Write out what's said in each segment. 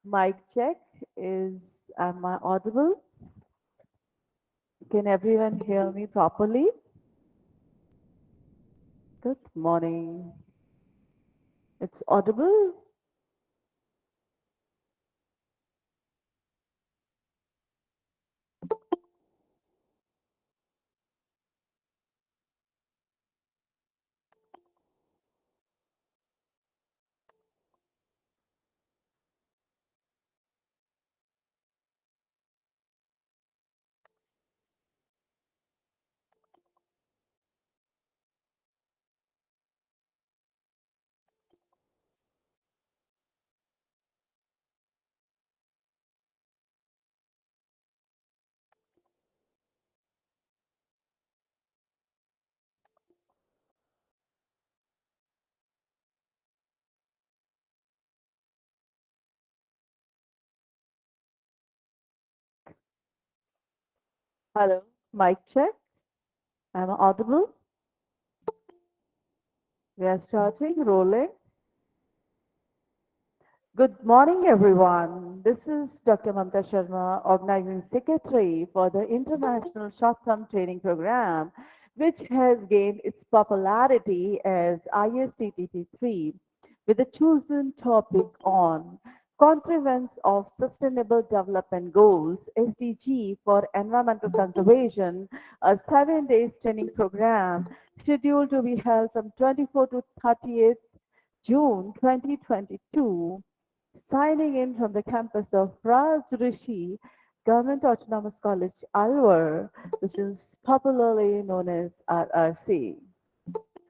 Mic check. Am I audible? Can everyone hear me properly? Good morning. It's audible? Hello. Mic check. Am I audible? We are starting, rolling. Good morning, everyone. This is Dr. Mamta Sharma, Organizing Secretary for the International Short-Term Training Program, which has gained its popularity as ISTTP-3, with a chosen topic on Contrivance of Sustainable Development Goals, SDG, for environmental conservation, a 7 day training program scheduled to be held from 24 to 30th June 2022, signing in from the campus of Raj Rishi Government Autonomous College, Alwar, which is popularly known as RRC.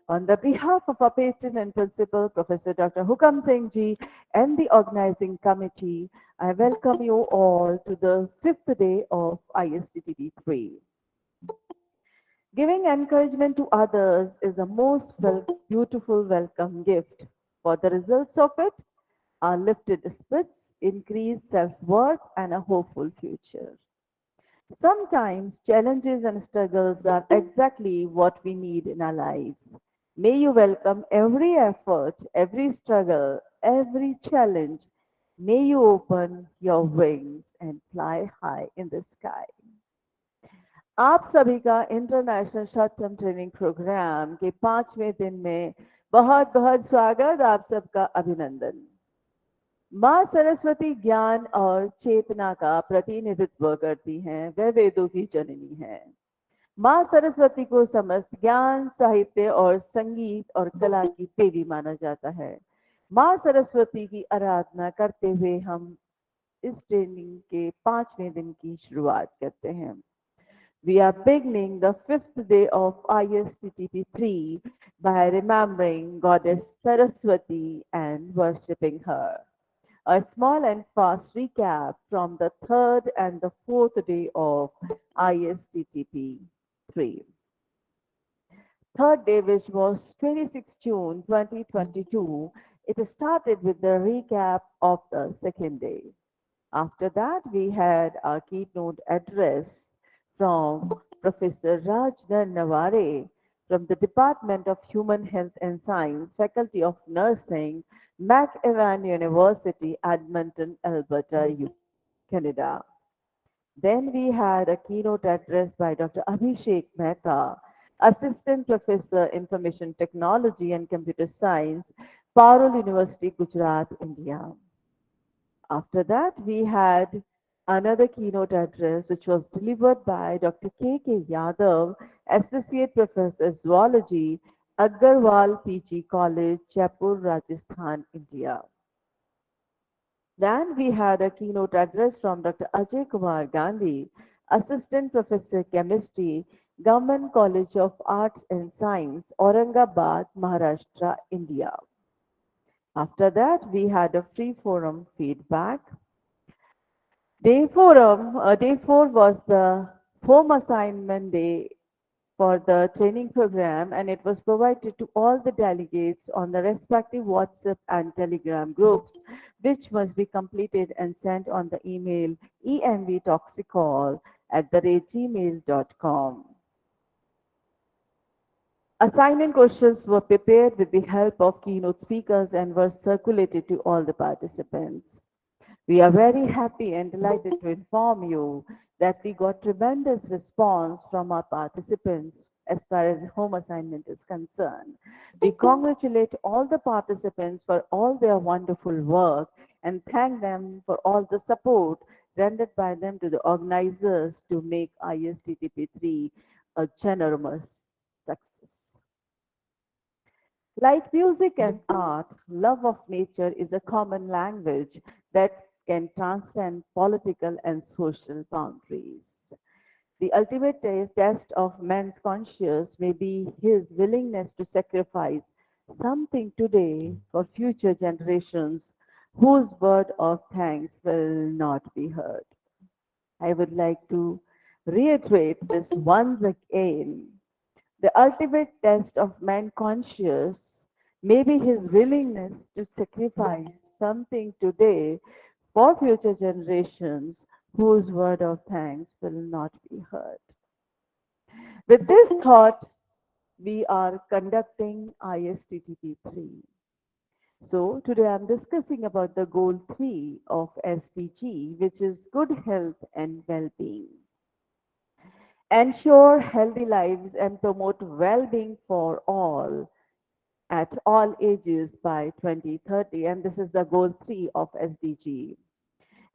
On the behalf of our patron and principal, Professor Dr. Hukam Singh Ji, and the organizing committee, I welcome you all to the fifth day of ISTTP-3. Giving encouragement to others is a most beautiful welcome gift. For the results of it are lifted spirits, increased self-worth, and a hopeful future. Sometimes challenges and struggles are exactly what we need in our lives. May you welcome every effort, every struggle, every challenge. May you open your wings and fly high in the sky. आप सभी का international short term training programme के 5वें दिन में बहुत बहुत स्वागत, आप सबका अभिनंदन। माँ सरस्वती ज्ञान और चेतना का प्रतिनिधित्व करती हैं, वह वेदों की जननी है। माँ सरस्वती को समस्त ज्ञान, साहित्य और संगीत और कला की देवी माना जाता है। माँ सरस्वती की आराधना करते हुए हम इस ट्रेनिंग के 5वें दिन की शुरुआत करते हैं। We are beginning the fifth day of ISTTP-3 by remembering Goddess Saraswati and worshipping her. A small and fast recap from the third and the fourth day of ISTTP-3. Third day, which was 26 June 2022, it started with the recap of the second day. After that, we had our keynote address from Professor Rajdhan Naware from the Department of Human Health and Science, Faculty of Nursing, McEwan University, Edmonton, Alberta, Canada. Then we had a keynote address by Dr. Abhishek Mehta, Assistant Professor, Information Technology and Computer Science, Parul University, Gujarat, India. After that, we had another keynote address which was delivered by Dr. K. Yadav, Associate Professor, Zoology, Agarwal PG College, Jaipur, Rajasthan, India. Then we had a keynote address from Dr. Ajay Kumar Gandhi, Assistant Professor, Chemistry, Government College of Arts and Science, Aurangabad, Maharashtra, India. After that, we had a free forum feedback. Day 4 was the home assignment day for the training program, and it was provided to all the delegates on the respective WhatsApp and Telegram groups, which must be completed and sent on the email emvtoxicol@gmail.com. Assignment questions were prepared with the help of keynote speakers and were circulated to all the participants. We are very happy and delighted to inform you that we got tremendous response from our participants as far as home assignment is concerned. We congratulate all the participants for all their wonderful work and thank them for all the support rendered by them to the organizers to make ISTTP-3 a ginormous success. Like music and art, love of nature is a common language that can transcend political and social boundaries. The ultimate test of man's conscience may be his willingness to sacrifice something today for future generations whose word of thanks will not be heard. I would like to reiterate this once again. The ultimate test of man conscious may be his willingness to sacrifice something today for future generations whose word of thanks will not be heard. With this thought, we are conducting ISTTP-3. So today I'm discussing about the goal 3 of SDG, which is good health and well-being. Ensure healthy lives and promote well-being for all at all ages by 2030, and this is the goal 3 of SDG.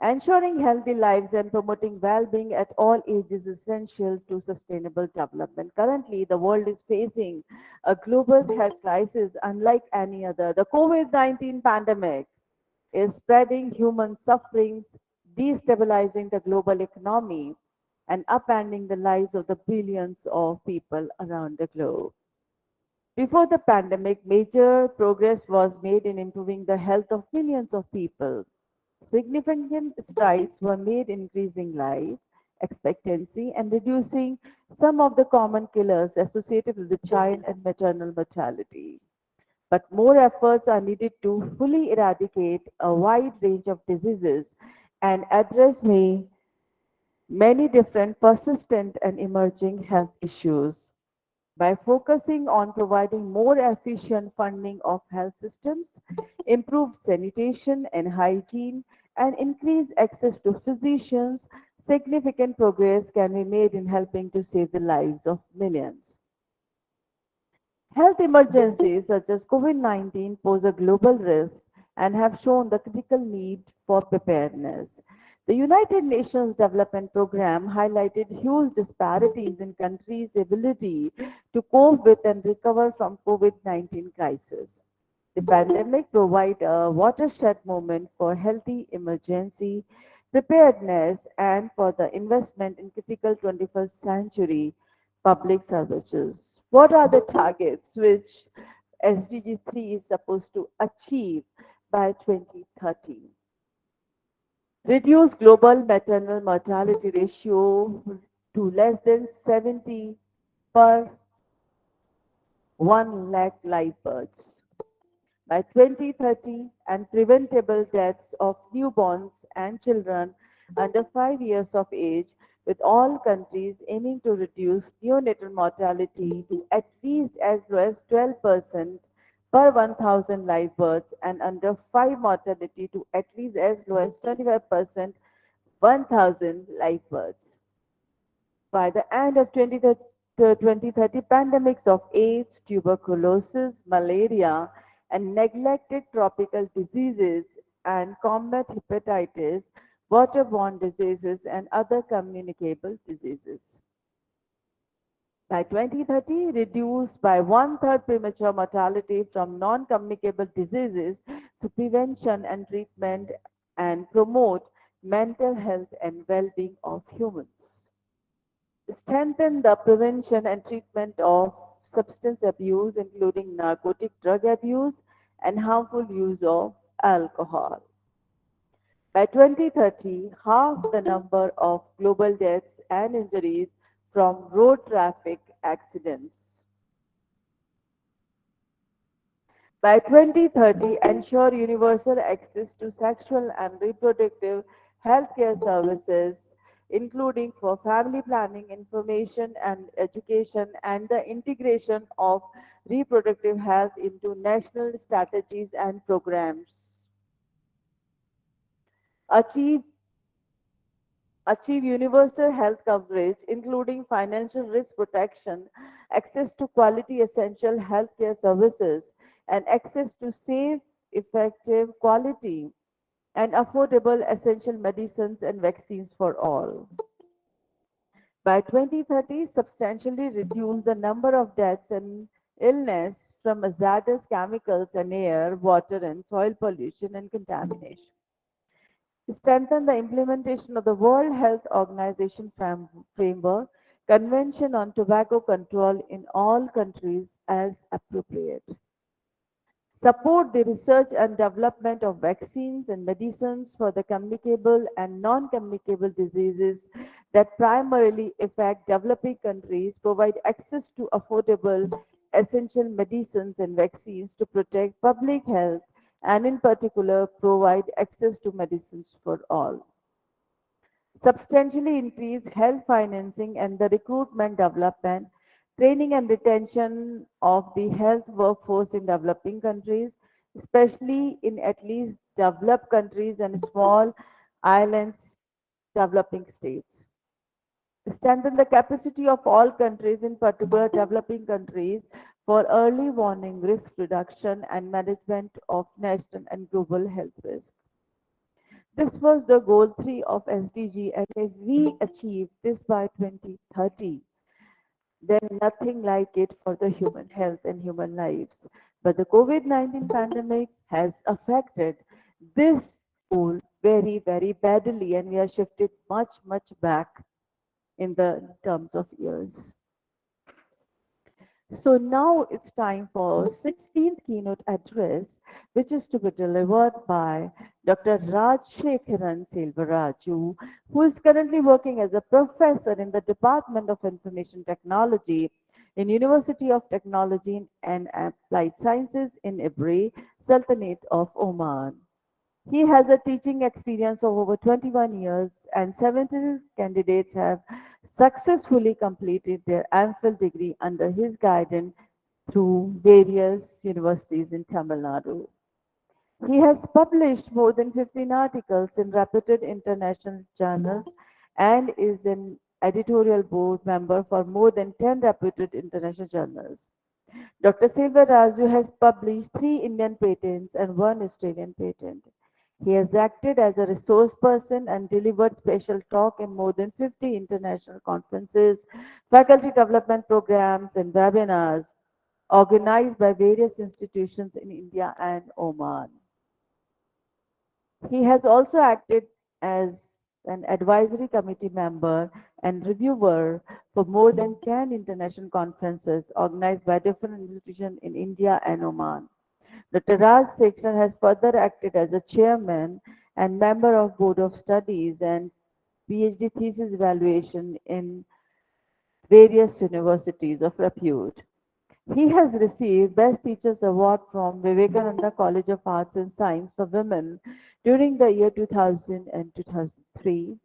Ensuring healthy lives and promoting well-being at all ages is essential to sustainable development. Currently, the world is facing a global health crisis unlike any other. The COVID-19 pandemic is spreading human sufferings, destabilizing the global economy, and upending the lives of the billions of people around the globe. Before the pandemic, major progress was made in improving the health of millions of people. Significant strides were made in increasing life expectancy and reducing some of the common killers associated with the child and maternal mortality. But more efforts are needed to fully eradicate a wide range of diseases and address many different persistent and emerging health issues. By focusing on providing more efficient funding of health systems, improved sanitation and hygiene, and increased access to physicians, significant progress can be made in helping to save the lives of millions. Health emergencies such as COVID-19 pose a global risk and have shown the critical need for preparedness. The United Nations Development Programme highlighted huge disparities in countries' ability to cope with and recover from COVID-19 crisis. The pandemic provided a watershed moment for healthy emergency preparedness and for the investment in critical 21st century public services. What are the targets which SDG 3 is supposed to achieve by 2030? Reduce global maternal mortality ratio to less than 70 per 1 lakh live births by 2030, and preventable deaths of newborns and children under 5 years of age, with all countries aiming to reduce neonatal mortality to at least as low as 12% per 1,000 live births and under 5 mortality to at least as low as 25% 1,000 live births. By the end of 2030, pandemics of AIDS, tuberculosis, malaria, and neglected tropical diseases and combat hepatitis, waterborne diseases, and other communicable diseases. By 2030, reduce by one-third premature mortality from non-communicable diseases to prevention and treatment and promote mental health and well-being of humans. Strengthen the prevention and treatment of substance abuse, including narcotic drug abuse and harmful use of alcohol. By 2030, half the number of global deaths and injuries from road traffic accidents. By 2030, ensure universal access to sexual and reproductive healthcare services, including for family planning, information and education, and the integration of reproductive health into national strategies and programs. achieve achieve universal health coverage, including financial risk protection, access to quality essential healthcare services, and access to safe, effective, quality, and affordable essential medicines and vaccines for all. By 2030, substantially reduce the number of deaths and illness from hazardous chemicals in air, water, and soil pollution and contamination. Strengthen the implementation of the World Health Organization framework, Convention on Tobacco Control in all countries as appropriate. Support the research and development of vaccines and medicines for the communicable and non-communicable diseases that primarily affect developing countries, provide access to affordable essential medicines and vaccines to protect public health, and in particular provide access to medicines for all. Substantially increase health financing and the recruitment, development, training and retention of the health workforce in developing countries, especially in at least developed countries and small islands developing states. Strengthen the capacity of all countries, in particular developing countries, for early warning, risk reduction, and management of national and global health risk. This was the goal 3 of SDG, and if we achieve this by 2030, then nothing like it for the human health and human lives. But the COVID-19 pandemic has affected this goal very, very badly, and we are shifted much, much back in the terms of years. So now it's time for 16th keynote address, which is to be delivered by Dr. Rajshekharan Selvaraju, who is currently working as a professor in the Department of Information Technology in University of Technology and Applied Sciences in Ibre, Sultanate of Oman. He has a teaching experience of over 21 years, and 76 candidates have successfully completed their MPhil degree under his guidance through various universities in Tamil Nadu. He has published more than 15 articles in reputed international journals and is an editorial board member for more than 10 reputed international journals. Dr. Selvaraju has published 3 Indian patents and 1 Australian patent. He has acted as a resource person and delivered special talk in more than 50 international conferences, faculty development programs, and webinars organized by various institutions in India and Oman. He has also acted as an advisory committee member and reviewer for more than 10 international conferences organized by different institutions in India and Oman. Dr. Raj Sekhar has further acted as a chairman and member of Board of Studies and PhD thesis evaluation in various universities of repute. He has received Best Teachers Award from Vivekananda College of Arts and Science for Women during the year 2000 and 2003.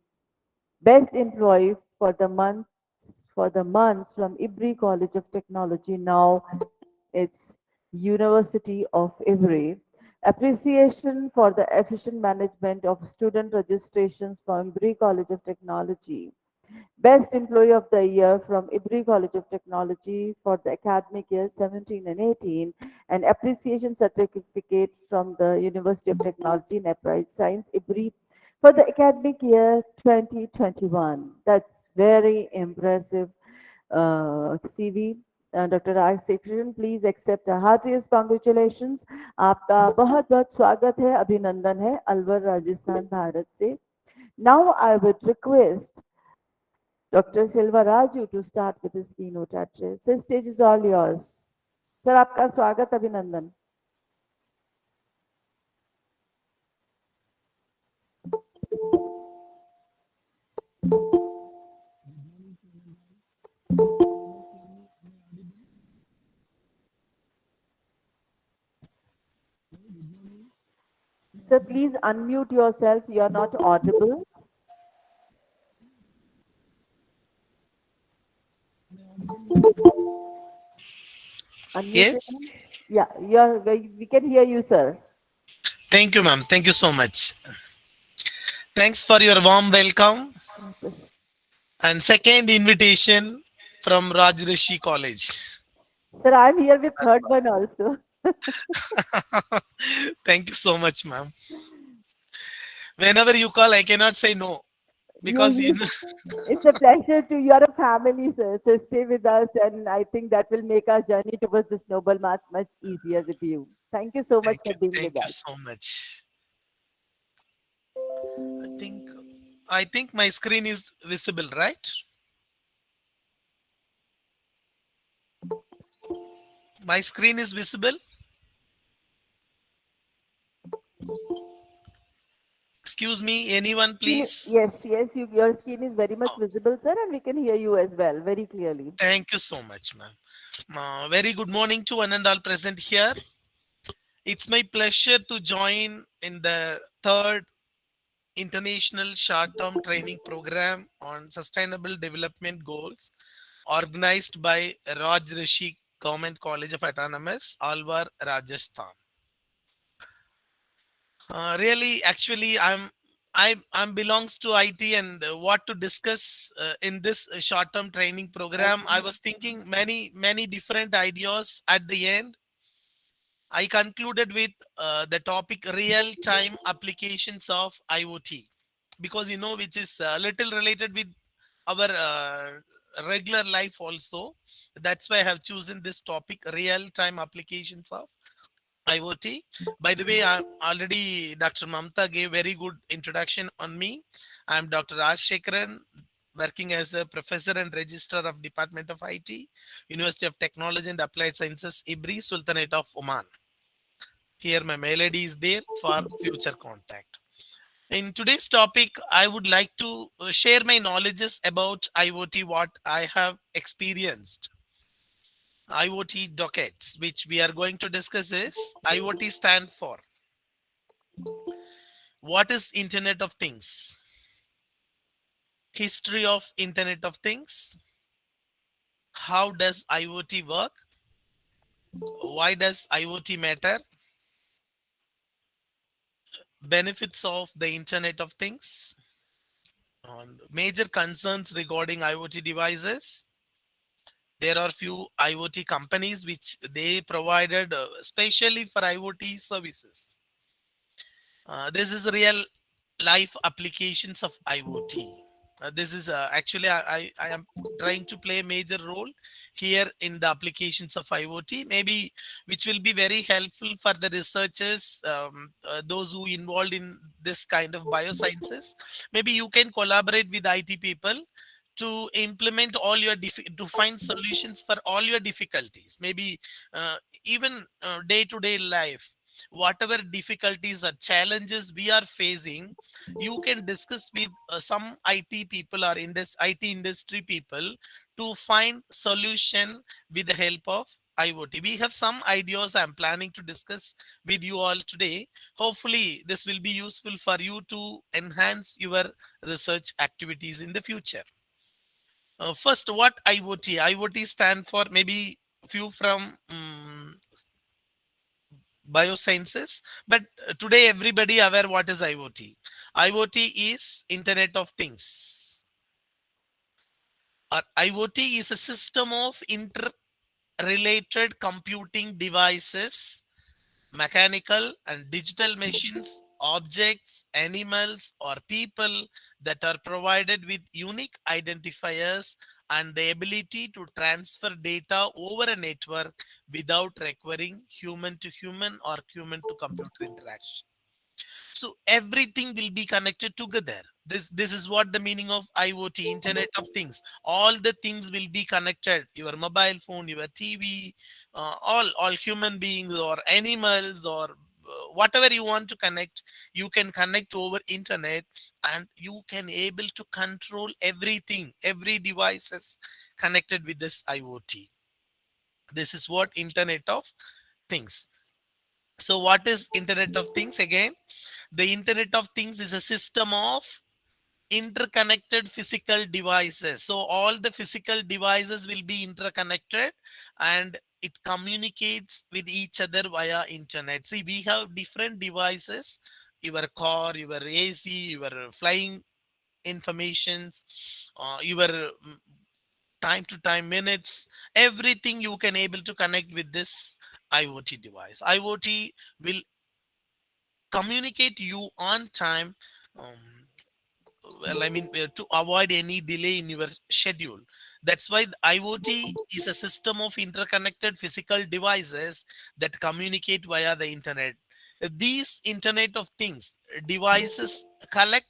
Best Employee for the months from IBRI College of Technology, now it's University of Ivory. Appreciation for the efficient management of student registrations from IBRI College of Technology. Best Employee of the Year from IBRI College of Technology for the academic year 17 and 18, and Appreciation Certificate from the University of Technology in Applied Science, IBRI, for the academic year 2021. That's very impressive CV. Doctor Raj secretary please accept heartiest congratulations आपका बहुत बहुत स्वागत है अभिनंदन है अलवर राजस्थान भारत से now I would request doctor Silva Raju to start with his keynote address this stage is all yours sir आपका स्वागत अभिनंदन Sir, please unmute yourself. You are not audible. Unmute Yes. yourself. Yeah, we can hear you, sir. Thank you, ma'am. Thank you so much. Thanks for your warm welcome Okay. and second invitation from Rajrishi College. Sir, I'm here with third one also. Thank you so much, ma'am. Whenever you call, I cannot say no because You, it's a pleasure to you're a family, sir. So stay with us, and I think that will make our journey towards this noble math much easier with you. Thank you so much for being thank with you us. so much. I think I think my screen is visible, right? My screen is visible. Excuse me, anyone, please. Yes, yes, your skin is very much Oh, visible, sir, and we can hear you as well, very clearly. thank you so much, ma'am. Very good morning to one and all present here. It's my pleasure to join in the third International Short-Term Training Program on Sustainable Development Goals organized by Rajrishi Government College of Autonomous, Alwar, Rajasthan. Really, actually, I'm belongs to IT and what to discuss in this short-term training program. I was thinking many different ideas at the end. I concluded with the topic real-time applications of IoT because which is a little related with our regular life also. That's why I have chosen this topic real-time applications of IoT. By the way, I already Dr. Mamta gave very good introduction on me. I'm Dr. Raj Shekharan, working as a professor and registrar of Department of IT, University of Technology and Applied Sciences, IBRI, Sultanate of Oman. Here my mail ID is there for future contact. In today's topic, I would like to share my knowledges about IoT, what I have experienced. IoT dockets, which we are going to discuss is IoT stand for what is Internet of Things, history of Internet of Things, how does IoT work, why does IoT matter, benefits of the Internet of Things, and major concerns regarding IoT devices. There are few IoT companies which they provided specially for IoT services. This is real life applications of IoT. This is actually I am trying to play a major role here in the applications of IoT, maybe which will be very helpful for the researchers, those who involved in this kind of biosciences. Maybe you can collaborate with IT people to implement all your to find solutions for all your difficulties. Maybe uh, even day to day life, whatever difficulties or challenges we are facing, you can discuss with some IT people or IT industry people to find solution with the help of IoT. We have some ideas I'm planning to discuss with you all today. Hopefully, this will be useful for you to enhance your research activities in the future. First, what IoT? IoT stand for maybe few from biosciences, but today everybody aware what is IoT. IoT is Internet of Things. Or IoT is a system of interrelated computing devices, mechanical and digital machines, objects, animals, or people that are provided with unique identifiers and the ability to transfer data over a network without requiring human to human or human to computer interaction. So everything will be connected together. This is what the meaning of IoT, Internet of Things. All the things will be connected. Your mobile phone, your TV, all human beings or animals or whatever you want to connect, you can connect over internet, and you can able to control everything, every devices connected with this IoT. This is what Internet of Things. So what is Internet of Things again? The Internet of Things is a system of interconnected physical devices. So all the physical devices will be interconnected and it communicates with each other via internet. See, we have different devices your car, your AC, your flying informations, your time to time minutes, everything you can able to connect with this IoT device. IoT will communicate you on time. um, well, I mean, to avoid any delay in your schedule. That's why the IoT is a system of interconnected physical devices that communicate via the internet. These internet of things devices collect,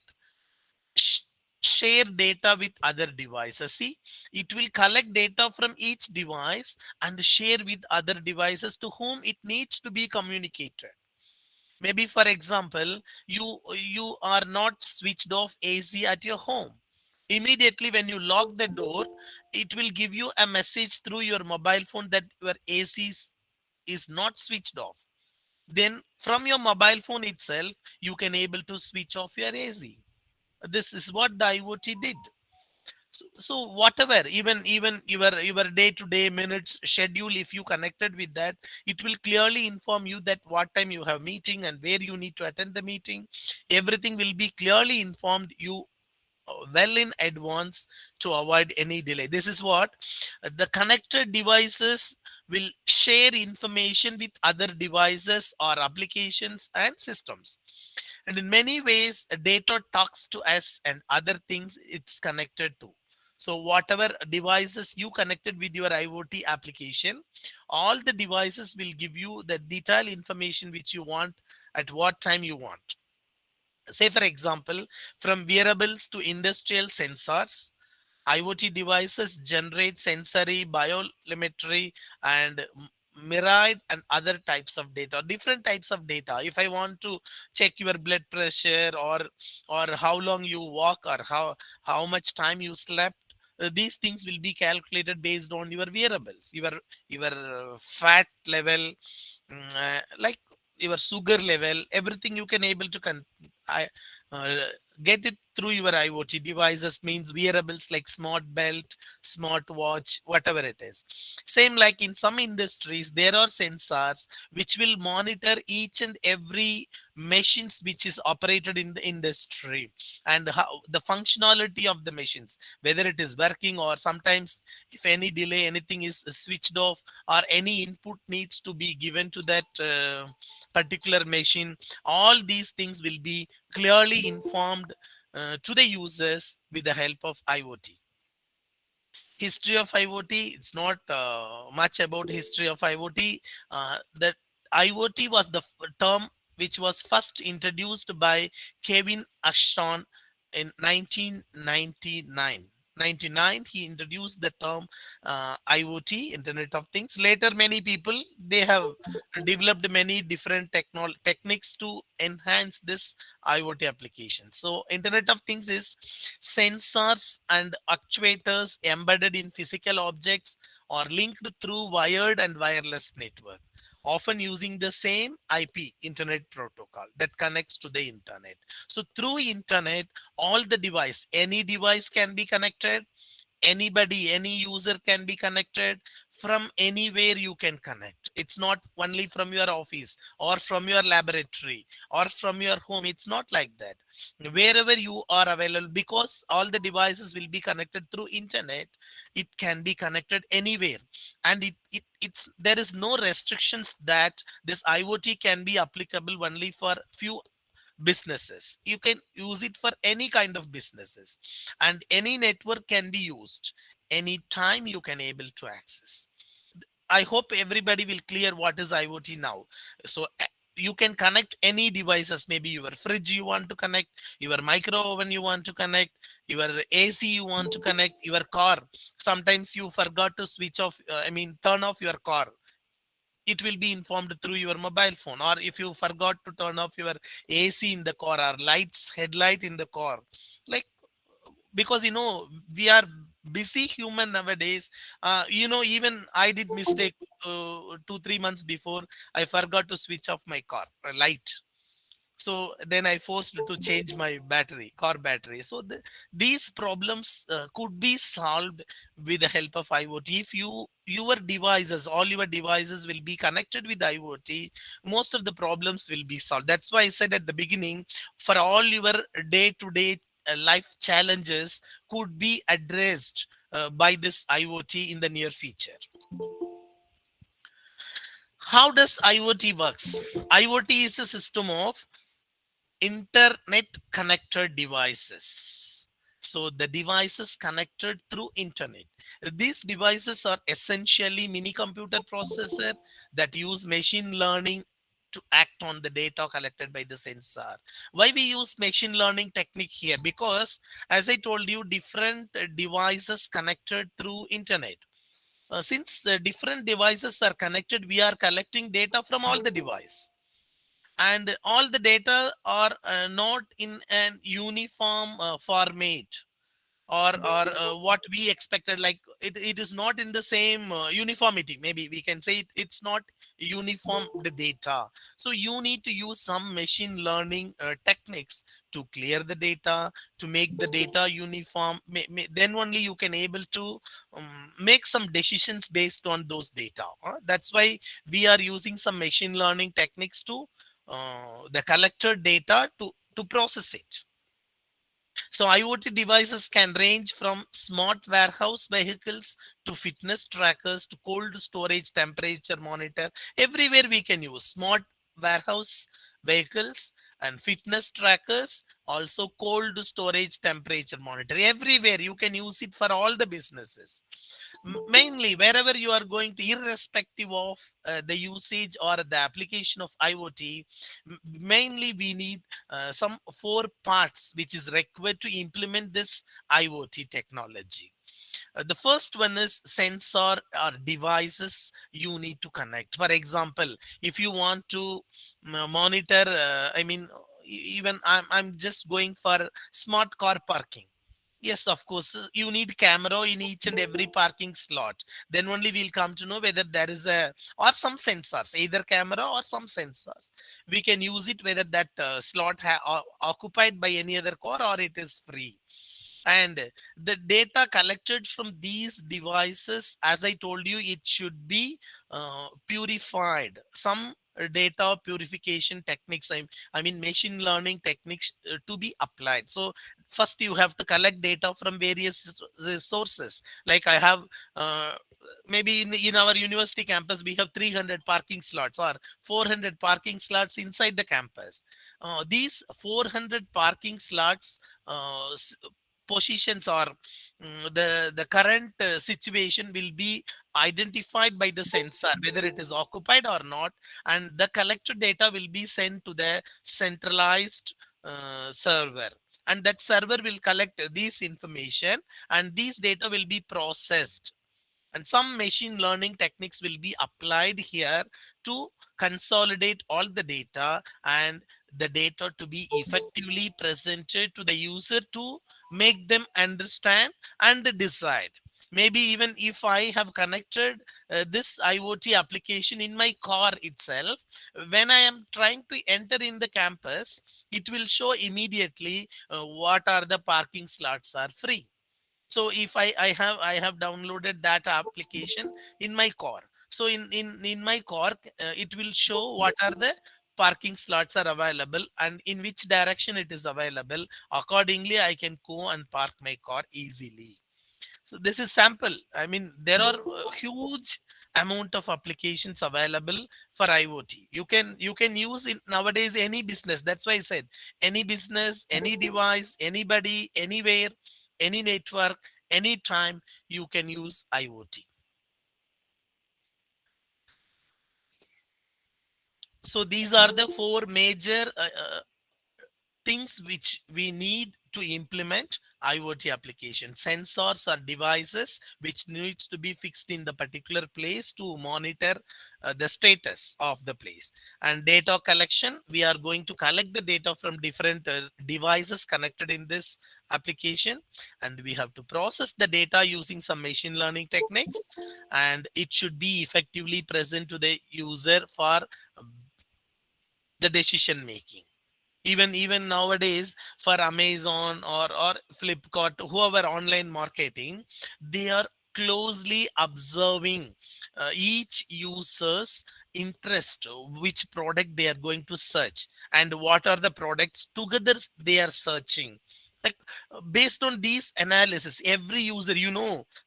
sh- share data with other devices. See, it will collect data from each device and share with other devices to whom it needs to be communicated. Maybe for example, you are not switched off AC at your home. Immediately when you lock the door, it will give you a message through your mobile phone that your AC is not switched off. Then from your mobile phone itself, you can able to switch off your AC. This is what the IoT did. So whatever, even your day to day minutes schedule, if you connected with that, it will clearly inform you that what time you have meeting and where you need to attend the meeting. Everything will be clearly informed you well in advance to avoid any delay. This is what the connected devices will share information with other devices or applications and systems. And in many ways, data talks to us and other things it's connected to. So whatever devices you connected with your IoT application, all the devices will give you the detailed information which you want at what time you want. Say for example, from wearables to industrial sensors, IoT devices generate sensory, biolimetry, and myriad and other types of data, different types of data. If I want to check your blood pressure, or how long you walk, or how much time you slept, these things will be calculated based on your wearables, your fat level, like your sugar level, everything you can able to I, uh, get it through your IoT devices, means wearables like smart belt, smart watch, whatever it is. Same like in some industries, there are sensors which will monitor each and every machines which is operated in the industry, and how the functionality of the machines, whether it is working, or sometimes if any delay, anything is switched off, or any input needs to be given to that particular machine. All these things will be clearly informed to the users with the help of IoT. History of IoT, it's not much about history of IoT. That IoT was the term which was first introduced by Kevin Ashton in 1999. 99, he introduced the term IoT, Internet of Things. Later, many people, they have developed many different techniques to enhance this IoT application. So, Internet of Things is sensors and actuators embedded in physical objects or linked through wired and wireless network, often using the same IP, Internet Protocol, that connects to the internet. So through internet, all the device, any device can be connected. Anybody, any user can be connected. From anywhere you can connect. It's not only from your office or from your laboratory or from your home. It's not like that. Wherever you are available, because all the devices will be connected through internet, it can be connected anywhere. And it's there is no restrictions that this IoT can be applicable only for few businesses. You can use it for any kind of businesses, and any network can be used anytime you can able to access. I hope everybody will clear what is IoT now. So you can connect any devices, maybe your fridge you want to connect, your micro oven you want to connect, your AC you want to connect, your car. Sometimes you forgot to switch off, I mean, turn off your car. It will be informed through your mobile phone. Or if you forgot to turn off your AC in the car, or lights, headlight in the car, like, because we are busy human nowadays. Even I did mistake 2 3 months before. I forgot to switch off my car light. So then I forced to change my battery, car battery. So these problems could be solved with the help of IoT. If your devices, all your devices will be connected with IoT, most of the problems will be solved. That's why I said at the beginning, for all your day to day life challenges could be addressed by this IoT in the near future. How does IoT works? IoT is a system of internet connected devices. So the devices connected through internet. These devices are essentially mini computer processor that use machine learning to act on the data collected by the sensor. Why we use machine learning technique here? Because as I told you, different devices connected through internet. Since different devices are connected, we are collecting data from all the device, and all the data are not in an uniform format, or what we expected, like it is not in the same uniformity. Maybe we can say it's not uniform the data. So you need to use some machine learning techniques to clear the data, to make the data uniform. Then only you can able to make some decisions based on those data. That's why we are using some machine learning techniques to the collected data to process it. So IoT devices can range from smart warehouse vehicles to fitness trackers to cold storage temperature monitor. Everywhere we can use smart warehouse vehicles and fitness trackers, also cold storage temperature monitor. Everywhere you can use it for all the businesses. Mainly wherever you are going to, irrespective of the usage or the application of IoT, mainly we need some four parts which is required to implement this IoT technology. The first one is sensor or devices you need to connect. For example, if you want to monitor, even I'm just going for smart car parking. Yes, of course, you need camera in each and every parking slot. Then only we'll come to know whether there is a, or some sensors, either camera or some sensors. We can use it whether that slot occupied by any other car or it is free. And the data collected from these devices, as I told you, it should be purified. Some data purification techniques, I mean machine learning techniques to be applied. So first you have to collect data from various sources. Like I have maybe in our university campus we have 300 parking slots or 400 parking slots inside the campus. These 400 parking slots positions, or the current situation will be identified by the sensor whether it is occupied or not, and the collected data will be sent to the centralized server, and that server will collect this information, and these data will be processed, and some machine learning techniques will be applied here to consolidate all the data, and the data to be effectively presented to the user to make them understand and decide. Maybe even if I have connected this IoT application in my car itself, when I am trying to enter in the campus, it will show immediately what are the parking slots are free. So if I have downloaded that application in my car, so in my car it will show what are the parking slots are available and in which direction it is available. Accordingly I can go and park my car easily. So this is sample. I mean, there are huge amount of applications available for IoT. You can use in nowadays any business. That's why I said any business, any device, anybody, anywhere, any network, anytime you can use IoT. So these are the four major things which we need to implement IoT application. Sensors are devices which needs to be fixed in the particular place to monitor the status of the place. And data collection, we are going to collect the data from different devices connected in this application, and we have to process the data using some machine learning techniques, and it should be effectively present to the user for the decision making. Even nowadays, for Amazon or Flipkart, whoever online marketing, they are closely observing each user's interest, which product they are going to search, and what are the products together they are searching. Like, based on these analysis, every user,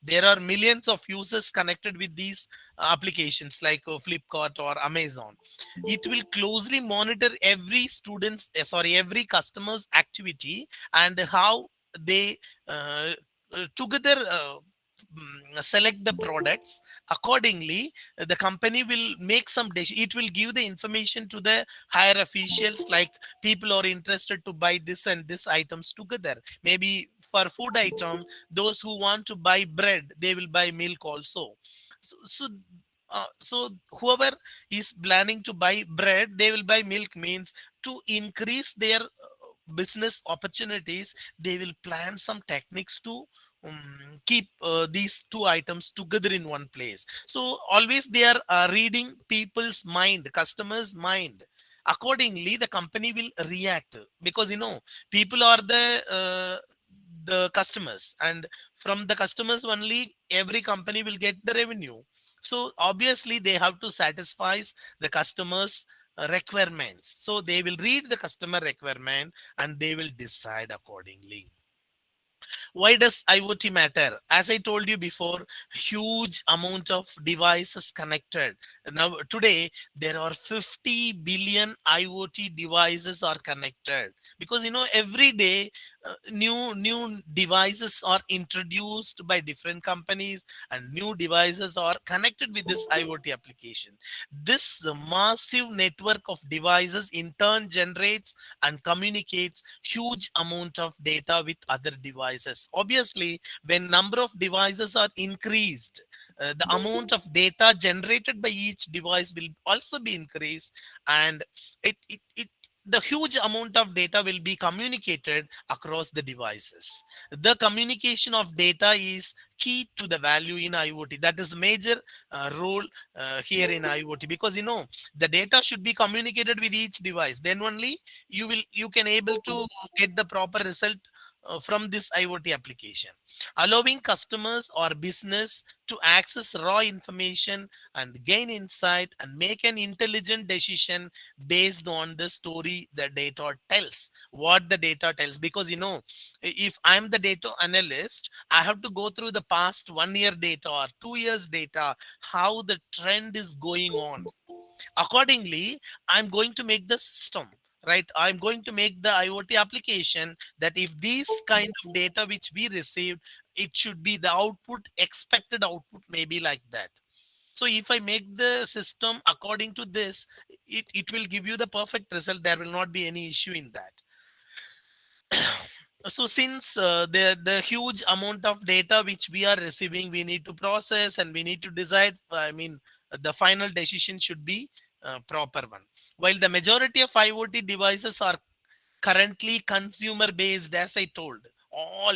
there are millions of users connected with these applications like Flipkart or Amazon. It will closely monitor every every customer's activity, and how they uh, together select the products accordingly. The company will make some decision. It will give the information to the higher officials, like people are interested to buy this and this items together. Maybe for food item, those who want to buy bread, they will buy milk also. So whoever is planning to buy bread, they will buy milk. Means, to increase their business opportunities, they will plan some techniques to keep these two items together in one place. So always they are reading people's mind, customers mind. Accordingly, the company will react, because people are the customers, and from the customers only every company will get the revenue. So obviously they have to satisfy the customers requirements. So they will read the customer requirement, and they will decide accordingly. Why does IoT matter? As I told you before, huge amount of devices connected. Now today there are 50 billion IoT devices are connected, because every day new devices are introduced by different companies, and new devices are connected with this IoT application. This massive network of devices in turn generates and communicates huge amount of data with other devices. Obviously, when number of devices are increased, the amount of data generated by each device will also be increased, and it the huge amount of data will be communicated across the devices. The communication of data is key to the value in IoT. That is major role here in IoT, because the data should be communicated with each device. Then only you can able to get the proper result from this IoT application, allowing customers or business to access raw information and gain insight and make an intelligent decision based on the story the data tells. What the data tells, because if I'm the data analyst, I have to go through the past 1 year data or 2 years data, how the trend is going on. Accordingly, I'm going to make the system, right? I'm going to make the IoT application, that if these kind of data which we received, it should be the output, expected output may be like that. So if I make the system according to this, it will give you the perfect result. There will not be any issue in that. So since the huge amount of data which we are receiving, we need to process and we need to decide. The final decision should be proper one. While the majority of IoT devices are currently consumer based, as I told,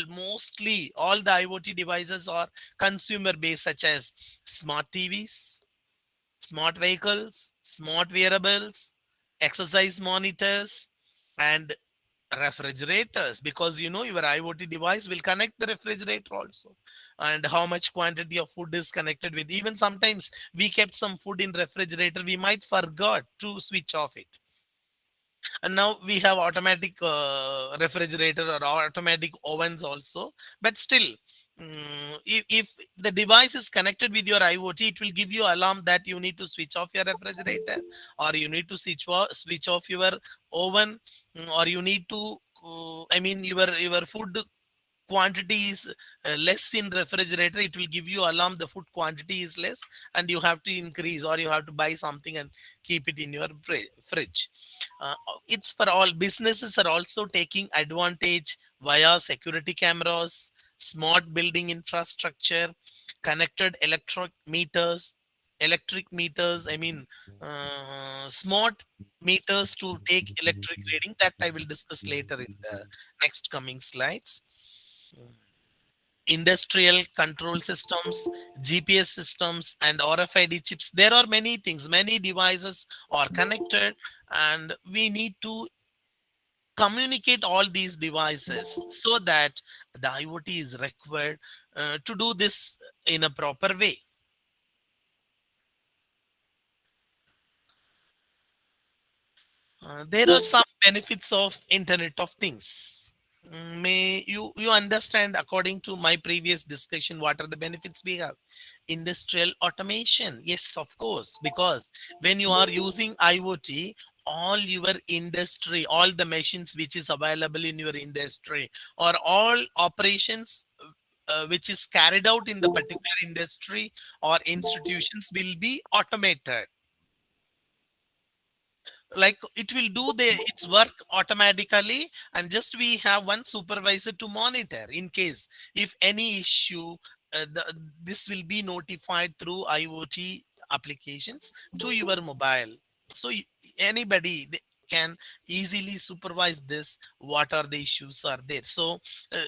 mostly all the IoT devices are consumer based, such as smart TVs, smart vehicles, smart wearables, exercise monitors, and refrigerators, because your IoT device will connect the refrigerator also, and how much quantity of food is connected with. Even sometimes we kept some food in refrigerator, we might forgot to switch off it, and now we have automatic refrigerator or automatic ovens also. But still, if the device is connected with your IoT, it will give you alarm that you need to switch off your refrigerator, or you need to switch off your oven, or you need to your food quantity is less in refrigerator. It will give you alarm the food quantity is less, and you have to increase, or you have to buy something and keep it in your fridge. It's for all. Businesses are also taking advantage via security cameras, smart building infrastructure, connected electric meters, smart meters to take electric reading. That I will discuss later in the next coming slides. Industrial control systems, GPS systems, and RFID chips. There are many things, many devices are connected, and we need to communicate all these devices so that the IoT is required to do this in a proper way. There are some benefits of Internet of Things. May you understand according to my previous discussion what are the benefits we have? Industrial automation. Yes, of course, because when you are using IoT, all your industry, all the machines which is available in your industry, or all operations which is carried out in the particular industry or institutions will be automated. Like it will do its work automatically, and just we have one supervisor to monitor in case if any issue, this will be notified through IoT applications to your mobile. So anybody can easily supervise this, what are the issues are there. So uh,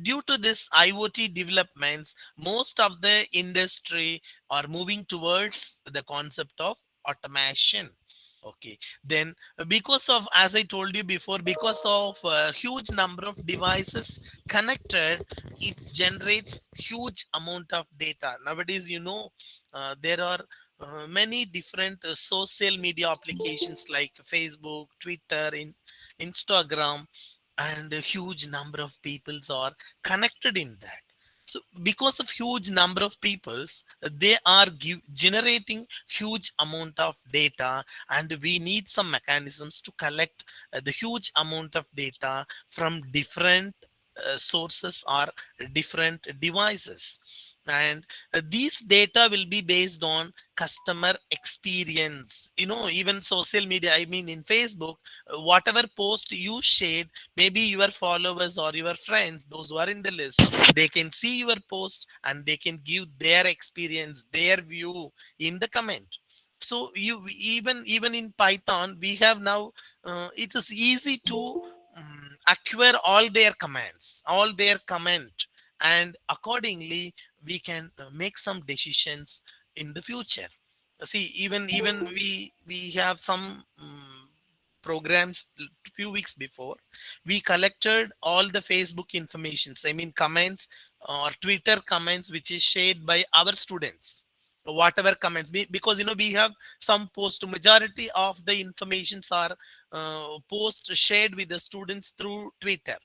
due to this IoT developments, most of the industry are moving towards the concept of automation. Okay, then because of, as I told you before, because of a huge number of devices connected, it generates huge amount of data nowadays. There are many different social media applications like Facebook, Twitter, Instagram, and a huge number of peoples are connected in that. So because of huge number of peoples, they are generating huge amount of data, and we need some mechanisms to collect the huge amount of data from different sources or different devices. And these data will be based on customer experience. Even social media, I mean in Facebook, whatever post you shared, maybe your followers or your friends, those who are in the list, they can see your post and they can give their experience, their view in the comment. So even in Python, we have now, it is easy to acquire all their comment, and accordingly we can make some decisions in the future. See, even we have some programs. Few weeks before, we collected all the Facebook informations, I mean comments or Twitter comments which is shared by our students, whatever comments, because we have some post, majority of the informations are post shared with the students through Twitter.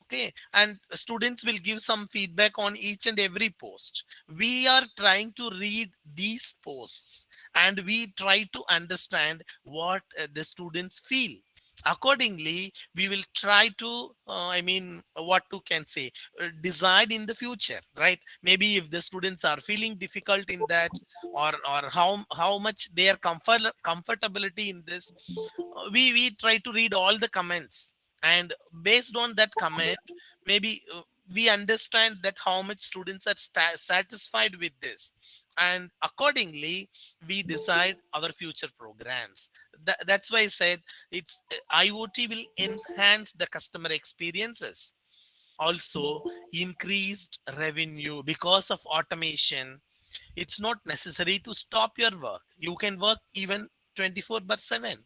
Okay, and students will give some feedback on each and every post. We are trying to read these posts, and we try to understand what the students feel. Accordingly we will try to, what to can say, decide in the future, right? Maybe if the students are feeling difficult in that, or how much their comfortability in this, we try to read all the comments, and based on that comment, maybe we understand that how much students are satisfied with this, and accordingly we decide our future programs. That's why I said it's IoT will enhance the customer experiences, also increased revenue because of automation. It's not necessary to stop your work, you can work even 24/7.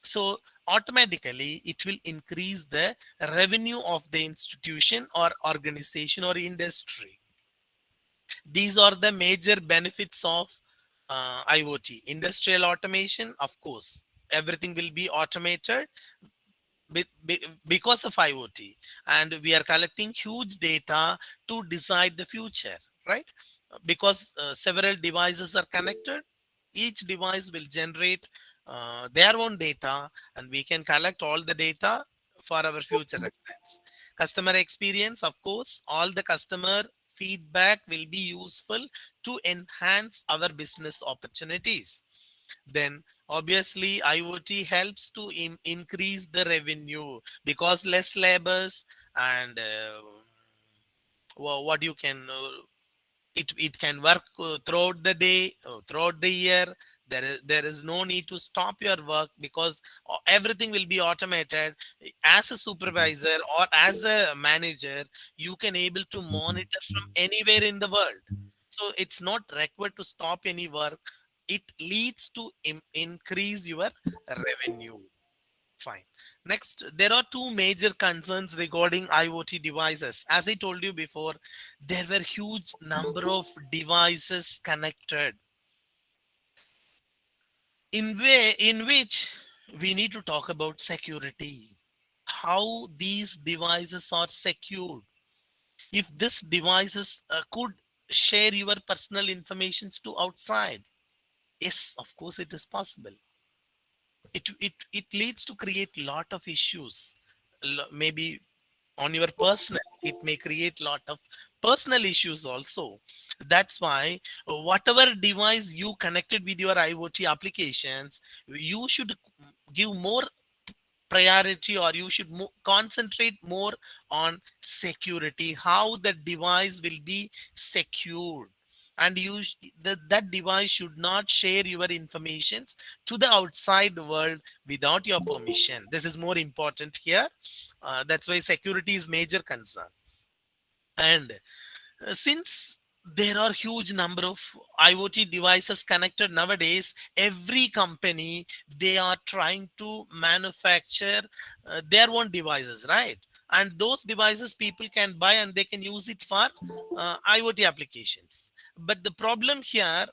So automatically it will increase the revenue of the institution or organization or industry. These are the major benefits of IoT. Industrial automation, of course, everything will be automated because of IoT, and we are collecting huge data to decide the future, right? Because several devices are connected, each device will generate their own data, and we can collect all the data for our future reference. Customer experience, of course, all the customer feedback will be useful to enhance our business opportunities. Then obviously IoT helps to increase the revenue because less labors, and what you can, it can work throughout the day, throughout the year. There is no need to stop your work because everything will be automated. As a supervisor or as a manager, you can able to monitor from anywhere in the world. So it's not required to stop any work. It leads to increase your revenue. Fine. Next, there are two major concerns regarding IoT devices. As I told you before, there were huge number of devices connected in which we need to talk about security. How these devices are secured. If this devices could share your personal informations to outside, yes, of course it is possible. It leads to create lot of issues. Maybe on your personal, it may create lot of personal issues also. That's why whatever device you connected with your IoT applications, you should give more priority, or you should concentrate more on security, how the device will be secured. And that device should not share your informations to the outside world without your permission. This is more important here. That's why security is major concern. And since there are huge number of IoT devices connected nowadays, every company, they are trying to manufacture their own devices, right? And those devices people can buy and they can use it for IoT applications. But the problem here,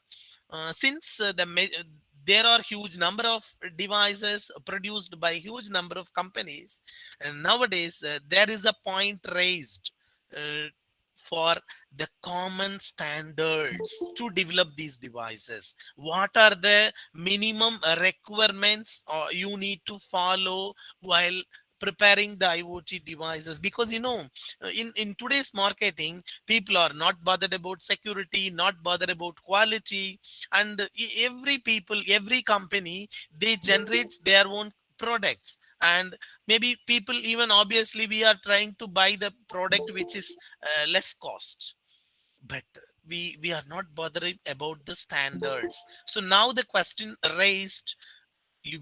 since there are huge number of devices produced by huge number of companies, and nowadays there is a point raised uh, for the common standards to develop these devices. What are the minimum requirements you need to follow while preparing the IoT devices? Because in today's marketing, people are not bothered about security, not bothered about quality. And every company, they generate their own products. And maybe people, even obviously, we are trying to buy the product which is less cost, but we are not bothering about the standards. So now the question raised,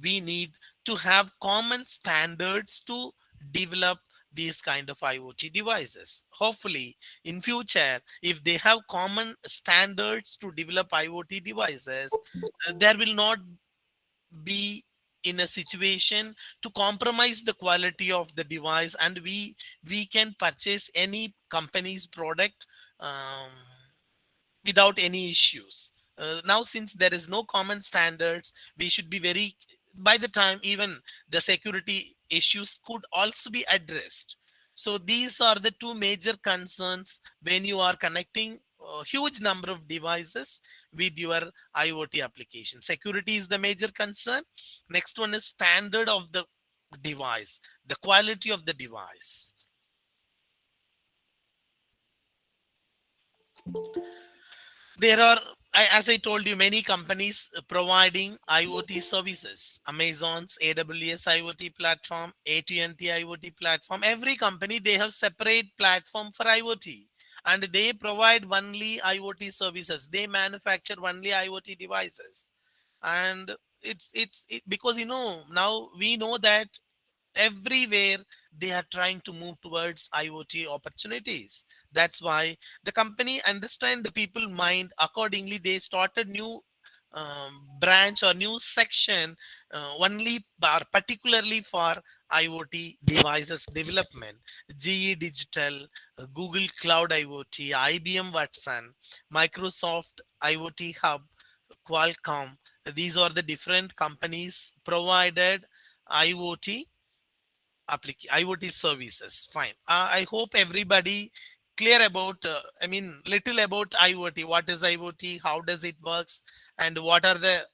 we need to have common standards to develop these kind of IoT devices. Hopefully in future, if they have common standards to develop IoT devices, there will not be in a situation to compromise the quality of the device, and we can purchase any company's product um, without any issues. Now, since there is no common standards, we should be very, by the time even the security issues could also be addressed. So these are the two major concerns when you are connecting a huge number of devices with your IoT application. Security is the major concern. Next one is standard of the device, the quality of the device. There are, as I told you, many companies providing IoT services. Amazon's AWS IoT platform, AT&T IoT platform. Every company, they have separate platform for IoT, and they provide only IoT services. They manufacture only IoT devices. And because now we know that everywhere they are trying to move towards IoT opportunities. That's why the company understand the people mind. Accordingly, they started new branch or new section only particularly for IoT devices development. GE Digital, Google Cloud IoT, IBM Watson, Microsoft IoT Hub, Qualcomm. These are the different companies provided IoT IoT services. Fine. I hope everybody clear about, I mean, little about IoT. What is IoT? How does it works? And what are the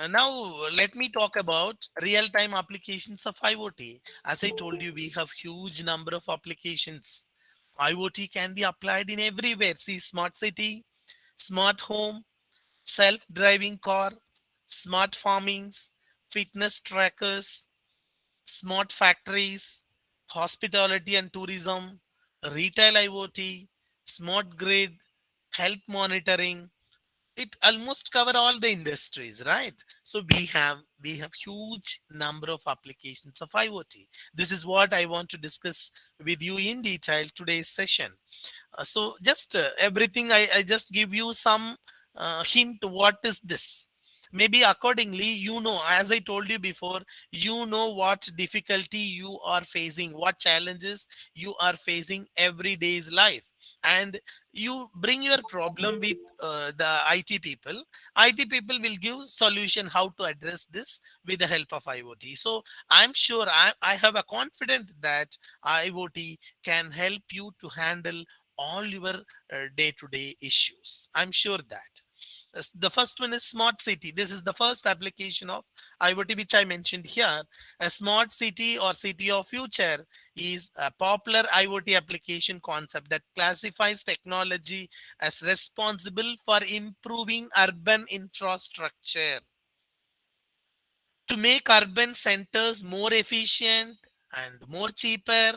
now let me talk about real-time applications of IoT. As I told you, we have huge number of applications. IoT can be applied in everywhere. See, smart city, smart home, self-driving car, smart farmings, fitness trackers, smart factories, hospitality and tourism, retail IoT, smart grid, health monitoring. It almost cover all the industries, right? So we have huge number of applications of IoT. This is what I want to discuss with you in detail today's session. So just everything, I just give you some hint what is this. Maybe accordingly, as I told you before, what difficulty you are facing, what challenges you are facing every day's life, and you bring your problem with the IT people. IT people will give solution how to address this with the help of IoT. So I'm sure I have a confidence that IoT can help you to handle all your day-to-day issues. I'm sure that. The first one is smart city. This is the first application of IoT which I mentioned here. A smart city or city of future is a popular IoT application concept that classifies technology as responsible for improving urban infrastructure to make urban centers more efficient and more cheaper,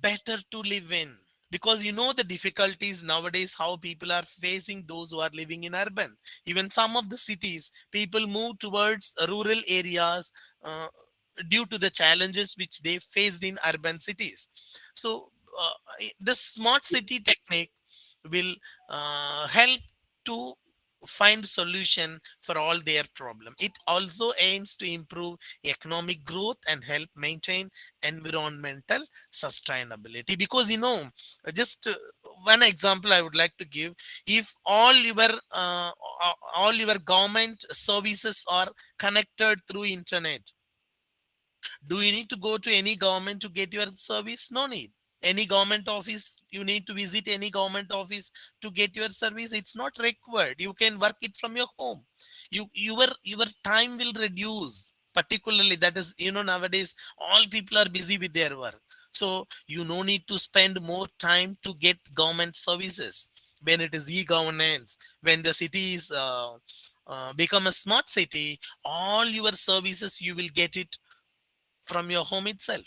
better to live in. Because the difficulties nowadays, how people are facing, those who are living in urban. Even some of the cities, people move towards rural areas uh, due to the challenges which they faced in urban cities. So the smart city technique will help to find solution for all their problem. It also aims to improve economic growth and help maintain environmental sustainability. Because just one example I would like to give: if all your government services are connected through internet, do you need to go to any government to get your service? No need. Any government office, you need to visit any government office to get your service? It's not required. You can work it from your home. Your time will reduce. Particularly, that is, nowadays all people are busy with their work. So you no need to spend more time to get government services. When it is e-governance, when the city is become a smart city, all your services you will get it from your home itself.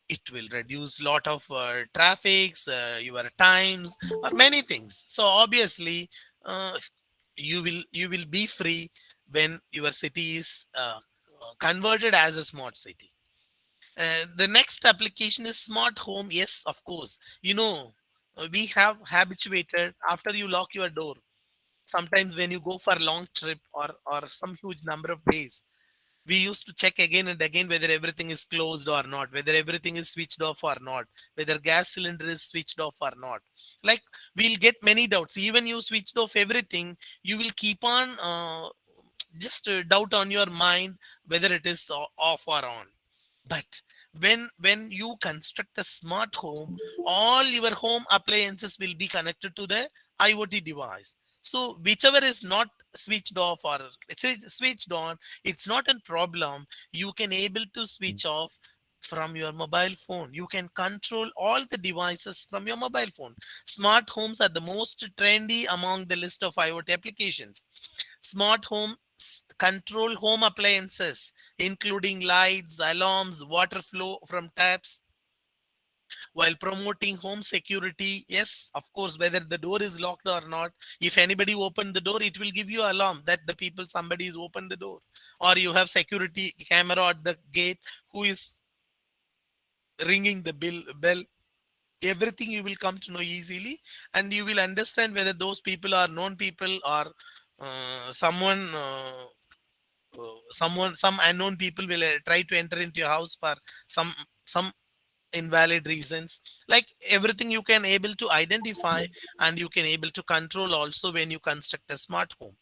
It will reduce lot of traffics, your times, or many things. So obviously, uh, you will be free when your city is converted as a smart city. The next application is smart home. Yes, of course. We have habituated after you lock your door. Sometimes when you go for a long trip or some huge number of days, we used to check again and again whether everything is closed or not, whether everything is switched off or not, whether gas cylinder is switched off or not. Like, we'll get many doubts. Even you switched off everything, you will keep on just doubt on your mind whether it is off or on. But when you construct a smart home, all your home appliances will be connected to the IoT device. So whichever is not switched off or it is switched on, it's not a problem. You can able to switch off from your mobile phone. You can control all the devices from your mobile phone. Smart homes are the most trendy among the list of IoT applications. Smart homes control home appliances, including lights, alarms, water flow from taps, while promoting home security. Yes, of course, whether the door is locked or not, if anybody opened the door, it will give you alarm that the people, somebody is opened the door. Or you have security camera at the gate who is ringing the bell. Everything you will come to know easily, and you will understand whether those people are known people or some unknown people will try to enter into your house for some invalid reasons. Like, everything you can able to identify, and you can able to control also when you construct a smart home.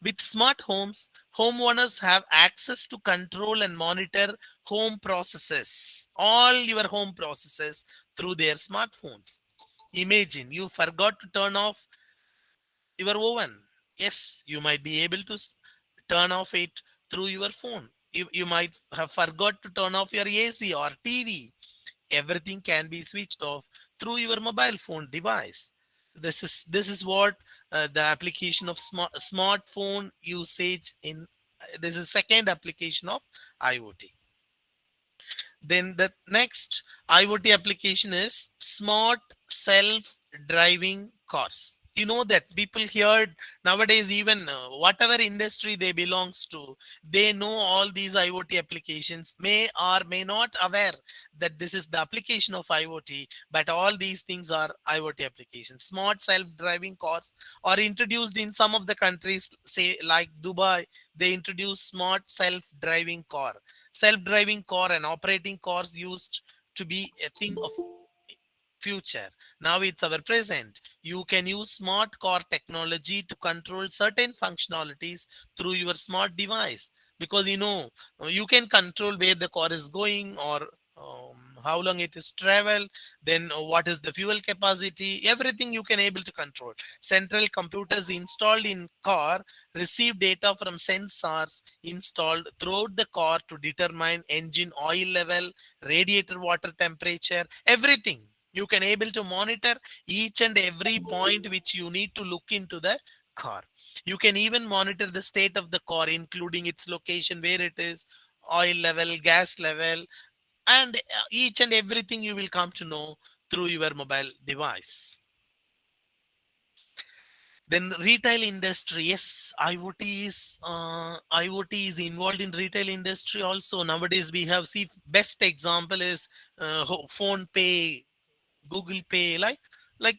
With smart homes, homeowners have access to control and monitor home processes, all your home processes, through their smartphones. Imagine you forgot to turn off your oven. Yes, you might be able to turn off it through your phone. You might have forgot to turn off your AC or TV. Everything can be switched off through your mobile phone device. This is what the application of smartphone usage in this is second application of IoT. Then the next IoT application is smart self driving cars. You know that people here nowadays, even whatever industry they belongs to, they know all these IoT applications, may or may not aware that this is the application of IoT, but all these things are IoT applications. Smart self-driving cars are introduced in some of the countries, say like Dubai. They introduce smart self-driving car and operating cars used to be a thing of future. Now it's our present. You can use smart car technology to control certain functionalities through your smart device, because you can control where the car is going, or how long it is travel, then what is the fuel capacity, everything you can able to control. Central computers installed in car receive data from sensors installed throughout the car to determine engine oil level, radiator water temperature, everything. You can able to monitor each and every point which you need to look into the car. You can even monitor the state of the car, including its location, where it is, oil level, gas level, and each and everything you will come to know through your mobile device. Then retail industry, yes, IoT is involved in retail industry also. Nowadays we have, see, best example is phone pay, Google Pay, like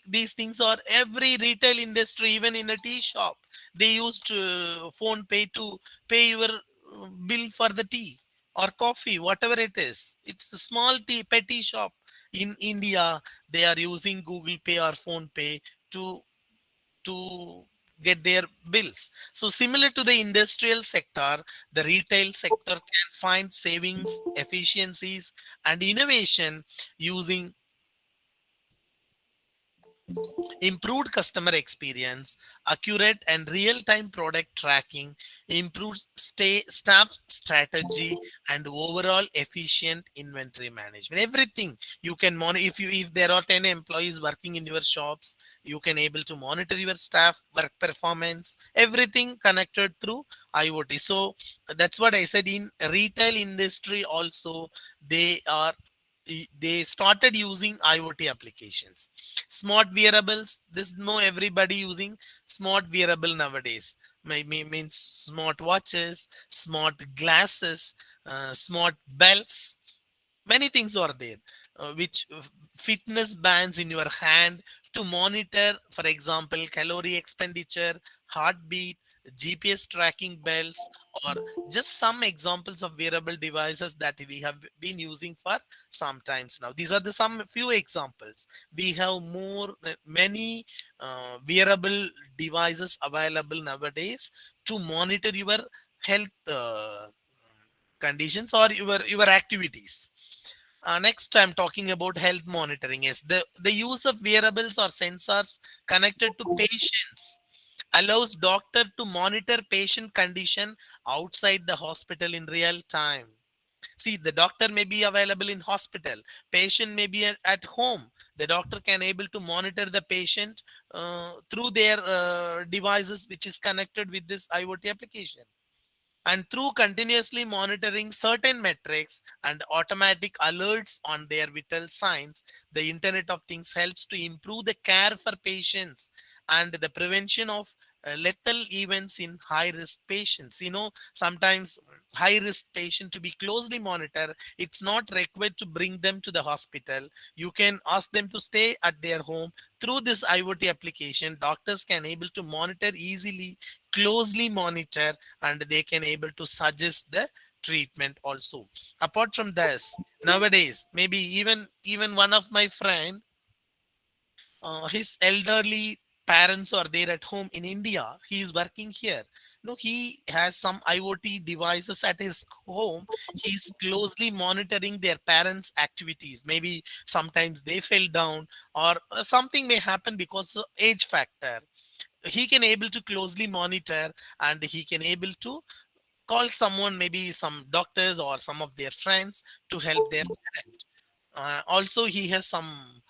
these things are every retail industry. Even in a tea shop, they used phone pay to pay your bill for the tea or coffee, whatever it is. It's a small tea petty shop. In India, they are using Google Pay or phone pay to to get their bills. So similar to the industrial sector, the retail sector can find savings, efficiencies, and innovation using improved customer experience, accurate and real-time product tracking, improves staff strategy, and overall efficient inventory management. Everything you can monitor. If there are 10 employees working in your shops, you can able to monitor your staff work performance. Everything connected through IoT. So that's what I said. In retail industry also, they are they started using IoT applications. Smart wearables. This no everybody using smart wearable nowadays. Means smart watches, smart glasses, smart belts. Many things are there, which fitness bands in your hand to monitor, for example, calorie expenditure, heartbeat, GPS tracking belts, or just some examples of wearable devices that we have been using for some times now. These are the some few examples. We have many wearable devices available nowadays to monitor your health conditions or your activities. Next, I'm talking about health monitoring. Is the use of wearables or sensors connected to patients allows doctor to monitor patient condition outside the hospital in real time. See, the doctor may be available in hospital, patient may be at home. The doctor can able to monitor the patient through their devices, which is connected with this IoT application. And through continuously monitoring certain metrics and automatic alerts on their vital signs, the Internet of Things helps to improve the care for patients and the prevention of lethal events in high risk patients. Sometimes high risk patient to be closely monitored, it's not required to bring them to the hospital. You can ask them to stay at their home. Through this IoT application, doctors can able to monitor easily, closely monitor, and they can able to suggest the treatment also. Apart from this, nowadays maybe even one of my friend, his elderly parents are there at home in India. He is working here. He has some IoT devices at his home. He's closely monitoring their parents activities. Maybe sometimes they fell down, or something may happen because of age factor. He can able to closely monitor, and he can able to call someone, maybe some doctors or some of their friends, to help their parent. Also he has some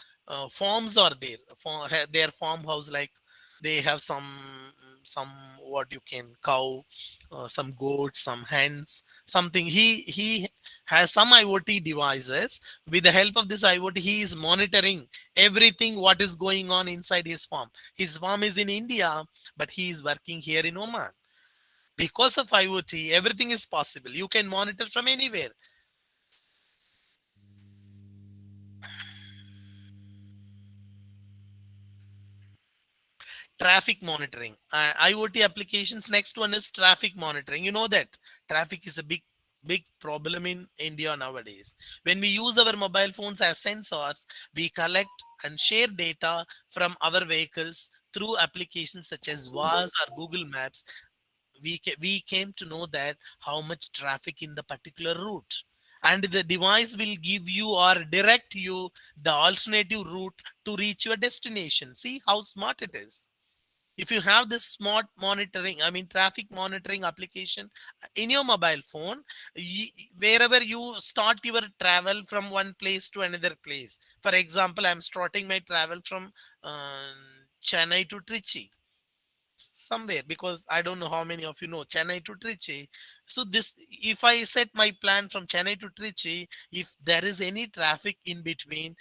farms are there for their farmhouse, like they have some some what you can cow, some goats, some hens, something. He has some IoT devices. With the help of this IoT, he is monitoring everything what is going on inside his farm. His farm is in India, but he is working here in Oman. Because of IoT, everything is possible. You can monitor from anywhere. Traffic monitoring, IoT applications. Next one is traffic monitoring. You know that traffic is a big problem in India nowadays. When we use our mobile phones as sensors, we collect and share data from our vehicles through applications such as WAS or Google Maps. We came to know that how much traffic in the particular route, and the device will give you or direct you the alternative route to reach your destination. See how smart it is. If you have this smart monitoring, I mean traffic monitoring application in your mobile phone, wherever you start your travel from one place to another place. For example, I'm starting my travel from uh, Chennai to Trichy somewhere, because I don't know how many of you know Chennai to Trichy. So this, if I set my plan from Chennai to Trichy, if there is any traffic in between,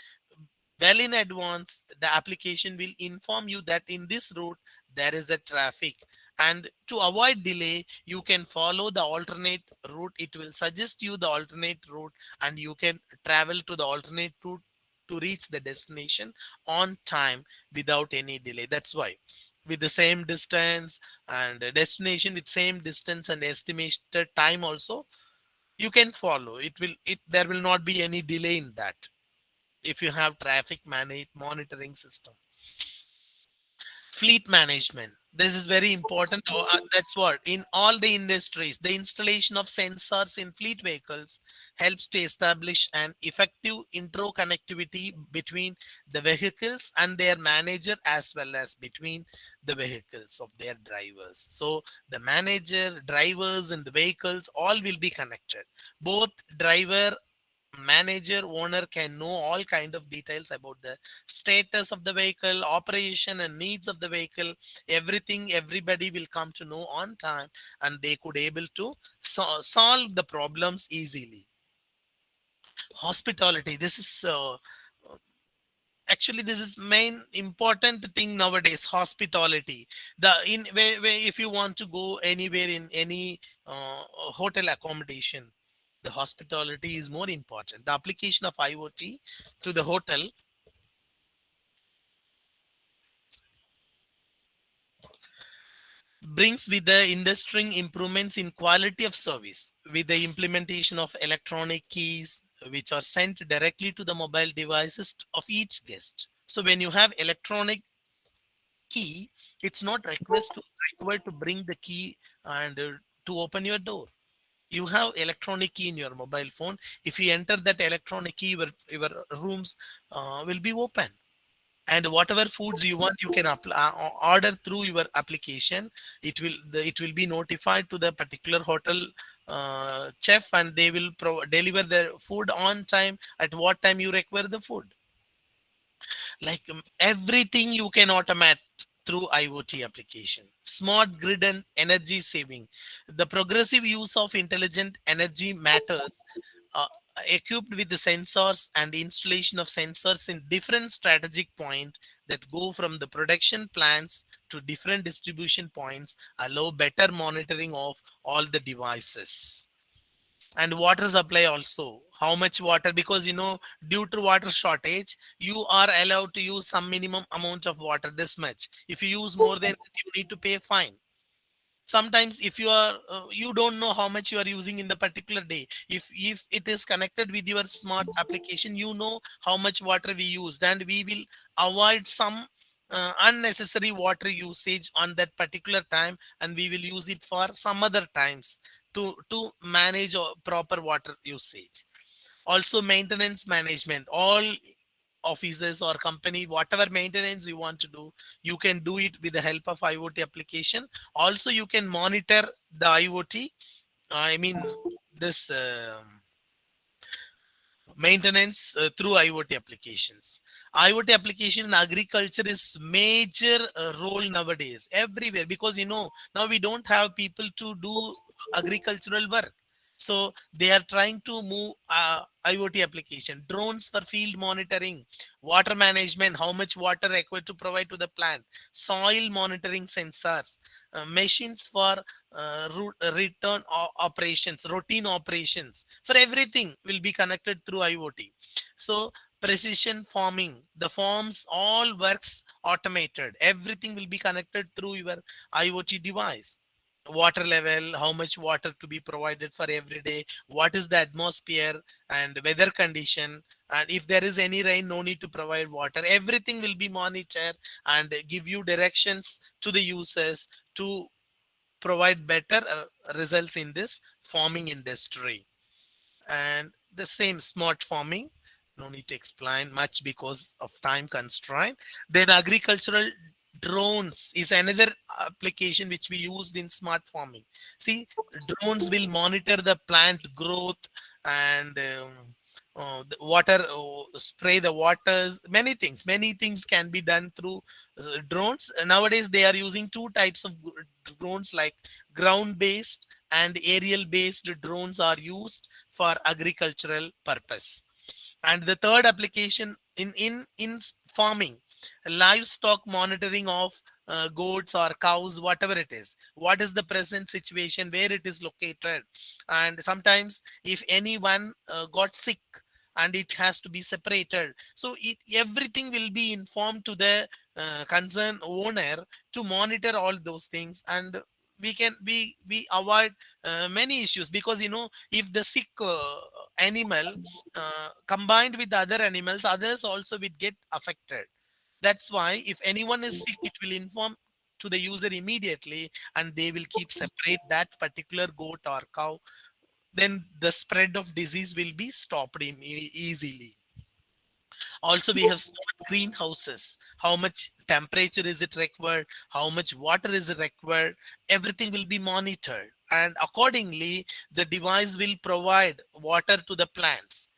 well in advance the application will inform you that in this route there is a traffic, and to avoid delay you can follow the alternate route. It will suggest you the alternate route, and you can travel to the alternate route to reach the destination on time without any delay. That's why, with the same distance and a destination with same distance and estimated time also, you can follow it. There will not be any delay in that if you have traffic manage monitoring system. Fleet management, this is very important. That's what, in all the industries, the installation of sensors in fleet vehicles helps to establish an effective interconnectivity between the vehicles and their manager, as well as between the vehicles of their drivers. So the manager, drivers, and the vehicles all will be connected. Both driver, manager, owner can know all kind of details about the status of the vehicle, operation and needs of the vehicle. Everything, everybody will come to know on time, and they could able to solve the problems easily. Hospitality, this is actually this is main important thing nowadays. Hospitality, the in where if you want to go anywhere in any hotel accommodation, the hospitality is more important. The application of IoT to the hotel brings with the industry improvements in quality of service, with the implementation of electronic keys which are sent directly to the mobile devices of each guest. So when you have electronic key, it's not required to bring the key and to open your door. You have electronic key in your mobile phone. If you enter that electronic key, your rooms will be open, and whatever foods you want you can order through your application. It will be notified to the particular hotel chef, and they will deliver the food on time at what time you require the food. Like everything you can automate through IoT application. Smart grid and energy saving, the progressive use of intelligent energy matters, uh, equipped with the sensors and installation of sensors in different strategic point that go from the production plants to different distribution points, allow better monitoring of all the devices. And water supply also, how much water, because due to water shortage you are allowed to use some minimum amount of water, this much. If you use more than that, you need to pay a fine. Sometimes if you are you don't know how much you are using in the particular day. If it is connected with your smart application, you know how much water we use, and we will avoid some unnecessary water usage on that particular time, and we will use it for some other times to manage proper water usage. Also maintenance management, all offices or company, whatever maintenance you want to do, you can do it with the help of IoT application. Also you can monitor the IoT, I mean this maintenance through IoT applications. IoT application in agriculture is major role nowadays everywhere, because now we don't have people to do agricultural work. So they are trying to move IoT application, drones for field monitoring, water management, how much water required to provide to the plant, soil monitoring sensors, machines for operations, routine operations, for everything will be connected through IoT. So precision farming, the farms all works automated. Everything will be connected through your IoT device. Water level, how much water to be provided for every day, what is the atmosphere and weather condition, and if there is any rain, no need to provide water. Everything will be monitored and give you directions to the users to provide better results in this farming industry. And the same smart farming, no need to explain much because of time constraint. Then agricultural drones is another application which we used in smart farming. See, drones will monitor the plant growth and the water, spray the waters, many things can be done through drones. Nowadays they are using two types of drones, like ground based and aerial based drones are used for agricultural purpose. And the third application in farming, livestock monitoring of goats or cows, whatever it is, what is the present situation, where it is located, and sometimes if anyone got sick and it has to be separated, so everything will be informed to the concerned owner to monitor all those things. And we avoid many issues, because if the sick animal combined with the other animals, others also will get affected. That's why if anyone is sick, it will inform to the user immediately, and they will keep separate that particular goat or cow. Then the spread of disease will be stopped easily. Also, we have smart greenhouses. How much temperature is it required? How much water is required? Everything will be monitored, and accordingly, the device will provide water to the plants.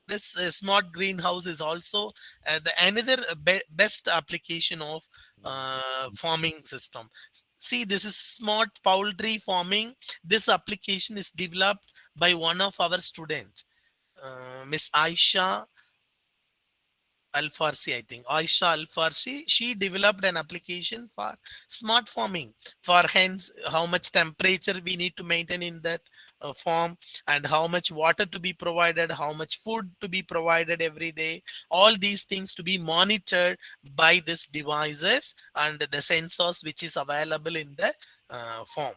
This smart greenhouse is also the another best application of farming system. See, this is smart poultry farming. This application is developed by one of our students, Miss Aisha Al-Farsi, I think. Aisha Al-Farsi, she developed an application for smart farming, for hence how much temperature we need to maintain in that farm, and how much water to be provided, how much food to be provided every day. All these things to be monitored by these devices and the sensors which is available in the farm.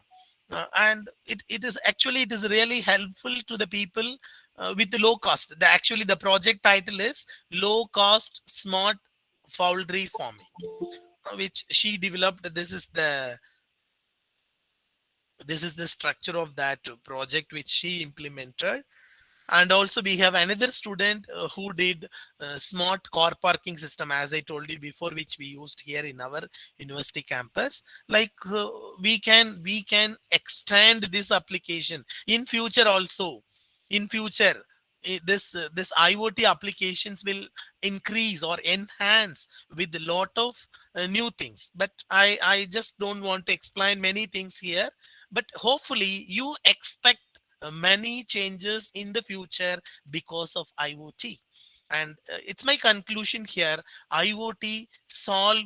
And it is actually, it is really helpful to the people with the low cost. Actually the project title is low cost smart poultry farming, which she developed. This is the structure of that project which she implemented. And also we have another student who did smart car parking system, as I told you before, which we used here in our university campus. Like we can extend this application in future also. In future, this IoT applications will increase or enhance with a lot of new things, but I just don't want to explain many things here. But hopefully you expect many changes in the future because of IoT. And it's my conclusion here. IoT solve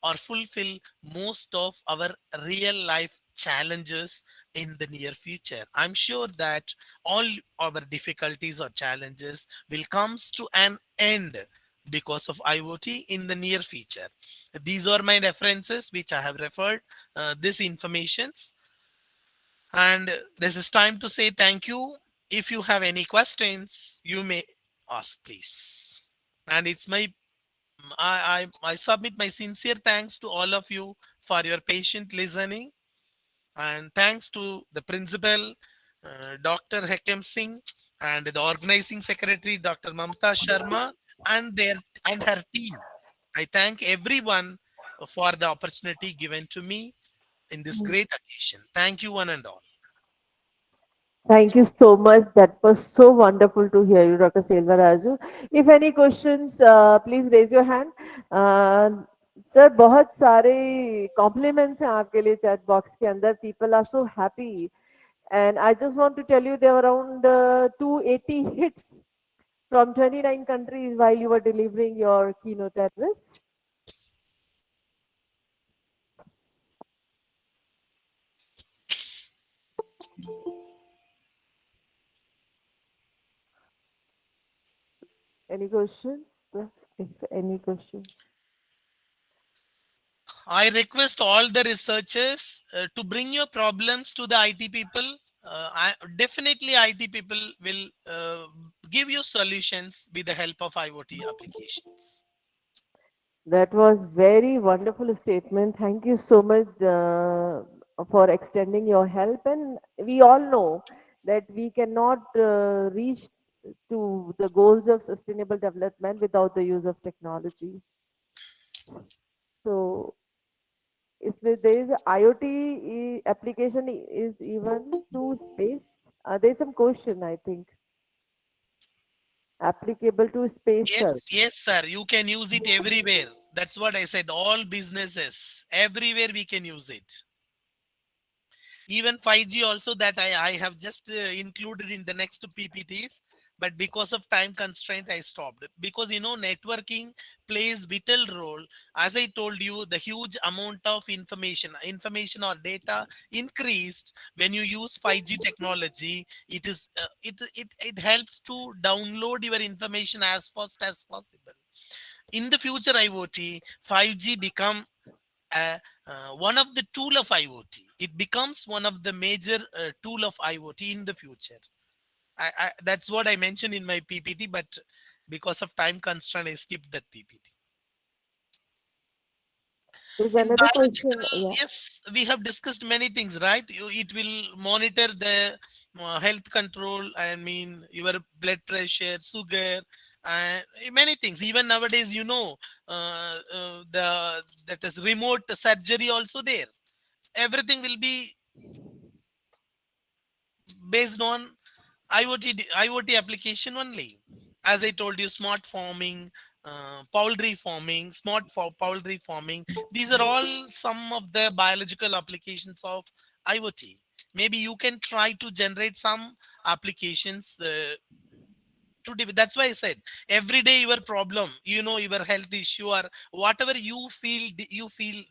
or fulfill most of our real life challenges in the near future. I'm sure that all our difficulties or challenges will comes to an end because of IoT in the near future. These are my references which I have referred this informations. And this is time to say thank you. If you have any questions, you may ask, please. And it's my I submit my sincere thanks to all of you for your patient listening, and thanks to the principal, Dr. Hakem Singh, and the organizing secretary, Dr. Mamta Sharma, and their and her team. I thank everyone for the opportunity given to me in this great occasion. Thank you, one and all. Thank you so much. That was so wonderful to hear you, Dr. Selvaraju. If any questions, please raise your hand. Sir बहुत सारे compliments हैं आपके लिए chat box के अंदर. People are so happy, and I just want to tell you there were around 280 hits from 29 countries while you were delivering your keynote address. Any questions? If any questions. I request all the researchers to bring your problems to the IT people. Definitely, IT people will give you solutions with the help of IoT applications. That was very wonderful statement. Thank you so much for extending your help. And we all know that we cannot reach to the goals of sustainable development without the use of technology. So, there is a IoT application is even to space. There's some question, I think, applicable to space search. Yes, yes, sir. You can use it everywhere. That's what I said. All businesses, everywhere we can use it. Even 5G also that I have just included in the next ppts, but because of time constraint I stopped, because networking plays vital role. As I told you, the huge amount of information or data increased when you use 5G technology. It helps to download your information as fast as possible. In the future IoT, 5G become uh, one of the tool of IoT. It becomes one of the major tool of IoT in the future. That's what I mentioned in my PPT, but because of time constraint, I skipped that PPT. There's In another question. biological, Yeah. yes, we have discussed many things, right? It will monitor the health control. I mean, your blood pressure, sugar, and many things. Even nowadays, the that is remote surgery also there. Everything will be based on IoT application only. As I told you, smart farming, poultry farming, poultry farming. These are all some of the biological applications of IoT. Maybe you can try to generate some applications. That's why I said every day your problem, your health issue or whatever you feel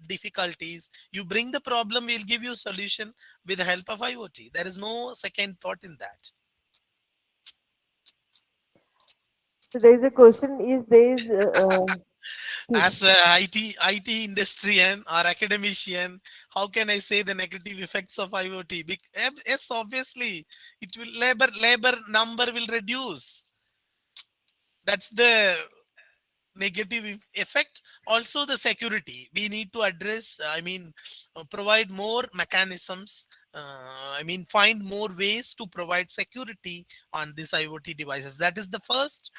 difficulties, you bring the problem, we'll give you solution with the help of IoT. There is no second thought in that. So there is a question: is there is As a IT industrian or academician, how can I say the negative effects of IoT? Yes, obviously, it will labor number will reduce. That's the negative effect. Also the security we need to address, provide more mechanisms, find more ways to provide security on these IoT devices. That is the first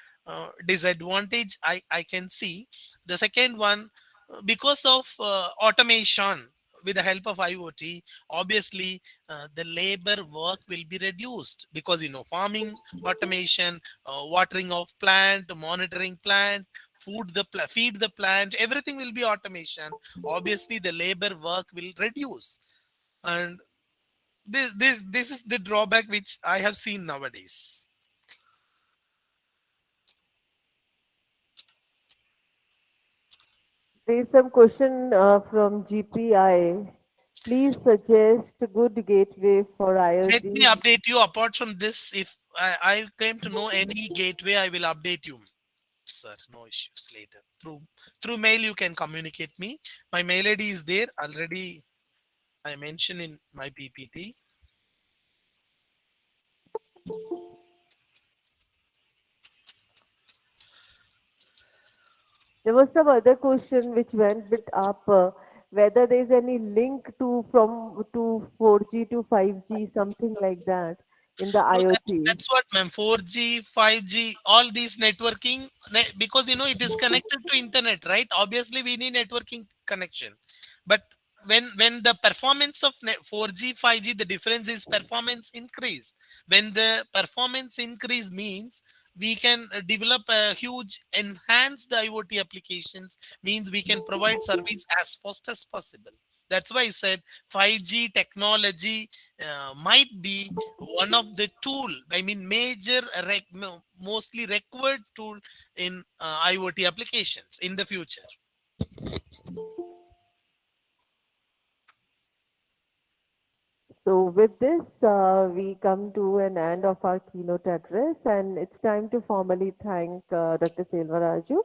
disadvantage I can see. The second one, because of automation with the help of IoT, obviously the labor work will be reduced, because farming automation, watering of plant, monitoring plant, feed the plant, everything will be automation. Obviously the labor work will reduce, and this is the drawback which I have seen nowadays. there is some question from GPI. Please suggest a good gateway for Let me IoT. update you. Apart from this, if I came to know any gateway, I will update you, sir. No issues later. Through mail you can communicate me. My mail ID is there already. I mentioned in my PPT. There was some other question which went bit up, whether there is any link to from to 4G to 5G, something like that in the No, IoT. that's what, ma'am. 4G, 5G, all these networking, because it is connected to internet, right? Obviously, we need networking connection. But when the performance of 4G 5G, the difference is performance increase. When the performance increase means we can develop a huge enhanced IoT applications, means we can provide service as fast as possible. That's why I said 5G technology might be one of the tool, I mean major mostly required tool in IoT applications in the future. So with this, we come to an end of our keynote address, and it's time to formally thank Dr. Selvaraju.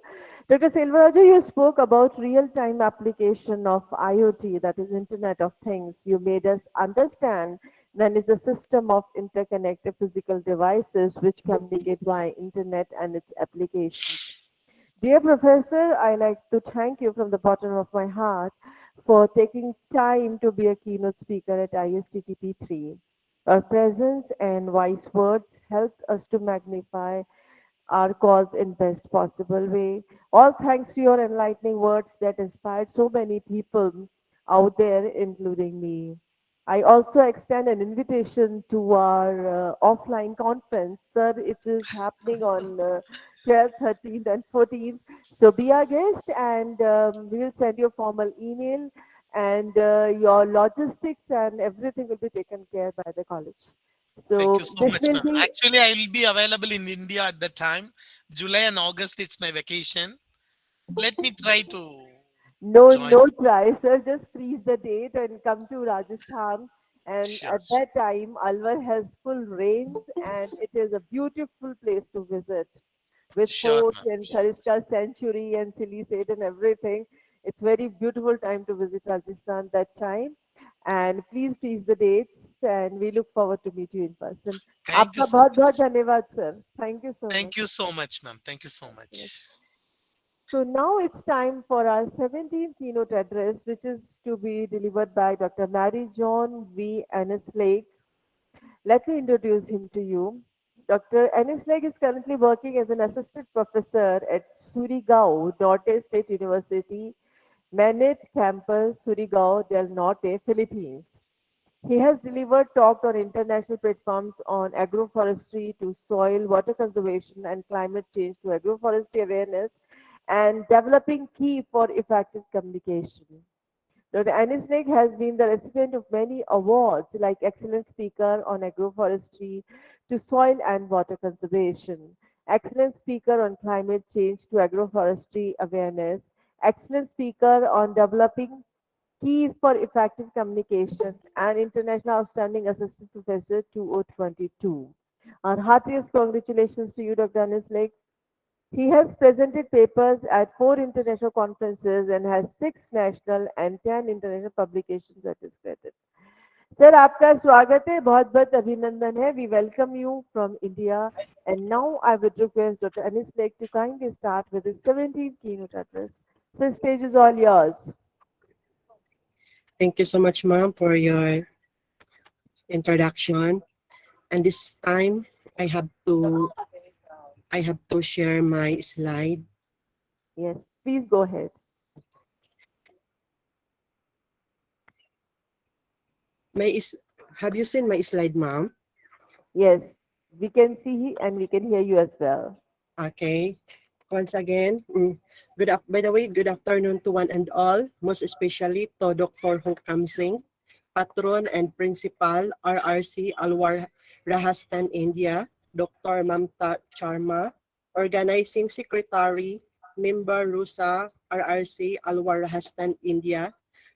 Dr. Selvaraju, you spoke about real-time application of IoT, that is Internet of Things. You made us understand then is a system of interconnected physical devices which communicate via Internet and its applications. Dear Professor, I like to thank you from the bottom of my heart for taking time to be a keynote speaker at ISTTP-3. Your presence and wise words helped us to magnify our cause in best possible way. All thanks to your enlightening words that inspired so many people out there, including me. I also extend an invitation to our offline conference. Sir, it is happening on 12th, 13th, and 14th. So be our guest, and we will send you a formal email, and your logistics and everything will be taken care by the college. Thank you So so this much, will ma'am. be Actually, I will be available in India at the time. July and August, it's my vacation. Let me try to no, join. no try, sir. Just freeze the date and come to Rajasthan. And Sure, at that time, Alwar has full rains and it is a beautiful place to visit with sure, fort ma'am. and Sariska Sanctuary and Silicate and everything. It's very beautiful time to visit Rajasthan that time. And please freeze the dates and we look forward to meet you in person. Thank you आपका so बहुत बहुत much. धन्यवाद sir. Thank you so Thank much. you so much, ma'am. Thank you so Thank you. much. So now it's time for our 17th keynote address, which is to be delivered by Dr. Mary John V. Annislake. Let me introduce him to you. Dr. Annislake is currently working as an assistant professor at Surigao Norte State University, Manit Campus, Surigao del Norte, Philippines. He has delivered talks on international platforms on agroforestry to soil, water conservation, and climate change to agroforestry awareness and developing key for effective communication. Dr. Anisnik has been the recipient of many awards like Excellent Speaker on Agroforestry to Soil and Water Conservation, Excellent Speaker on Climate Change to Agroforestry Awareness, Excellent Speaker on Developing Keys for Effective Communication, and International Outstanding Assistant Professor 2022. Our heartiest congratulations to you, Dr. Anislik. He has presented papers at 4 international conferences and has 6 national and 10 international publications at his credit. Sir आपका स्वागत है बहुत बहुत अभिनंदन है we welcome you from India and now I would request Dr. Anis Lake to kindly start with his 17th keynote address. So stage is all yours. Thank you so much, ma'am, for your introduction. And this time, I have to I have to share my slide. Yes, please go ahead. My is Have you seen my slide, ma'am? Yes, we can see and we can hear you as well. Okay. Once again, by the way, good afternoon to one and all, most especially to Dr. Hokam Singh, Patron and Principal, RRC Alwar Rahastan, India, Dr. Mamta Sharma, Organizing Secretary, Member Rusa, RRC Alwar Rahastan, India,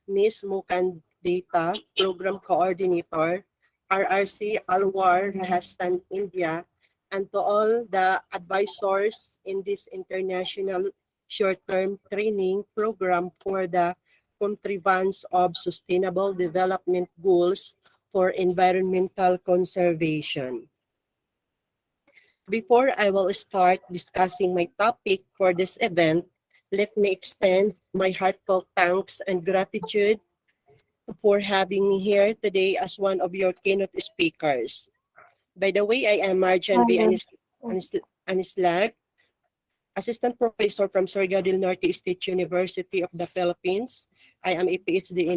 Ms. Mukan Data, Program Coordinator, RRC Alwar Rahastan, India, and to all the advisors in this international short-term training program for the contrivance of sustainable development goals for environmental conservation. Before I will start discussing my topic for this event, let me extend my heartfelt thanks and gratitude for having me here today as one of your keynote speakers. By the way, I am Marjan B. Anislag, Assistant Professor from Surigao del Norte State University of the Philippines. I am a PhD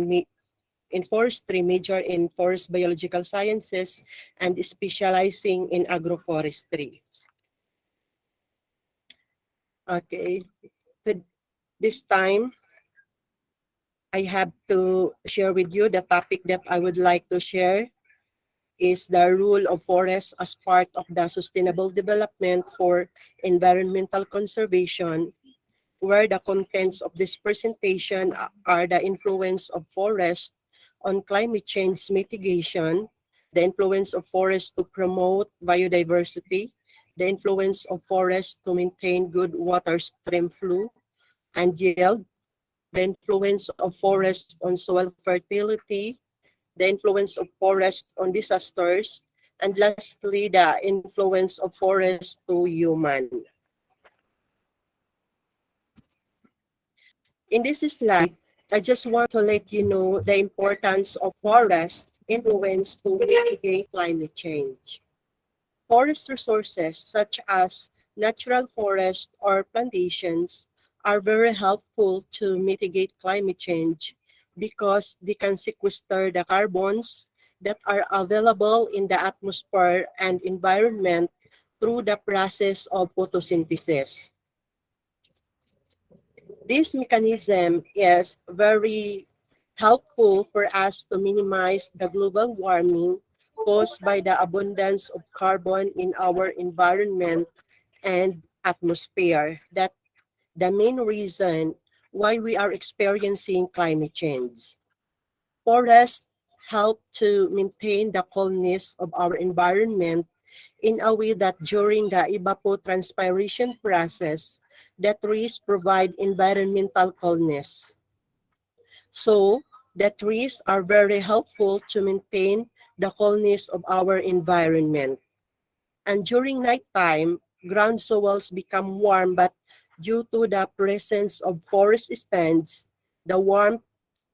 in forestry, major in forest biological sciences, and specializing in agroforestry. Okay, this time I have to share with you the topic that I would like to share is the role of forests as part of the sustainable development for environmental conservation, where the contents of this presentation are the influence of forest on climate change mitigation, the influence of forests to promote biodiversity, the influence of forests to maintain good water stream flow and yield, the influence of forests on soil fertility, the influence of forests on disasters, and lastly, the influence of forests to human. In this slide, I just want to let you know the importance of forest influence to mitigate climate change. Forest resources such as natural forests or plantations are very helpful to mitigate climate change because they can sequester the carbons that are available in the atmosphere and environment through the process of photosynthesis. This mechanism is very helpful for us to minimize the global warming caused by the abundance of carbon in our environment and atmosphere. That the main reason why we are experiencing climate change. Forests help to maintain the coolness of our environment in a way that during the evapotranspiration process, the trees provide environmental coolness. So, the trees are very helpful to maintain the coolness of our environment. And during nighttime, ground soils become warm, but due to the presence of forest stands, the warmth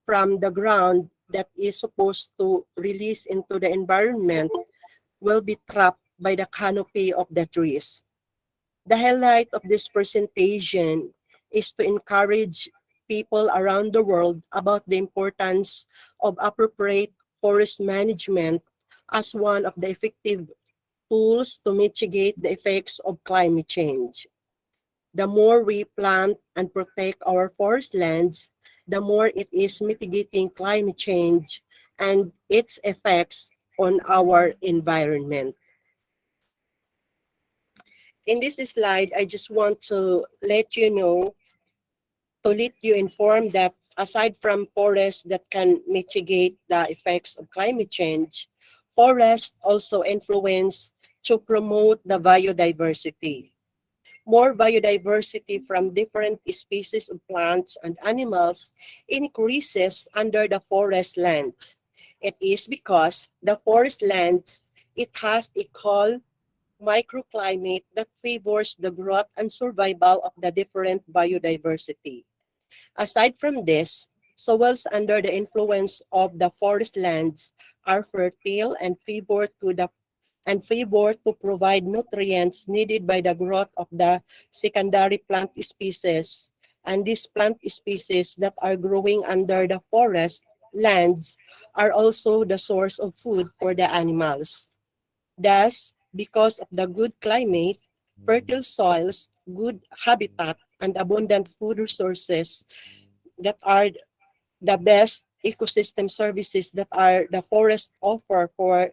from the ground that is supposed to release into the environment will be trapped by the canopy of the trees. The highlight of this presentation is to encourage people around the world about the importance of appropriate forest management as one of the effective tools to mitigate the effects of climate change. The more we plant and protect our forest lands, the more it is mitigating climate change and its effects on our environment. In this slide, I just want to let you know, to let you inform that aside from forests that can mitigate the effects of climate change, forests also influence to promote the biodiversity. More biodiversity from different species of plants and animals increases under the forest lands. It is because the forest land, it has a cold microclimate that favors the growth and survival of the different biodiversity. Aside from this, soils under the influence of the forest lands are fertile and favor to provide nutrients needed by the growth of the secondary plant species. And these plant species that are growing under the forest lands are also the source of food for the animals. Thus, because of the good climate, fertile soils, good habitat, and abundant food resources that are the best ecosystem services that are the forest offer for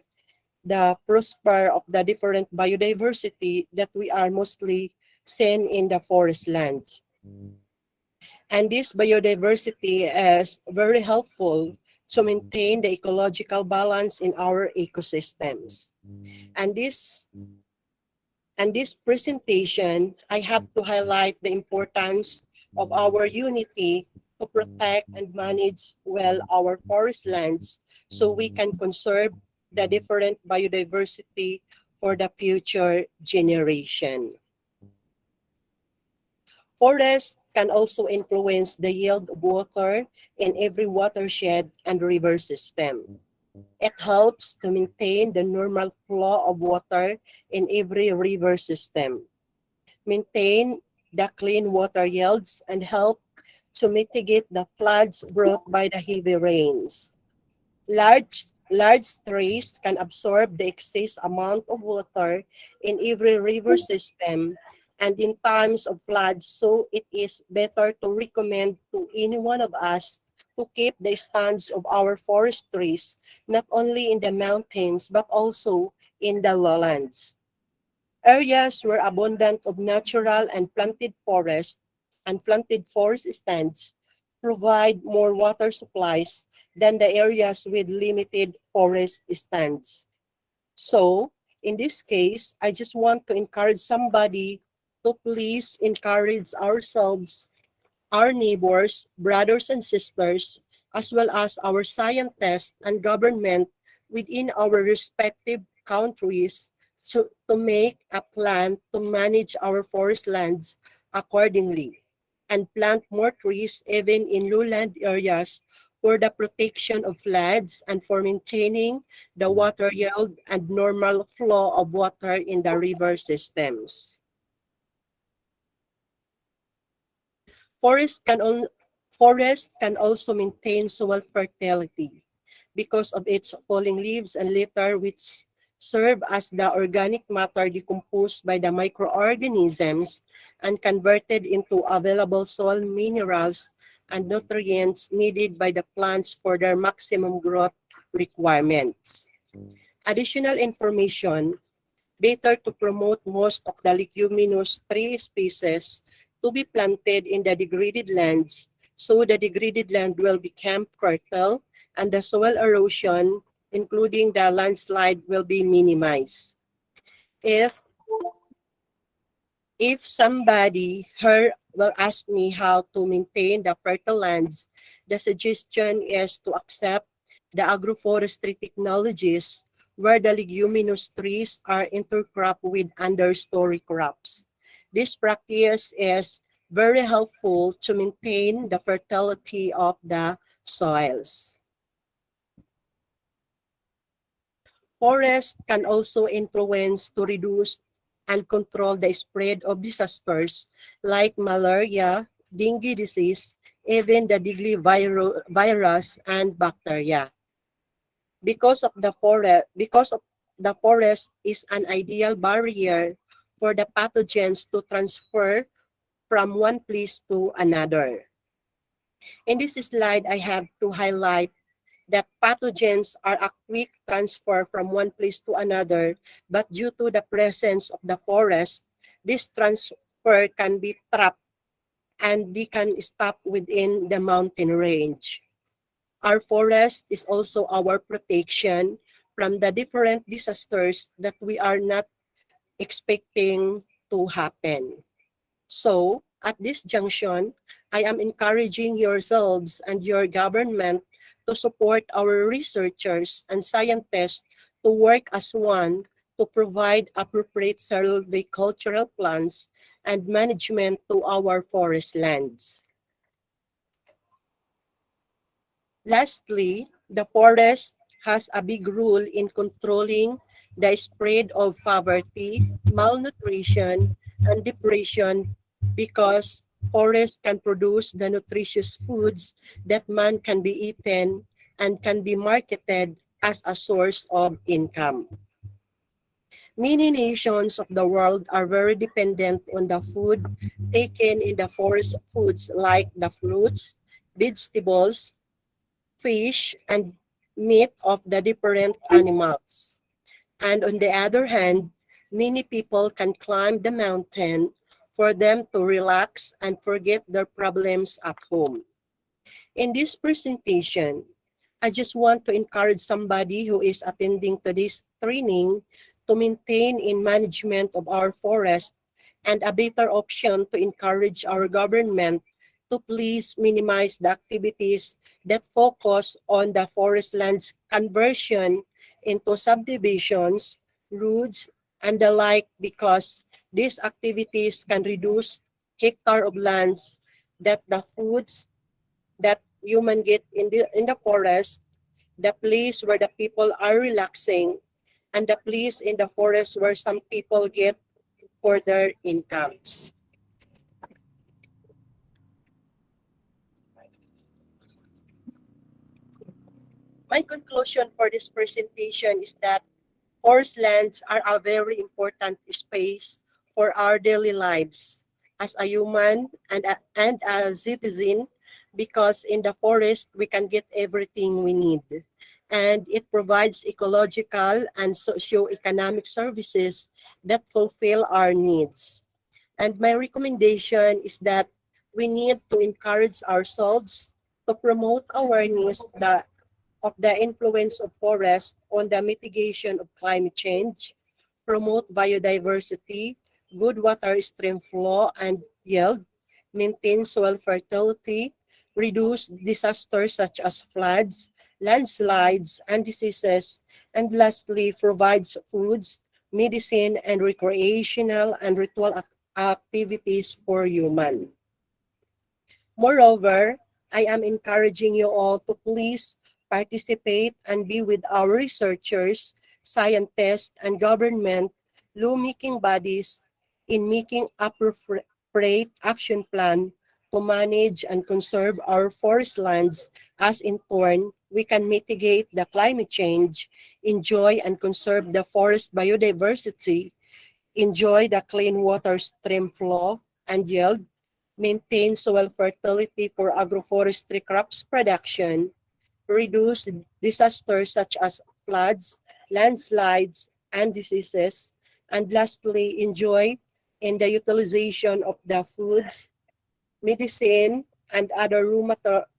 the prosper of the different biodiversity that we are mostly seeing in the forest lands. And this biodiversity is very helpful to maintain the ecological balance in our ecosystems. And this presentation, I have to highlight the importance of our unity to protect and manage well our forest lands so we can conserve the different biodiversity for the future generation. Forests can also influence the yield of water in every watershed and river system. It helps to maintain the normal flow of water in every river system, maintain the clean water yields, and help to mitigate the floods brought by the heavy rains. Large trees can absorb the excess amount of water in every river system and in times of floods, so it is better to recommend to any one of us to keep the stands of our forest trees, not only in the mountains but also in the lowlands. Areas where abundant of natural and planted forest stands provide more water supplies than the areas with limited forest stands. So, in this case, I just want to encourage somebody to please encourage ourselves, our neighbors, brothers and sisters, as well as our scientists and government within our respective countries to make a plan to manage our forest lands accordingly and plant more trees even in lowland areas for the protection of floods and for maintaining the water yield and normal flow of water in the river systems. Forest can, on, Forest can also maintain soil fertility because of its falling leaves and litter which serve as the organic matter decomposed by the microorganisms and converted into available soil minerals and nutrients needed by the plants for their maximum growth requirements. Additional information better to promote most of the leguminous tree species to be planted in the degraded lands so the degraded land will become fertile and the soil erosion, including the landslide, will be minimized. If if somebody her will ask me how to maintain the fertile lands, the suggestion is to accept the agroforestry technologies where the leguminous trees are intercropped with understory crops. This practice is very helpful to maintain the fertility of the soils. Forests can also influence to reduce and control the spread of disasters like malaria, dengue disease, even the deadly virus and bacteria. Because of the forest is an ideal barrier for the pathogens to transfer from one place to another. In this slide, I have to highlight that pathogens are a quick transfer from one place to another, but due to the presence of the forest, this transfer can be trapped and they can stop within the mountain range. Our forest is also our protection from the different disasters that we are not expecting to happen. So, at this junction, I am encouraging yourselves and your government to support our researchers and scientists to work as one to provide appropriate silvicultural plans and management to our forest lands. Lastly, the forest has a big role in controlling the spread of poverty, malnutrition, and depression because forests can produce the nutritious foods that man can be eaten and can be marketed as a source of income. Many nations of the world are very dependent on the food taken in the forest foods like the fruits, vegetables, fish, and meat of the different animals. And on the other hand, many people can climb the mountain for them to relax and forget their problems at home. In this presentation, I just want to encourage somebody who is attending to this training to maintain in management of our forest and a better option to encourage our government to please minimize the activities that focus on the forest lands conversion into subdivisions, roads, and the like because these activities can reduce hectare of lands that the foods that human get in the forest, the place where the people are relaxing, and the place in the forest where some people get for their incomes. My conclusion for this presentation is that forest lands are a very important space for our daily lives as a human and a citizen, because in the forest we can get everything we need. And it provides ecological and socio-economic services that fulfill our needs. And my recommendation is that we need to encourage ourselves to promote awareness of the influence of forest on the mitigation of climate change, promote biodiversity, good water stream flow and yield, maintain soil fertility, reduce disasters such as floods, landslides, and diseases, and lastly, provides foods, medicine, and recreational and ritual activities for humans. Moreover, I am encouraging you all to please participate and be with our researchers, scientists, and government lawmaking bodies in making appropriate action plan to manage and conserve our forest lands, as in turn we can mitigate the climate change, enjoy and conserve the forest biodiversity, enjoy the clean water stream flow and yield, maintain soil fertility for agroforestry crops production, reduce disasters such as floods, landslides, and diseases, and lastly, enjoy in the utilization of the foods, medicine, and other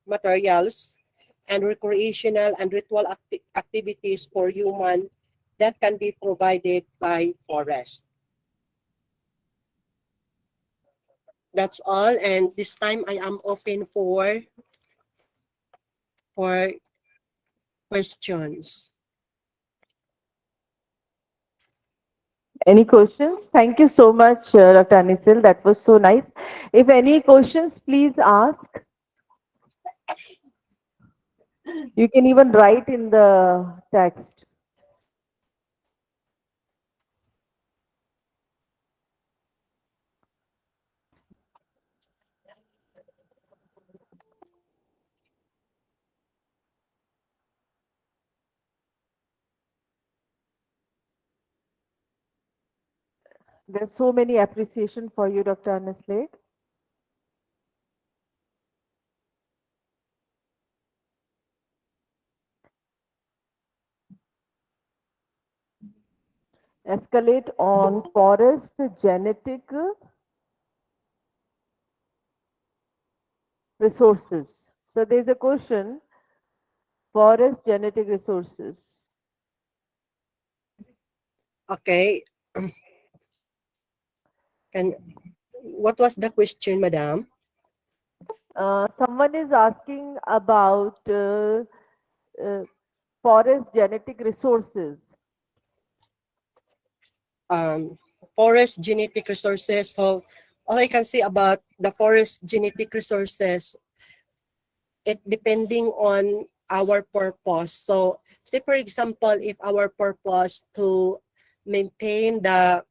materials, and recreational and ritual activities for human that can be provided by forest. That's all, and this time I am open for questions. Any questions? Thank you so much, Dr. Anisil. That was so nice. If any questions, please ask. You can even write in the text. There's so many appreciation for you, Dr. Anisil. Escalate on forest genetic resources. So there's a question, forest genetic resources. Okay. Can what was the question, madam? Someone is asking about uh, forest genetic resources. Um, Forest genetic resources. So all I can say about the forest genetic resources, it depending on our purpose. So say for example, if our purpose to maintain the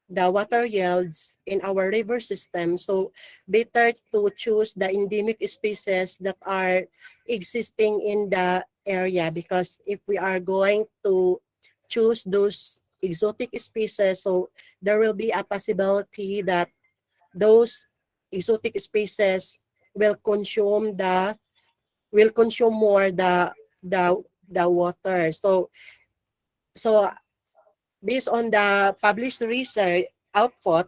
water yields in our river system. So better to choose the endemic species that are existing in the area, because if we are going to choose those exotic species, so there will be a possibility that those exotic species will consume more the water. So based on the published research output,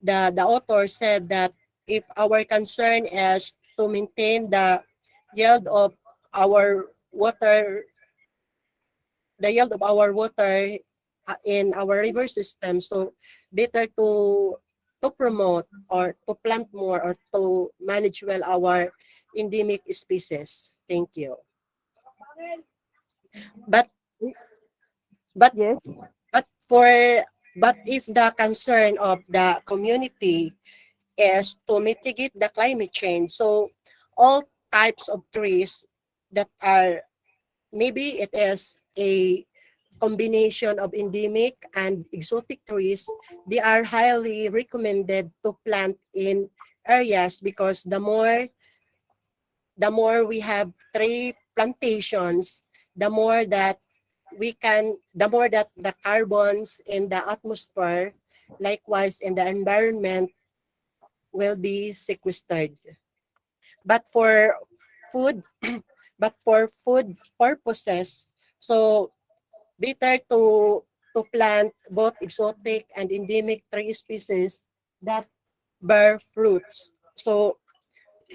the author said that if our concern is to maintain the yield of our water, the yield of our water in our river system, so better to promote or to plant more or to manage well our endemic species. Thank you. But but Yes. but for but if the concern of the community is to mitigate the climate change. So all types of trees that are, maybe it is a combination of endemic and exotic trees, they are highly recommended to plant in areas, because the more we have tree plantations, the more that the more that the carbons in the atmosphere, likewise in the environment, will be sequestered. But for food, but for food purposes, so better to plant both exotic and endemic tree species that bear fruits. So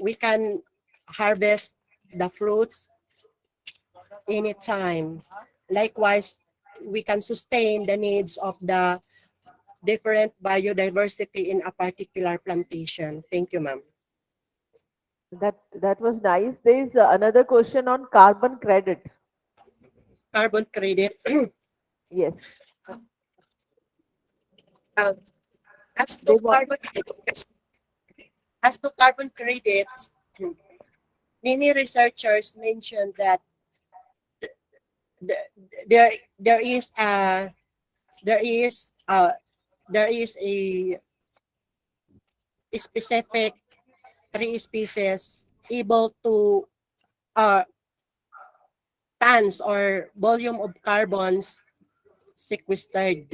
we can harvest the fruits anytime. Likewise, we can sustain the needs of the different biodiversity in a particular plantation. Thank you, ma'am. That was nice. There is another question on carbon credit. Carbon credit. Yes, uh, as they to want. carbon as to carbon credits, many researchers mentioned that th- there there is a there is there is a specific tree species able to uh, tons or volume of carbons sequestered,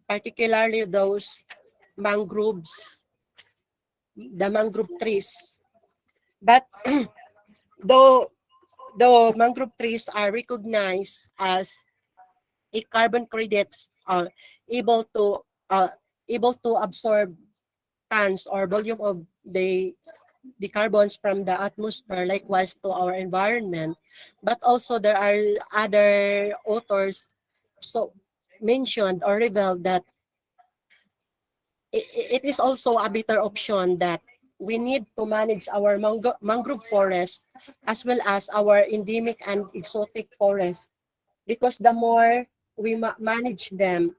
particularly those mangroves, the mangrove trees. But though though mangrove trees are recognized as a carbon credits able to uh, able to absorb tons or volume of the carbons from the atmosphere, likewise to our environment. But also there are other authors so mentioned or revealed that it is also a better option that we need to manage our mangrove forest as well as our endemic and exotic forest, because the more we manage them,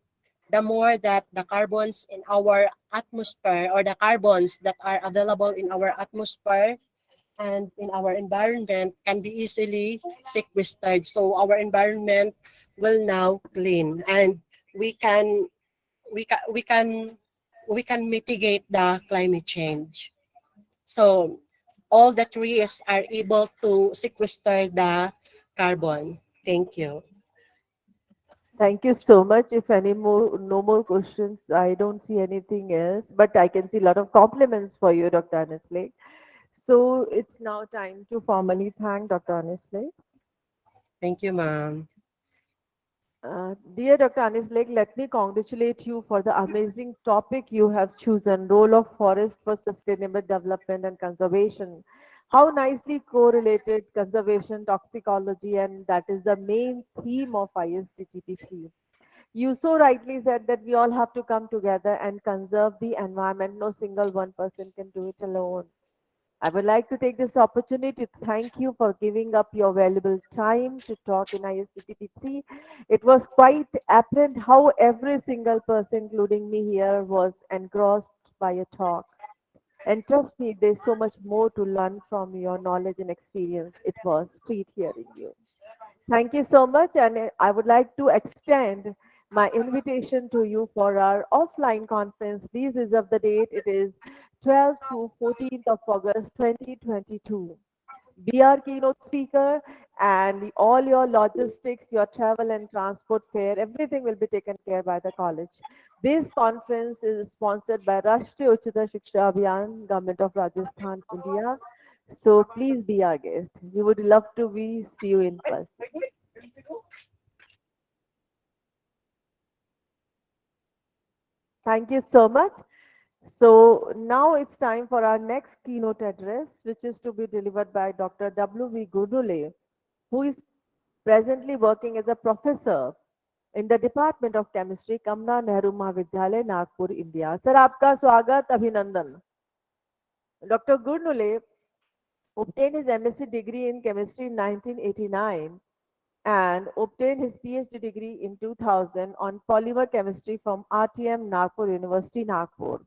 the more that the carbons in our atmosphere or the carbons that are available in our atmosphere and in our environment can be easily sequestered. So our environment will now clean, and we can we can we can we can mitigate the climate change. So all the trees are able to sequester the carbon. Thank you. Thank you so much. If any more, no more questions, I don't see anything else, but I can see a lot of compliments for you, Dr. Anisley. So it's now time to formally thank Dr. Anisley. Thank you, ma'am. Dear Dr. Anis Lake, let me congratulate you for the amazing topic you have chosen, role of forest for sustainable development and conservation. How nicely correlated conservation, toxicology, and that is the main theme of ISTTP-3. You so rightly said that we all have to come together and conserve the environment. No single one person can do it alone. I would like to take this opportunity to thank you for giving up your valuable time to talk in ISTTP-3. It was quite apparent how every single person, including me here, was engrossed by your talk. And trust me, there's so much more to learn from your knowledge and experience. It was treat hearing you. Thank you so much. And I would like to extend my invitation to you for our offline conference. Please reserve the date. It is 12th to 14th of August 2022. Be our keynote speaker, and all your logistics, your travel and transport fare, everything will be taken care by the college. This conference is sponsored by Rashtriya Uchchata Shiksha Abhiyan, Government of Rajasthan, India. So please be our guest. We would love to see you in person. Thank you so much. So now it's time for our next keynote address, which is to be delivered by Dr. W.V. Gudule, who is presently working as a professor in the Department of Chemistry, Kamla Nehru Mahavidyalaya, Nagpur, India. Sir, आपका स्वागत अभिनंदन. Dr. Gurnule obtained his MSc degree in chemistry in 1989 and obtained his PhD degree in 2000 on polymer chemistry from RTM Nagpur University, Nagpur.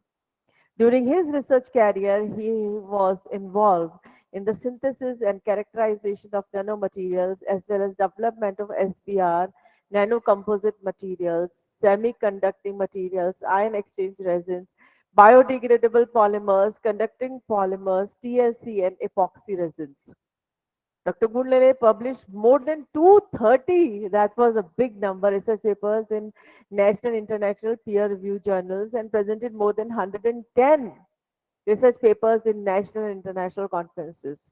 During his research career, he was involved in the synthesis and characterization of nanomaterials as well as development of SBR, nanocomposite materials, semiconducting materials, ion exchange resins, biodegradable polymers, conducting polymers, TLC, and epoxy resins. Dr. Gundlele published more than 230, that was a big number, research papers in national international peer reviewed journals and presented more than 110 research papers in national and international conferences.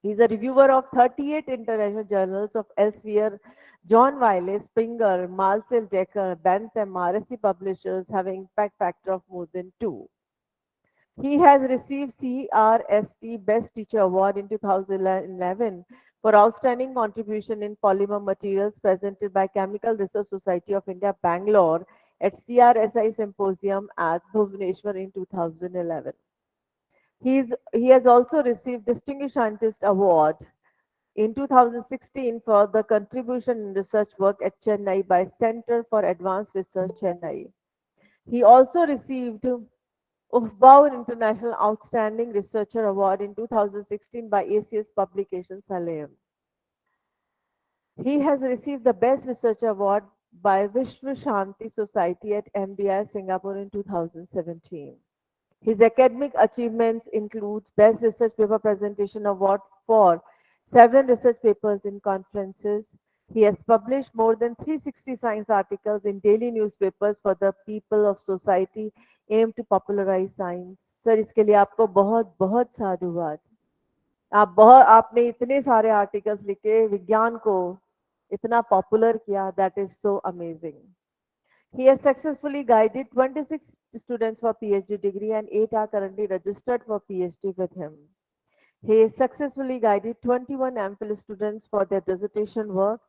He's a reviewer of 38 international journals of Elsevier, John Wiley, Springer, Marcel Decker, Bentham, RSC publishers having impact factor of more than 2. He has received CRST Best Teacher Award in 2011 for outstanding contribution in polymer materials presented by Chemical Research Society of India, Bangalore at CRSI Symposium at Bhubaneswar in 2011. He has also received Distinguished Scientist Award in 2016 for the contribution in research work at Chennai by Center for Advanced Research, Chennai. He also received Ufbaur International Outstanding Researcher Award in 2016 by ACS Publications, Salem. He has received the Best Researcher Award by Vishwa Shanti Society at MDI Singapore in 2017. His academic achievements includes Best Research Paper Presentation Award for 7 research papers in conferences. He has published more than 360 science articles in daily newspapers for the people of society aimed to popularize science. Sir इसके लिए आपको बहुत बहुत साधुवाद. आपने इतने सारे articles लिखे विज्ञान को इतना पॉपुलर किया. That is so amazing. He has successfully guided 26 students for PhD degree and 8 are currently registered for PhD with him. He has successfully guided 21 MPhil students for their dissertation work.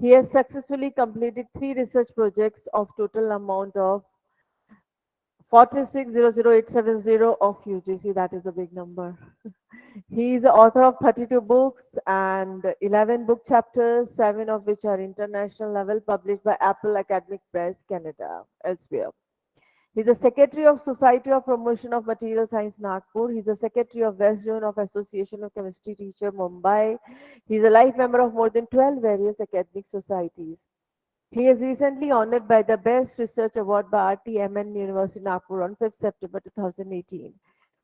He has successfully completed 3 research projects of total amount of 46,00870 of UGC. That is a big number. He is the author of 32 books and 11 book chapters, 7 of which are international level, published by Apple Academic Press, Canada, elsewhere. He's the Secretary of Society of Promotion of Material Science, Nagpur. He's the Secretary of West Zone of Association of Chemistry Teacher, Mumbai. He's a life member of more than 12 various academic societies. He is recently honored by the Best Research Award by RTMN University, Nagpur on 5th September 2018.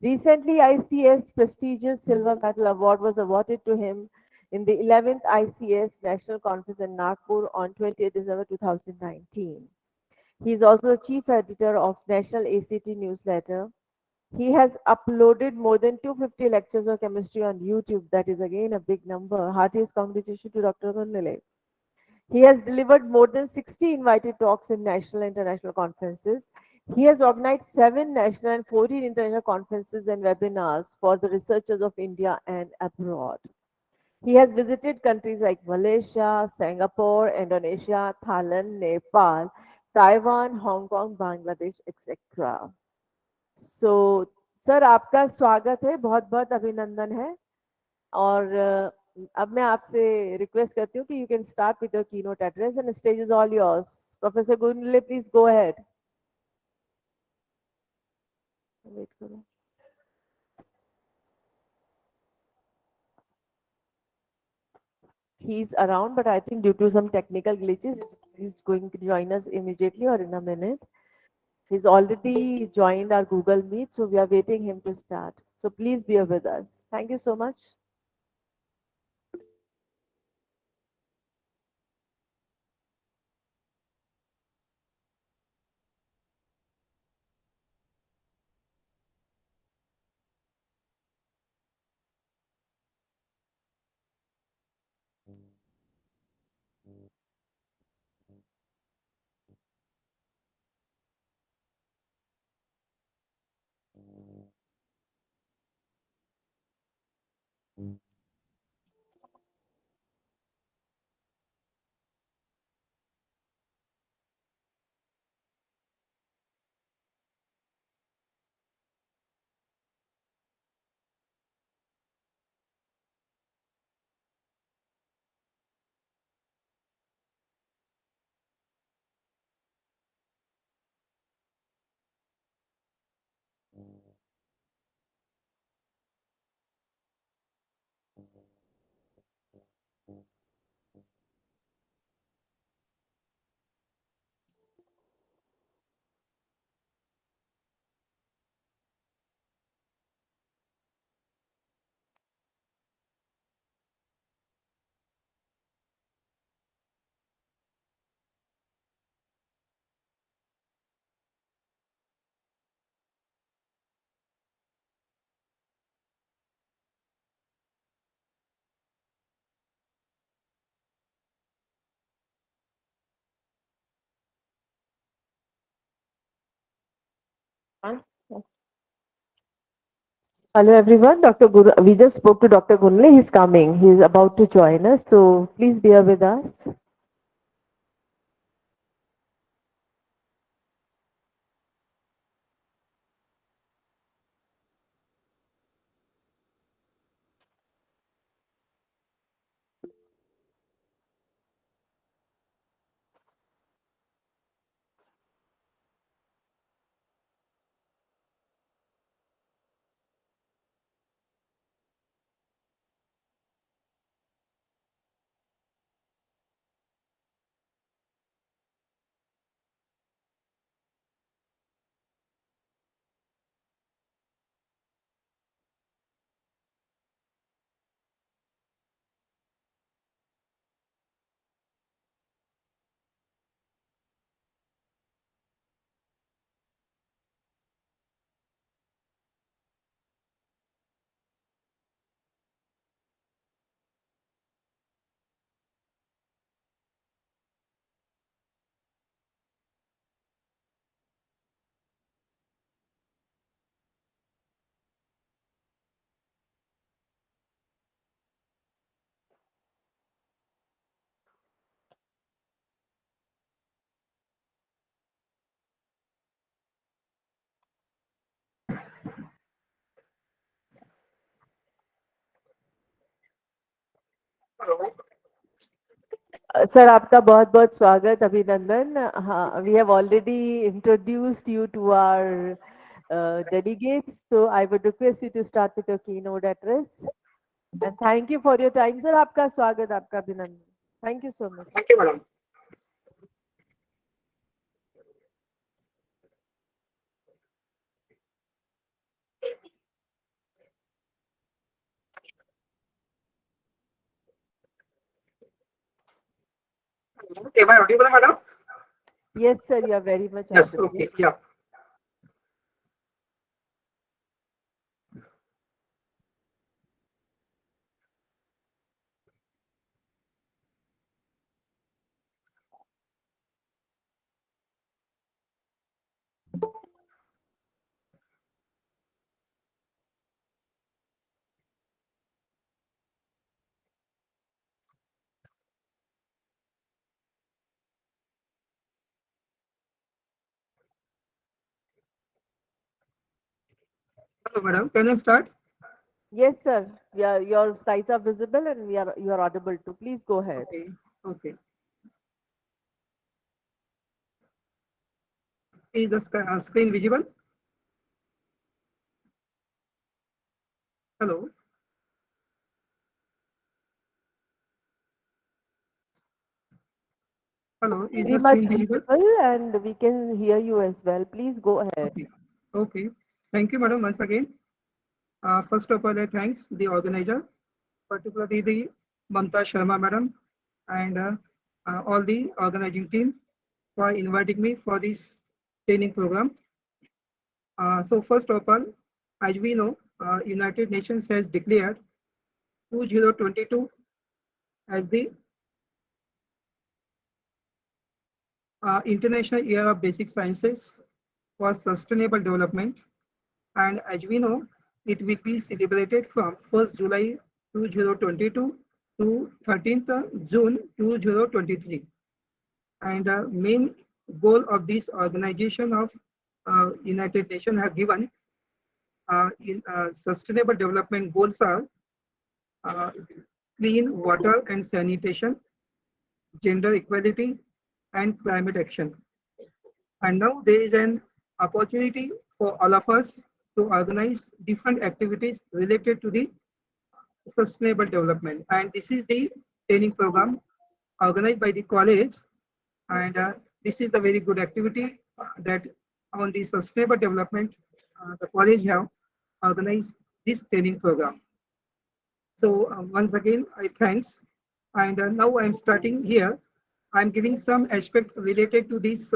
Recently, ICS prestigious Silver Medal Award was awarded to him in the 11th ICS National Conference in Nagpur on 20th December 2019. He is also the chief editor of National ACT newsletter. He has uploaded more than 250 lectures of chemistry on YouTube. That is again a big number. Heartiest congratulations to Dr. Gunlele. He has delivered more than 60 invited talks in national and international conferences. He has organized 7 national and 14 international conferences and webinars for the researchers of India and abroad. He has visited countries like Malaysia, Singapore, Indonesia, Thailand, Nepal, Taiwan, Hong Kong, Bangladesh, etc. So, sir आपका स्वागत है, बहुत बहुत अभिनंदन है. और अब मैं आपसे रिक्वेस्ट करती हूँ कि you can start with your keynote address and stage is all yours. Professor Gunle, please go ahead. Wait करो. He's around, but I think due to some technical glitches, he's going to join us immediately or in a minute. He's already joined our Google Meet, so we are waiting him to start. So please bear with us. Thank you so much. Hello everyone, Dr. Guru. We just spoke to Dr. Gunle. He's coming. He's about to join us. So please bear with us. Sir आपका बहुत बहुत स्वागत अभिनंदन हाँ we have already introduced you to our delegates so I would request you to start with your keynote address and thank you for your time sir आपका स्वागत आपका अभिनंदन thank you so much Thank you, madam. Am I audible, madam? yes sir you are very much Yes, audible okay, yeah. Hello, madam. Can I start? yes sir yeah your slides are visible and you are audible too please go ahead Okay, okay. Is the screen visible? Hello, hello. Is very the much screen visible? visible and we can hear you as well please go ahead Okay, okay. Thank you, madam. Once again, first of all, I thanks the organizer, particularly the Mamta Sharma, madam, and all the organizing team for inviting me for this training program. So first of all, as we know, United Nations has declared 2022 as the International Year of Basic Sciences for Sustainable Development. And as we know, it will be celebrated from 1st July 2022 to 13th June 2023. And main goal of this organization of United Nations have given in sustainable development goals are uh, clean water and sanitation, gender equality, and climate action. And now there is an opportunity for all of us to organize different activities related to the sustainable development. And this is the training program organized by the college. And this is the very good activity that on the sustainable development, the college have organized this training program. So once again, I thanks. And now I'm starting here. I'm giving some aspect related to this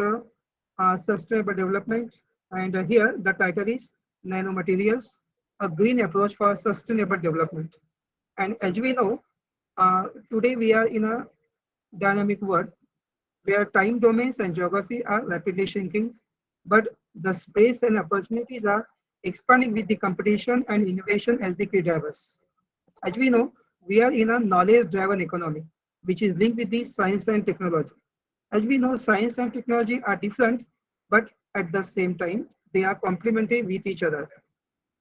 sustainable development. And here the title is Nanomaterials, a green approach for sustainable development. And as we know, today we are in a dynamic world where time domains and geography are rapidly shrinking. But the space and opportunities are expanding with the competition and innovation as the key drivers. As we know, we are in a knowledge-driven economy, which is linked with the science and technology. As we know, science and technology are different, but at the same time, they are complementary with each other.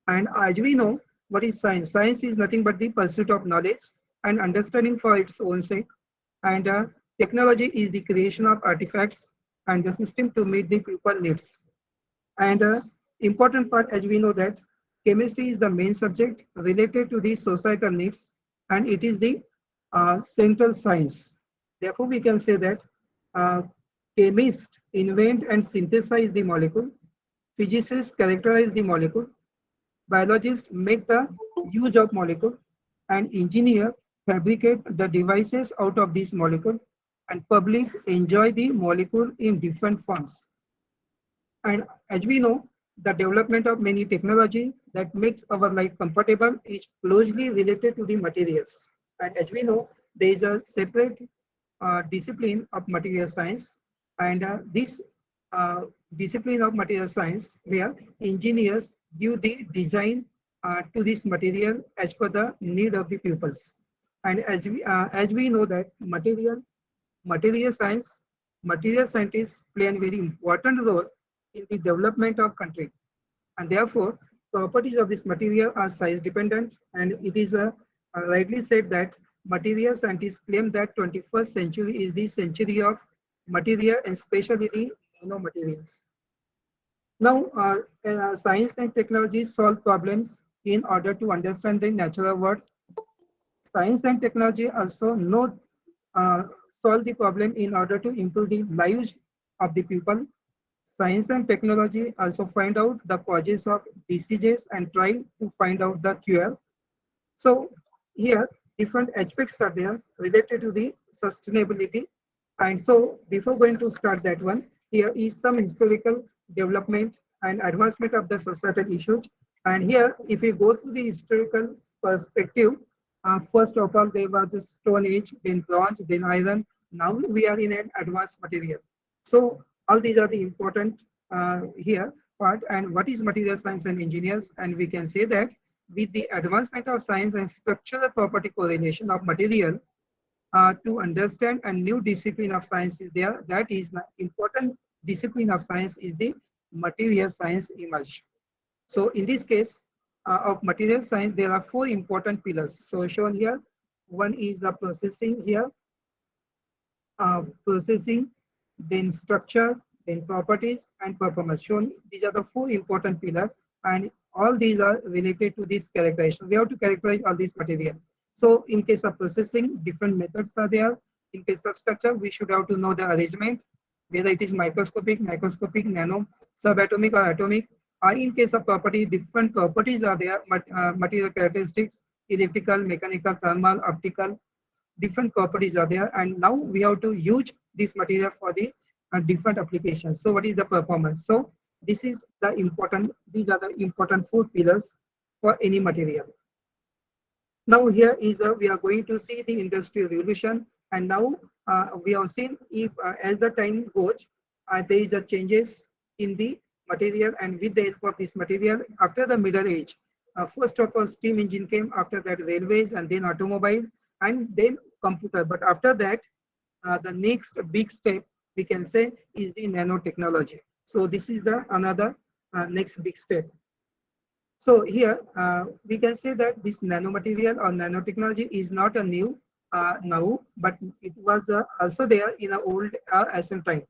And as we know, what is science? Science is nothing but the pursuit of knowledge and understanding for its own sake. And technology is the creation of artifacts and the system to meet the people needs. And important part, as we know that chemistry is the main subject related to the societal needs, and it is the central science. Therefore, we can say that uh, chemists invent and synthesize the molecule, physicists characterize the molecule, biologists make the use of molecule, and engineer fabricate the devices out of this molecule, and public enjoy the molecule in different forms. And as we know, the development of many technology that makes our life comfortable is closely related to the materials. And as we know, there is a separate discipline of material science, and this uh, discipline of material science where engineers give the design to this material as per the need of the pupils. And as we know that material science, material scientists play a very important role in the development of country. And therefore, properties of this material are size dependent. And it is rightly said that material scientists claim that 21st century is the century of material and especially the nanomaterials. Now, science and technology solve problems in order to understand the natural world. Science and technology also know solve the problem in order to improve the lives of the people. Science and technology also find out the causes of diseases and try to find out the cure. So here different aspects are there related to the sustainability. And so before going to start that one, here is some historical development and advancement of the societal issues. And here, if we go through the historical perspective, first of all, there was the Stone Age, then Bronze, then Iron. Now we are in an advanced material. So all these are the important here part. And what is material science and engineers? And we can say that with the advancement of science and structural property correlation of material, to understand a new discipline of science is there. That is the important discipline of science is the material science emerge. So in this case of material science, there are four important pillars. So shown here, one is the processing here, processing, then structure, then properties and performance. Shown these are the four important pillars, and all these are related to this characterization. We have to characterize all these material. So in case of processing, different methods are there. In case of structure, we should have to know the arrangement, whether it is microscopic, microscopic, nano, subatomic or atomic. In case of property, different properties are there, material characteristics, electrical, mechanical, thermal, optical, different properties are there. And now we have to use this material for the different applications. So what is the performance? So this is the important, these are the important four pillars for any material. Now here is we are going to see the industrial revolution, and now we have seen if as the time goes, there is a changes in the material, and with the help of this material, after the middle age, first of all steam engine came, after that railways, and then automobile, and then computer. But after that, the next big step we can say is the nanotechnology. So this is the another next big step. So here we can say that this nanomaterial or nanotechnology is not a new now, but it was also there in a old ancient time.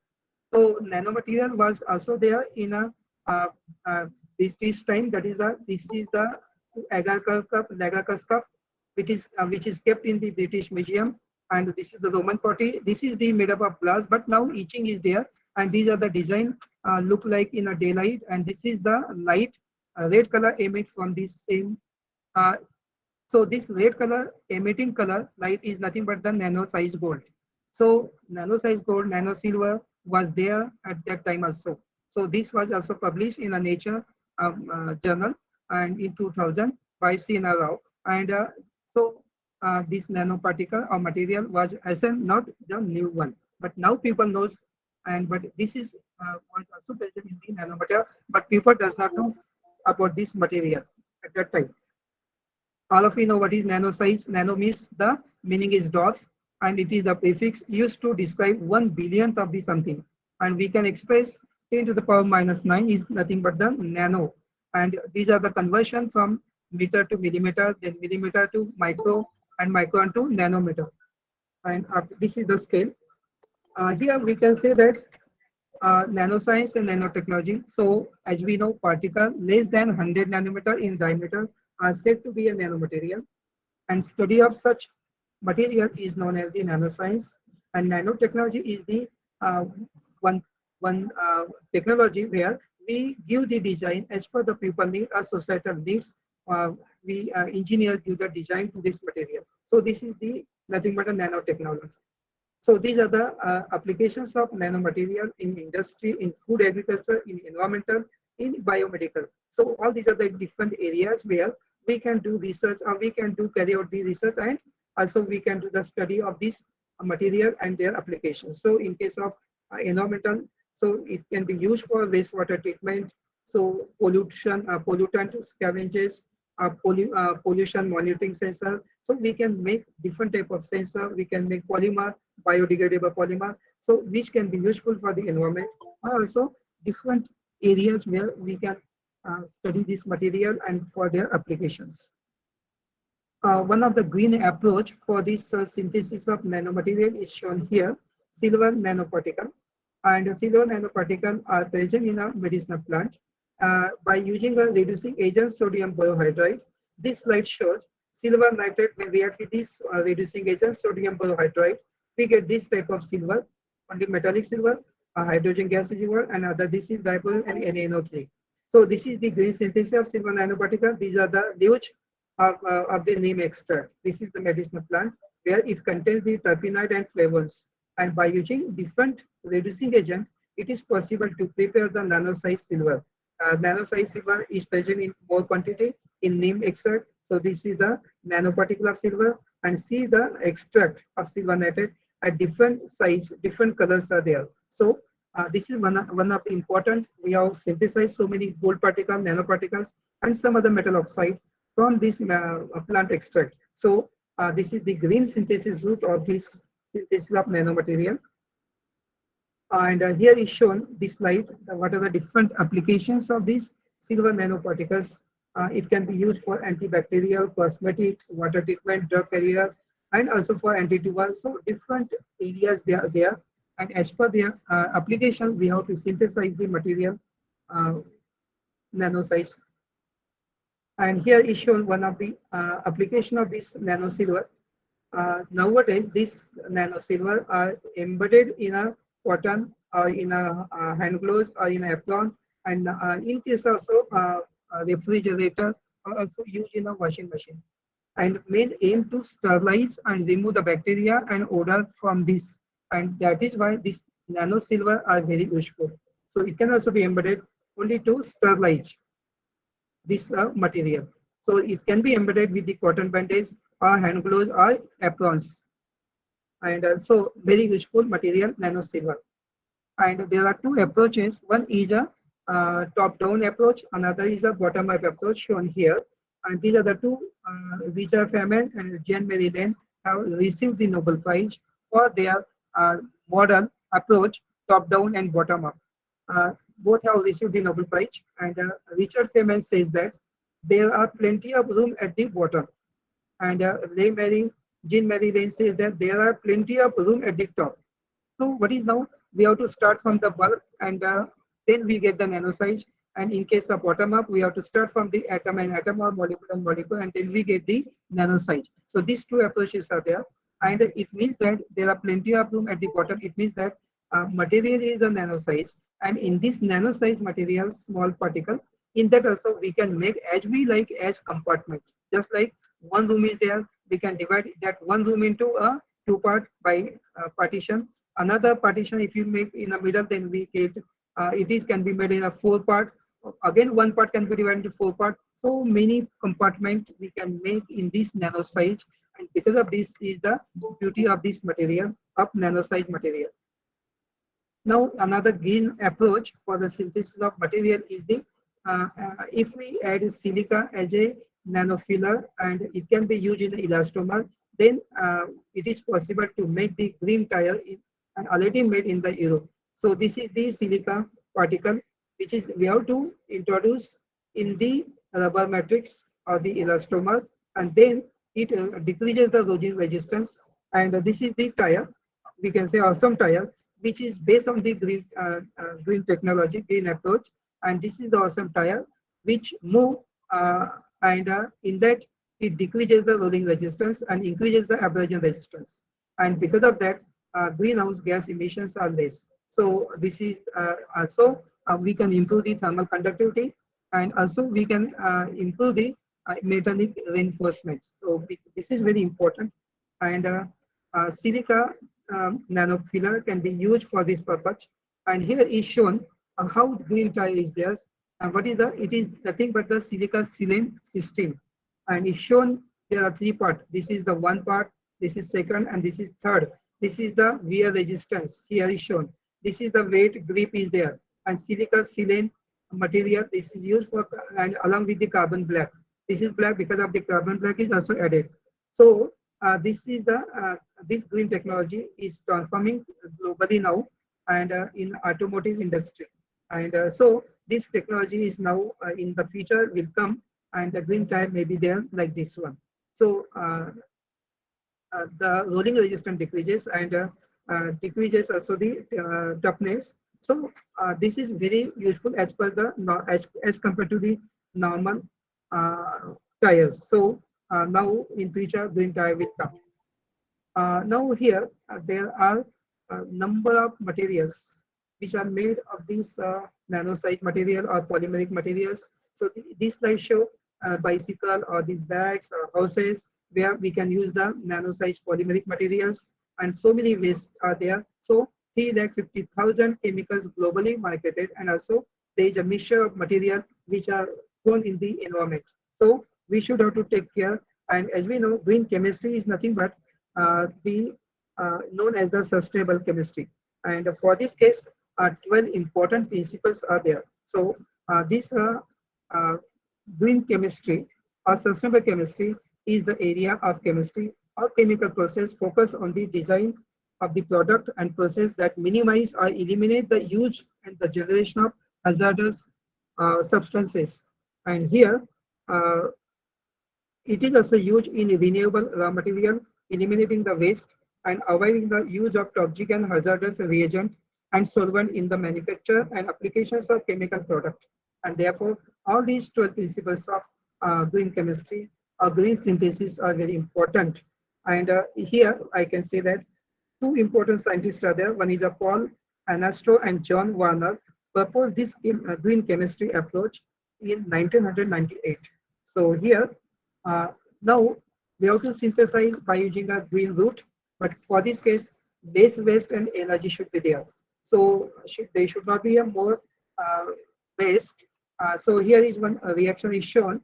So nanomaterial was also there in a uh, uh, this time. That is this is the Agarkar cup, which is kept in the British Museum, and this is the Roman pottery. This is the made up of glass, but now etching is there, and these are the design look like in a daylight, and this is the light red color emit from this same. Uh, so this red color emitting color light is nothing but the nano size gold. So nano size gold, nano silver was there at that time also. So this was also published in a Nature journal and in 2000 by C.N. Rao. And so this nanoparticle or material was as a not the new one, but now people knows and but this is was also present in the nanometer, but people does not know about this material at that time. All of you know what is nano size. Nano means the meaning is dwarf, and it is the prefix used to describe 1 billionth of the something. And we can express 10 to the power minus 9 is nothing but the nano. And these are the conversion from meter to millimeter, then millimeter to micro, and micron to nanometer. And this is the scale. Here we can say that nanoscience and nanotechnology. So as we know, particle less than 100 nanometer in diameter are said to be a nanomaterial, and study of such material is known as the nanoscience. And nanotechnology is the uh, one one technology where we give the design as per the people need or societal needs. Uh, we engineers give the design to this material. So this is the nothing but a nanotechnology. So these are the applications of nanomaterial in industry, in food agriculture, in environmental, in biomedical. So all these are the different areas where we can do research, or we can do carry out the research, and also we can do the study of this material and their applications. So in case of environmental, so it can be used for wastewater treatment, so pollutant scavengers, pollution monitoring sensor. So we can make different type of sensor. We can make polymer, biodegradable polymer, so which can be useful for the environment. Also different areas where we can study this material and for their applications. One of the green approach for this synthesis of nanomaterial is shown here, silver nanoparticle. And silver nanoparticle are present in a medicinal plant by using a reducing agent sodium borohydride. This slide shows silver nitrate when react with this reducing agent sodium borohydride. We get this type of silver, only metallic silver, hydrogen gas is silver, and other this is dipole and NaNO3. So this is the green synthesis of silver nanoparticle. These are the huge of the neem extract. This is the medicinal plant where it contains the terpenoid and flavones. And by using different reducing agent, it is possible to prepare the nano-sized silver. Nano-sized silver is present in more quantity in neem extract. So this is the nanoparticle of silver, and see the extract of silver nitrate at different size, different colors are there. So this is one of the important. We have synthesized so many gold particles, nanoparticles, and some other metal oxide from this plant extract. So this is the green synthesis route of this synthesis of nanomaterial. And here is shown this slide, what are the different applications of these silver nanoparticles. It can be used for antibacterial, cosmetics, water treatment, drug carrier, and also for antitumor. So different areas they are there. And as per their application, we have to synthesize the material nano size. And here is shown one of the application of this nano silver. Nowadays, this nano silver are embedded in a cotton or in a hand gloves or in a apron, and in case also a refrigerator or also used in a washing machine. And main aim to sterilize and remove the bacteria and odor from this. And that is why this nano silver are very useful. So it can also be embedded only to sterilize this material. So it can be embedded with the cotton bandage or hand gloves or aprons. And also very useful material, nano silver. And there are two approaches. One is a top-down approach, another is a bottom-up approach shown here. And these are the two, Richard Feynman and Jean-Marie Lehn have received the Nobel Prize for their modern approach, top-down and bottom-up. Both have received the Nobel Prize, and Richard Feynman says that there are plenty of room at the bottom, and Jean-Marie Lehn says that there are plenty of room at the top. So what is now? We have to start from the bulk, and then we get the nano size. And in case of bottom up, we have to start from the atom and atom, or molecule and molecule, and then we get the nano size. So these two approaches are there, and it means that there are plenty of room at the bottom. It means that material is a nano size, and in this nano size material, small particle, in that also we can make as we like as compartment. Just like one room is there, we can divide that one room into a two part by partition. Another partition, if you make in the middle, then we get it is can be made in a four part. Again, one part can be divided into four part. So many compartment we can make in this nano size, and because of this is the beauty of this material, of nano size material. Now, another green approach for the synthesis of material is the if we add silica as a nanofiller and it can be used in the elastomer, then it is possible to make the green tire and already made in the Europe. So this is the silica particle which is we have to introduce in the rubber matrix or the elastomer, and then it decreases the corrosion resistance. And this is the tire, we can say awesome tire, which is based on the green technology, green approach. And this is the awesome tire which move and in that it decreases the rolling resistance and increases the abrasion resistance. And because of that, greenhouse gas emissions are less. So this is also we can improve the thermal conductivity, and also we can improve the metallic reinforcement. So this is very important. And silica nanofiller can be used for this purpose. And here is shown how green tile is there. And what is the? It is nothing but the silica sealant system. And it's shown there are three parts. This is the one part, this is second, and this is third. This is the wear resistance. Here is shown. This is the weight grip is there. And silica sealant material, this is used for, and along with the carbon black. This is black because of the carbon black is also added. So this is the this green technology is transforming globally now, and in automotive industry. And so this technology is now in the future will come, and the green tire may be there like this one. So the rolling resistance decreases, and decreases also the toughness. So this is very useful as per the as compared to the normal tires. So now in future green tire will come. Now here there are a number of materials which are made of these nano size material or polymeric materials. So this slide show bicycle or these bags or houses where we can use the nano size polymeric materials, and so many waste are there. So 350,000 chemicals globally marketed, and also there is a mixture of material which are thrown in the environment. So we should have to take care. And as we know, green chemistry is nothing but the known as the sustainable chemistry. And for this case, 12 important principles are there. So this uh, green chemistry or sustainable chemistry is the area of chemistry or chemical process focused on the design of the product and process that minimize or eliminate the use and the generation of hazardous substances. And here, uh, it is also used in renewable raw material, eliminating the waste and avoiding the use of toxic and hazardous reagent and solvent in the manufacture and applications of chemical product. And therefore, all these 12 principles of green chemistry or green synthesis are very important. And here I can say that two important scientists are there. One is a Paul Anastrow and John Warner proposed this green chemistry approach in 1998. So here, uh, now we have to synthesize by using a green route, but for this case, less waste and energy should be there. So there should not be a more uh, waste. So here is one reaction is shown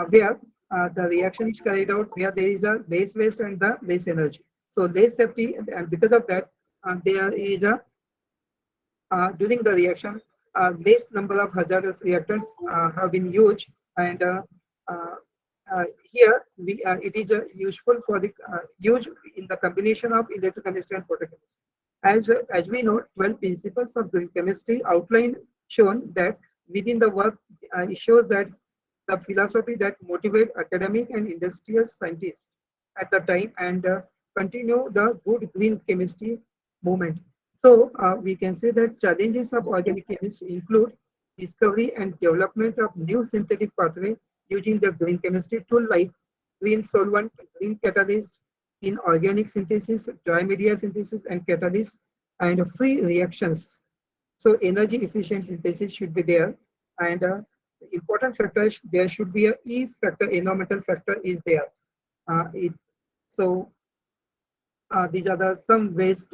where the reaction is carried out where there is a less waste and the less energy. So less safety, and because of that, there is a during the reaction, less number of hazardous reactants have been used, and uh, here it is useful for the use in the combination of electrochemistry and photochemistry. As we know, 12 principles of green chemistry outline shown that within the work, it shows that the philosophy that motivate academic and industrial scientists at the time, and continue the good green chemistry movement. So we can say that challenges of organic chemistry include discovery and development of new synthetic pathway using the green chemistry tool like green solvent, green catalyst, in organic synthesis, dry media synthesis, and catalyst, and free reactions. So energy efficient synthesis should be there, and important factors there should be a E factor, environmental factor is there. It, so these are the some waste,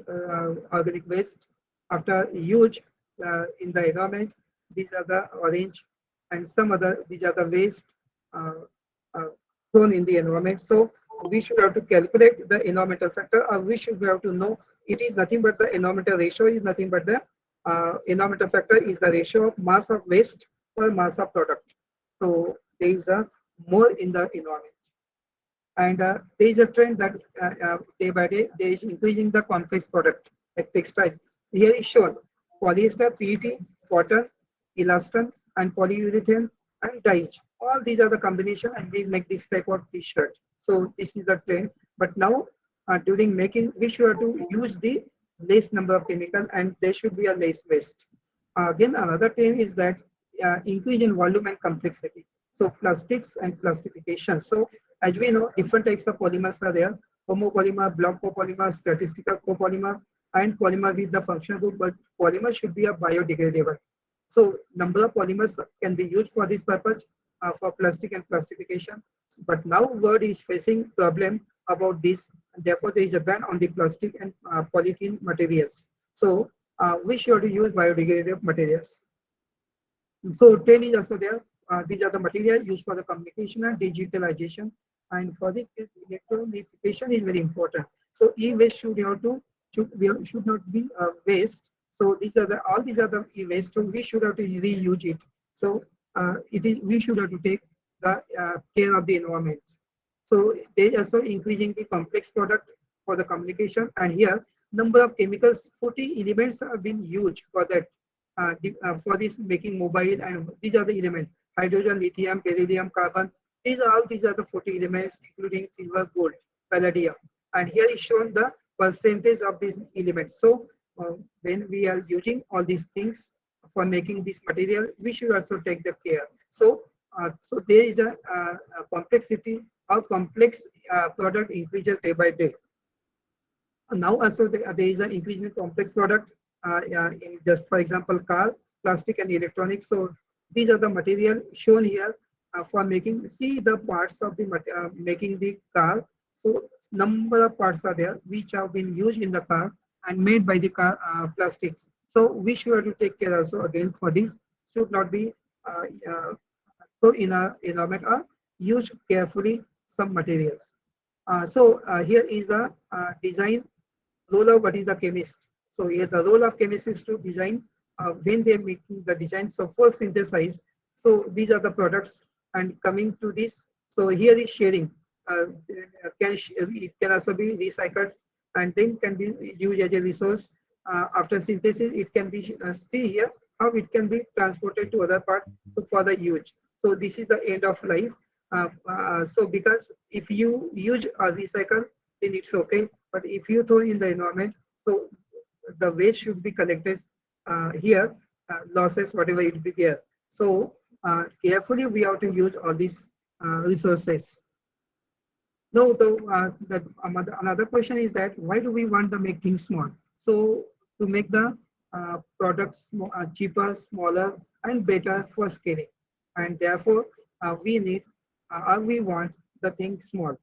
organic waste after use in the environment. These are the orange, and some other, these are the waste uh, uh, thrown in the environment. So we should have to calculate the environmental factor, or we should have to know it is nothing but the environmental ratio is nothing but the environmental factor is the ratio of mass of waste per mass of product. So there is a more in the environment. And there is a trend that day by day there is increasing the complex product like textile. So here is shown polyester, PET, cotton, elastin, and polyurethane and dyes. All these are the combination, and we make this type of T-shirt. So this is the trend. But now during making, we should have to use the less number of chemical, and there should be a less waste. Again, another trend is that increase in volume and complexity. So plastics and plastification. So as we know, different types of polymers are there: homopolymer, block copolymer, statistical copolymer, and polymer with the functional group. But polymer should be a biodegradable. So number of polymers can be used for this purpose for plastic and plastification. But now world is facing problem about this. Therefore, there is a ban on the plastic and polythene materials. So we should use biodegradable materials. So train is also there. These are the materials used for the communication and digitalization. And for this case, electronification is very important. So e-waste should not be waste. So these are the all these are the e-waste. So we should have to reuse it. So it is we should have to take the care of the environment. So they also increasing the complex product for the communication. And here number of chemicals, 40 elements have been used for that for this making mobile, and these are the elements: hydrogen, lithium, beryllium, carbon. These are the 40 elements, including silver, gold, palladium. And here is shown the percentage of these elements. So when we are using all these things for making this material, we should also take the care. So so there is a complexity. How complex product increases day by day. Now also there is an increase in complex product in just for example car, plastic and electronics. So these are the material shown here for making. See the parts of the making the car. So number of parts are there which have been used in the car and made by the car plastics. So we should have to take care also again for this. Should not be uh, uh, so in a environment use carefully some materials. Here is the design role of what is the chemist. So here the role of chemist is to design when they are making the design. So first synthesize. So these are the products, and coming to this. So here is sharing. It can also be recycled and then can be used as a resource. After synthesis, it can be see here how it can be transported to other part. So for the use. So this is the end of life. So because if you use a recycle, then it's okay. But if you throw in the environment, so the waste should be collected here, losses, whatever it be there. So carefully we have to use all these resources. Now, another question is that why do we want to make things small? So to make the products cheaper, smaller, and better for scaling, and therefore we need or we want the thing small.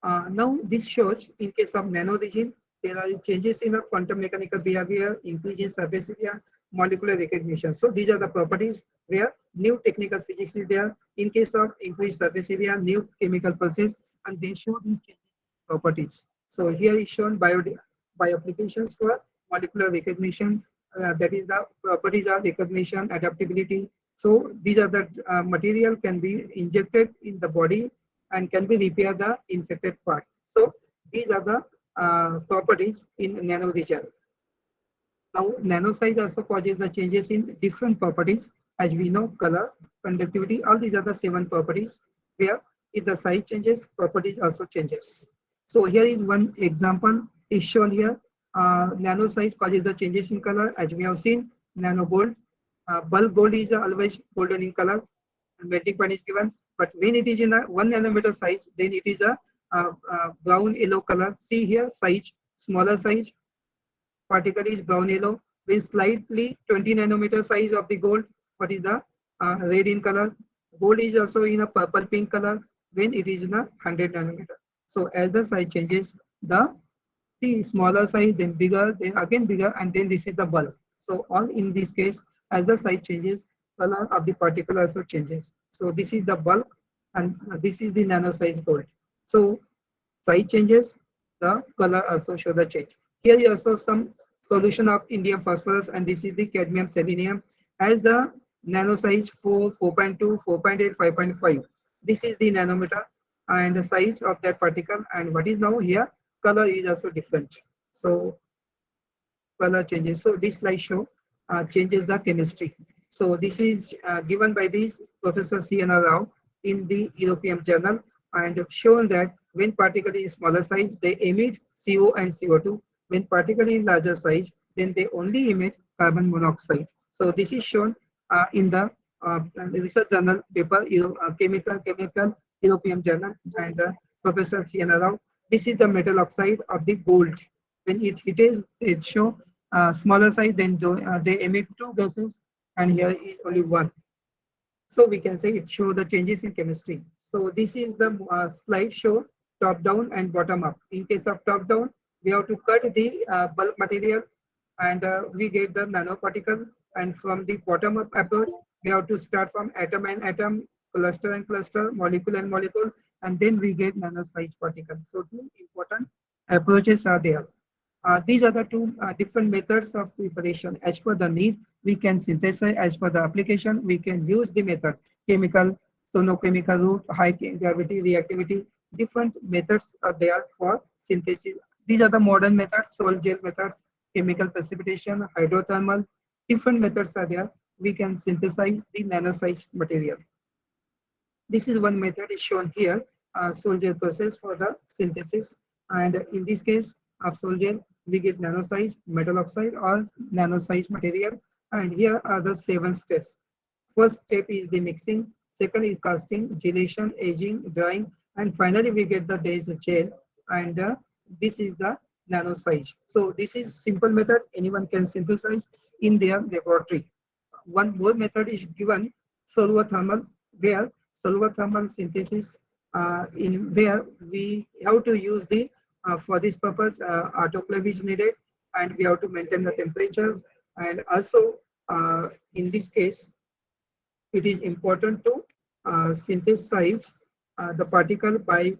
Now, this shows in case of nano region, there are changes in the quantum mechanical behavior, increase in surface area, molecular recognition. So these are the properties where new technical physics is there. In case of increased surface area, new chemical process, and they show these properties. So here is shown bio applications for molecular recognition. That is the properties of recognition, adaptability. So these are the material can be injected in the body and can be repair the infected part. So these are the properties in nano region. Now nano size also causes the changes in different properties. As we know, color, conductivity, all these are the 7 properties where if the size changes, properties also changes. So here is one example is shown here. Nano size causes the changes in color. As we have seen, nano gold. Bulk gold is always golden in color, and melting point is given. But when it is in a 1 nanometer size, then it is a brown yellow color. See here, size, smaller size, particle is brown yellow. When slightly 20 nanometer size of the gold, what is the red in color? Gold is also in a purple pink color when it is in a 100 nanometer. So as the size changes, the see smaller size, then bigger, then again bigger, and then this is the bulk. So all in this case, as the size changes, color of the particle also changes. So this is the bulk, and this is the nano size gold. So size changes, the color also show the change. Here is also some solution of indium phosphorus, and this is the cadmium selenium as the nano size 4, 4.2, 4.8, 5.5. This is the nanometer and the size of that particle. And what is now here, color is also different. So color changes. So this slide show changes the chemistry. So this is given by this Professor C.N.R. Rao in the European journal, and shown that when particle is smaller size, they emit CO and CO2. When particle is larger size, then they only emit carbon monoxide. So this is shown in the research journal paper, chemical European journal, and Professor C.N.R. Rao. This is the metal oxide of the gold. When it is, it show smaller size, then they emit two gases, and here is only one. So we can say it show the changes in chemistry. So this is the slide show top down and bottom up. In case of top down, we have to cut the bulk material, and we get the nanoparticle. And from the bottom up approach, we have to start from atom and atom, cluster and cluster, molecule and molecule, and then we get nano size particles. So two important approaches are there. These are the two different methods of preparation. As per the need, we can synthesize. As per the application, we can use the method chemical, sonochemical route, high gravity, reactivity. Different methods are there for synthesis. These are the modern methods: sol gel methods, chemical precipitation, hydrothermal. Different methods are there. We can synthesize the nano-sized material. This is one method is shown here, Sol-gel process for the synthesis. And in this case of Sol-gel, we get nano-sized metal oxide or nano-sized material. And here are the 7 steps. First step is the mixing. Second is casting, gelation, aging, drying. And finally, we get the base gel. And this is the nano size. So this is simple method. Anyone can synthesize in their laboratory. One more method is given, solvothermal, where solvothermal synthesis in where we have to use the for this purpose autoclave is needed, and we have to maintain the temperature. And also in this case, it is important to synthesize the particle by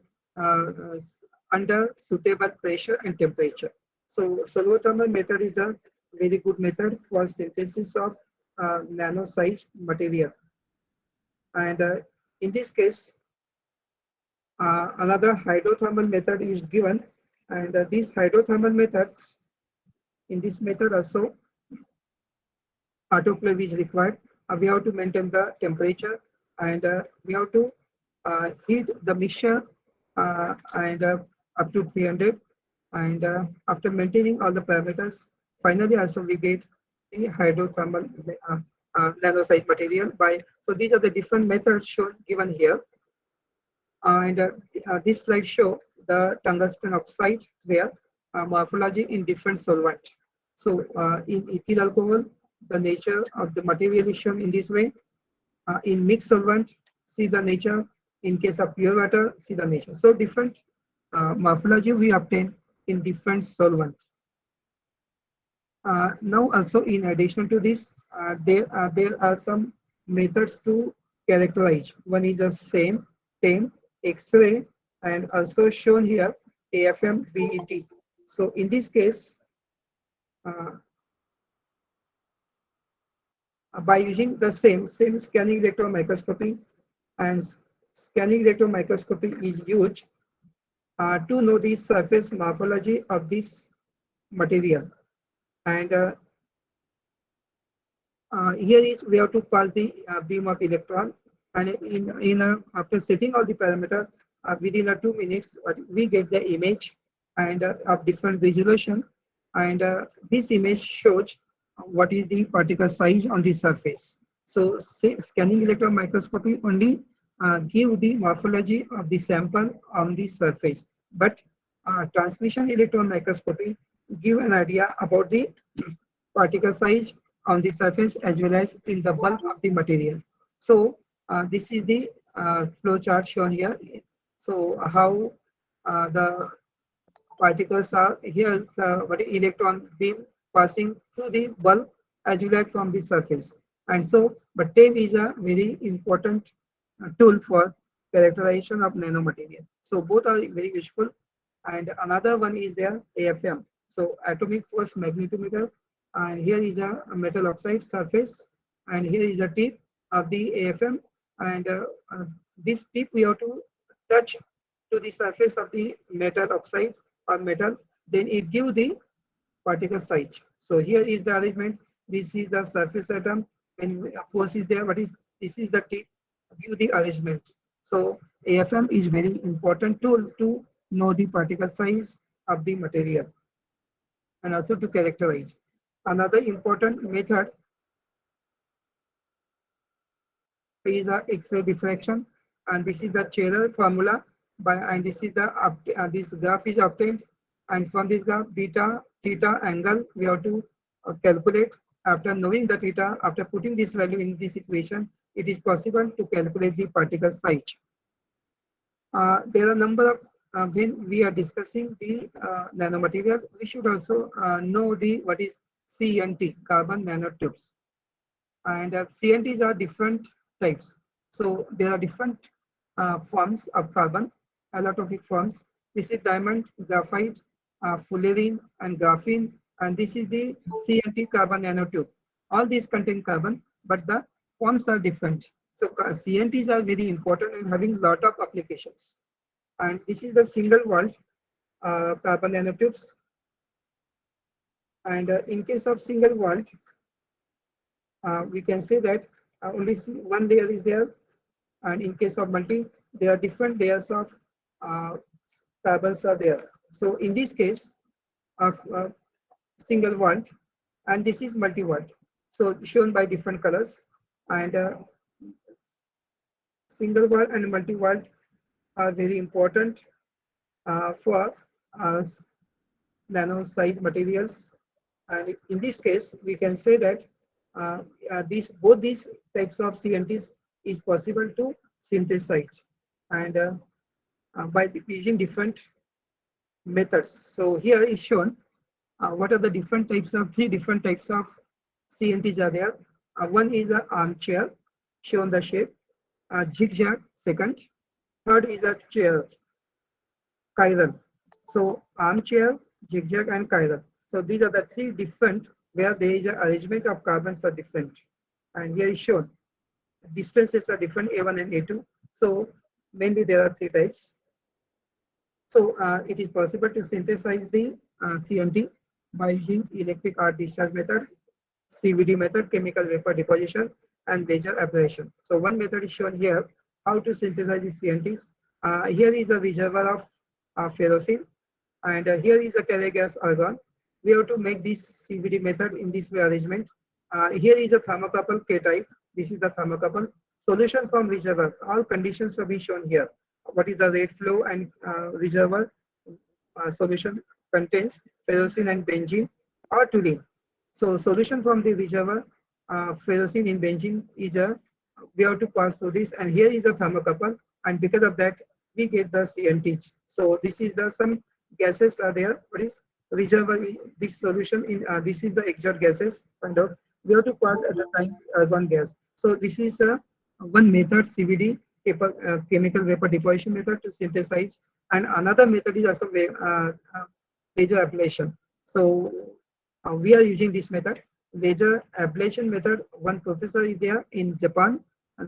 under suitable pressure and temperature. So solvothermal method is a very good method for synthesis of nano size material. And in this case, another hydrothermal method is given, and this hydrothermal method, in this method also autoclave is required. We have to maintain the temperature, and we have to heat the mixture and up to 300, and after maintaining all the parameters, finally also we get the hydrothermal nano size material by. So these are the different methods shown given here. And this slide show the tungsten oxide where morphology in different solvent. So in ethyl alcohol, the nature of the material is shown in this way. In mixed solvent, see the nature. In case of pure water, see the nature. So different morphology we obtain in different solvent. Now also, in addition to this, there are some methods to characterize. One is the same, TAME, X-ray, and also shown here AFM, BET. So in this case, uh, by using the same scanning electron microscopy, and scanning electron microscopy is used to know the surface morphology of this material. And here is we have to pass the beam of electron, and after setting all the parameter within 2 minutes, we get the image and of different resolution, and this image shows what is the particle size on the surface. So scanning electron microscopy only give the morphology of the sample on the surface, but transmission electron microscopy give an idea about the particle size on the surface as well as in the bulk of the material. So this is the flow chart shown here. So how the particles are here, what electron beam passing through the bulk as well as from the surface. And so, but TAME is a very important tool for characterization of nanomaterial. So both are very useful. And another one is there, AFM. So atomic force magnetometer, and here is a metal oxide surface, and here is a tip of the AFM, and this tip we have to touch to the surface of the metal oxide or metal, then it gives the particle size. So here is the arrangement. This is the surface atom, and force is there. But is this is the tip, give the arrangement. So AFM is very important tool to know the particle size of the material and also to characterize. Another important method is a X-ray diffraction, and this is the Cherer formula. By and this is the this graph is obtained, and from this graph beta theta angle we have to calculate. After knowing the theta, after putting this value in this equation, it is possible to calculate the particle size. There are a number of when we are discussing the nanomaterial, we should also know the what is CNT, carbon nanotubes, and CNTs are different types. So there are different forms of carbon, allotrophic forms. This is diamond, graphite, fullerene, and graphene, and this is the CNT carbon nanotube. All these contain carbon, but the forms are different. So CNTs are very important and having lot of applications. And this is the single walled carbon nanotubes. And in case of single walled, we can say that only one layer is there, and in case of multi, there are different layers of uh, carbons are there. So in this case of single walled, and this is multi walled, so shown by different colors, and single walled and multi walled are very important for uh, nano size materials. And in this case, we can say that both these types of CNTs is possible to synthesize, and by using different methods. So here is shown what are the different types of three different types of CNTs are there. One is an armchair, shown the shape. Zigzag, second. Third is a chair, chiral. So armchair, zigzag, and chiral. So these are the three different where there is an arrangement of carbons are different. And here is shown distances are different, A1 and A2. So mainly there are three types. So it is possible to synthesize the CNT by using electric arc discharge method, CVD method, chemical vapor deposition, and laser ablation. So one method is shown here, how to synthesize the CNTs. Here is a reservoir of ferrocene, and here is a carrier gas argon. We have to make this CVD method in this way arrangement. Here is a thermocouple K-type. This is the thermocouple. Solution from reservoir. All conditions will be shown here. What is the rate flow and reservoir solution contains ferrocene and benzene or toluene. So solution from the reservoir ferrocene in benzene is a we have to pass through this, and here is a thermocouple, and because of that we get the CNTs. So this is the some gases are there. What is reservoir? This solution in this is the exhaust gases, and we have to pass at the time argon gas. So this is one method, CVD, chemical vapor deposition method to synthesize, and another method is also laser ablation. So we are using this method, laser ablation method. One professor is there in Japan,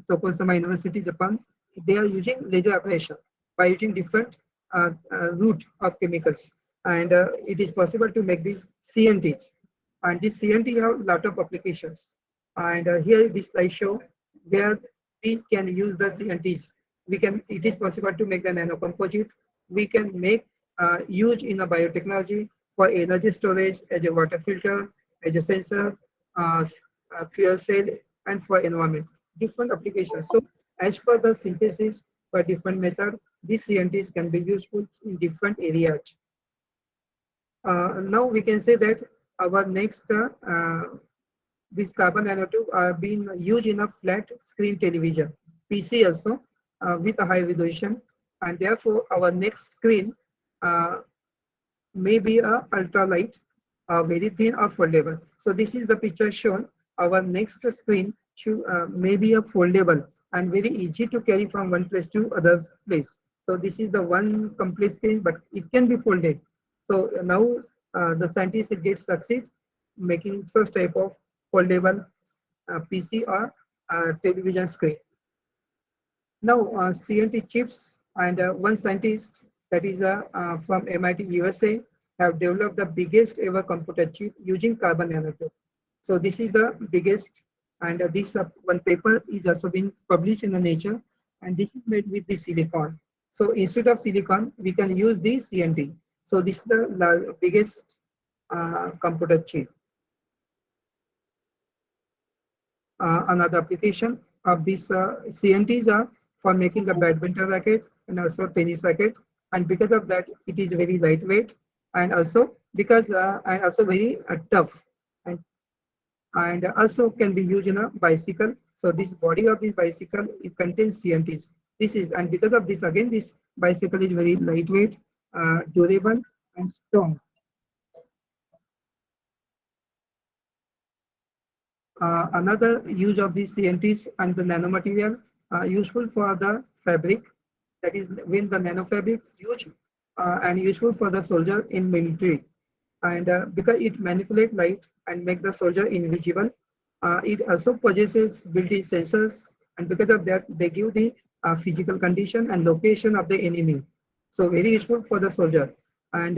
Tokushima University, Japan. They are using laser ablation by using different route of chemicals, and it is possible to make these CNTs. And this CNT have lot of applications. And here this slide show where we can use the CNTs. We can. It is possible to make the nanocomposite. We can make use in a biotechnology for energy storage, as a water filter, as a sensor, fuel cell, and for environment. Different applications. So as per the synthesis for different method, these CNTs can be useful in different areas. Now we can say that our next this carbon nanotube are being used in a flat screen television, PC also, with a high resolution, and therefore our next screen uh, may be a ultralight, very thin or foldable. So this is the picture shown. Our next screen should may be a foldable and very easy to carry from one place to other place. So this is the one complete screen, but it can be folded. So now the scientists get succeed making such type of foldable PC or television screen. Now, CNT chips and one scientist that is from MIT USA have developed the biggest ever computer chip using carbon nanotube. So this is the biggest, and this one paper is also being published in the Nature, and this is made with the silicon. So instead of silicon, we can use the CNT. So this is the biggest computer chip. Another application of these CNTs are for making a badminton racket and also tennis racket. And because of that, it is very lightweight, and also because and also very tough, and also can be used in a bicycle. So this body of this bicycle, it contains CNTs. This is, and because of this, again, this bicycle is very lightweight, durable, and strong. Another use of these CNTs and the nanomaterial useful for the fabric, that is when the nanofabric used and useful for the soldier in military, and because it manipulate light and make the soldier invisible. It also possesses built-in sensors, and because of that, they give the physical condition and location of the enemy. So very useful for the soldier. And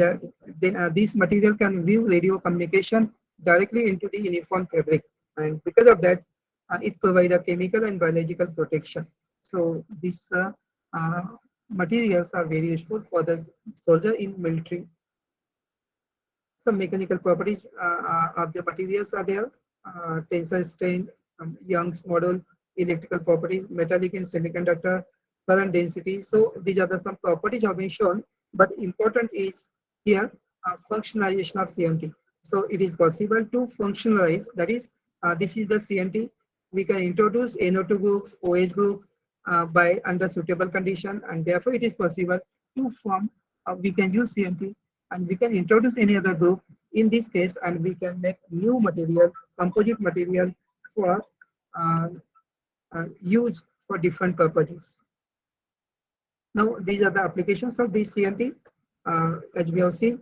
then this material can view radio communication directly into the uniform fabric, and because of that, it provides a chemical and biological protection. So these uh, materials are very useful for the soldier in military. Some mechanical properties of the materials are there: tensile strain, Young's model, electrical properties, metallic and semiconductor, current density. So these are the some properties have been shown, but important is here functionalization of CNT. So it is possible to functionalize, that is, this is the CNT. We can introduce NO2 groups, OH group by under suitable condition, and therefore it is possible to form, we can use CNT, and we can introduce any other group in this case, and we can make new material, composite material for uh, use for different purposes. Now, these are the applications of this CNT. As we have seen,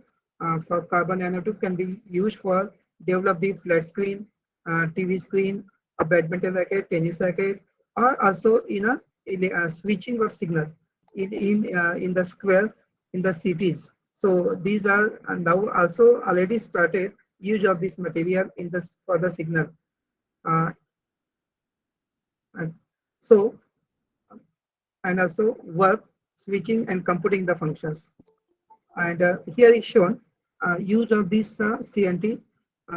for carbon nanotube can be used for develop the flat screen, TV screen, a badminton racket, tennis racket, or also in a switching of signal in the square in the cities. So these are now also already started use of this material in the for the signal. Uh, and so and also work switching and computing the functions. And here is shown use of this CNT.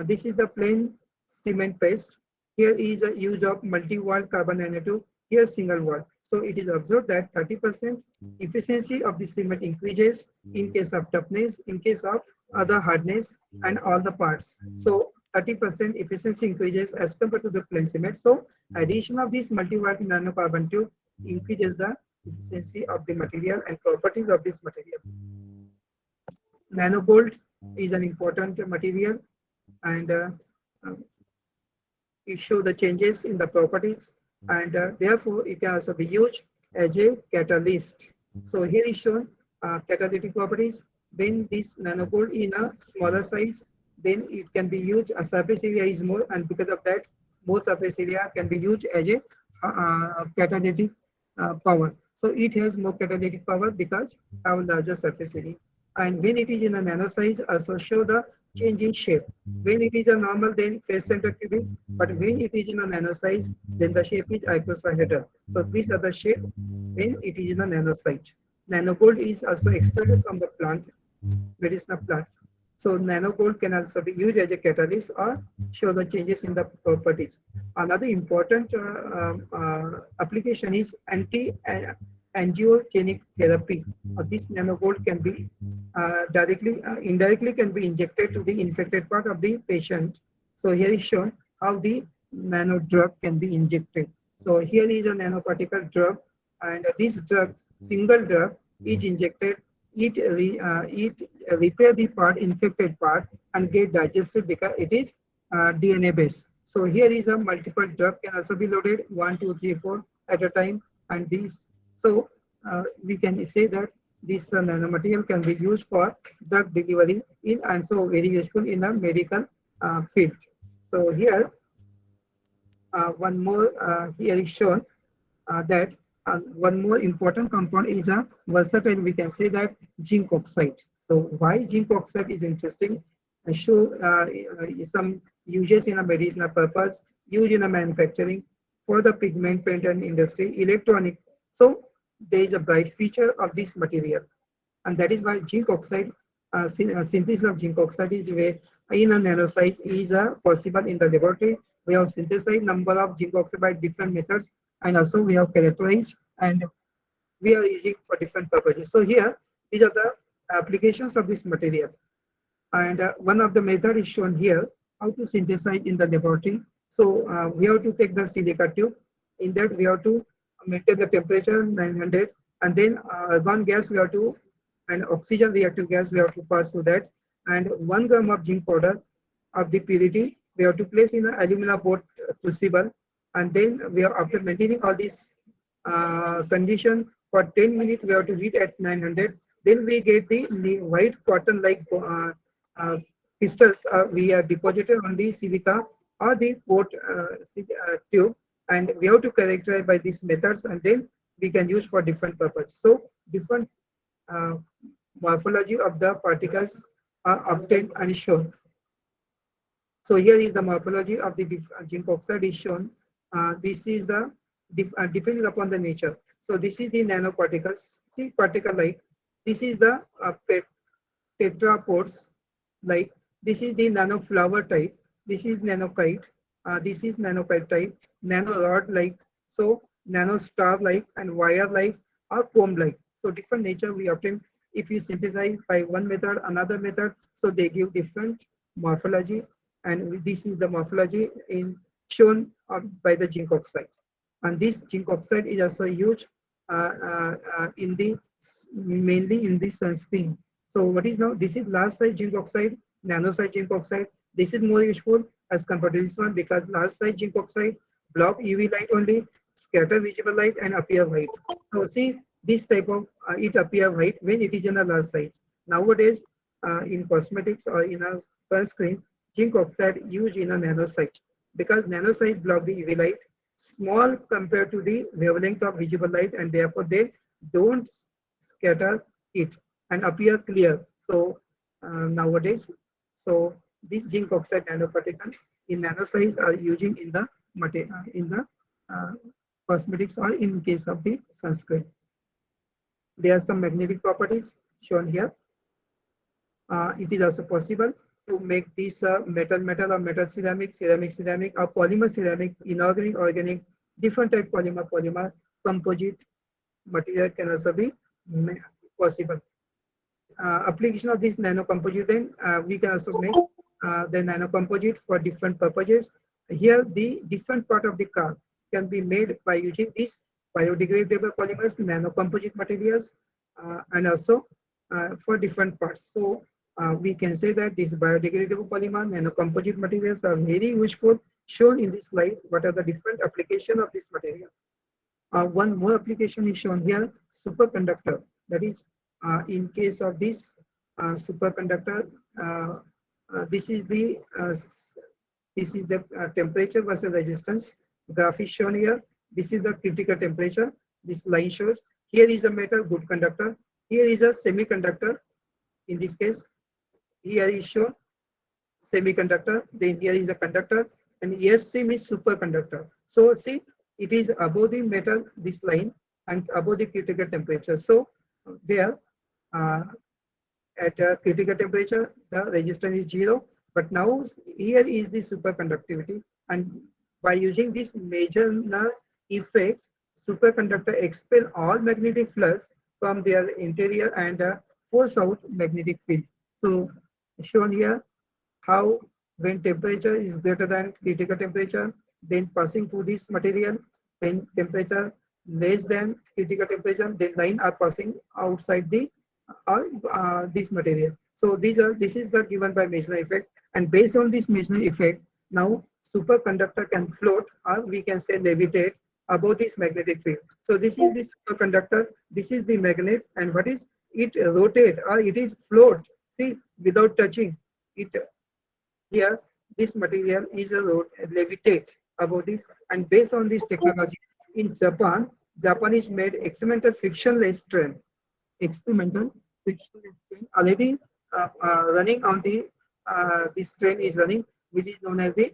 This is the plain cement paste. Here is a use of multi-wall carbon nanotube. Here single wall. So it is observed that 30% efficiency of the cement increases in case of toughness, in case of other hardness, and all the parts. So 30% efficiency increases as compared to the plain cement. So addition of this multi-wall nanocarbon tube increases the efficiency of the material and properties of this material. Nanogold is an important material, and uh, it shows the changes in the properties, and therefore it can also be used as a catalyst. So here is shown catalytic properties. When this nanogold in a smaller size, then it can be used, a surface area is more, and because of that, more surface area can be used as a catalytic power. So it has more catalytic power because have larger surface area. And when it is in a nano size, also show the change in shape. When it is a normal, then face center cubic, but when it is in a nano size, then the shape is icosahedral. So these are the shape when it is in a nano size. Nanogold is also extracted from the plant, medicinal plant. So nanogold can also be used as a catalyst or show the changes in the properties. Another important application is anti-angiogenic therapy. This nanogold can be directly, indirectly can be injected to the infected part of the patient. So here is shown how the nano drug can be injected. So here is a nanoparticle drug, and this drug, single drug, is injected. It repair the part, infected part, and get digested because it is DNA based. So here is a multiple drug can also be loaded 1, 2, 3, 4 at a time, and these. So we can say that this nanomaterial can be used for drug delivery in and so very useful in the medical field. So here one more here is shown that one more important compound is a versatile. We can say that zinc oxide. So why zinc oxide is interesting? Show some uses in a medicinal purpose, used in a manufacturing, for the pigment paint industry, electronic. So there is a bright feature of this material, and that is why zinc oxide synthesis of zinc oxide is where in a nanosite is possible in the laboratory. We have synthesized number of zinc oxide by different methods, and also we have characterized and we are using for different purposes. So here these are the applications of this material, and one of the method is shown here, how to synthesize in the laboratory. So we have to take the silica tube. In that we have to maintain the temperature 900, and then one gas we have to, and oxygen reactive gas we have to pass through that, and 1 gram of zinc powder of the purity we have to place in the alumina board crucible, and then we are, after maintaining all these condition for 10 minutes we have to heat at 900. Then we get the white cotton like uh, crystals we are deposited on the silica or the port tube, and we have to characterize by these methods, and then we can use for different purpose. So different uh, morphology of the particles are obtained and shown. So here is the morphology of the zinc oxide is shown. This is the depending upon the nature. So this is the nanoparticles. See particle like this is the tetrapods, like this is the nano flower type, this is nanokite, this is nanokite type, nano rod like, so nano star like, and wire like, or comb like. So different nature we obtain if you synthesize by one method another method, so they give different morphology, and this is the morphology in shown by the zinc oxide. And this zinc oxide is also used in the mainly in the sunscreen. So what is now, this is large size zinc oxide, nano size zinc oxide. This is more useful as compared to this one, because large size zinc oxide block UV light only, scatter visible light, and appear white. So see this type of it appear white when it is in a large size. Nowadays in cosmetics or in a sunscreen, zinc oxide used in a nano size, because nano size block the UV light, small compared to the wavelength of visible light, and therefore they don't scatter it and appear clear. So nowadays, so this zinc oxide nanoparticle in nano size are using in the uh, cosmetics or in case of the sunscreen. There are some magnetic properties shown here. It is also possible to make this metal or metal ceramic or polymer ceramic, inorganic, organic, different type polymer, composite material can also be possible. Application of this nano composite, then we can also make the nano composite for different purposes. Here the different part of the car can be made by using these biodegradable polymers, nano composite materials, and also for different parts. So we can say that these biodegradable polymer nano composite materials are very useful. Shown in this slide what are the different application of this material. One more application is shown here, superconductor. That is, in case of this superconductor, this is the temperature versus resistance graph is shown here. This is the critical temperature. This line shows here is a metal good conductor. Here is a semiconductor. In this case, here is shown semiconductor. Then here is a conductor, and SCM is superconductor. So see, it is above the metal, this line, and above the critical temperature. So where uh, at a critical temperature the resistance is 0, but now here is the superconductivity, and by using this major effect, superconductor expel all magnetic flux from their interior and force out magnetic field. So shown here how when temperature is greater than critical temperature, then passing through this material, when temperature less than critical temperature, then line are passing outside the this material. So this is the given by Meissner effect, and based on this Meissner effect, now superconductor can float, or we can say levitate above this magnetic field. So this is the superconductor, this is the magnet, and what is it rotate or it is float. See, without touching it. Here, this material is a levitate about this, and based on this technology, in Japan, Japanese made experimental frictionless train. Experimental frictionless train already running on the this train is running, which is known as the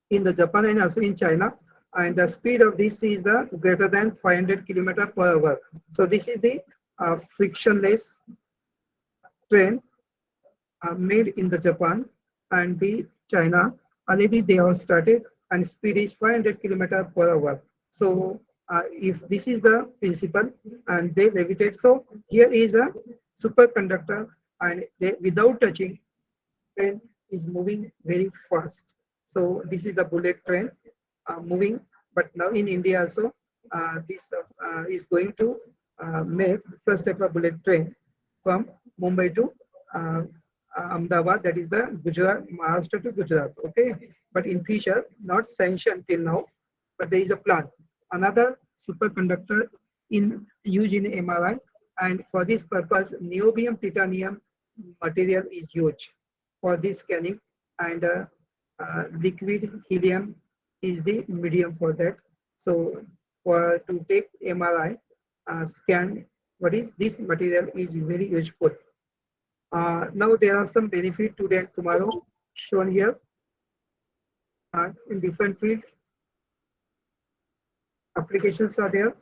in the Japan and also in China. And the speed of this is the greater than 500 kilometer per hour. So this is the frictionless train made in the Japan and the China. Already they have started and speed is 500 kilometer per hour. So if this is the principle and they levitate, so here is a superconductor and they, without touching, train is moving very fast. So this is the bullet train moving. But now in India also, this is going to make such type of bullet train from Mumbai to uh, Ahmedabad, that is the Gujarat, Maharashtra to Gujarat. Okay, but in future, not sanctioned till now, but there is a plan. Another superconductor in used in MRI, and for this purpose, niobium titanium material is used for this scanning, and liquid helium is the medium for that. So for to take MRI scan, what is this material is very useful. Now there are some benefit today and tomorrow shown here in different fields. Applications are there,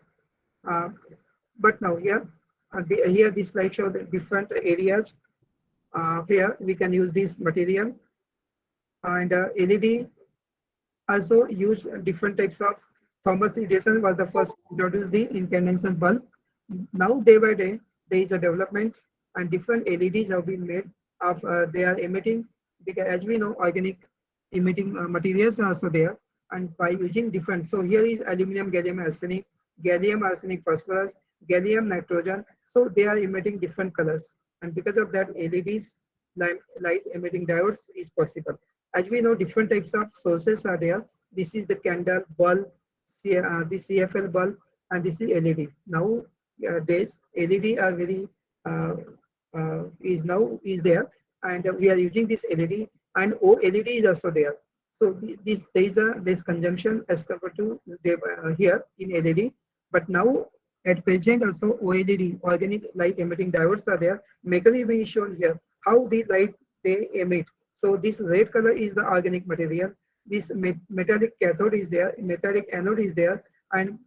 uh, but now here, here this slide shows the different areas where we can use this material, and LED also use different types of. Thomas Edison was the first to introduce the incandescent bulb. Now, day by day, there is a development and different LEDs have been made of they are emitting, because as we know, organic emitting materials are also there, and by using different. So here is aluminum, gallium arsenic phosphorus, gallium nitrogen. So they are emitting different colors, and because of that, LEDs light emitting diodes is possible. As we know, different types of sources are there. This is the candle bulb, the CFL bulb, and this is LED. Now days LED are very is now is there, and we are using this LED, and OLED is also there. So this there is a less consumption as compared to here in LED. But now at present also OLED, organic light emitting diodes are there. Mechanism is shown here how the light they emit. So this red color is the organic material. This metallic cathode is there, metallic anode is there, and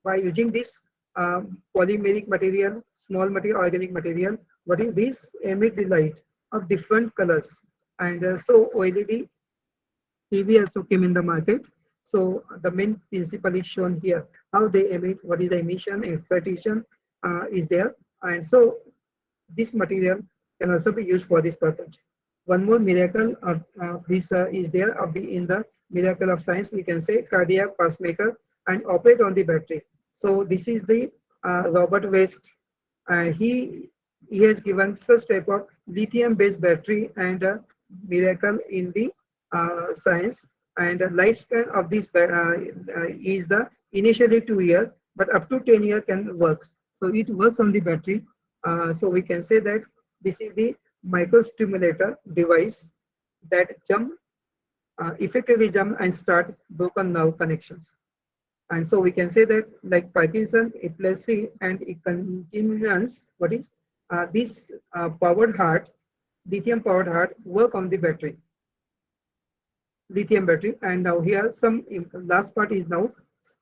by using this polymeric material, small material, organic material, what is this? Emit the light of different colors, and so OLED TV also came in the market. So the main principle is shown here. How they emit, what is the emission, excitation is there, and so this material can also be used for this purpose. One more miracle of this is there of the in the miracle of science. We can say cardiac pacemaker and operate on the battery. So this is the Robert West, and he has given such type of lithium-based battery and miracle in the science. And the lifespan of this is the initially 2 years, but up to 10 years can works. So it works on the battery. So we can say that this is the microstimulator device that jump effectively jump and start broken nerve connections. And so we can say that like Parkinson, epilepsy, and continuance, what is this powered heart, lithium powered heart work on the battery, lithium battery. And now here some last part is now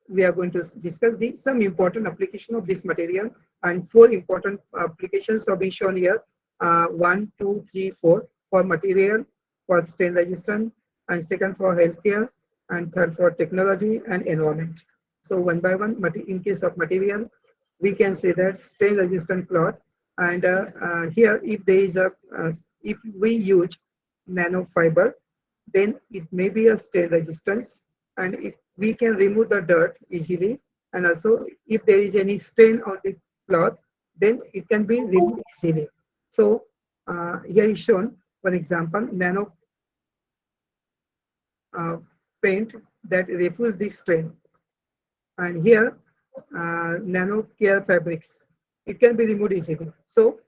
we are going to discuss the some important application of this material, and four important applications are being shown here. One, two, three, four for material, for strain resistant, and second for healthcare, and third for technology and environment. So one by one, in case of material, we can say that strain resistant cloth, and here if there is a if we use nanofiber, then it may be a strain resistance, and we can remove the dirt easily, and also if there is any stain on the cloth, then it can be removed easily. So here is shown one example, nano paint that refuse the stain, and here nano care fabrics. it can be removed easily. So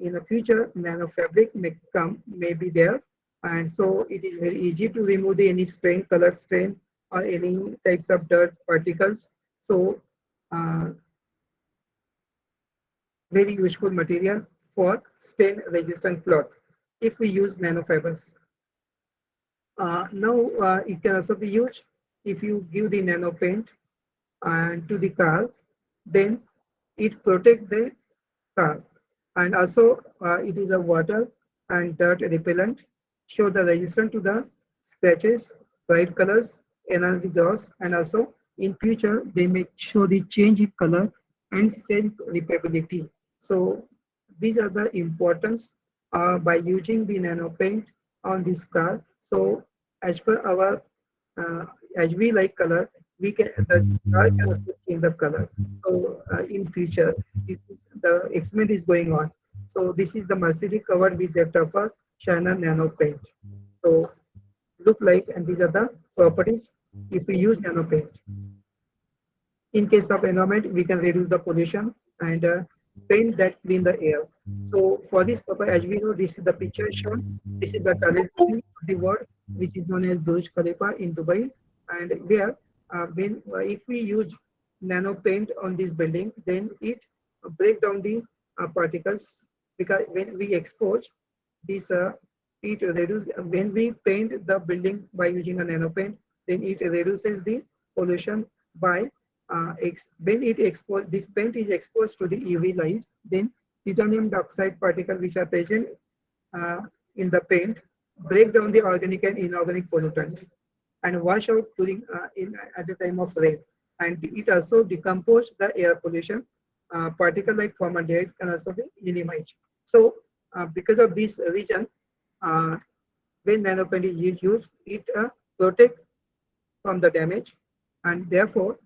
in the future, nano fabric may be there, and so it is very easy to remove any strain, color strain, or any types of dirt particles. So uh, very useful material for stain resistant cloth if we use nanofibers. Now it can also be used if you give the nano paint and to the car, then it protect the car. And also it is a water and dirt repellent, show the resistance to the scratches, bright colors, energy gloss, and also in future they may show the change in color and self repairability. So these are the importance by using the nano paint on this car. So as per our uh, as we like color, we can the car can also change the color. So in future, the experiment is going on. So this is the Mercedes covered with the tougher China nano paint. So look like, and these are the properties if we use nano paint. In case of environment, we can reduce the pollution and paint that clean the air. So for this purpose, as we know, this is the picture shown. This is the tallest building of the world, which is known as Burj Khalifa in Dubai. And where, when if we use nano paint on this building, then it break down the particles, because when we expose this, it reduce when we paint the building by using a nano paint, then it reduces the pollution by when it exposed, this paint is exposed to the UV light, then titanium dioxide particles which are present uh, in the paint break down the organic and inorganic pollutant and wash out during at the time of rain. And it also decompose the air pollution. Particle like formaldehyde can also be minimized. So because of this reason, uh, when nanopaint is used, it protect from the damage, and therefore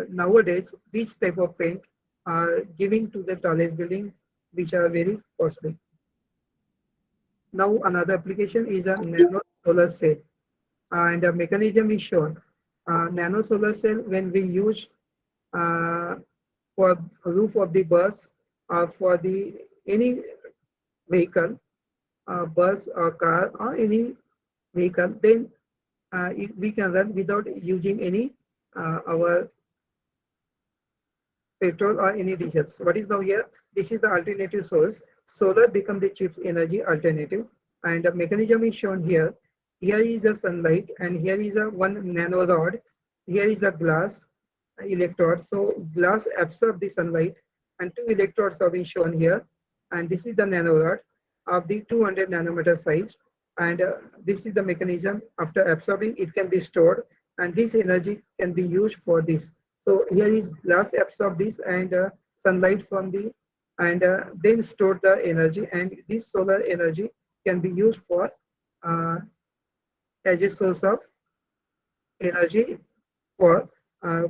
nowadays this type of paint are giving to the tallest buildings which are very costly. Now another application is a nano solar cell, and the mechanism is shown. Nano solar cell, when we use uh, for roof of the bus or for the any vehicle, bus or car or any vehicle, then we can run without using any our petrol or any diesels. What is now here? This is the alternative source. Solar become the chip's energy alternative, and the mechanism is shown here. Here is a sunlight, and here is a one nano rod. Here is a glass electrode. So glass absorb the sunlight, and two electrodes are being shown here. And this is the nano rod of the 200 nanometer size. And this is the mechanism. After absorbing, it can be stored, and this energy can be used for this. So here is glass absorb this and sunlight from the, and then store the energy, and this solar energy can be used for uh, as a source of energy for uh,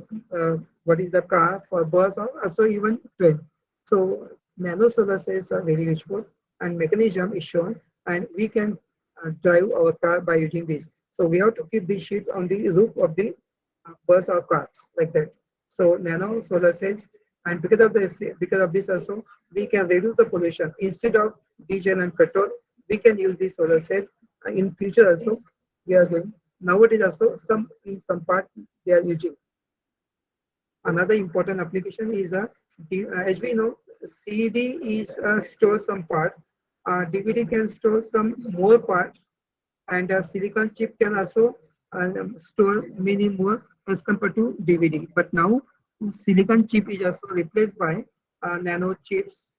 what is the car, for bus, or also even train. So nano solar cells are very useful, and mechanism is shown, and we can drive our car by using this. So we have to keep this sheet on the roof of the bus or car like that. So nano solar cells, and because of this also, we can reduce the pollution. Instead of diesel and petrol, we can use the solar cell. In future also, we are going. Nowadays also, some in some part they are using. Another important application is as we know, CD is store some part. DVD can store some more part, and a silicon chip can also store many more as compared to DVD. But now silicon chip is also replaced by nano chips,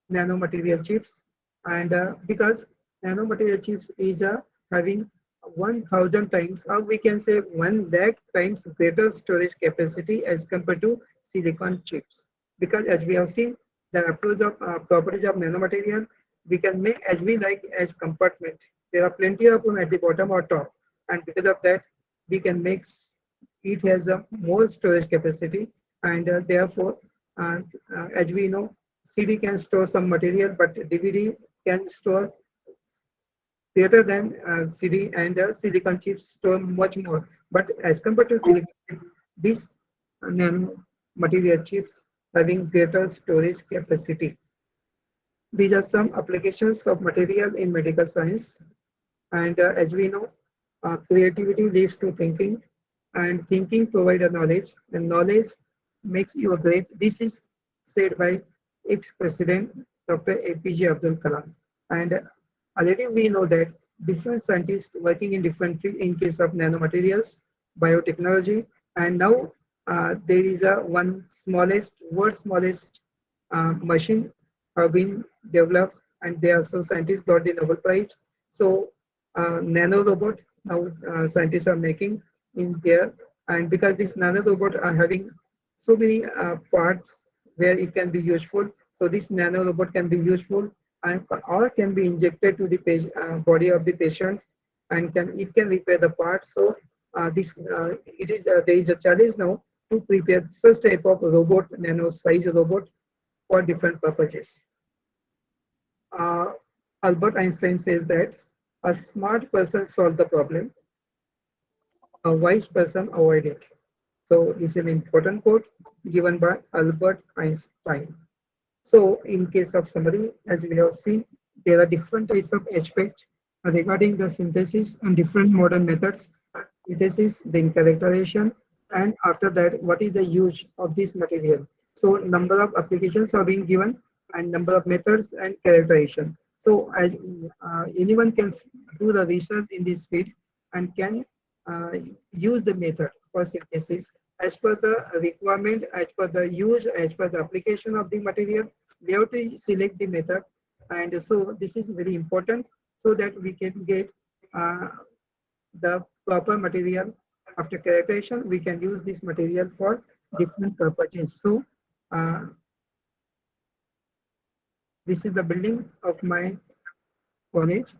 nano material chips, and because nano material chips is having 1,000 times, or we can say 1 lakh times greater storage capacity as compared to silicon chips. Because as we have seen, the approach of properties of nanomaterial, we can make as we like as compartment. There are plenty of them at the bottom or top, and because of that, we can make it has a more storage capacity, and therefore, uh, as we know, CD can store some material, but DVD can store greater than CD, and silicon chips store much more. But as compared to silicon chip, this nano material chips having greater storage capacity. These are some applications of material in medical science. And as we know, creativity leads to thinking, and thinking provides a knowledge, and knowledge makes you great. This is said by ex-president Dr. APJ Abdul Kalam. And already we know that different scientists working in different fields in case of nanomaterials, biotechnology, and now there is a one smallest, world's smallest machine have been developed, and they also scientists got the Nobel Prize. So nano robot now scientists are making in there, and because this nano robot are having so many parts where it can be useful, so this nano robot can be useful and or can be injected to the body of the patient, and can repair the parts. So this it is there is a challenge now to prepare such type of robot, nano size robot, for different purposes. uh, Albert Einstein says that a smart person solves the problem, a wise person avoid it. So this is an important quote given by Albert Einstein. So in case of summary, as we have seen, there are different types of aspects regarding the synthesis and different modern methods. Synthesis, then characterization, and after that, what is the use of this material? So number of applications are being given, and number of methods and characterization. So as anyone can do the research in this field and can uh, use the method for synthesis as per the requirement, as per the use, as per the application of the material. We have to select the method, and so this is very important so that we can get uh, the proper material. After characterization, we can use this material for different purposes. So uh, this is the building of my college,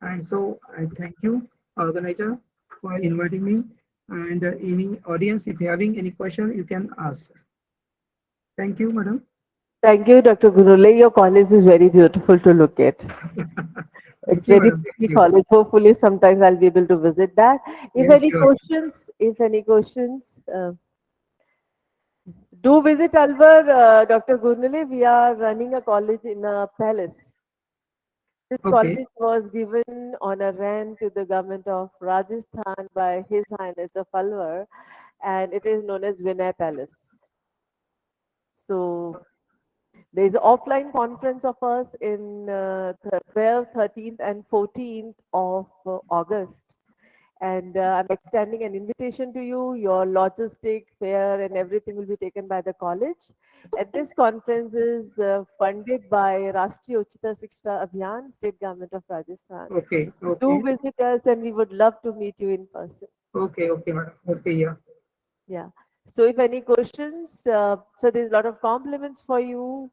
and so I thank you, organizer, for inviting me. And any audience, if you having any question, you can ask. Thank you, madam. Thank you, Dr. Gurule. Your college is very beautiful to look at. It's Thank you, very madam. Thank pretty you. college. Hopefully, sometimes I'll be able to visit that. Yes, sure. If any questions, do visit Alwar, Dr. Gurnale. We are running a college in a palace. This Okay. college was given on a rent to the government of Rajasthan by His Highness of Alwar, and it is known as Vinay Palace. So there is an offline conference of us in 12th, 13th, and 14th of August. And I'm extending an invitation to you. Your logistic, fare, and everything will be taken by the college. And this conference is funded by Rashtriya Uchita Shiksha Abhiyan, State Government of Rajasthan. Okay. Do Okay. visit us, and we would love to meet you in person. Okay. Okay, madam. Okay. Yeah. Yeah. So if any questions, so there's a lot of compliments for you.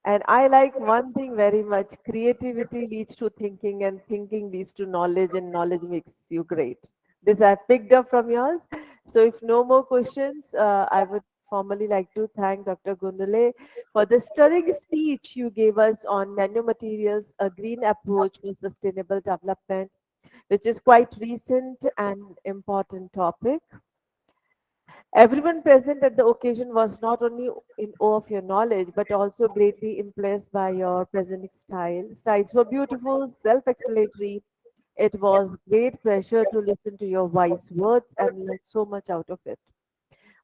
And I like one thing very much: creativity leads to thinking, and thinking leads to knowledge, and knowledge makes you great. This I picked up from yours. So, if no more questions, I would formally like to thank Dr. Gundale for the stirring speech you gave us on nanomaterials, a green approach for sustainable development, which is quite recent and important topic. Everyone present at the occasion was not only in awe of your knowledge, but also greatly impressed by your presenting style. Slides were beautiful, self-explanatory. It was great pleasure to listen to your wise words and learn so much out of it.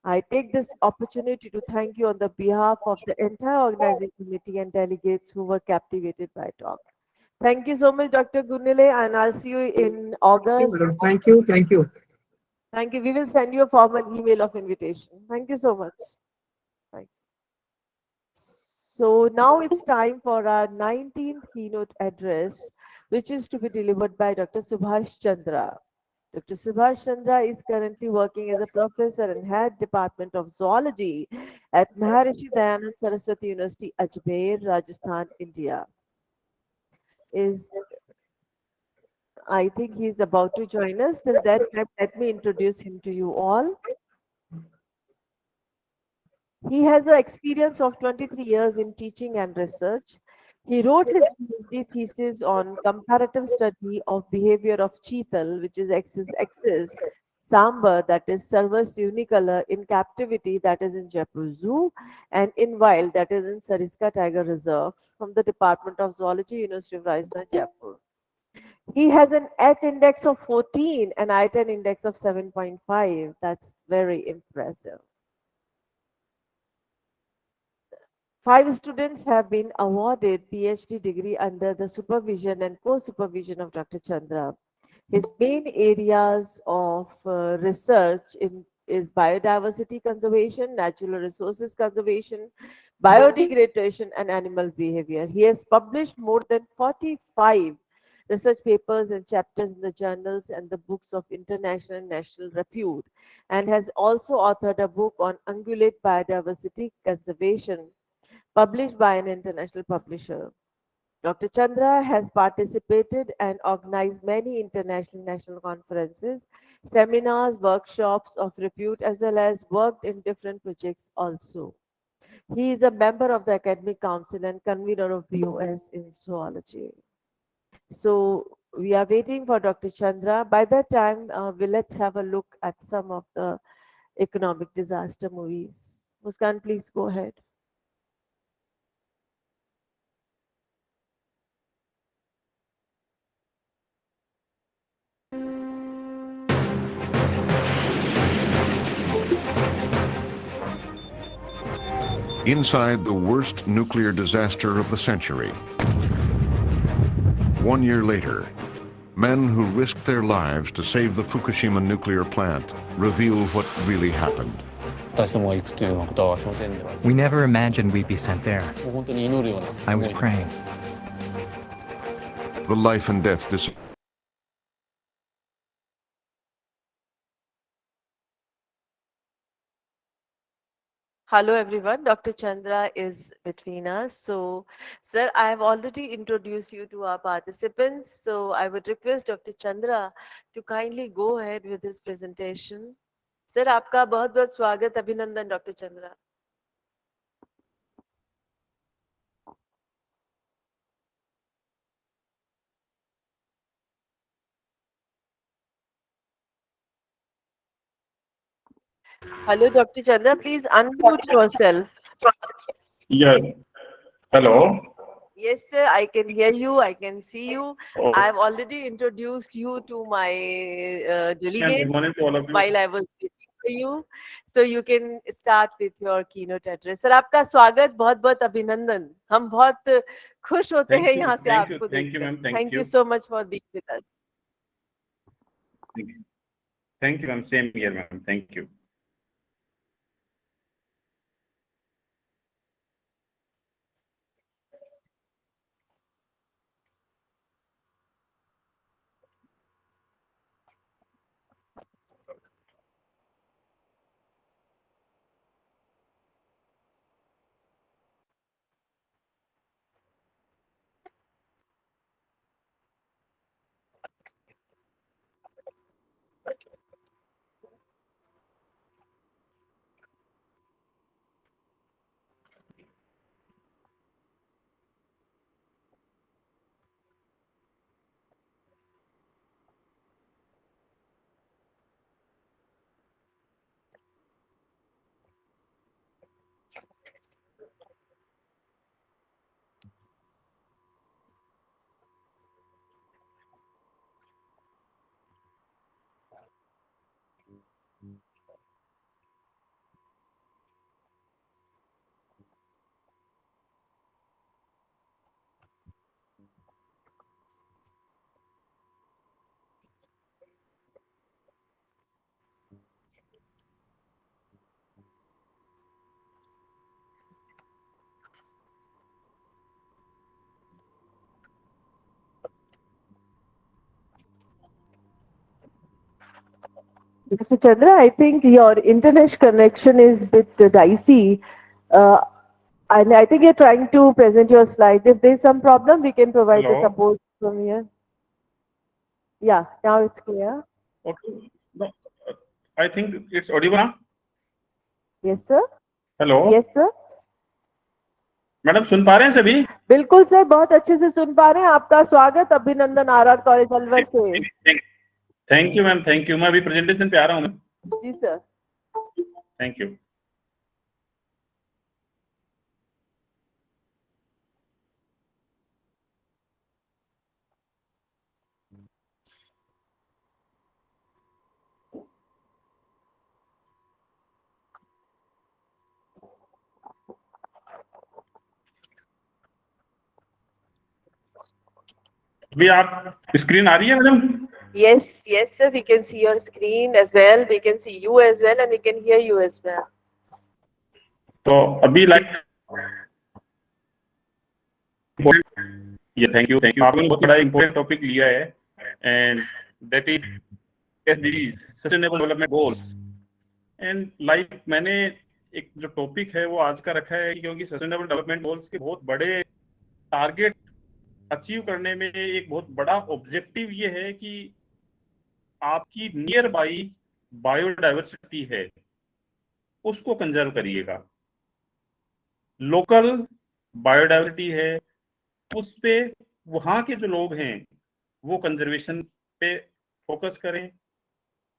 I take this opportunity to thank you on the behalf of the entire organizing committee and delegates who were captivated by talk. Thank you so much, Dr. Gunile, and I'll see you in Thank you, August. madam. Thank you. Thank you. Thank you. We will send you a formal email of invitation. Thank you so much. Thanks. So now it's time for our 19th keynote address, which is to be delivered by Dr. Subhash Chandra. Dr. Subhash Chandra is currently working as a professor and head department of zoology at Maharishi Dayanand Saraswati University, Ajmer, Rajasthan, India. Is I think he's about to join us. Till that time, let me introduce him to you all. He has an experience of 23 years in teaching and research. He wrote his PhD thesis on comparative study of behavior of cheetal, which is axis Sambar, that is Cervus unicolor, in captivity, that is in Jaipur Zoo, and in wild, that is in Sariska Tiger Reserve, from the Department of Zoology, University of Rajasthan, Jaipur. He has an H index of 14 and I-10 index of 7.5. That's very impressive. 5 students have been awarded PhD degree under the supervision and co-supervision of Dr. Chandra. His main areas of research is biodiversity conservation, natural resources conservation, biodegradation, and animal behavior. He has published more than 45 research papers and chapters in the journals and the books of international and national repute, and has also authored a book on ungulate biodiversity conservation, published by an international publisher. Dr. Chandra has participated and organized many international national conferences, seminars, workshops of repute, as well as worked in different projects also. He is a member of the Academic Council and convener of BOS in zoology. So we are waiting for Dr. Chandra. By that time, let's have a look at some of the economic disaster movies. Muskan, please go ahead. Inside the worst nuclear disaster of the century. 1 year later, men who risked their lives to save the Fukushima nuclear plant reveal what really happened. We never imagined we'd be sent there. I was praying. The life and death Hello everyone, Dr. Chandra is between us. So, sir, I have already introduced you to our participants. So, I would request Dr. Chandra to kindly go ahead with his presentation. Sir, आपका बहुत बहुत स्वागत, अभिनंदन, Dr. Chandra. Hello, Dr. Chandra, please unmute yourself. Yeah. Hello. Yes, sir, I can hear you, I can see you. Oh, I've already introduced you to my good delegates morning to all of you. while I was waiting for you. So you can start with your keynote address. Sir, आपका स्वागत, बहुत बहुत अभिनंदन. हम बहुत खुश होते Thank हैं you. यहाँ से Thank you. आपको Thank you, देखकर. ma'am. Thank Thank you you. so much for being with us. Thank you, ma'am. Same here, ma'am. Thank you. Dr. Chandra, I think your internet connection is a bit dicey. Uh, and I think you're trying to present your slides. If there's some problem, we can provide the Hello. support from here. Yeah, now it's clear. Okay. No, I think it's audible now. Yes, sir. Hello. Yes, sir. Madam सुन पा रहे हैं सभी? बिल्कुल sir, बहुत अच्छे से सुन पा रहे हैं. आपका स्वागत, अभिनंदन, आरआर कॉलेज अलवर से. Thank thank you ma'am, thank you. मैं अभी प्रेजेंटेशन पे आ रहा हूँ। जी सर। Thank you. अभी आप स्क्रीन आ रही है madam? Yes, yes, sir. We can see your screen as well. We can see you as well, and we can hear you as well. तो अभी लाइक ये थैंक यू, थैंक यू। आपने बहुत बड़ा इंपॉर्टेंट टॉपिक लिया है, and that is SDGs, sustainable development goals. And like मैंने एक जो टॉपिक है वो आज का रखा है क्योंकि सस्टेनेबल डेवलपमेंट गोल्स के बहुत बड़े टारगेट अचीव करने में एक बहुत बड़ा ऑब्जेक्टिव ये है कि आपकी नियर बाई बायोडाइवर्सिटी है उसको कंजर्व करिएगा। लोकल बायोडाइवर्सिटी है उस पे वहां के जो लोग हैं वो कंजर्वेशन पे फोकस करें।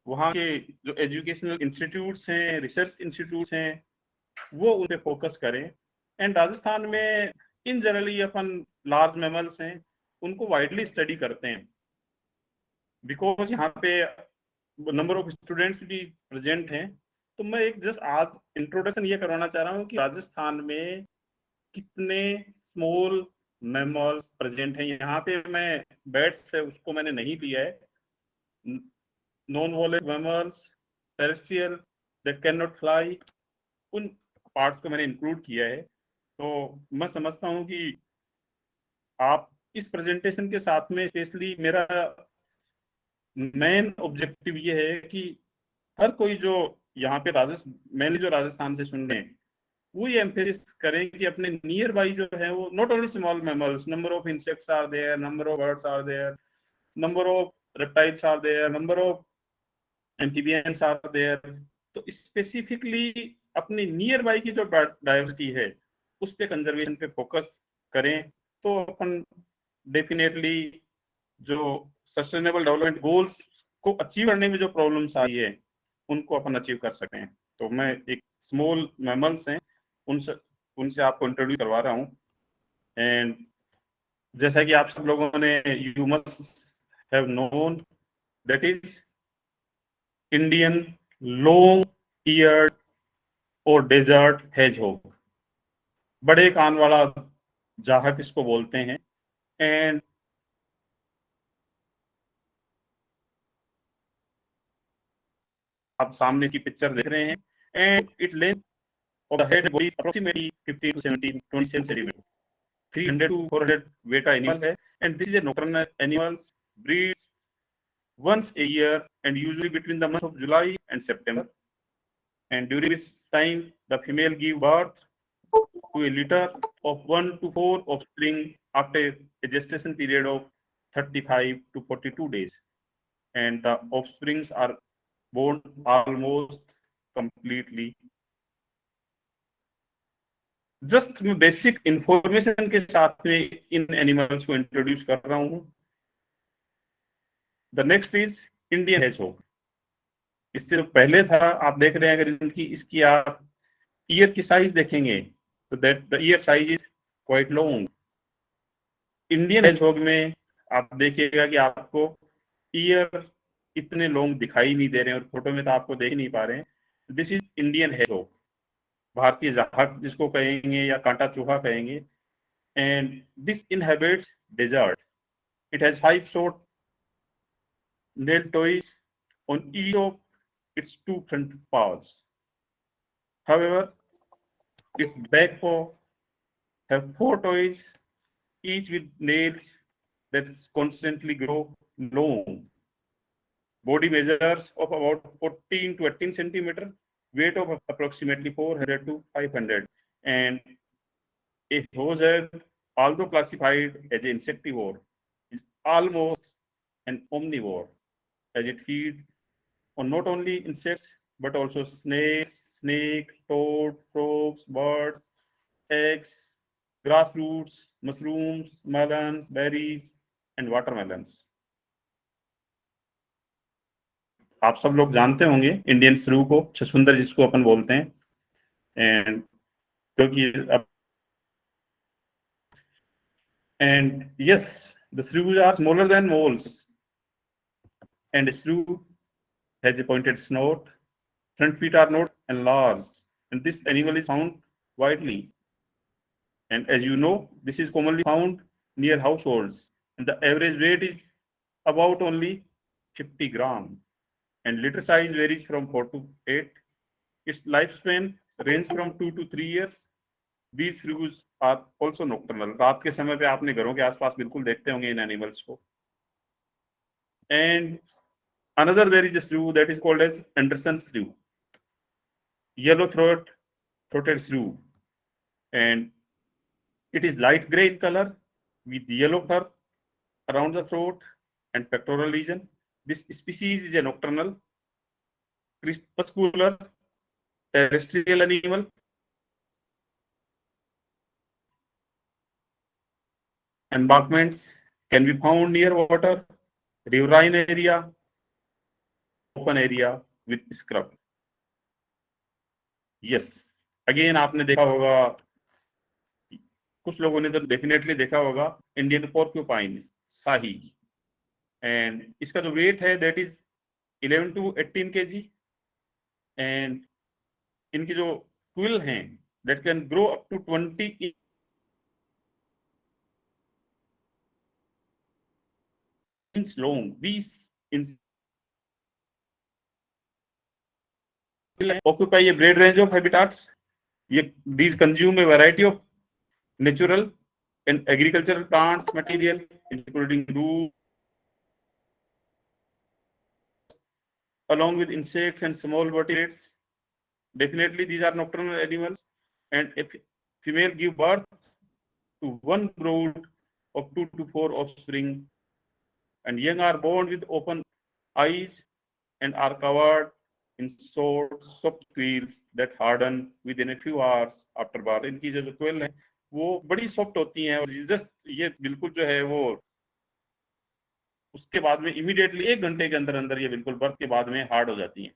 वहाँ के जो एजुकेशनल इंस्टीट्यूट्स हैं, रिसर्च इंस्टीट्यूट्स हैं, वो उन पे फोकस करें। एंड राजस्थान में इन जनरली अपन लार्ज मैमल्स हैं उनको वाइडली स्टडी करते हैं बिकॉज यहाँ पे नंबर ऑफ स्टूडेंट्स भी प्रेजेंट हैं। तो मैं एक जस्ट आज इंट्रोडक्शन ये करवाना चाह रहा हूँ कि राजस्थान में कितने स्मॉल मैमल्स प्रेजेंट हैं। यहाँ पे मैं बैट्स है उसको मैंने नहीं लिया है। Non wallet mammals, terrestrial that can not fly, उन पार्ट्स को मैंने इंक्लूड किया है। तो मैं समझता हूँ कि आप इस प्रेजेंटेशन के साथ में स्पेशली मेरा मेन ऑब्जेक्टिव ये है कि हर कोई जो यहाँ पे मेनली जो राजस्थान से सुन रहे हैं वो ये एम्फेसिस करें कि अपने नियर बाई जो है वो not only small mammals, number of insects are there, number of birds are there, number of reptiles are there, number of amphibians are there. तो स्पेसिफिकली अपने नियर बाई की जो डाइवर्सिटी है उस पे कंजर्वेशन पे फोकस करें तो अपन डेफिनेटली जो सस्टेनेबल डेवलपमेंट गोल्स को अचीव करने में जो प्रॉब्लम्स आई है उनको अपन अचीव कर सकते हैं। तो मैं एक स्मॉल मैमल्स हैं उनसे उनसे आपको इंट्रोड्यूस करवा रहा हूँ। एंड जैसा कि आप सब लोगों ने you must have known that is Indian long eared और डेजर्ट हेजहॉग, बड़े कान वाला जाहक इसको बोलते हैं। एंड आप सामने की पिक्चर देख रहे हैं। And its length of the head and body is approximately 15 to 17, 27 centimeters. 300 to 400 weight का animal है, and this is a nocturnal animal, breeds once a year and usually between the month of July and September. And during this time, the female give birth to a litter of 1 to 4 offspring after a gestation period of 35 to 42 days. And the offsprings are born almost completely। Just मैं basic information के साथ में इन animals को introduce कर रहा हूं। The next is Indian hedgehog. इससे जो पहले था आप देख रहे हैं, अगर इनकी इसकी आप ईयर की साइज देखेंगे तो that the year size is quite long. Indian hedgehog में आप देखिएगा कि आपको ईयर इतने लॉन्ग दिखाई नहीं दे रहे हैं, और फोटो में तो आपको देख नहीं पा रहे हैं। दिस इज इंडियन हेजहॉग, भारतीय जाहक जिसको कहेंगे या कांटा चूहा कहेंगे। And this inhabits desert. It has 5 short nailed toes on each of its 2 front paws. However, its back paw have 4 toes, each with nails that constantly grow long. Body measures of about 14 to 18 centimeter, weight of approximately 400 to 500, and a hosel, although classified as an insectivore, is almost an omnivore, as it feeds on not only insects but also snake, toad, frogs, birds, eggs, grass roots, mushrooms, melons, berries, and watermelons. आप सब लोग जानते होंगे Indian श्रू को, छछुंदर जिसको अपन बोलते हैं, एंड क्योंकि and yes, the shrews are smaller than moles, and a shrew has a pointed snout, front feet are not enlarged, and this animal is found widely. And as you know, this is commonly found near households, and the average weight is about only 50 gram, and litter size varies from 4 to 8. Its lifespan range from 2 to 3 years. These shrews are also nocturnal. रात के समय पे आपने घरों के आसपास बिल्कुल देखते होंगे इन एनिमल्स को. And another there is a shrew that is called as Anderson's shrew, yellow throated shrew, and it is light gray in color with yellow fur around the throat and pectoral region. This species is a nocturnal, crepuscular, terrestrial animal. Embankments can be found near water, riverine area, open area with scrub. Yes, again आपने देखा होगा, कुछ लोगों ने तो definitely देखा होगा Indian porcupine, shahi, and इसका जो वेट है that is 11 to 18 kg, and इनकी जो क्विल हैं that can grow up to 20 inch long, 20 inch. occupy a broad range of habitats. These consume a variety of natural and agricultural plants material, including roots, along with insects and small vertebrates. Definitely, these are nocturnal animals, and if female give birth to one brood of 2 to 4 offspring, and young are born with open eyes and are covered in short, soft quills that harden within a few hours after birth. इनकी जो quill है वो बड़ी soft होती हैं और just ये बिल्कुल जो है वो उसके बाद में इमीडिएटली 1 घंटे के अंदर अंदर ये बिल्कुल बर्थ के बाद में हार्ड हो जाती हैं.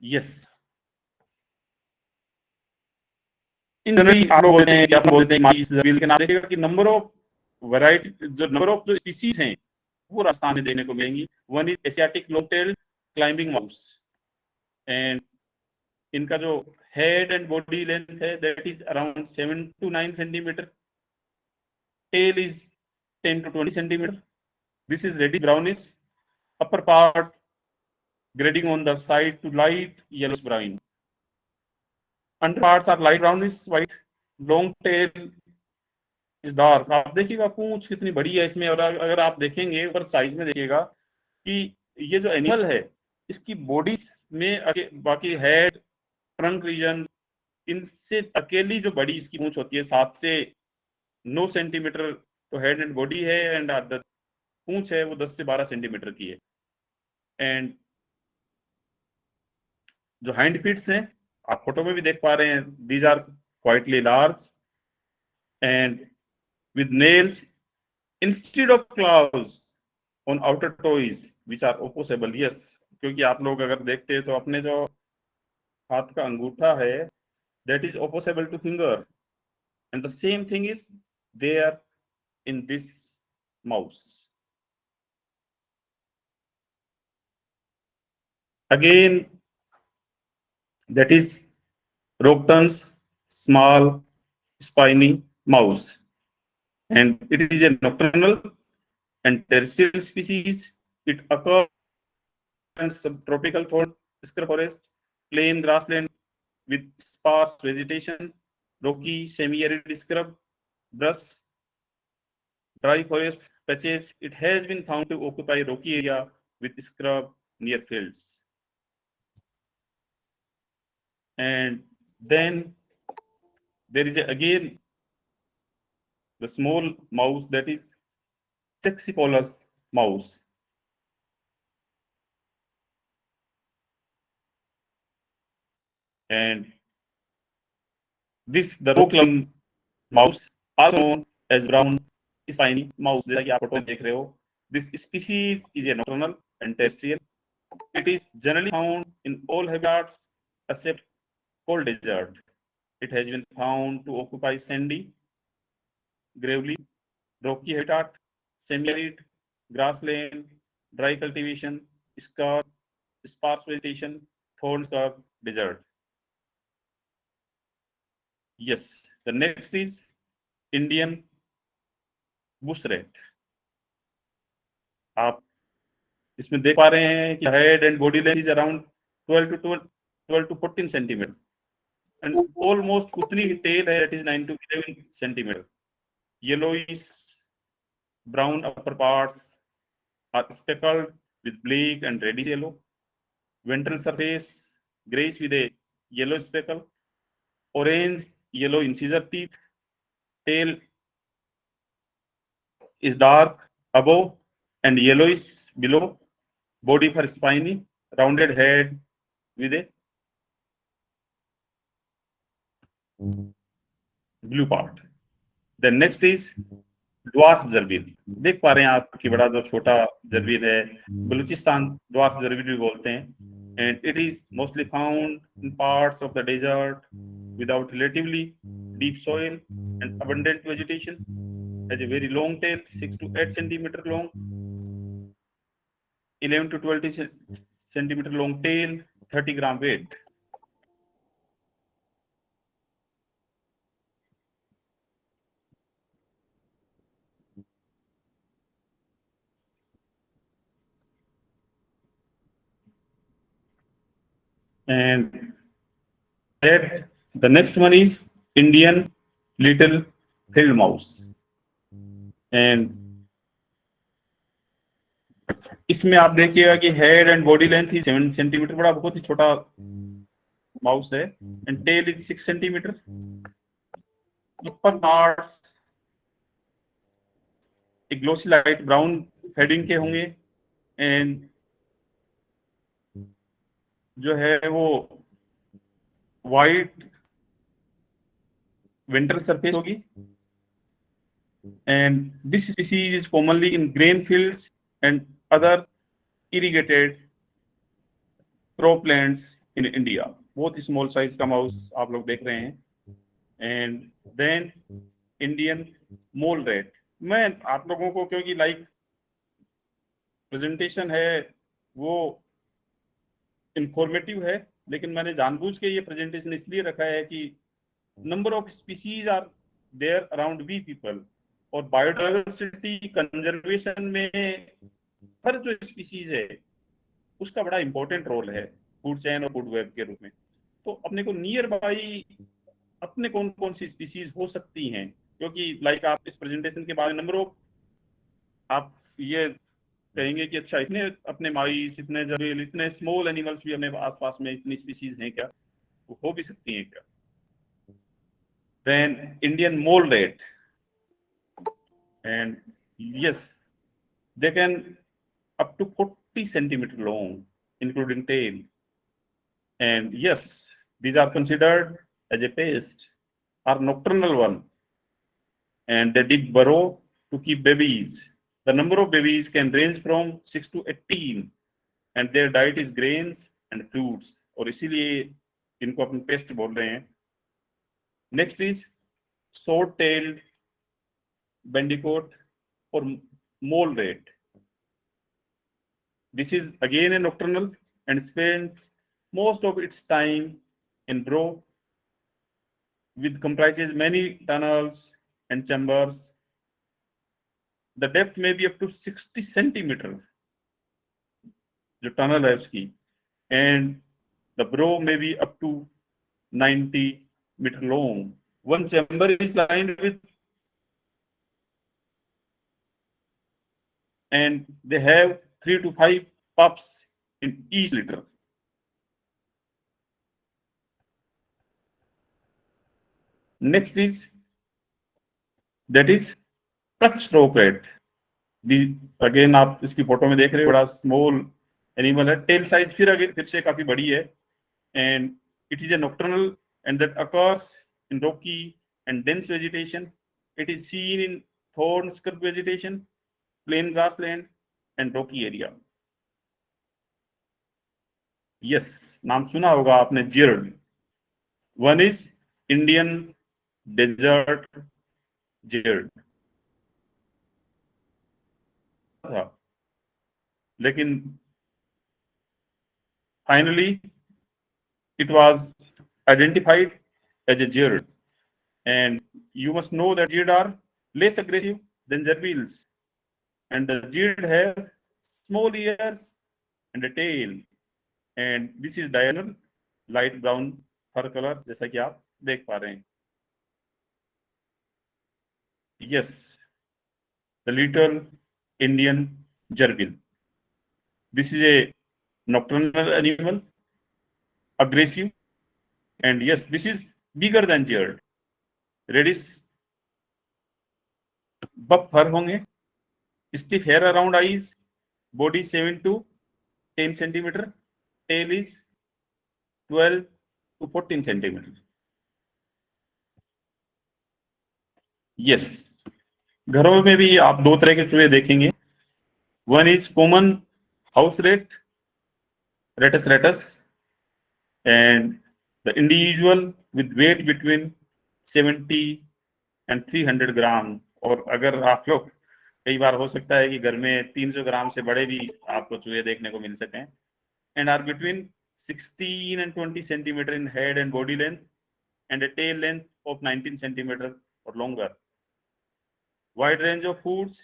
यस, इन जनरली आप लोग बोलते हैं कि आप बोलते हैं माइस व्हील के नाम देखिएगा कि नंबर ऑफ वैरायटी, जो नंबर ऑफ जो स्पीसीज हैं वो राजस्थान में देखने को मिलेंगी. One is Asiatic long tailed climbing mouse, and इनका जो हेड एंड बॉडी लेंथ है that is around 7 to 9 centimetre. Tail is 10 to 20 centimetre. This is reddish brownish, upper part grading on the side to light yellowish brown. Under parts are light brownish white. Long tail is dark. आप देखिएगा पूंछ कितनी बड़ी है इसमें, और अगर आप देखेंगे ऊपर साइज में देखिएगा कि ये जो एनिमल है इसकी बॉडी में बाकी हेड, ट्रंक रीजन, इनसे अकेली जो बड़ी इसकी पूंछ होती है 7 से 9 सेंटीमीटर तो हेड एंड बॉडी है, एंड पूंछ है वो 10 से 12 सेंटीमीटर की है. एंड जो हैंड फीट्स हैं आप फोटो में भी देख पा रहे हैं, these are quietly large and with nails instead of claws on outer toes which are opposable. Yes, क्योंकि आप लोग अगर देखते हैं तो अपने जो हाथ का अंगूठा है that is opposable to finger, and the same thing is there in this mouse. Again, that is Rocton's small spiny mouse, and it is a nocturnal and terrestrial species. It occurs in subtropical thorn scrub forest, plain grassland with sparse vegetation, rocky semi-arid scrub, brush, dry forest patches. It has been found to occupy rocky area with scrub near fields. And then there is again the small mouse that is Texipolis mouse. And this the rock mouse also known as brown spiny mouse, जैसा कि आप photo देख रहे हो. This species is a nocturnal and terrestrial. It is generally found in all habitats except cold desert. It has been found to occupy sandy, gravelly, rocky habitat, semi-arid, grassland, dry cultivation, sparse vegetation, thorn-scarp desert. Yes, the next is Indian bush rat. आप इसमें देख पा रहे हैं कि head and body length is around 12 to 14 centimeter, and almost उतनी ही tail है, that is 9 to 11 centimeter. Yellowish brown upper parts are speckled with black and reddish yellow. Ventral surface grayish with a yellow speckle. Orange yellow incisor teeth. Tail is dark above and yellowish below. Body for spiny, rounded head with a blue part. The next is dwarf gerbil. देख पा रहे हैं आप कि बड़ा जो छोटा जरबील है, बलूचिस्तान ड्वार्फ जरबील भी बोलते हैं. And it is mostly found in parts of the desert without relatively deep soil and abundant vegetation. Has a very long tail, 6 to 8 centimeter long, 11 to 20 centimeter long tail, 30-gram weight. And that the next one is Indian little field mouse. And इसमें आप देखिएगा कि head and body length ही 7 centimetre, बड़ा बहुत ही छोटा mouse है. And tail is 6 centimetre. Upper parts एक ग्लोसी लाइट ब्राउन हेडिंग के होंगे, एंड जो है वो वाइट वेंट्रल सरफेस होगी. And this species is commonly in grain fields and other irrigated croplands in India. बहुत small size का mouse आप लोग देख रहे हैं. And then Indian mole rat. मैं आप लोगों को, क्योंकि like presentation है वो informative है, लेकिन मैंने जानबूझ के ये presentation इसलिए रखा है कि number of species are there around we people, और biodiversity conservation में हर जो स्पीसीज है उसका बड़ा इंपॉर्टेंट रोल है फूड चेन और फूड वेब के रूप में. तो अपने को नियर बाई अपने कौन कौन सी स्पीसीज हो सकती हैं, क्योंकि लाइक आप इस प्रेजेंटेशन के बाद नंबर ऑफ आप ये कहेंगे कि अच्छा इतने अपने माइस, इतने जबील, इतने स्मॉल एनिमल्स भी अपने आसपास में इतनी स्पीसीज हैं क्या, वो हो भी सकती हैं क्या. Then Indian mole rat. And yes, they can up to 40 centimeter long, including tail. And yes, these are considered as a pest, are nocturnal one, and they dig burrow to keep babies. The number of babies can range from 6 to 18, and their diet is grains and fruits, और इसीलिए इनको अपन paste बोल रहे हैं. Next is sword-tailed bandicoot or mole rat. This is again a nocturnal and spends most of its time in burrow, which comprises many tunnels and chambers. The depth may be up to 60 centimeter, जो tunnel है उसकी, and the burrow may be up to 90 meter long. One chamber is lined with, and they have 3 to 5 pups in each litter. Next is cutthroat rat. Again आप इसकी photo में देख रहे हो, बड़ा स्मॉल एनिमल है. टेल साइज फिर से काफी बड़ी है, and it is a nocturnal and that occurs in Rocky and dense vegetation. It is seen in thorn scrub vegetation, plain grassland, and rocky area. Yes, नाम सुना होगा आपने जियर्ड. One is Indian desert जियर्ड था, लेकिन finally it was identified as a jired. And you must know that jired are less aggressive than gerbiles, and the jired have small ears and a tail, and this is diurnal light brown fur color, जैसा कि आप देख पा रहे हैं. Yes, the little Indian gerbil. This is a nocturnal animal, aggressive, and yes, this is bigger than jired. Reddish buff fur होंगे, stiff hair around eyes, body 7 to 10 centimeter, tail is 12 to 14 centimeter. Yes, घरों में भी आप दो तरह के चूहे देखेंगे. One is common house rat, Rattus rattus, and the individual with weight between 70 and 300 ग्राम. और अगर आप लोग, कई बार हो सकता है कि घर में 300 ग्राम से बड़े भी आपको चूहे देखने को मिल सकें, and are between 16 and 20 centimeter in head and body length, and a tail length of 19 centimeter or longer. Wide range of foods,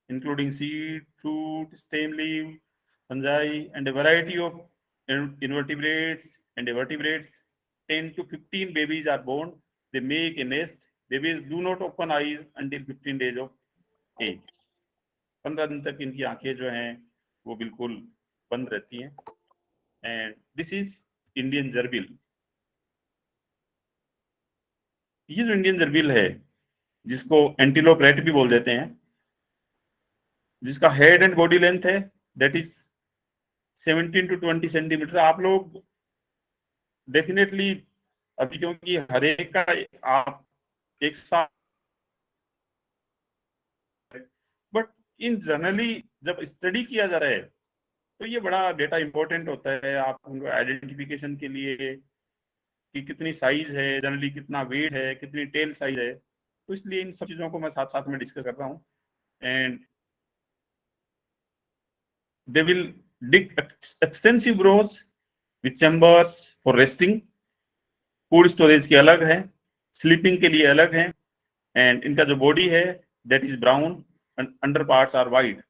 including seed, fruit, stem leaf, fungi, and a variety of invertebrates and vertebrates. 10 to 15 babies are born. They make a nest. Babies do not open eyes until 15 days of age. 15 दिन तक इनकी आंखें जो हैं वो बिल्कुल बंद रहती हैं. And this is Indian gerbil. ये जो इंडियन जर्बिल है, जिसको एंटीलोप रैट भी बोल देते हैं, जिसका हेड एंड बॉडी लेंथ है दैट इज 17 to 20 सेंटीमीटर. आप लोग डेफिनेटली अभी, क्योंकि हर एक का आप एक साथ, बट इन जनरली जब स्टडी किया जा रहा है तो ये बड़ा डेटा इंपॉर्टेंट होता है आप उनको आइडेंटिफिकेशन के लिए कि कितनी साइज है, जनरली कितना वेट है, कितनी टेल साइज है. तो इसलिए इन सब चीजों को मैं साथ साथ में डिस्कस कर रहा हूँ. And they will dig extensive burrows with chambers for resting. Food storage के अलग है, स्लीपिंग के लिए अलग है. एंड इनका जो बॉडी है that is brown and under parts are white.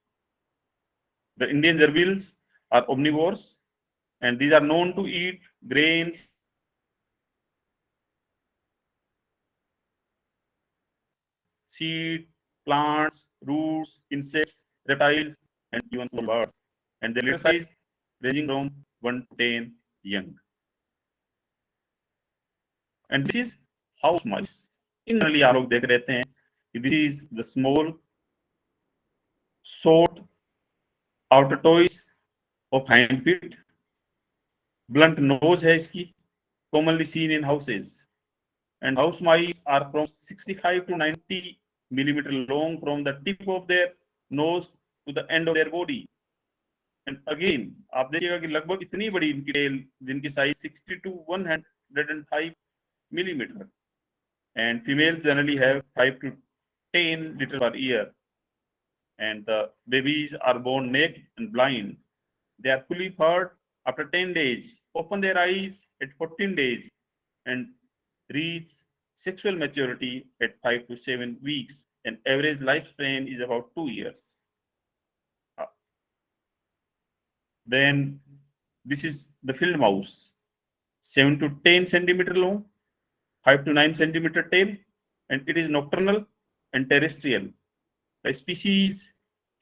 The Indian gerbils are omnivores and these are known to eat grains, seed, plants, roots, insects, reptiles, and even small birds. And their litter size ranging from 1 to 10 young. And this is house mice. Generally, आप लोग देख रहते हैं कि this is the small, short outer toes of hind feet. Blunt nose है इसकी, commonly seen in houses. And house mice are from 65 to 90 millimeter long from the tip of their nose to the end of their body. And again आप देखिएगा कि लगभग इतनी बड़ी इनकी tell, जिनकी size 60 to 105 millimeter. And females generally have 5 to 10 liters per year. And the babies are born naked and blind. They are fully furred after 10 days, open their eyes at 14 days, and reach sexual maturity at 5 to 7 weeks. And average lifespan is about 2 years. Then this is the field mouse, 7 to 10 centimeter long, 5 to 9 centimeter tail, and it is nocturnal and terrestrial. The species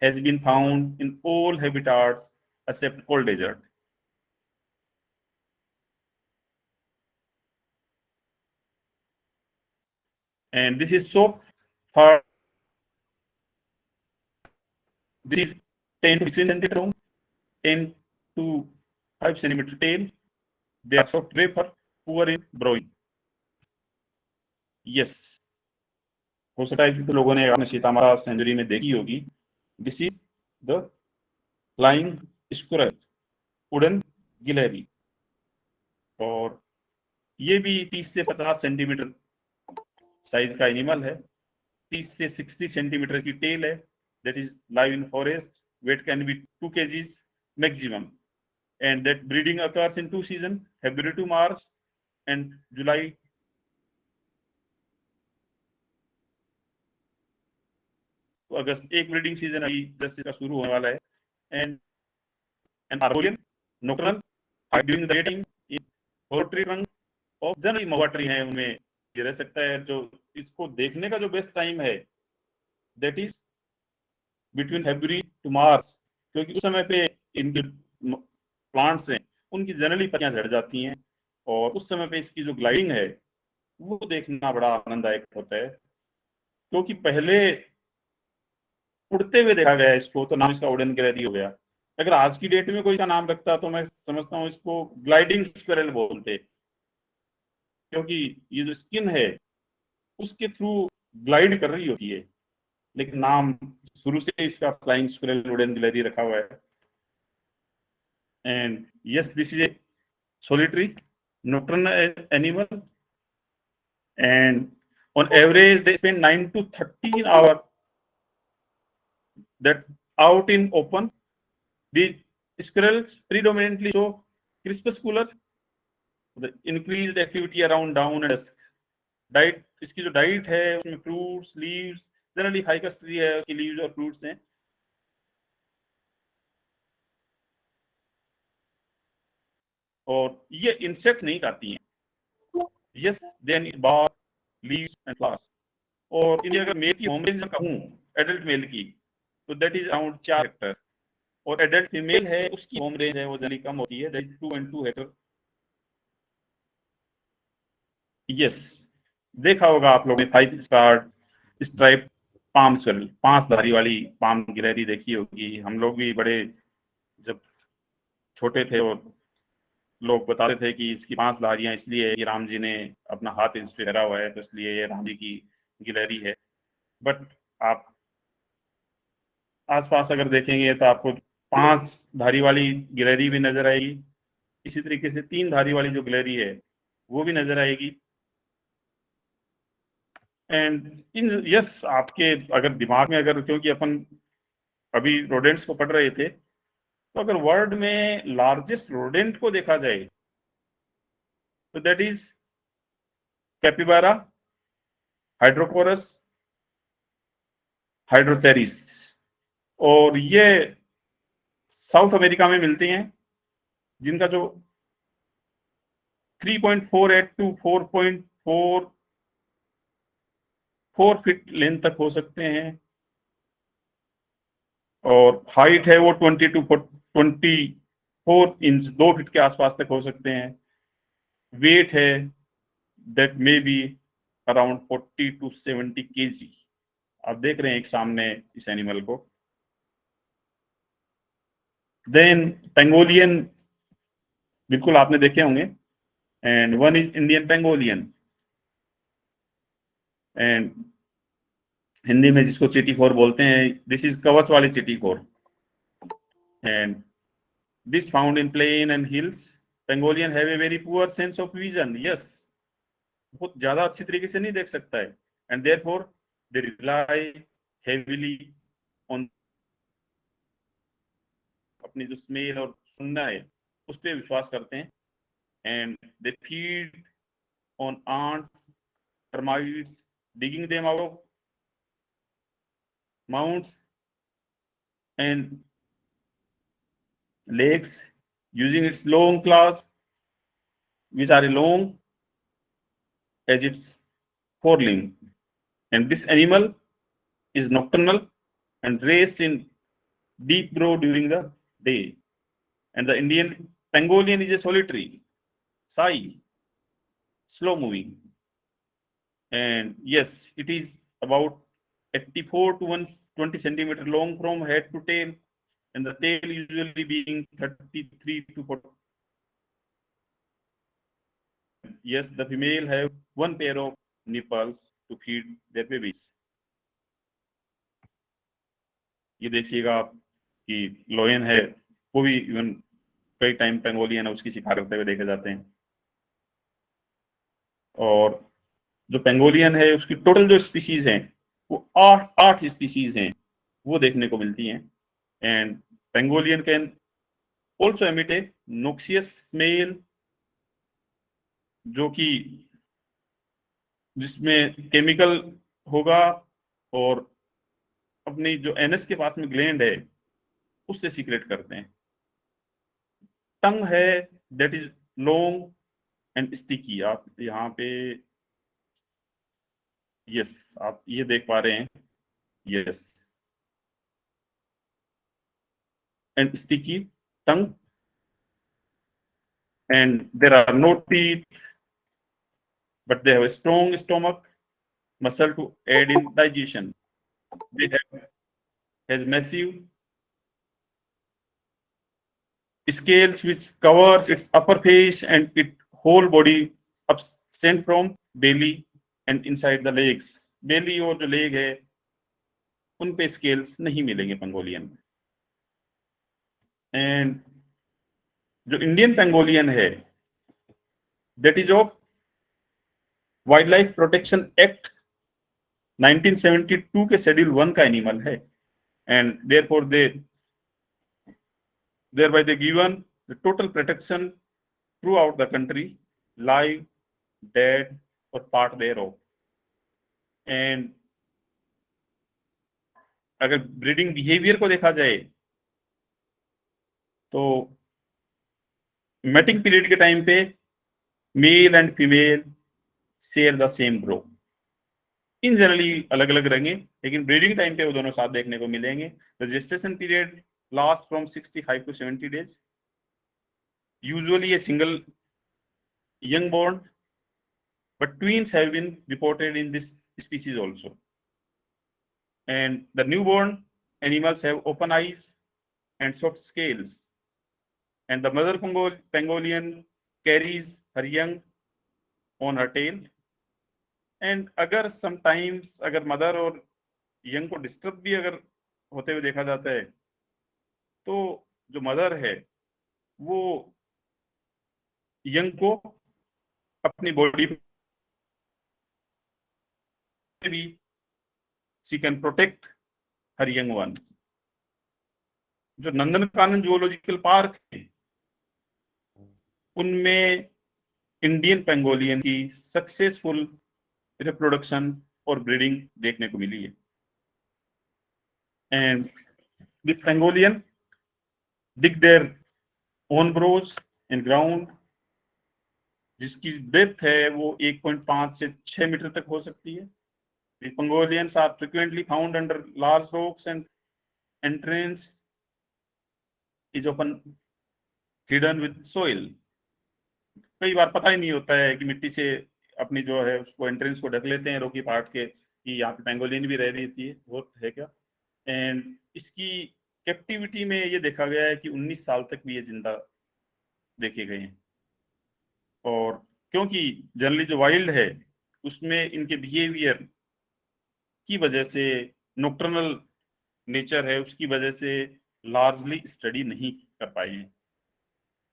has been found in all habitats except cold desert. And this is soft fur. This is 10 to 16 centimeter long, 10 to 5 centimeter tail. They are soft gray fur, poor in growing. Yes, हो सकता है कि लोगों ने अपने Sitamarhi century में देखी होगी। This is the flying squirrel, उड़न गिलहरी, और ये भी 30 से 50 सेंटीमीटर साइज का एनिमल है। 30 से 60 सेंटीमीटर की टेल है। That is live in forest, weight can be 2 kgs maximum, and that breeding occurs in 2 seasons, February to March and July to अगस्त। एक ब्रीडिंग सीजन अभी जस्ट इसका शुरू होने वाला है। And an arboreal nocturnal during the day time in poultry rang of generally mahua tree है, उनमें ये रह सकता है। जो इसको देखने का जो बेस्ट टाइम है that is between February to March, क्योंकि उस समय पे इनके प्लांट्स हैं उनकी जनरली पत्तियां झड़ जाती हैं, और उस समय पे इसकी जो ग्लाइडिंग है वो देखना बड़ा आनंददायक होता है। क्योंकि पहले उड़ते हुए देखा गया इसको, तो नाम इसका उड़न गिलहरी हो गया। अगर आज की डेट में कोई का नाम रखता तो मैं समझता हूँ इसको ग्लाइडिंग स्क्विरल बोलते, क्योंकि ये जो स्किन है उसके थ्रू ग्लाइड कर रही होती है। लेकिन नाम शुरू से इसका फ्लाइंग स्क्विरल उड़न गिलहरी रखा हुआ है। And yes, this is a solitary nocturnal animal, and on average they spend 9 to 13 hours that out in open. These squirrels predominantly show crepuscular, the increased activity around dawn and dusk. Diet, इसकी जो diet है उसमें fruits, leaves, generally ficus tree है उसकी leaves और fruits हैं। और ये इंसेक्ट्स नहीं खाती हैं। Yes, then bark leaves and flowers. और इन्हें अगर मेल की होम रेंज कहूँ एडल्ट मेल की, तो दैट इज अराउंड 4 हेक्टर, और एडल्ट फीमेल है उसकी होम रेंज है वो जनरली कम होती है, दैट इज 2.2 हेक्टर। यस, देखा होगा आप लोगों ने 5 स्टार स्ट्राइप पाम स्क्विरल, 5 धारी वाली पाम गिलहरी देखी होगी। हम लोग भी बड़े जब छोटे थे और लोग बताते थे कि इसकी 5 धारियां इसलिए है कि राम जी ने अपना हाथ इस पे फेरा हुआ है, तो इसलिए ये राम जी की गिलहरी है। बट आप आसपास अगर देखेंगे तो आपको 5 धारी वाली गिलहरी भी नजर आएगी। इसी तरीके से 3 धारी वाली जो गिलहरी है वो भी नजर आएगी। एंड इन यस, आपके अगर दिमाग में अगर, क्योंकि अपन अभी रोडेंट्स को पढ़ रहे थे, तो अगर वर्ल्ड में लार्जेस्ट रोडेंट को देखा जाए तो दैट इज कैपिबारा, हाइड्रोकोरस, हाइड्रोचेरिस, और ये साउथ अमेरिका में मिलते हैं, जिनका जो 3.48 टू 4.44 फीट लेंथ तक हो सकते हैं, और हाइट है वो 20 टू 24 इंच, 2 फीट के आसपास तक हो सकते हैं। वेट है that may be around 40 to 70 kg। आप देख रहे हैं एक सामने इस एनिमल को। देन पेंगोलियन, बिल्कुल आपने देखे होंगे, and one is Indian pangolin, and Hindi में जिसको चीटीखोर बोलते हैं, दिस इज कवच वाली चीटीखोर। And this found in plain and hills. Pangolin have a very poor sense of vision. Yes, बहुत ज्यादा अच्छी तरीके से नहीं देख सकता है, and therefore they rely heavily on, अपनी जो स्मेल और सुनना है उस पर विश्वास करते हैं। And they feed on ants, termites, digging them out of mounds and lakes using its long claws, which are long as its forelimb. And this animal is nocturnal and raised in deep grow during the day. And the Indian pangolin is a solitary, shy, slow moving. And yes, it is about 84 to 120 centimeter long from head to tail, and the tail usually being 33 to 40. Yes, the female have one pair of nipples to feed their babies. ये देखिएगा आप कि लोयन है, वो भी even कई time pangolin है उसकी शिकार करते हुए देखे जाते हैं। और जो पेंगोलियन है उसकी टोटल जो स्पीसीज हैं वो 8 स्पीसीज हैं वो देखने को मिलती हैं। And pangolin can also emit a noxious smell, जो कि जिसमें केमिकल होगा और अपनी जो एनएस के पास में ग्लैंड है उससे सीक्रेट करते हैं। टंग है that is long and sticky. आप यहाँ पे यस आप ये देख पा रहे हैं, yes, and sticky tongue, and there are no teeth, but they have a strong stomach muscle to aid in digestion. They has massive scales which covers its upper face and its whole body absent from belly and inside the legs. belly और जो leg है उन पे scales नहीं मिलेंगे pangolin में। And जो Indian pangolin है that is of wild life protection act 1972 के शेड्यूल 1 का एनिमल है। And therefore thereby they given the total protection throughout the country, live, dead or part thereof. And अगर breeding behaviour को देखा जाए तो मैटिंग पीरियड के टाइम पे male and female share the same grow. In generally अलग अलग रहेंगे लेकिन ब्रीडिंग टाइम पे वो दोनों साथ देखने को मिलेंगे। Registration period last from 65 to 70 days, usually a single young born, but twins have been reported in this species also. And the newborn animals have open eyes and soft scales, and the mother pangolin carries her young on her tail. And अगर sometimes अगर mother और young को disturb भी अगर होते हुए देखा जाता है तो जो मदर है वो यंग को अपनी बॉडी पे भी she can protect her young one. जो नंदनकानन जूलॉजिकल पार्क है उनमें इंडियन पेंगोलियन की सक्सेसफुल रिप्रोडक्शन और ब्रीडिंग देखने को मिली है। And this pangolin dig their own burrows in ground, जिसकी डेप्थ है वो 1.5 से 6 मीटर तक हो सकती है। The pangolins are frequently found under large rocks and entrance is often hidden with soil. कई बार पता ही नहीं होता है कि मिट्टी से अपनी जो है उसको एंट्रेंस को ढक लेते हैं रोकी पार्ट के कि यहाँ पे पेंगोलिन भी रह रही थी, वो है क्या। एंड इसकी कैप्टिविटी में ये देखा गया है कि 19 साल तक भी ये जिंदा देखे गए हैं। और क्योंकि जनरली जो वाइल्ड है उसमें इनके बिहेवियर की वजह से नॉकटर्नल नेचर है उसकी वजह से लार्जली स्टडी नहीं कर पाए हैं।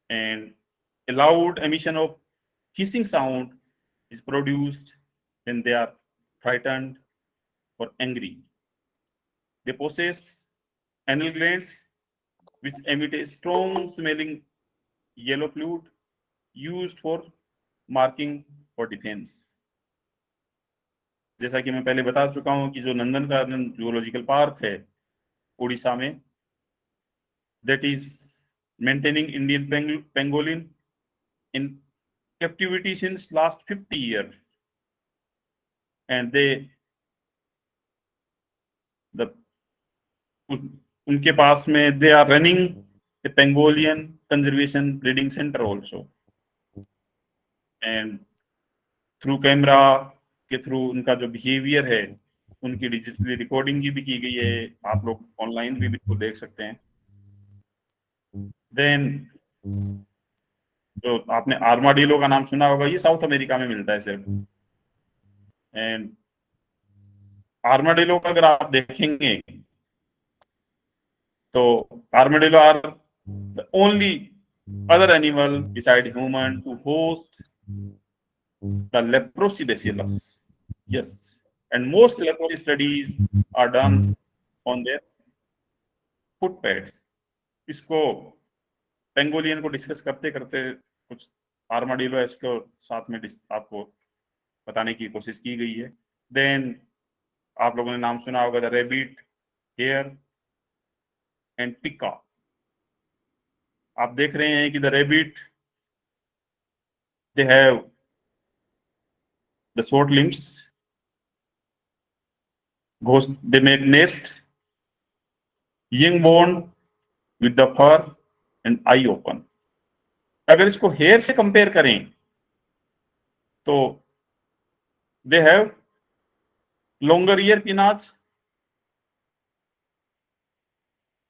And loud emission of hissing sound is produced when they are frightened or angry. They possess anal glands which emit a strong smelling yellow fluid used for marking or defense. जैसा कि मैं पहले बता चुका हूं कि जो नंदनकानन जूलॉजिकल पार्क है उड़ीसा में, that is maintaining Indian pangolin in captivity since last 50 years, and उनके पास में they are running a Pangolian conservation breeding center also, and through camera के थ्रू उनका जो बिहेवियर है उनकी डिजिटली रिकॉर्डिंग भी की गई है, आप लोग ऑनलाइन भी बिल्कुल देख सकते हैं। देन जो आपने आर्माडिलो का नाम सुना होगा, ये साउथ अमेरिका में मिलता है सिर्फ। एंड आर्माडिलो का अगर आप देखेंगे So armadillo are the only other animal beside human to host the leprosy bacillus. Yes, and most leprosy studies are done on their foot pads. इसको पेंगोलियन को डिस्कस करते करते कुछ आर्माडिलो है इसको साथ में आपको बताने की कोशिश की गई है। देन आप लोगों ने नाम सुना होगा the rabbit, hare and pika. आप देख रहे हैं कि the rabbit they have the short limbs, they make nest, young born with the fur and eye open. अगर इसको हेयर से कंपेयर करें तो they have longer ear pinnas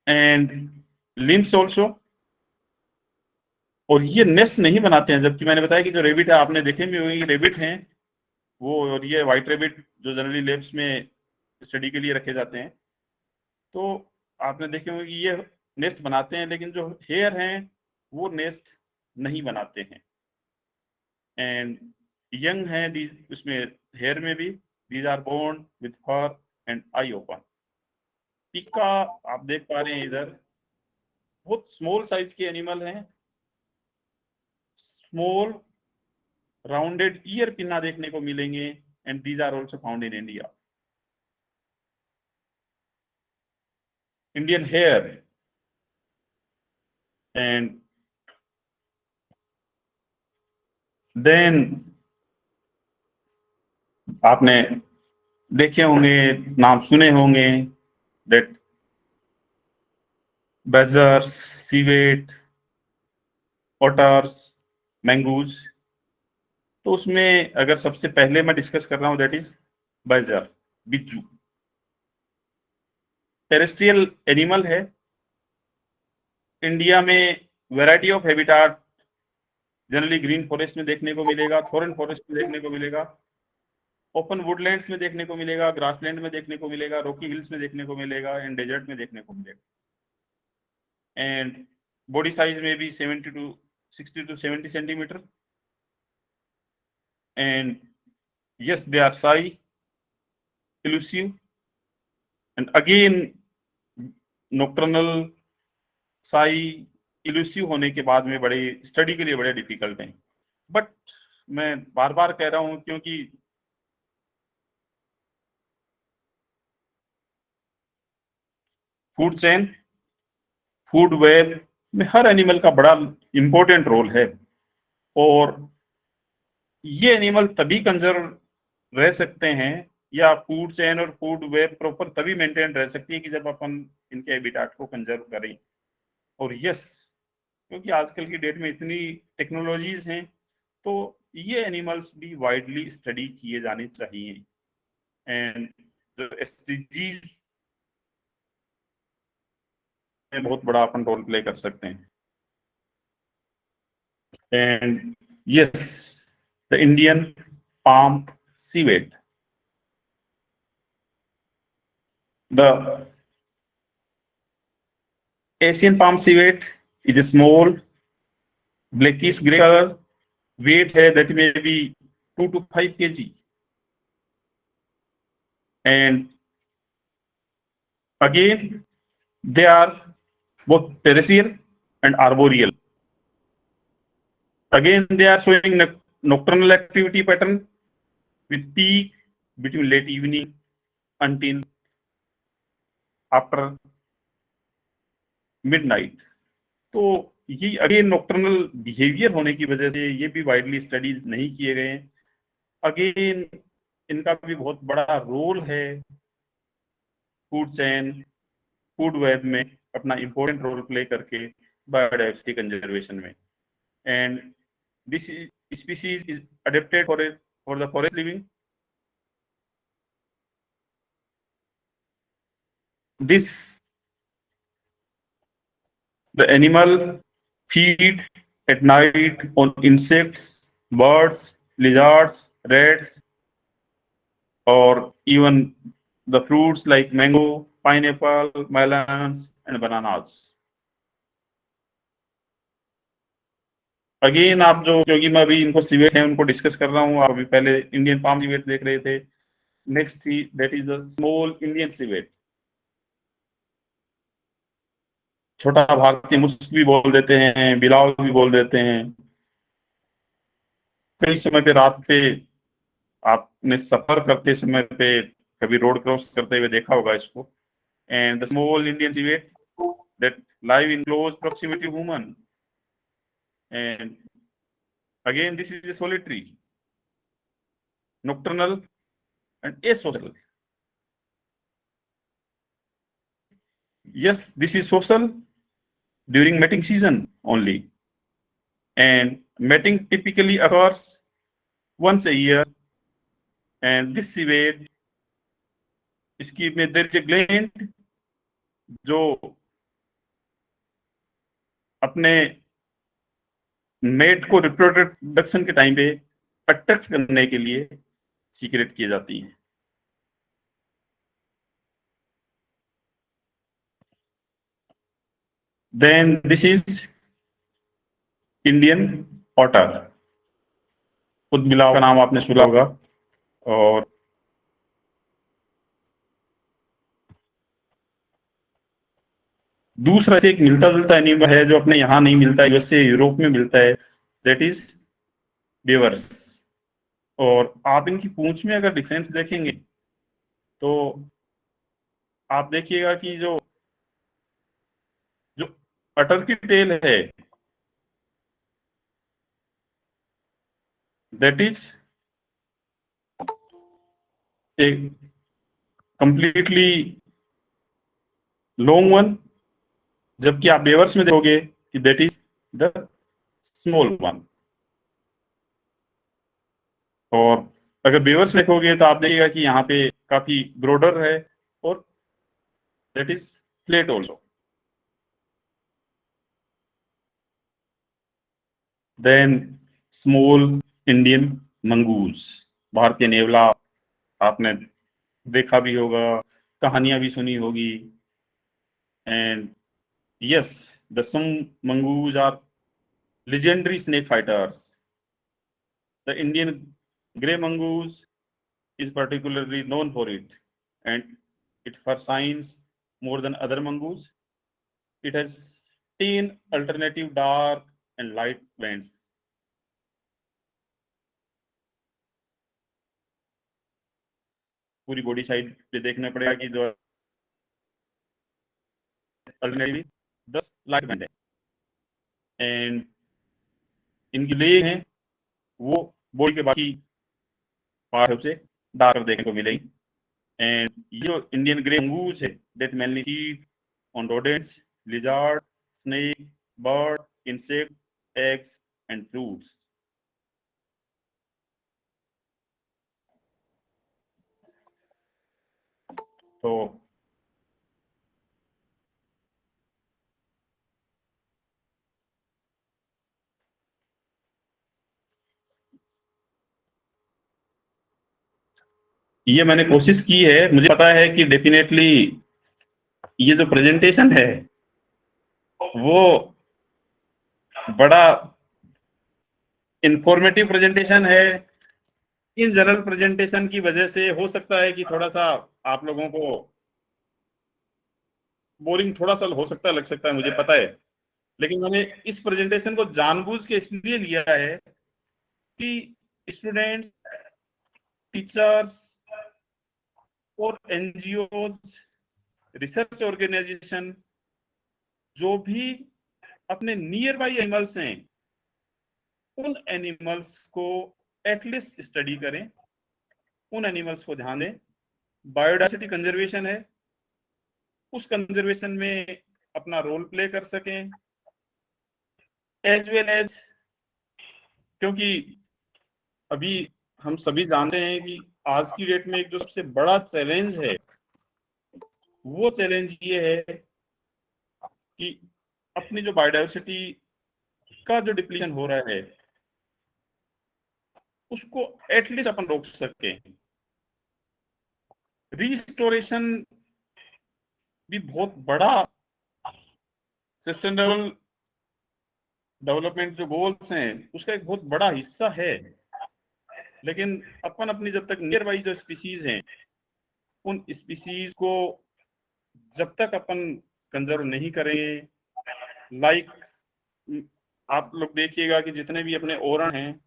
and limbs also। और ये नेस्ट नहीं बनाते हैं, जबकि मैंने बताया कि जो रेबिट है आपने देखे भी होंगे रेबिट हैं वो, और ये व्हाइट रेबिट जो जनरली लैब्स में स्टडी के लिए रखे जाते हैं, तो आपने देखे होंगे कि ये नेस्ट बनाते हैं, लेकिन जो हेयर हैं वो नेस्ट नहीं बनाते हैं। एंड यंग हैं उसमें हेयर में भी, these are born with fur and eye open। पिका आप देख पा रहे हैं इधर, बहुत स्मॉल साइज के एनिमल हैं, स्मॉल राउंडेड ईयर पिन्ना देखने को मिलेंगे, and these are also found in India। Indian hair and then आपने देखे होंगे, नाम सुने होंगे that badgers, civet, otters, mangoes। तो उसमें अगर सबसे पहले मैं डिस्कस कर रहा हूं दैट इज badger, बिच्छू। टेरेस्ट्रियल एनिमल है, इंडिया में variety of habitat generally green forest में देखने को मिलेगा, थॉरन फॉरेस्ट में देखने को मिलेगा, ओपन वुडलैंड्स में देखने को मिलेगा, ग्रासलैंड में देखने को मिलेगा, रॉकी हिल्स में देखने को मिलेगा, एंड डेजर्ट में देखने को मिलेगा। एंड बॉडी साइज में भी 60 to 70 centimetre. And yes, they are shy, elusive, and again nocturnal, shy, elusive होने के बाद में बड़े स्टडी के लिए बड़े डिफिकल्ट हैं। बट मैं बार बार कह रहा हूं क्योंकि फूड चेन, फूड वेब में हर एनिमल का बड़ा इंपॉर्टेंट रोल है, और ये एनिमल तभी कंजर्व रह सकते हैं, या फूड चेन और फूड वेब प्रॉपर तभी मेंटेन रह सकती है कि जब अपन इनके हैबिटाट को कंजर्व करें। और यस, क्योंकि आजकल की डेट में इतनी टेक्नोलॉजीज हैं, तो ये एनिमल्स भी वाइडली स्टडी किए जाने चाहिए। एंड जो एसडीजीज में बहुत बड़ा अपन रोल प्ले कर सकते हैं। And yes, the Indian palm civet, the Asian palm civet is a small blackish gray color, weight है that may be 2 to 5 kg, and again they are both terrestrial and arboreal। Again they are showing nocturnal activity pattern with peak between late evening until after midnight। तो ये again nocturnal behaviour होने की वजह से ये भी widely studies नहीं किए गए हैं। अगेन इनका भी बहुत बड़ा रोल है फूड चेन, फूड वेब में अपना इंपॉर्टेंट रोल प्ले करके बायोडाइवर्सिटी कंजर्वेशन में। And this species is adapted for the forest living। The animal feed at night on insects, birds, lizards, rats, or even the fruits like mango, pineapple, melons, and bananas. Again आप जो, क्योंकि मैं अभी इनको civet है उनको discuss कर रहा हूँ, आप अभी पहले इंडियन पाम सीवेट देख रहे थे, नेक्स्ट थी that is the small Indian civet, छोटा भारतीय मुस्क भी बोल देते हैं, बिलाव भी बोल देते हैं। कई समय पे रात पे आपने सफर करते समय पे कभी रोड क्रॉस करते हुए देखा होगा इसको। And the small Indian civet that live in close proximity to human, and again this is a solitary, nocturnal and asocial. Yes, this is social during mating season only, and mating typically occurs once a year, and this civet, इसकी में there is a gland जो अपने met को reproduction के time पे attract करने के लिए सीक्रेट की जाती है। Then this is Indian otter, खुद मिलाव का नाम आपने सुना होगा। और दूसरा से एक मिलता जुलता एनिमल है जो अपने यहाँ नहीं मिलता है, यूएसए यूरोप में मिलता है, दैट इज बेवर्स। और आप इनकी पूंछ में अगर डिफरेंस देखेंगे तो आप देखिएगा कि जो जो अटर की टेल है that is a completely long one, जबकि आप बेवर्स में देखोगे कि that is the small one. और अगर बेवर्स देखोगे तो आप देखिएगा कि यहाँ पे काफी ब्रॉडर है और that is flat also. Then small Indian mongoose, भारतीय नेवला, आपने देखा भी होगा, कहानियां भी सुनी होगी। And yes, the some mongoose are legendary snake fighters. The Indian grey mongoose is particularly known for it, and it for shines more than other mongoose. It has 10 alternative dark and light bands. पूरी body side पे देखना पड़ेगा कि जो alternative 10 light band है, and इनकी leg हैं वो बॉडी के बाकी पार्ट से डार्क देखने को मिलेगी। एंड ये जो इंडियन ग्रे मंगूज है that mainly feed on rodents, lizard, snake, bird, insect, eggs and fruits. तो ये मैंने कोशिश की है, मुझे पता है कि डेफिनेटली ये जो प्रेजेंटेशन है वो बड़ा इंफॉर्मेटिव प्रेजेंटेशन है। इन जनरल प्रेजेंटेशन की वजह से हो सकता है कि थोड़ा सा आप लोगों को बोरिंग थोड़ा सा हो सकता है, लग सकता है, मुझे पता है, लेकिन मैंने इस प्रेजेंटेशन को जानबूझ के इसलिए लिया है कि स्टूडेंट्स, टीचर्स और एनजीओज, रिसर्च ऑर्गेनाइजेशन जो भी अपने नियर बाई एनिमल्स हैं उन एनिमल्स को एटलीस्ट स्टडी करें, उन एनिमल्स को ध्यान दें। बायोडाइवर्सिटी कंजर्वेशन है, उस कंजर्वेशन में अपना रोल प्ले कर सकें, एज वेल एज, क्योंकि अभी हम सभी जानते हैं कि आज की डेट में एक जो सबसे बड़ा चैलेंज है वो चैलेंज ये है कि अपनी जो बायोडाइवर्सिटी का जो डिप्लीशन हो रहा है उसको एटलीस्ट अपन रोक सकें। रिस्टोरेशन भी बहुत बड़ा सस्टेनेबल डेवलपमेंट जो गोल्स हैं उसका एक बहुत बड़ा हिस्सा है, लेकिन अपन अपनी जब तक नियर बाई जो स्पीसीज हैं उन स्पीसीज को जब तक अपन कंजर्व नहीं करेंगे, लाइक आप लोग देखिएगा कि जितने भी अपने ओरण हैं,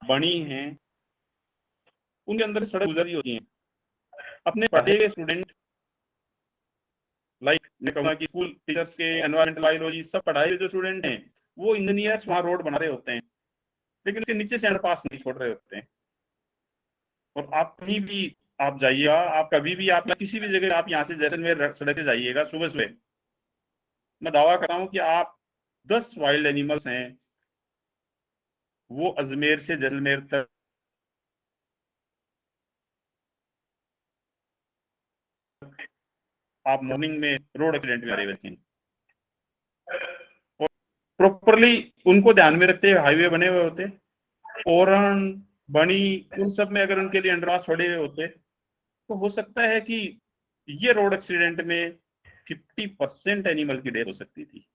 बणी हैं, उनके अंदर सड़क गुजरी होती हैं। अपने पढ़े हुए स्टूडेंट, लाइक मैं कहूँगा कि स्कूल टीचर्स के एनवायरमेंटल बायोलॉजी सब पढ़ाए हुए जो स्टूडेंट हैं वो इंजीनियर्स वहाँ रोड बना रहे होते हैं, लेकिन उसके नीचे से अंडरपास नहीं छोड़ रहे होते हैं। और आप कहीं भी आप जाइएगा, आप कभी भी आप किसी भी जगह आप यहाँ से जैसलमेर सड़क से जाइएगा सुबह सुबह, मैं दावा करता हूँ कि आप 10 वाइल्ड एनिमल्स हैं वो अजमेर से जैसलमेर तक आप मॉर्निंग में रोड एक्सीडेंट में आ रहे हैं। और प्रॉपरली उनको ध्यान में रखते हुए हाईवे बने हुए होते, ओरण बनी उन सब में अगर उनके लिए अंडरपास छोड़े हुए होते तो हो सकता है कि ये रोड एक्सीडेंट में 50% एनिमल की डेथ हो सकती थी।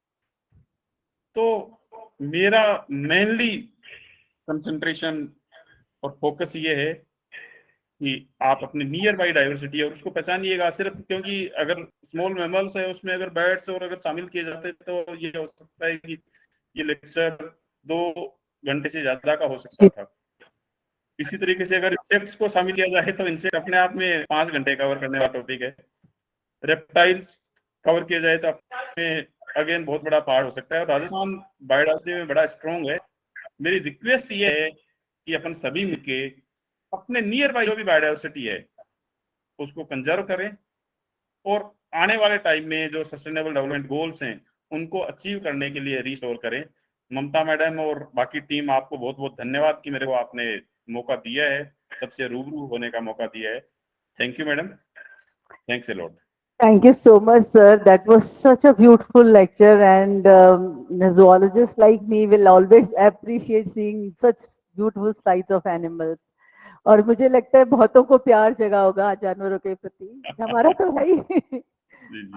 तो मेरा मेनली कंसंट्रेशन और फोकस ये है कि आप अपने नियर बाई डाइवर्सिटी और उसको पहचानिएगा। सिर्फ क्योंकि अगर स्मॉल मैमल्स है उसमें अगर बर्ड्स और अगर शामिल किए जाते तो ये हो सकता है कि ये लेक्चर 2 घंटे से ज्यादा का हो सकता था। इसी तरीके से अगर इंसेक्ट्स को शामिल किया जाए तो इंसेक्ट अपने आप में 5 घंटे कवर करने वाला टॉपिक है। रेप्टाइल्स कवर किया जाए तो अपने अगेन बहुत बड़ा पार्ट हो सकता है। राजस्थान बायोडाइवर्सिटी में बड़ा स्ट्रॉन्ग है। मेरी रिक्वेस्ट ये है कि अपन सभी मिलके अपने नियर बाई जो भी बायोडाइवर्सिटी है उसको कंजर्व करें और आने वाले टाइम में जो सस्टेनेबल डेवलपमेंट गोल्स हैं उनको अचीव करने के लिए रिस्टोर करें। ममता मैडम और बाकी टीम, आपको बहुत बहुत धन्यवाद कि मेरे को आपने मौका दिया है, सबसे रूबरू होने का मौका दिया है। Thank you madam, thanks a lot. Thank you so much, sir. That was such a beautiful lecture, and zoologists like me will always appreciate seeing such beautiful slides of animals. और मुझे लगता है बहुतों को प्यार जगा होगा जानवरों के प्रति, हमारा तो है ही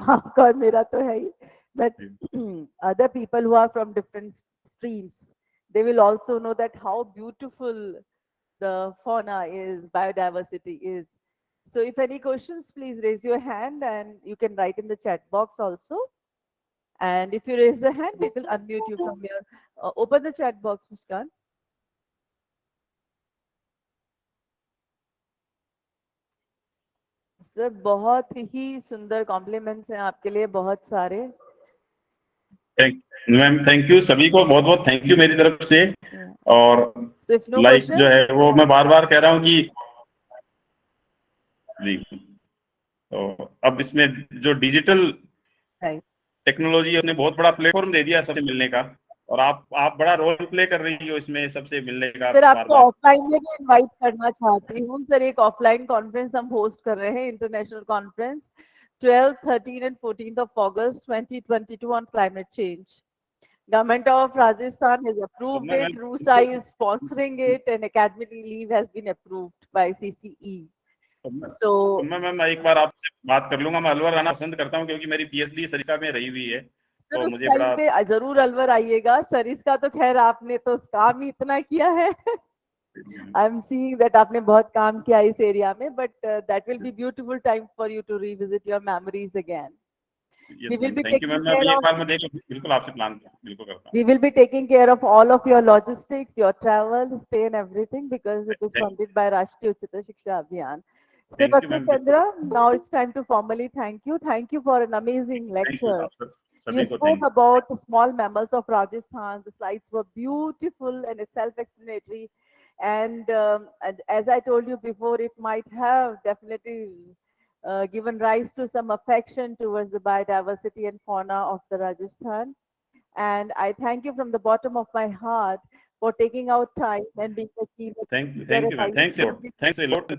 आपका और मेरा तो है ही, but other people who are from different streams, they will also know that how beautiful the fauna is, biodiversity is. So if any questions, please raise your hand and you can write in the chat box also. And if you raise the hand, we will unmute you from here. Open the chat box, Muskan. Sir बहुत ही सुंदर compliments हैं आपके लिए, बहुत सारे। Ma'am thank you, सभी को बहुत बहुत थैंक यू मेरी तरफ से। और लाइक जो है वो मैं बार बार कह रहा हूँ कि जी, तो अब इसमें जो डिजिटल टेक्नोलॉजी है उसने बहुत बड़ा प्लेटफॉर्म दे दिया सबसे मिलने का, और आप बड़ा रोल प्ले कर रही हो इसमें सबसे मिलने का। सर आपको ऑफलाइन में भी इनवाइट करना चाहती हूँ सर, एक ऑफलाइन कॉन्फ्रेंस हम होस्ट कर रहे हैं, international conference 12, 13 and 14th of August 2022 on climate change. Government of Rajasthan has approved it, RUSA is sponsoring it, and academic leave has been approved by CCE. So मैं एक बार आपसे बात कर लूंगा। मैं अलवर आना पसंद करता हूँ क्योंकि मेरी पीएचडी सरिस्का में रही हुई है, तो मुझे बड़ा पे जरूर अलवर आइएगा। सरिस्का तो खैर आपने तो काम ही इतना किया है, आई एम सीइंग दैट आपने बहुत काम किया इस एरिया में, but that will be beautiful time for you to revisit your memories again. We will be taking care of all of your logistics, your travel, stay and everything, because it is funded by Rashtriya Uchchata Shiksha Abhiyan. So Dr. Chandra, now it's time to formally thank you. Thank you for an amazing lecture. You spoke about the small mammals of Rajasthan. The slides were beautiful and self-explanatory. And as I told you before, it might have definitely given rise to some affection towards the biodiversity and fauna of the Rajasthan. And I thank you from the bottom of my heart for taking out time and being a keynote. Thanks a lot.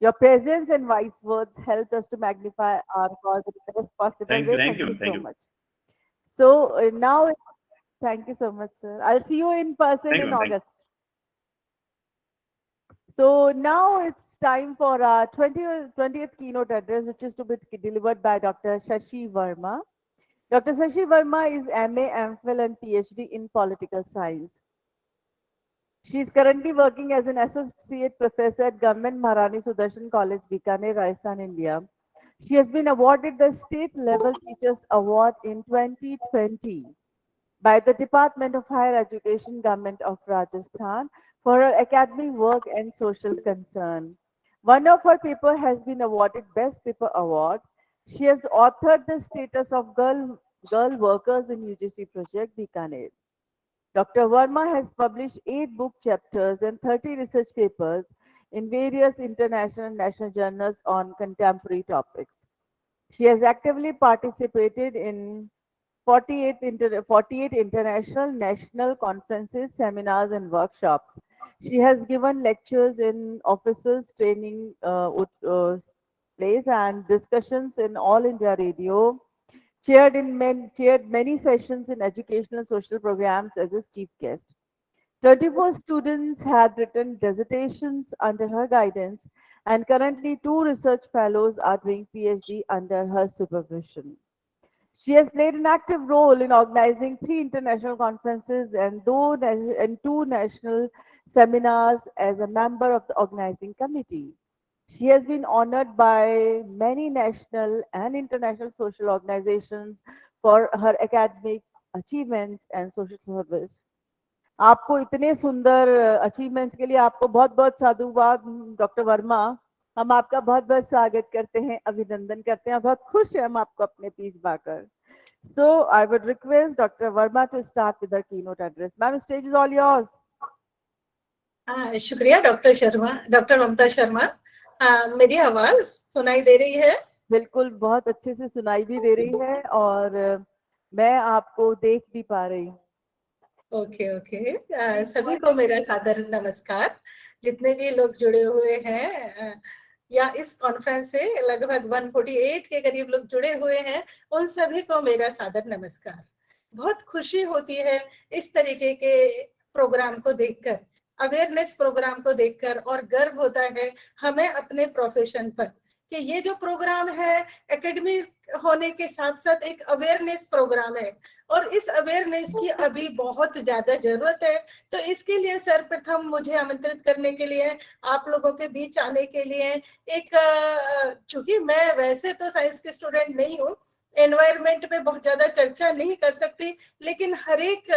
Your presence and wise words helped us to magnify our cause in the best possible way. Thank you so much. So now, thank you so much, sir. I'll see you in person in August. So now it's it's time for our 20th keynote address, which is to be delivered by Dr. Shashi Verma. Dr. Shashi Verma is MA, MPhil, and PhD in political science. She is currently working as an associate professor at Government Maharani Sudarshan College, Bikaner, Rajasthan, India. She has been awarded the State Level Teachers Award in 2020 by the Department of Higher Education, Government of Rajasthan, for her academic work and social concern. One of her papers has been awarded Best Paper Award. She has authored The Status of Girl Workers in UGC Project, Bikaner. Dr. Verma has published 8 book chapters and 30 research papers in various international and national journals on contemporary topics. She has actively participated in 48 international, national conferences, seminars, and workshops. She has given lectures in offices, training plays, and discussions in All India Radio. Chaired many sessions in educational and social programs as a chief guest. 24 students had written dissertations under her guidance, and currently 2 research fellows are doing PhD under her supervision. She has played an active role in organizing 3 international conferences and 2 national seminars as a member of the organizing committee. She has been honored by many national and international social organizations for her academic achievements and social service. आपको इतने सुंदर achievements के लिए आपको बहुत-बहुत साधुवाद doctor Verma. हम आपका बहुत-बहुत स्वागत करते हैं, अभिनंदन करते हैं, बहुत खुश हैं हम आपको अपने बीच पाकर। So I would request Dr. Verma to start with the keynote address. Ma'am, stage is all yours. शुक्रिया डॉक्टर ममता शर्मा। मेरी आवाज सुनाई दे रही है? बिल्कुल, बहुत अच्छे से सुनाई भी दे रही है और मैं आपको देख भी पा रही हूँ। ओके। सभी को मेरा सादर नमस्कार। जितने भी लोग जुड़े हुए हैं या इस कॉन्फ्रेंस से लगभग 148 के करीब लोग जुड़े हुए हैं, उन सभी को मेरा सादर नमस्कार। बहुत खुशी होती है इस तरीके के प्रोग्राम को देखकर, अवेयरनेस प्रोग्राम को देखकर, और गर्व होता है हमें अपने प्रोफेशन पर कि ये जो प्रोग्राम है एकेडमिक होने के साथ साथ एक अवेयरनेस प्रोग्राम है और इस अवेयरनेस की अभी बहुत ज्यादा जरूरत है। तो इसके लिए सर्वप्रथम मुझे आमंत्रित करने के लिए, आप लोगों के बीच आने के लिए, एक चूंकि मैं वैसे तो साइंस की स्टूडेंट नहीं हूँ, एनवायरमेंट पे बहुत ज्यादा चर्चा नहीं कर सकती, लेकिन हर एक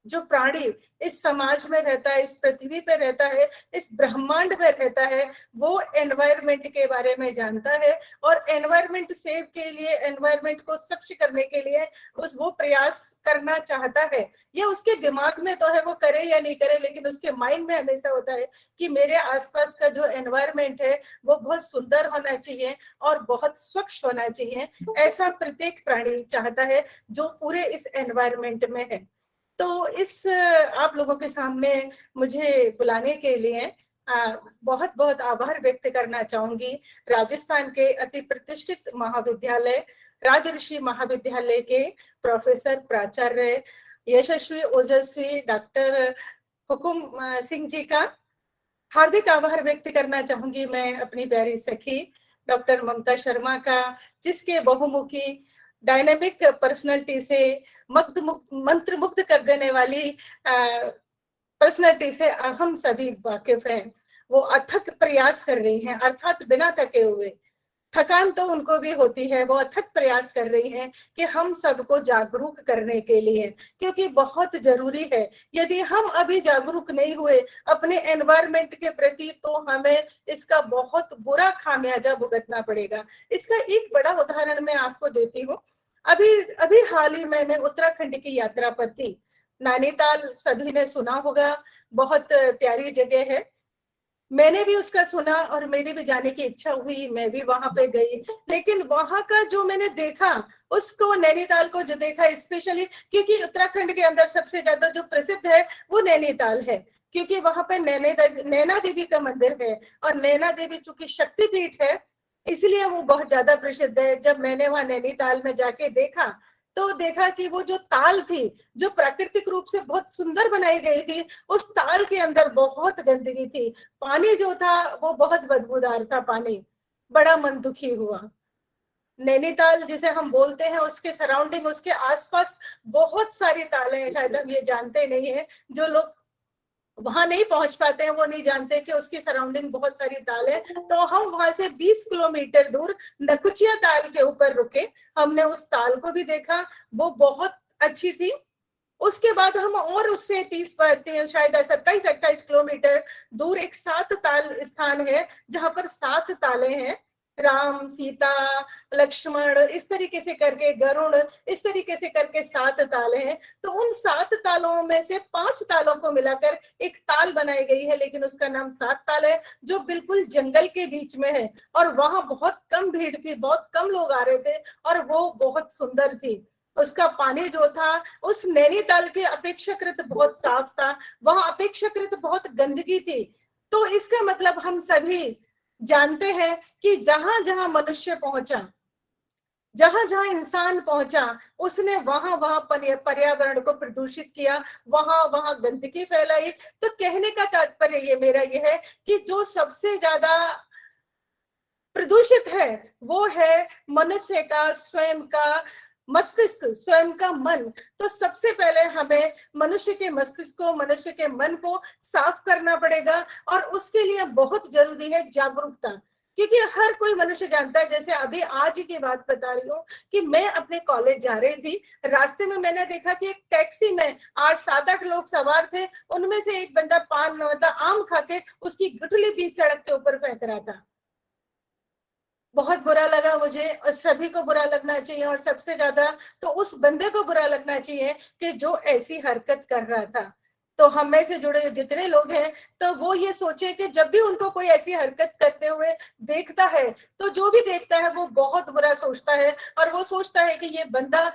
जो प्राणी इस समाज में रहता है, इस पृथ्वी पे रहता है, इस ब्रह्मांड में रहता है, वो एनवायरमेंट के बारे में जानता है और एनवायरमेंट सेव के लिए, एनवायरमेंट को स्वच्छ करने के लिए वो प्रयास करना चाहता है। ये उसके दिमाग में तो है, वो करे या नहीं करे, लेकिन उसके माइंड में हमेशा होता है कि मेरे आसपास का जो एनवायरमेंट है वो बहुत सुंदर होना चाहिए और बहुत स्वच्छ होना चाहिए। ऐसा प्रत्येक प्राणी चाहता है जो पूरे इस एनवायरमेंट में है। तो इस आप लोगों के सामने मुझे बुलाने के लिए बहुत बहुत आभार व्यक्त करना चाहूंगी। राजस्थान के अति प्रतिष्ठित महाविद्यालय राजऋषि महाविद्यालय के प्रोफेसर प्राचार्य यशस्वी ओजस्वी डॉक्टर हुकुम सिंह जी का हार्दिक आभार व्यक्त करना चाहूंगी मैं अपनी प्यारी सखी डॉक्टर ममता शर्मा का, जिसके बहुमुखी डायनेमिक पर्सनैलिटी से मंत्र मुग्ध कर देने वाली पर्सनैलिटी से हम सभी वाकिफ हैं। वो अथक प्रयास कर रही हैं, अर्थात बिना थके हुए। थकान तो उनको भी होती है, वो अथक प्रयास कर रही हैं कि हम सबको जागरूक करने के लिए, क्योंकि बहुत जरूरी है। यदि हम अभी जागरूक नहीं हुए अपने एनवायरमेंट के प्रति, तो हमें इसका बहुत बुरा खामियाजा भुगतना पड़ेगा। इसका एक बड़ा उदाहरण मैं आपको देती हूँ। अभी हाल ही में मैं उत्तराखंड की यात्रा पर थी। नैनीताल सभी ने सुना होगा, बहुत प्यारी जगह है। मैंने भी उसका सुना और मेरी भी जाने की इच्छा हुई, मैं भी वहां पे गई। लेकिन वहां का जो मैंने देखा, उसको नैनीताल को जो देखा, स्पेशली क्योंकि उत्तराखंड के अंदर सबसे ज्यादा जो प्रसिद्ध है वो नैनीताल है, क्योंकि वहां पे नैना देवी का मंदिर है और नैना देवी चूंकि शक्तिपीठ है, इसलिए वो बहुत ज्यादा प्रसिद्ध है। जब मैंने वहां नैनीताल में जाके देखा तो देखा कि वो जो ताल थी, जो प्राकृतिक रूप से बहुत सुंदर बनाई गई थी, उस ताल के अंदर बहुत गंदगी थी। पानी जो था वो बहुत बदबूदार था पानी। बड़ा मन दुखी हुआ। नैनीताल जिसे हम बोलते हैं, उसके सराउंडिंग, उसके आसपास बहुत सारी तालें हैं, शायद हम ये जानते नहीं है। जो लोग वहां नहीं पहुंच पाते हैं वो नहीं जानते कि उसकी सराउंडिंग बहुत सारी ताल है। तो हम वहां से 20 किलोमीटर दूर नकुचिया ताल के ऊपर रुके। हमने उस ताल को भी देखा, वो बहुत अच्छी थी। उसके बाद हम और उससे 30 शायद 27-28 किलोमीटर दूर एक 7 ताल स्थान है, जहां पर 7 ताले हैं। राम, सीता, लक्ष्मण, इस तरीके से करके गरुड़, इस तरीके से करके 7 ताले हैं। तो उन 7 तालों में से 5 तालों को मिलाकर एक ताल बनाई गई है, लेकिन उसका नाम 7 ताल है, जो बिल्कुल जंगल के बीच में है। और वहां बहुत कम भीड़ थी, बहुत कम लोग आ रहे थे, और वो बहुत सुंदर थी। उसका पानी जो था उस नैनीताल के अपेक्षाकृत बहुत साफ था, वहां अपेक्षाकृत बहुत गंदगी थी। तो इसका मतलब हम सभी जानते हैं कि जहां जहां मनुष्य पहुंचा, जहां जहां इंसान पहुंचा, उसने वहां वहां पर्यावरण को प्रदूषित किया, वहां वहां गंदगी फैलाई। तो कहने का तात्पर्य ये मेरा ये है कि जो सबसे ज्यादा प्रदूषित है वो है मनुष्य का स्वयं का मस्तिष्क, स्वयं का मन। तो सबसे पहले हमें मनुष्य के मस्तिष्क को, मनुष्य के मन को साफ करना पड़ेगा, और उसके लिए बहुत जरूरी है जागरूकता। क्योंकि हर कोई मनुष्य जानता है, जैसे अभी आज की बात बता रही हूँ कि मैं अपने कॉलेज जा रही थी, रास्ते में मैंने देखा कि एक टैक्सी में 7-8 लोग सवार थे। उनमें से एक बंदा पान मतलब आम खा के उसकी गुठली बीच सड़क के ऊपर फेंक रहा था। बहुत बुरा लगा मुझे, और सभी को बुरा लगना चाहिए, और सबसे ज्यादा तो उस बंदे को बुरा लगना चाहिए कि जो ऐसी हरकत कर रहा था। तो हम में से जुड़े जितने लोग हैं, तो वो ये सोचे कि जब भी उनको कोई ऐसी हरकत करते हुए देखता है, तो जो भी देखता है वो बहुत बुरा सोचता है, और वो सोचता है कि ये बंदा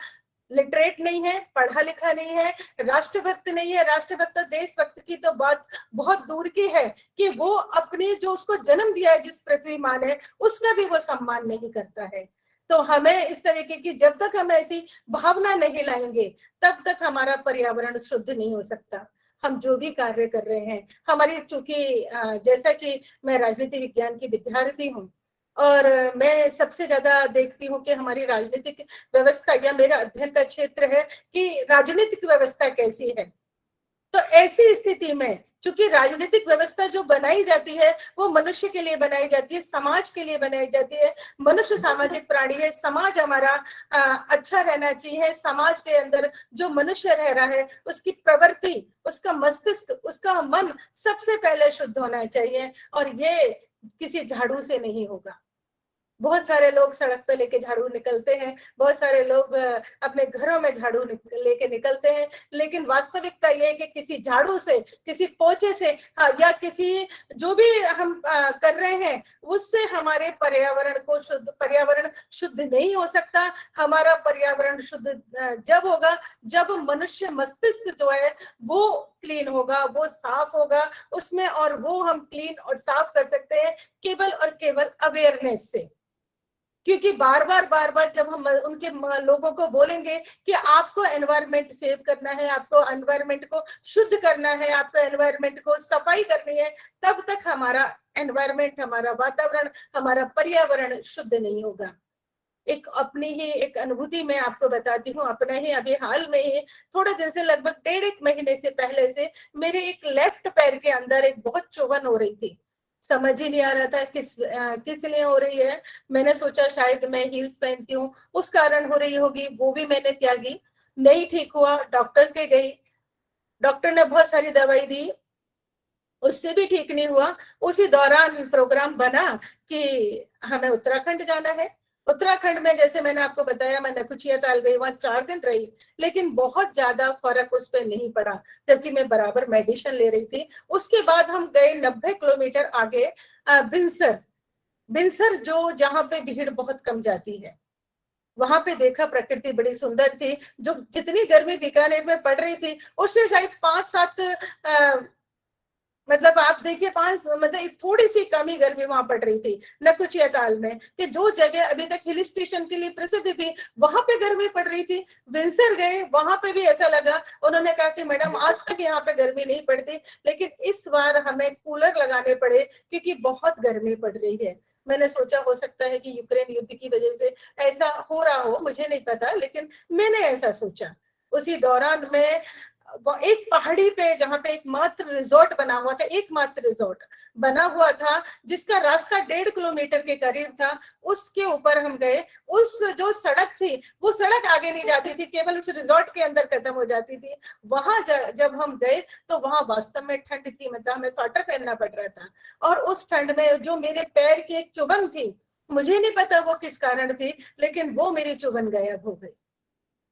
लिटरेट नहीं है, पढ़ा लिखा नहीं है, राष्ट्रभक्त नहीं है। राष्ट्रभक्त, देशभक्त की तो बात बहुत दूर की है, कि वो अपने जो उसको जन्म दिया है, जिस पृथ्वी माँ ने, उसका भी वो सम्मान नहीं करता है। तो हमें इस तरीके की, जब तक हम ऐसी भावना नहीं लाएंगे, तब तक हमारा पर्यावरण शुद्ध नहीं हो सकता। हम जो भी कार्य कर रहे हैं, हमारी, चूंकि जैसा कि मैं राजनीति विज्ञान की विद्यार्थी हूँ, और मैं सबसे ज्यादा देखती हूँ कि हमारी राजनीतिक व्यवस्था, या मेरा अध्ययन का क्षेत्र है कि राजनीतिक व्यवस्था कैसी है। तो ऐसी स्थिति में, चूंकि राजनीतिक व्यवस्था जो बनाई जाती है वो मनुष्य के लिए बनाई जाती है, समाज के लिए बनाई जाती है। मनुष्य सामाजिक प्राणी है, समाज हमारा अच्छा रहना चाहिए। समाज के अंदर जो मनुष्य रह रहा है, उसकी प्रवृत्ति, उसका मस्तिष्क, उसका मन सबसे पहले शुद्ध होना चाहिए, और ये किसी झाड़ू से नहीं होगा। बहुत सारे लोग सड़क पे लेके झाड़ू निकलते हैं, बहुत सारे लोग अपने घरों में झाड़ू लेके निकलते हैं, लेकिन वास्तविकता ये है कि किसी झाड़ू से, किसी पोछे से, या किसी जो भी हम कर रहे हैं, उससे हमारे पर्यावरण शुद्ध नहीं हो सकता। हमारा पर्यावरण शुद्ध जब होगा जब मनुष्य मस्तिष्क जो है वो क्लीन होगा, वो साफ होगा उसमें, और वो हम क्लीन और साफ कर सकते हैं केवल और केवल अवेयरनेस से। क्योंकि बार बार जब हम उनके लोगों को बोलेंगे कि आपको एनवायरनमेंट सेव करना है, आपको एनवायरनमेंट को शुद्ध करना है, आपको एनवायरनमेंट को सफाई करनी है, तब तक हमारा एनवायरनमेंट, हमारा वातावरण, हमारा पर्यावरण शुद्ध नहीं होगा। एक अपनी ही एक अनुभूति मैं आपको बताती हूँ। अपने ही अभी हाल में ही थोड़े दिन से, लगभग 1.5 महीने से पहले से, मेरे एक लेफ्ट पैर के अंदर एक बहुत चुभन हो रही थी। समझ ही नहीं आ रहा था किस लिए हो रही है। मैंने सोचा शायद मैं हील्स पहनती हूँ उस कारण हो रही होगी, वो भी मैंने त्यागी। नहीं ठीक हुआ, डॉक्टर के गई, डॉक्टर ने बहुत सारी दवाई दी, उससे भी ठीक नहीं हुआ। उसी दौरान प्रोग्राम बना कि हमें उत्तराखंड जाना है। उत्तराखंड में, जैसे मैंने आपको बताया, मैं नकुचिया ताल गई, वहां 4 दिन रही, लेकिन बहुत ज्यादा फर्क उस पर नहीं पड़ा, जबकि मैं बराबर मेडिसिन ले रही थी। उसके बाद हम गए 90 किलोमीटर आगे बिनसर जो, जहां पे भीड़ बहुत कम जाती है। वहां पे देखा प्रकृति बड़ी सुंदर थी। जो जितनी गर्मी बीकानेर में पड़ रही थी, उससे शायद 5-7 मतलब आप देखिए 5 मतलब थोड़ी सी कमी गर्मी वहां पड़ रही थी नकुचिया ताल में, कि जो जगह अभी तक हिल स्टेशन के लिए प्रसिद्ध थी वहां पे गर्मी पड़ रही थी। विंसर गए, वहां पे भी ऐसा लगा, उन्होंने कहा कि मैडम आज तक यहाँ पे गर्मी नहीं पड़ती, लेकिन इस बार हमें कूलर लगाने पड़े क्योंकि बहुत गर्मी पड़ रही है। मैंने सोचा हो सकता है कि यूक्रेन युद्ध की वजह से ऐसा हो रहा हो, मुझे नहीं पता, लेकिन मैंने ऐसा सोचा। उसी दौरान मैं एक पहाड़ी पे, जहां पे एकमात्र रिजॉर्ट बना हुआ था, एकमात्र रिजॉर्ट बना हुआ था जिसका रास्ता 1.5 किलोमीटर के करीब था, उसके ऊपर हम गए। उस जो सड़क थी वो सड़क आगे नहीं जाती थी, केवल उस रिजॉर्ट के अंदर खत्म हो जाती थी। वहां जब हम गए तो वहां वास्तव में ठंड थी, मतलब हमें स्वेटर पहनना पड़ रहा था। और उस ठंड में जो मेरे पैर की एक चुभन थी, मुझे नहीं पता वो किस कारण थी, लेकिन वो मेरी चुभन गायब हो गई,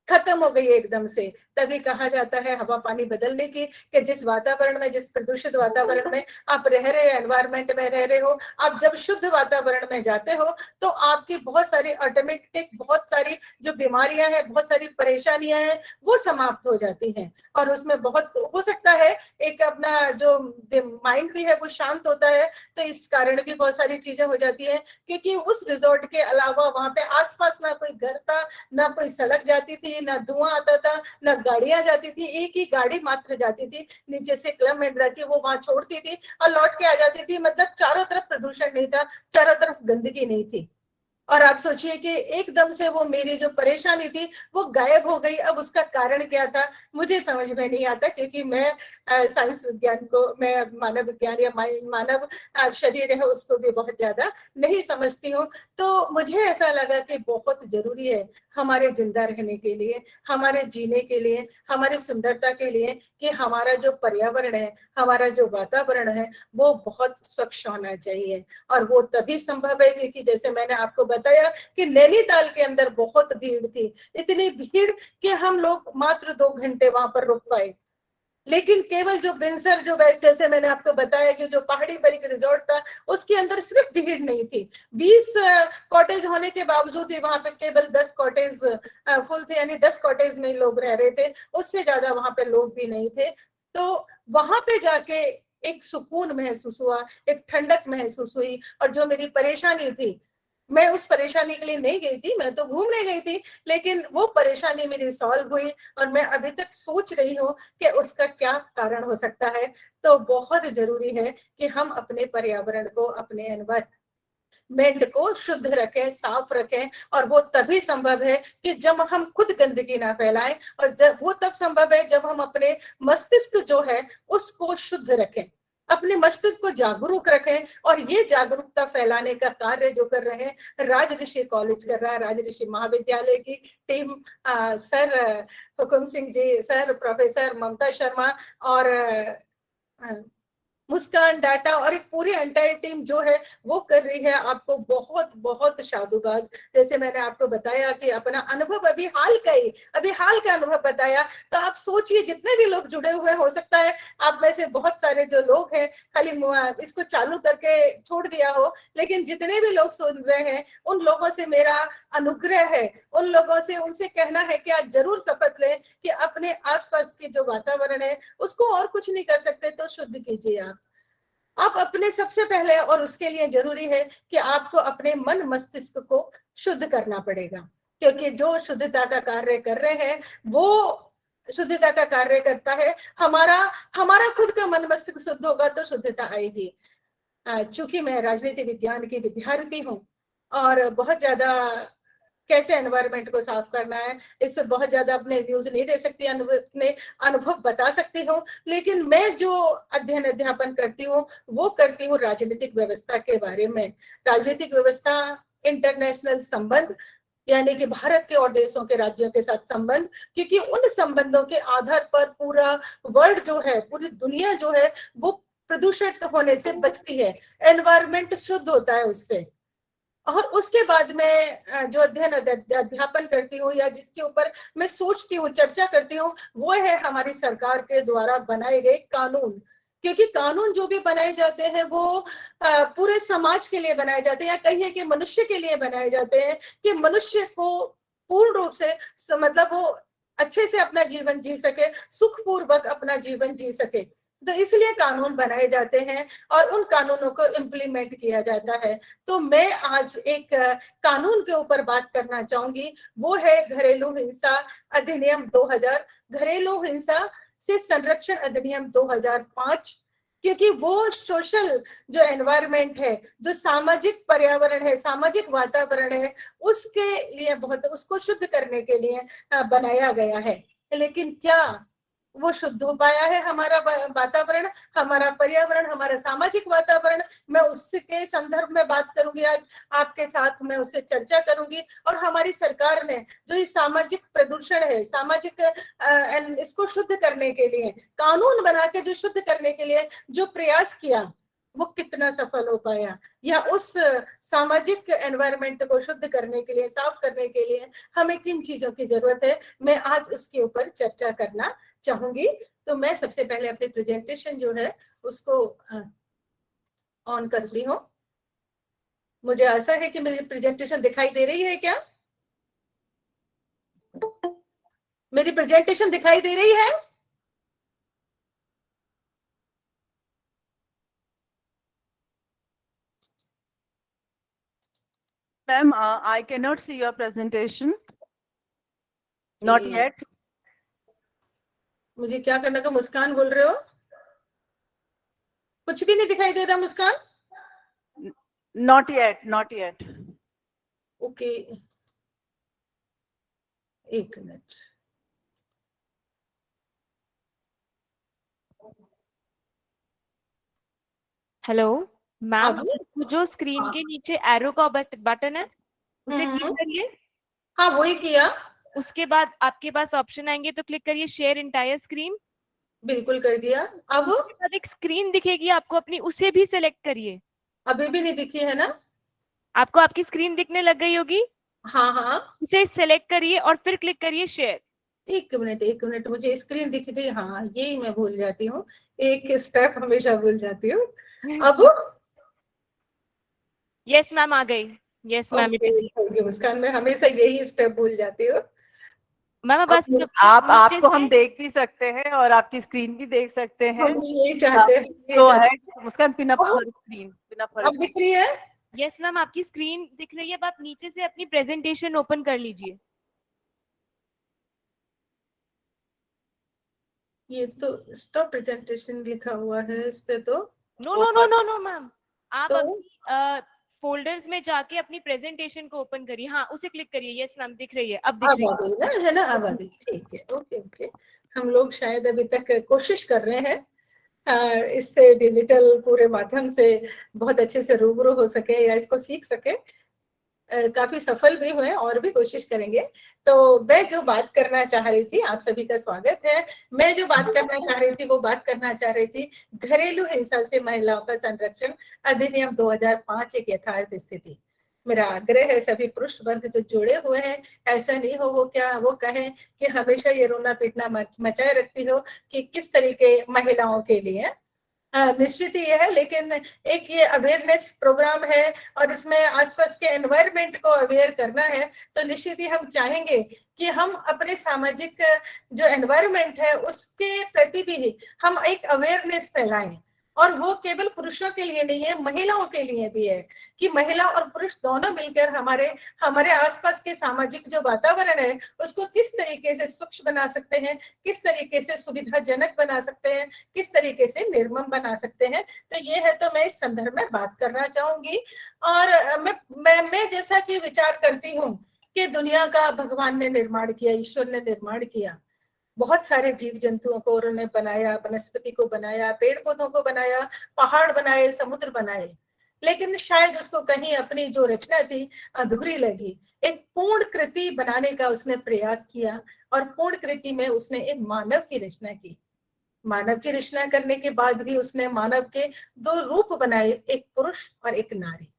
खत्म हो गई एकदम से। तभी कहा जाता है हवा पानी बदलने की, कि जिस वातावरण में, जिस प्रदूषित वातावरण में आप रह रहे, एनवायरमेंट में रह रहे हो, आप जब शुद्ध वातावरण में जाते हो तो आपकी बहुत सारी ऑटोमेटिक, बहुत सारी जो बीमारियां हैं, बहुत सारी परेशानियां हैं, वो समाप्त हो जाती हैं। और उसमें बहुत हो सकता है एक अपना जो माइंड भी है वो शांत होता है, तो इस कारण भी बहुत सारी चीजें हो जाती है। क्योंकि उस रिजॉर्ट के अलावा वहां पे आसपास ना कोई घर था, ना कोई सड़क जाती थी, ना धुआं आता था, ना गाड़ियां जाती थी। एक ही गाड़ी मात्र जाती थी नीचे से क्लब महिंद्रा की, वो वहां छोड़ती थी और लौट के आ जाती थी। मतलब चारों तरफ प्रदूषण नहीं था, चारों तरफ गंदगी नहीं थी। और आप सोचिए कि एकदम से वो मेरी जो परेशानी थी वो गायब हो गई। अब उसका कारण क्या था मुझे समझ में नहीं आता, क्योंकि मैं साइंस विज्ञान को, मैं मानव विज्ञान या मानव शरीर है उसको भी बहुत ज्यादा नहीं समझती हूँ। तो मुझे ऐसा लगा कि बहुत जरूरी है हमारे जिंदा रहने के लिए, हमारे जीने के लिए, हमारी सुंदरता के लिए, कि हमारा जो पर्यावरण है, हमारा जो वातावरण है, वो बहुत स्वच्छ होना चाहिए। और वो तभी संभव है क्योंकि जैसे मैंने आपको बताया कि नैनीताल के अंदर बहुत भीड़ थी, इतनी भीड़ कि हम लोग मात्र 2 घंटे वहां पर रुक पाए। लेकिन केवल जो बिनसर, जो जैसे मैंने आपको बताया कि जो पहाड़ी पर एक रिजॉर्ट था, उसके अंदर सिर्फ भीड़ नहीं थी। 20 कॉटेज होने के बावजूद भी वहां पे केवल 10 कॉटेज फुल थे, यानी 10 कॉटेज में लोग रह रहे थे, उससे ज्यादा वहां पे लोग भी नहीं थे। तो वहां पे जाके एक सुकून महसूस हुआ, एक ठंडक महसूस हुई। और जो मेरी परेशानी थी, मैं उस परेशानी के लिए नहीं गई थी, मैं तो घूमने गई थी, लेकिन वो परेशानी मेरी सॉल्व हुई। और मैं अभी तक सोच रही हूँ कि उसका क्या कारण हो सकता है। तो बहुत जरूरी है कि हम अपने पर्यावरण को, अपने एनवायरमेंट को शुद्ध रखें, साफ रखें। और वो तभी संभव है कि जब हम खुद गंदगी ना फैलाएं, और जब वो तब संभव है जब हम अपने मस्तिष्क जो है उसको शुद्ध रखें, अपने मस्तिष्क को जागरूक रखें। और ये जागरूकता फैलाने का कार्य जो कर रहे हैं राजऋषि कॉलेज कर रहा है, राजऋषि महाविद्यालय की team, sir Hukum Singh ji, sir professor Mamta Sharma और मुस्कान डाटा और एक पूरी एंटायर टीम जो है वो कर रही है। आपको बहुत बहुत साधुवाद। जैसे मैंने आपको बताया कि अपना अनुभव अभी हाल का अनुभव बताया, तो आप सोचिए जितने भी लोग जुड़े हुए, हो सकता है आप में से बहुत सारे जो लोग हैं खाली इसको चालू करके छोड़ दिया हो, लेकिन जितने भी लोग सुन रहे हैं उन लोगों से मेरा अनुग्रह है, उन लोगों से, उनसे कहना है कि आप जरूर शपथ लें कि अपने आसपास के जो वातावरण है उसको, और कुछ नहीं कर सकते तो शुद्ध कीजिए आप अपने सबसे पहले। और उसके लिए जरूरी है कि आपको अपने मन मस्तिष्क को शुद्ध करना पड़ेगा, क्योंकि जो शुद्धता का कार्य कर रहे हैं वो शुद्धता का कार्य करता है। हमारा हमारा खुद का मन मस्तिष्क शुद्ध होगा तो शुद्धता आएगी। चूंकि मैं राजनीति विज्ञान की विद्यार्थी हूँ और बहुत ज्यादा कैसे एनवायरमेंट को साफ करना है इससे बहुत ज्यादा अपने व्यूज नहीं दे सकती, अपने अनुभव बता सकती हूँ। लेकिन मैं जो अध्ययन अध्यापन करती हूँ वो करती हूँ राजनीतिक व्यवस्था के बारे में। राजनीतिक व्यवस्था, इंटरनेशनल संबंध, यानी कि भारत के और देशों के राज्यों के साथ संबंध, क्योंकि उन संबंधों के आधार पर पूरा वर्ल्ड जो है, पूरी दुनिया जो है वो प्रदूषित होने से बचती है, एनवायरमेंट शुद्ध होता है उससे। और उसके बाद में जो अध्ययन अध्यापन करती हूँ या जिसके ऊपर मैं सोचती हूँ, चर्चा करती हूँ, वो है हमारी सरकार के द्वारा बनाए गए कानून। क्योंकि कानून जो भी बनाए जाते हैं वो पूरे समाज के लिए बनाए जाते हैं, या कहिए कि मनुष्य के लिए बनाए जाते हैं, कि मनुष्य को पूर्ण रूप से मतलब वो अच्छे से अपना जीवन जी सके, सुखपूर्वक अपना जीवन जी सके। तो इसलिए कानून बनाए जाते हैं और उन कानूनों को इम्प्लीमेंट किया जाता है। तो मैं आज एक कानून के ऊपर बात करना चाहूंगी, वो है घरेलू हिंसा अधिनियम 2000, घरेलू हिंसा से संरक्षण अधिनियम 2005, क्योंकि वो सोशल जो एनवायरनमेंट है, जो सामाजिक पर्यावरण है, सामाजिक वातावरण है, उसके लिए बहुत, उसको शुद्ध करने के लिए बनाया गया है। लेकिन क्या वो शुद्ध हो पाया है हमारा वातावरण, हमारा पर्यावरण, हमारा सामाजिक वातावरण? मैं उसके संदर्भ में बात करूंगी आज आपके साथ, मैं उससे चर्चा करूंगी। और हमारी सरकार ने जो ये सामाजिक प्रदूषण है, सामाजिक इसको शुद्ध करने के लिए कानून बना के जो शुद्ध करने के लिए जो प्रयास किया, वो कितना सफल हो पाया, या उस सामाजिक एनवायरनमेंट को शुद्ध करने के लिए, साफ करने के लिए हमें किन चीजों की जरूरत है, मैं आज उसके ऊपर चर्चा करना चाहूंगी। तो मैं सबसे पहले अपनी प्रेजेंटेशन जो है उसको ऑन करती हूँ। मुझे आशा है कि मेरी प्रेजेंटेशन दिखाई दे रही है क्या? मेरी प्रेजेंटेशन दिखाई दे रही है? Ma'am, I cannot see your presentation. Not yet. मुझे क्या करना का? मुस्कान बोल रहे हो? कुछ भी नहीं दिखाई दे रहा मुस्कान? Not yet, not yet. Okay, एक मिनट। हेलो मैम, अब जो स्क्रीन के नीचे एरो का बटन है उसे क्लिक करिए। हाँ, वही किया। उसके बाद आपके पास ऑप्शन आएंगे तो क्लिक करिए शेयर एंटायर स्क्रीन। बिल्कुल कर दिया। अब उसके बाद एक स्क्रीन दिखेगी आपको अपनी, उसे भी सिलेक्ट करिए। अभी भी नहीं दिखी है ना? आपको आपकी स्क्रीन दिखने लग गई होगी। हाँ हाँ, उसे सिलेक्ट करिए और फिर क्लिक करिए शेयर। एक मिनट, मुझे स्क्रीन दिख गई। हाँ, यही मैं भूल जाती हूँ, एक स्टेप हमेशा भूल जाती हूँ। अब यस मैम, आ गई। यस मैम, इट इज मुस्कान, मैं हमेशा यही स्टेप भूल जाती हूँ। मैम। बस आपको हम देख भी सकते हैं और आपकी स्क्रीन भी देख सकते हैं। हम यही चाहते हैं। तो है मुस्कान, पिन अप हर स्क्रीन, पिन अप हर अब दिख रही है? यस मैम, आपकी स्क्रीन दिख रही है। अब आप नीचे से अपनी प्रेजेंटेशन ओपन कर लीजिए। ये तो स्टॉप प्रेजेंटेशन लिखा हुआ है इस पे। तो no no no no no ma'am, आप तो अपनी फोल्डर्स में जाके अपनी प्रेजेंटेशन को ओपन करिए। हाँ, उसे क्लिक करिए। यस मैम, दिख रही है। अब दिख रही आबादी ना है ना? आबादी, ठीक है। ओके ओके, हम लोग शायद अभी तक कोशिश कर रहे हैं इससे डिजिटल पूरे माध्यम से बहुत अच्छे से रूबरू हो सके या इसको सीख सके। काफी सफल भी हुए और भी कोशिश करेंगे। तो मैं जो बात करना चाह रही थी, आप सभी का स्वागत है। मैं जो बात करना चाह रही थी वो बात करना चाह रही थी घरेलू हिंसा से महिलाओं का संरक्षण अधिनियम 2005 एक यथार्थ स्थिति। मेरा आग्रह है सभी पुरुष वर्ग जो जुड़े हुए हैं, ऐसा नहीं हो वो कहें कि हमेशा ये रोना पीटना मचाए रखती हो कि किस तरीके महिलाओं के लिए। निश्चित ही है, लेकिन एक ये अवेयरनेस प्रोग्राम है और इसमें आसपास के एनवायरनमेंट को अवेयर करना है। तो निश्चित ही हम चाहेंगे कि हम अपने सामाजिक जो एनवायरनमेंट है उसके प्रति भी हम एक अवेयरनेस फैलाएं। और वो केवल पुरुषों के लिए नहीं है, महिलाओं के लिए भी है कि महिला और पुरुष दोनों मिलकर हमारे आसपास के सामाजिक जो वातावरण है उसको किस तरीके से स्वच्छ बना सकते हैं, किस तरीके से सुविधाजनक बना सकते हैं, किस तरीके से निर्मम बना सकते हैं। तो ये है, तो मैं इस संदर्भ में बात करना चाहूंगी। और मैं जैसा कि विचार करती हूँ कि दुनिया का भगवान ने निर्माण किया, ईश्वर ने निर्माण किया, बहुत सारे जीव जंतुओं को उन्होंने बनाया, वनस्पति को बनाया, पेड़ पौधों को बनाया, पहाड़ बनाए, समुद्र बनाए, लेकिन शायद उसको कहीं अपनी जो रचना थी अधूरी लगी। एक पूर्ण कृति बनाने का उसने प्रयास किया और पूर्ण कृति में उसने एक मानव की रचना की। मानव की रचना करने के बाद भी उसने मानव के दो रूप बनाए, एक पुरुष और एक नारी।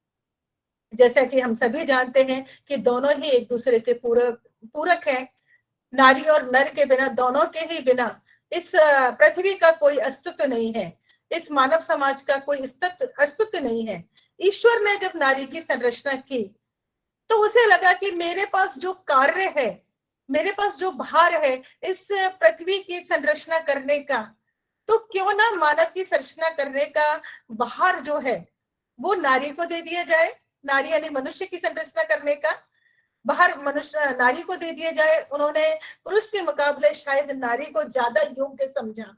जैसा कि हम सभी जानते हैं कि दोनों ही एक दूसरे के पूरक हैं। नारी और नर के बिना, दोनों के ही बिना इस पृथ्वी का कोई अस्तित्व नहीं है, इस मानव समाज का कोई अस्तित्व नहीं है। ईश्वर ने जब नारी की संरचना की तो उसे लगा कि मेरे पास जो कार्य है, मेरे पास जो भार है इस पृथ्वी की संरचना करने का, तो क्यों ना मानव की संरचना करने का भार जो है वो नारी को दे दिया जाए, नारी यानी मनुष्य की संरचना करने का बाहर मनुष्य नारी को दे दिया जाए। उन्होंने पुरुष के मुकाबले शायद नारी को ज्यादा योग्य समझा,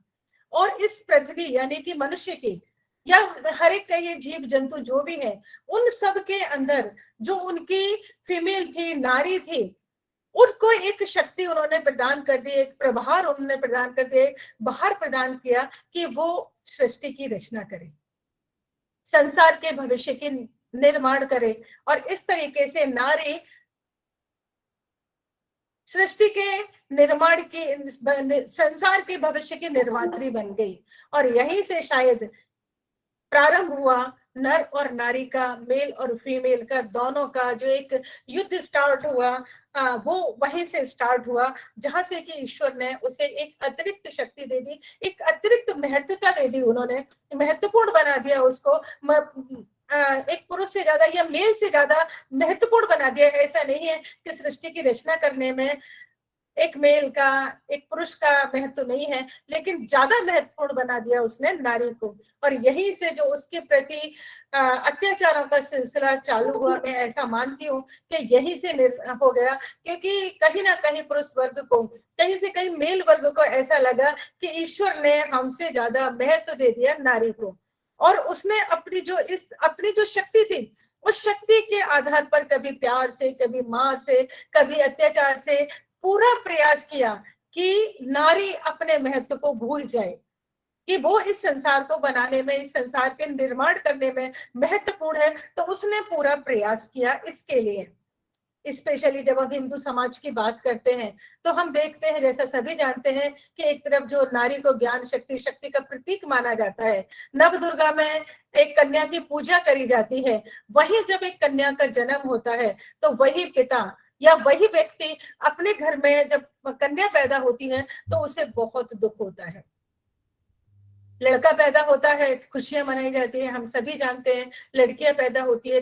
और इस पृथ्वी यानी कि मनुष्य की या हर एक का ये जीव जंतु जो भी है, उन सब के अंदर जो उनकी फीमेल थी, नारी थी, उनको एक शक्ति उन्होंने प्रदान कर दी, एक प्रभार उन्होंने प्रदान कर दिया, बाहर प्रदान किया कि वो सृष्टि की रचना करे, संसार के भविष्य की निर्माण करे। और इस तरीके से नारी सृष्टि के निर्माण की, संसार के भविष्य की निर्मात्री बन गई। और यहीं से शायद प्रारंभ हुआ नर और नारी का, मेल और फीमेल का, दोनों का जो एक युद्ध स्टार्ट हुआ, वो वहीं से स्टार्ट हुआ, जहां से कि ईश्वर ने उसे एक अतिरिक्त शक्ति दे दी, एक अतिरिक्त महत्वता दे दी, उन्होंने महत्वपूर्ण बना दिया उसको, एक पुरुष से ज्यादा या मेल से ज्यादा महत्वपूर्ण बना दिया। ऐसा नहीं है कि सृष्टि की रचना करने में एक मेल का, एक पुरुष का महत्व नहीं है, लेकिन ज्यादा महत्वपूर्ण बना दिया उसने नारी को। और यही से जो उसके प्रति अत्याचारों का सिलसिला चालू हुआ, मैं ऐसा मानती हूँ कि यही से हो गया, क्योंकि कहीं ना कहीं पुरुष वर्ग को, कहीं से कहीं मेल वर्ग को ऐसा लगा कि ईश्वर ने हमसे ज्यादा महत्व दे दिया नारी को, और उसने अपनी जो शक्ति थी, उस शक्ति के आधार पर कभी प्यार से, कभी मार से, कभी अत्याचार से पूरा प्रयास किया कि नारी अपने महत्व को भूल जाए, कि वो इस संसार को बनाने में, इस संसार के निर्माण करने में महत्वपूर्ण है। तो उसने पूरा प्रयास किया इसके लिए। स्पेशली जब हम हिंदू समाज की बात करते हैं तो हम देखते हैं, जैसा सभी जानते हैं, कि एक तरफ जो नारी को ज्ञान शक्ति, शक्ति का प्रतीक माना जाता है, नव दुर्गा में एक कन्या की पूजा करी जाती है, वहीं जब एक कन्या का जन्म होता है तो वही पिता या वही व्यक्ति अपने घर में जब कन्या पैदा होती है तो उसे बहुत दुख होता है। लड़का पैदा होता है, खुशियां मनाई जाती है, हम सभी जानते हैं। लड़कियां पैदा होती है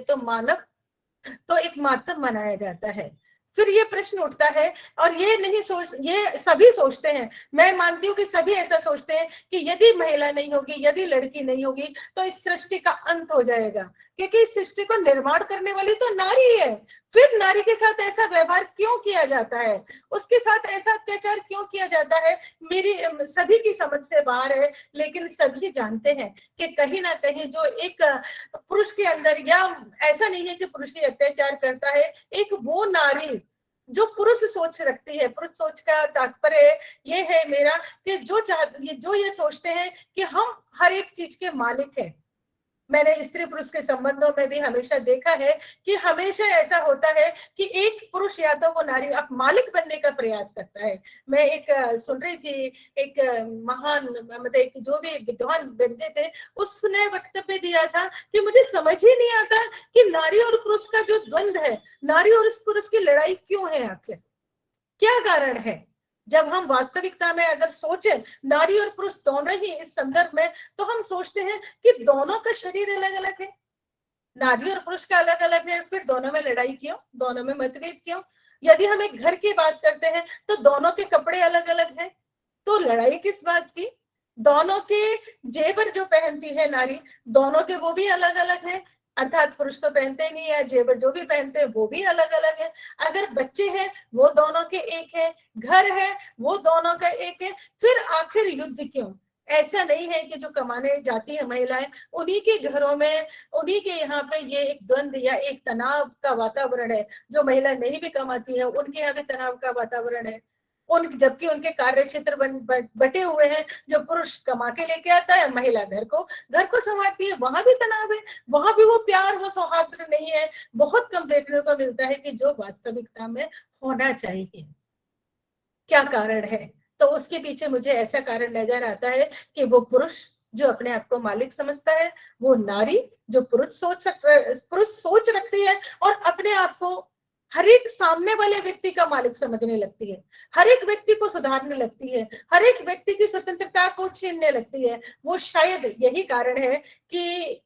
तो एक मातम मनाया जाता है। फिर ये प्रश्न उठता है, और ये सभी सोचते हैं, मैं मानती हूँ कि सभी ऐसा सोचते हैं कि यदि महिला नहीं होगी, यदि लड़की नहीं होगी, तो इस सृष्टि का अंत हो जाएगा, क्योंकि इस सृष्टि को निर्माण करने वाली तो नारी है। फिर नारी के साथ ऐसा व्यवहार क्यों किया जाता है, उसके साथ ऐसा अत्याचार क्यों किया जाता है, मेरी सभी की समझ से बाहर है। लेकिन सभी जानते हैं कि कहीं ना कहीं जो एक पुरुष के अंदर, या ऐसा नहीं है कि पुरुष ही अत्याचार करता है, एक वो नारी जो पुरुष सोच रखती है। पुरुष सोच का तात्पर्य ये है मेरा कि जो ये सोचते हैं कि हम हर एक चीज के मालिक हैं। मैंने स्त्री पुरुष के संबंधों में भी हमेशा देखा है कि हमेशा ऐसा होता है कि एक पुरुष या तो वो नारी अब मालिक बनने का प्रयास करता है। मैं एक सुन रही थी, एक महान, मतलब एक जो भी विद्वान बंदे थे, उसने वक्तव्य दिया था कि मुझे समझ ही नहीं आता कि नारी और पुरुष का जो द्वंद्व है, नारी और इस पुरुष की लड़ाई क्यों है, आखिर क्या कारण है। जब हम वास्तविकता में अगर सोचें, नारी और पुरुष दोनों ही इस संदर्भ में, तो हम सोचते हैं कि दोनों का शरीर अलग अलग है, नारी और पुरुष का अलग अलग है, फिर दोनों में लड़ाई क्यों, दोनों में मतभेद क्यों। यदि हम एक घर की बात करते हैं तो दोनों के कपड़े अलग अलग हैं, तो लड़ाई किस बात की। दोनों के जेवर जो पहनती है नारी, दोनों के वो भी अलग अलग है, अर्थात पुरुष तो पहनते ही नहीं है, जेवर जो भी पहनते हैं वो भी अलग अलग है। अगर बच्चे हैं वो दोनों के एक है, घर है वो दोनों का एक है, फिर आखिर युद्ध क्यों। ऐसा नहीं है कि जो कमाने जाती है महिलाएं, उन्हीं के घरों में, उन्हीं के यहाँ पे ये एक द्वंद्व या एक तनाव का वातावरण है। जो महिला नहीं भी कमाती है उनके यहाँ भी तनाव का वातावरण है, जबकि उनके कार्य क्षेत्र बटे हुए हैं। जो पुरुष कमा के लेके आता है, महिला घर को संभालती है, वहां भी तनाव है, वहां भी वो प्यार, वो सौहार्द नहीं है। बहुत कम देखने को मिलता है कि जो वास्तविकता में होना चाहिए। क्या कारण है, तो उसके पीछे मुझे ऐसा कारण नजर आता है कि वो पुरुष जो अपने आप को मालिक समझता है, वो नारी जो पुरुष सोच रखती है और अपने आप को हर एक सामने वाले व्यक्ति का मालिक समझने लगती है, हर एक व्यक्ति को सुधारने लगती है, हर एक व्यक्ति की स्वतंत्रता को छीनने लगती है। वो शायद यही कारण है कि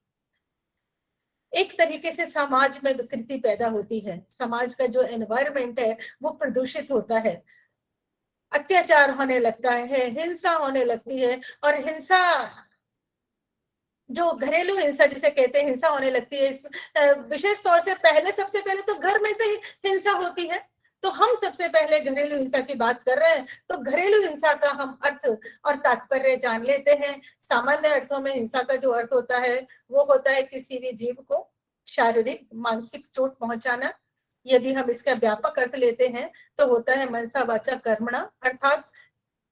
एक तरीके से समाज में विकृति पैदा होती है, समाज का जो एनवायरनमेंट है वो प्रदूषित होता है। अत्याचार होने लगता है, हिंसा होने लगती है, और हिंसा जो घरेलू हिंसा जिसे कहते हैं हिंसा होने लगती है, इस विशेष तौर से सबसे पहले तो घर में से ही हिंसा होती है। तो हम सबसे पहले घरेलू हिंसा की बात कर रहे हैं, तो घरेलू हिंसा का हम अर्थ और तात्पर्य जान लेते हैं। सामान्य अर्थों में हिंसा का जो अर्थ होता है वो होता है किसी भी जीव को शारीरिक मानसिक चोट पहुंचाना। यदि हम इसका व्यापक अर्थ लेते हैं तो होता है मनसा वाचा कर्मणा, अर्थात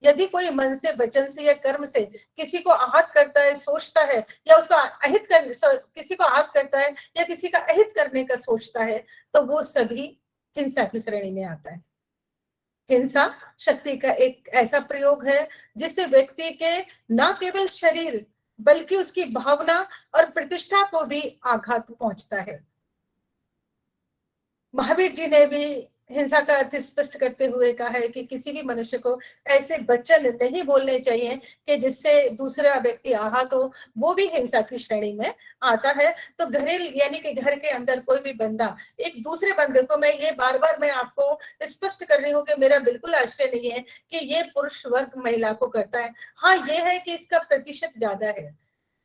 यदि कोई मन से वचन से या कर्म से किसी को आहत करता है, सोचता है, या उसको अहित कर किसी को आहत करता है या किसी का अहित करने का सोचता है, तो वो सभी हिंसा की श्रेणी में आता है। हिंसा शक्ति का एक ऐसा प्रयोग है जिससे व्यक्ति के न केवल शरीर बल्कि उसकी भावना और प्रतिष्ठा को भी आघात पहुंचता है। महावीर जी ने भी हिंसा का अर्थ स्पष्ट करते हुए कहा है कि किसी भी मनुष्य को ऐसे वचन नहीं बोलने चाहिए कि जिससे दूसरा व्यक्ति आहत हो, वो भी हिंसा की श्रेणी में आता है। तो घरेलू यानी कि घर के अंदर कोई भी बंदा एक दूसरे बंदे को, मैं ये बार बार मैं आपको स्पष्ट कर रही हूँ कि मेरा बिल्कुल आशय नहीं है कि ये पुरुष वर्ग महिला को करता है। हाँ, ये है कि इसका प्रतिशत ज्यादा है,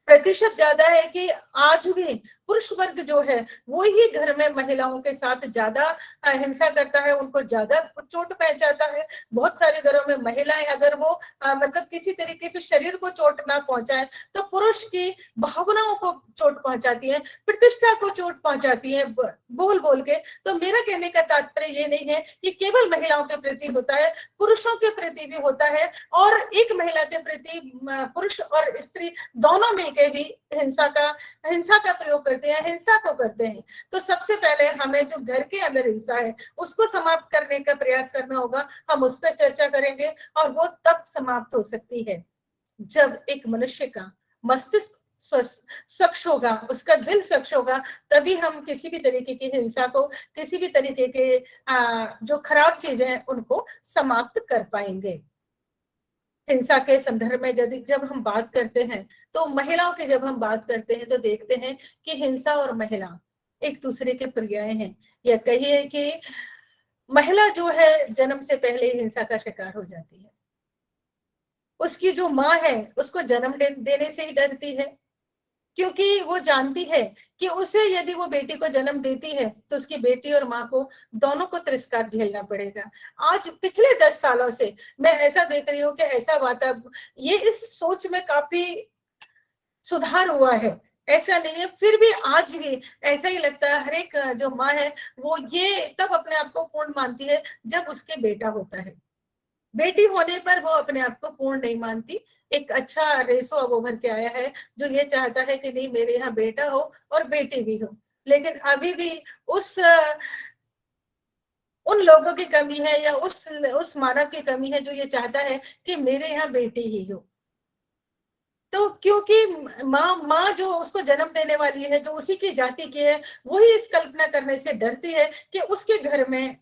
प्रतिशत ज्यादा है कि आज भी पुरुष वर्ग जो है वो ही घर में महिलाओं के साथ ज्यादा हिंसा करता है, उनको ज्यादा चोट पहुंचाता है। बहुत सारे घरों में महिलाएं अगर वो मतलब किसी तरीके से शरीर को चोट ना पहुंचाए तो पुरुष की भावनाओं को चोट पहुंचाती है, प्रतिष्ठा को चोट पहुंचाती है बोल बोल के। तो मेरा कहने का तात्पर्य ये नहीं है कि केवल महिलाओं के प्रति होता है, पुरुषों के प्रति भी होता है, और एक महिला के प्रति पुरुष और स्त्री दोनों मिलकर भी हिंसा का प्रयोग करते हैं, हिंसा को करते हैं। तो सबसे पहले हमें जो घर के अंदर हिंसा है उसको समाप्त करने का प्रयास करना होगा। हम उस पर चर्चा करेंगे और वो तब समाप्त हो सकती है जब एक मनुष्य का मस्तिष्क स्वच्छ होगा, उसका दिल स्वच्छ होगा, तभी हम किसी भी तरीके की हिंसा को, किसी भी तरीके के जो खराब चीजें हैं उनको समाप्त कर पाएंगे। हिंसा के संदर्भ में जब हम बात करते हैं तो महिलाओं की जब हम बात करते हैं तो देखते हैं कि हिंसा और महिला एक दूसरे के पर्याय हैं। या कहिए कि महिला जो है जन्म से पहले ही हिंसा का शिकार हो जाती है। उसकी जो माँ है उसको जन्म देने से ही डरती है, क्योंकि वो जानती है कि उसे यदि वो बेटी को जन्म देती है तो उसकी बेटी और माँ को दोनों को तिरस्कार झेलना पड़ेगा। आज पिछले 10 सालों से मैं ऐसा देख रही हूँ कि ऐसा वातावरण, ये इस सोच में काफी सुधार हुआ है, ऐसा नहीं है, फिर भी आज भी ऐसा ही लगता है। हर एक जो माँ है वो ये तब अपने आप को पूर्ण मानती है जब उसके बेटा होता है, बेटी होने पर वो अपने आप को पूर्ण नहीं मानती। एक अच्छा रेसो अब उभर के आया है जो ये चाहता है कि नहीं मेरे यहाँ बेटा हो और बेटी भी हो, लेकिन अभी भी उन लोगों की कमी है या उस मानव की कमी है जो ये चाहता है कि मेरे यहाँ बेटी ही हो। तो क्योंकि माँ जो उसको जन्म देने वाली है, जो उसी की जाति की है, वही इस कल्पना करने से डरती है कि उसके घर में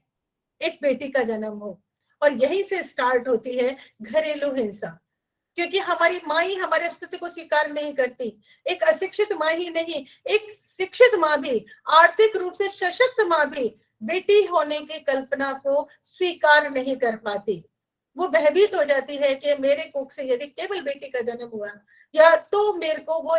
एक बेटी का जन्म हो, और यहीं से स्टार्ट होती है घरेलू हिंसा। क्योंकि हमारी माँ ही हमारे अस्तित्व को स्वीकार नहीं करती। एक अशिक्षित माँ ही नहीं, एक शिक्षित माँ भी, आर्थिक रूप से सशक्त माँ भी बेटी होने की कल्पना को स्वीकार नहीं कर पाती। वो भयभीत हो जाती है कि मेरे कोख से यदि केवल बेटी का जन्म हुआ या तो मेरे को वो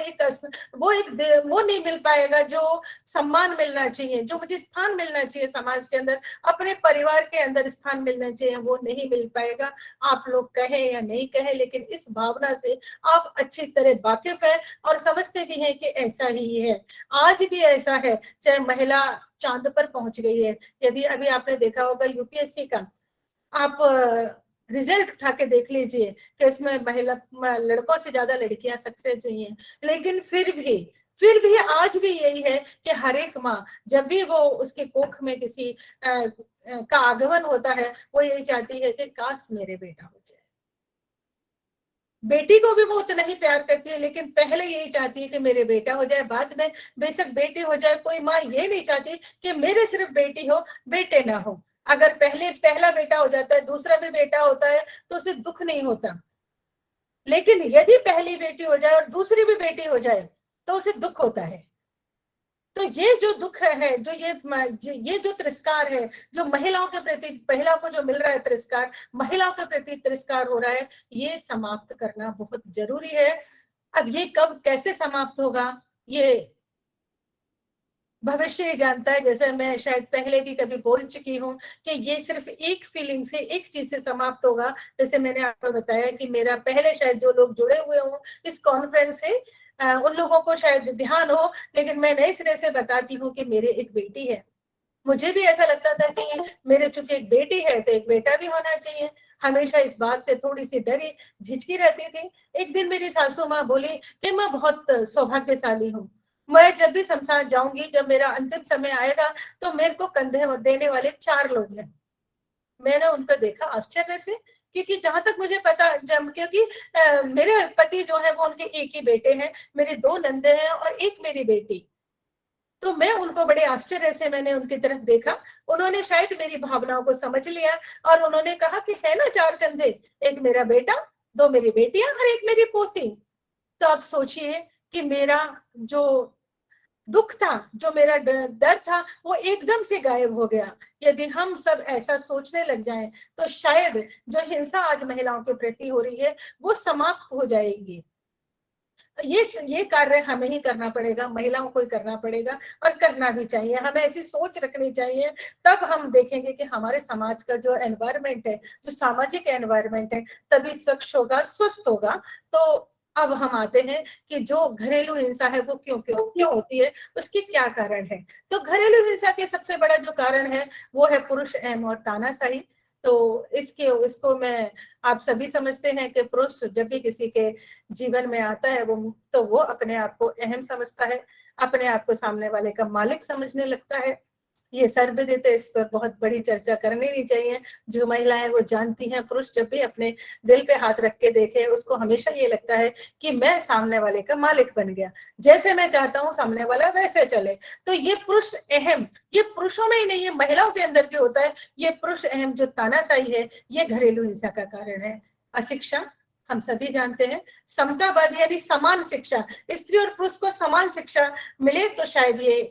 नहीं मिल पाएगा जो सम्मान मिलना चाहिए, जो मुझे स्थान मिलना चाहिए समाज के अंदर, अपने परिवार के अंदर स्थान मिलना चाहिए, वो नहीं मिल पाएगा। आप लोग कहें या नहीं कहें, लेकिन इस भावना से आप अच्छी तरह वाकिफ है और समझते भी हैं कि ऐसा ही है, आज भी ऐसा है। चाहे महिला चांद पर पहुंच गई है, यदि अभी आपने देखा होगा यूपीएससी का आप रिजल्ट उठा के देख लीजिए कि इसमें लड़कों से ज्यादा लड़कियां सक्सेस हुई हैं, लेकिन फिर भी आज भी यही है कि हर एक माँ जब भी वो उसके कोख में किसी का आगमन होता है वो यही चाहती है कि काश मेरे बेटा हो जाए। बेटी को भी वो उतना ही प्यार करती है, लेकिन पहले यही चाहती है कि मेरे बेटा हो जाए, बाद में बेशक बेटी हो जाए। कोई माँ ये नहीं चाहती कि मेरे सिर्फ बेटी हो, बेटे ना हो। अगर पहला बेटा हो जाता है, दूसरा भी बेटा होता है तो उसे दुख नहीं होता, लेकिन यदि पहली बेटी हो जाए और दूसरी भी बेटी हो जाए तो उसे दुख होता है। तो ये जो दुख है, ये जो तिरस्कार है, जो महिलाओं के प्रति, महिलाओं को जो मिल रहा है तिरस्कार, महिलाओं के प्रति तिरस्कार हो रहा है, ये समाप्त करना बहुत जरूरी है। अब ये कब कैसे समाप्त होगा, ये भविष्य ही जानता है। जैसे मैं शायद पहले भी कभी बोल चुकी हूँ कि ये सिर्फ एक फीलिंग से, एक चीज से समाप्त होगा। जैसे मैंने आपको बताया कि मेरा पहले शायद जो लोग जुड़े हुए हों इस कॉन्फ्रेंस से, उन लोगों को शायद ध्यान हो, लेकिन मैं नए सिरे से बताती हूँ कि मेरे एक बेटी है। मुझे भी ऐसा लगता था कि मेरे चूंकि एक बेटी है तो एक बेटा भी होना चाहिए। हमेशा इस बात से थोड़ी सी डरी झिझकी रहती थी। एक दिन मेरी सासू माँ बोली कि मैं बहुत सौभाग्यशाली हूँ, मैं जब भी संसार जाऊंगी, जब मेरा अंतिम समय आएगा तो मेरे को कंधे देने वाले 4 लोग हैं। मैंने उनको देखा आश्चर्य से, क्योंकि जहां तक मुझे पता, क्योंकि मेरे पति जो है वो उनके एक ही बेटे हैं, मेरे 2 नंदे हैं और एक मेरी बेटी। तो मैं उनको बड़े आश्चर्य से मैंने उनकी तरफ देखा। उन्होंने शायद मेरी भावनाओं को समझ लिया और उन्होंने कहा कि है ना 4 कंधे, एक मेरा बेटा, 2 मेरी बेटियां और एक मेरी पोती। तो आप सोचिए कि मेरा जो दुख था, जो मेरा डर था, वो एकदम से गायब हो गया। यदि हम सब ऐसा सोचने लग जाएं तो शायद जो हिंसा आज महिलाओं के प्रति हो रही है वो समाप्त हो जाएगी। ये कार्य हमें ही करना पड़ेगा, महिलाओं को ही करना पड़ेगा और करना भी चाहिए। हमें ऐसी सोच रखनी चाहिए, तब हम देखेंगे कि हमारे समाज का जो एनवायरनमेंट है, जो सामाजिक एनवायरनमेंट है, तभी स्वच्छ होगा, स्वस्थ होगा। तो अब हम आते हैं कि जो घरेलू हिंसा है वो क्यों होती है, उसके क्या कारण है। तो घरेलू हिंसा के सबसे बड़ा जो कारण है वो है पुरुष अहम और तानाशाही। तो इसको मैं, आप सभी समझते हैं कि पुरुष जब भी किसी के जीवन में आता है वो अपने आप को अहम समझता है, अपने आप को सामने वाले का मालिक समझने लगता है। ये सर्वविदित है, इस पर बहुत बड़ी चर्चा करनी नहीं चाहिए। जो महिलाएं वो जानती हैं, पुरुष जब भी अपने दिल पे हाथ रख के देखे उसको हमेशा ये लगता है कि मैं सामने वाले का मालिक बन गया, जैसे मैं चाहता हूँ सामने वाला वैसे चले। तो ये पुरुष अहम, ये पुरुषों में ही नहीं है, महिलाओं के अंदर भी होता है। ये पुरुष अहम जो तानाशाही है, ये घरेलू हिंसा का कारण है। अशिक्षा हम सभी जानते हैं, समतावाद यानी समान शिक्षा, स्त्री और पुरुष को समान शिक्षा मिले तो शायद ये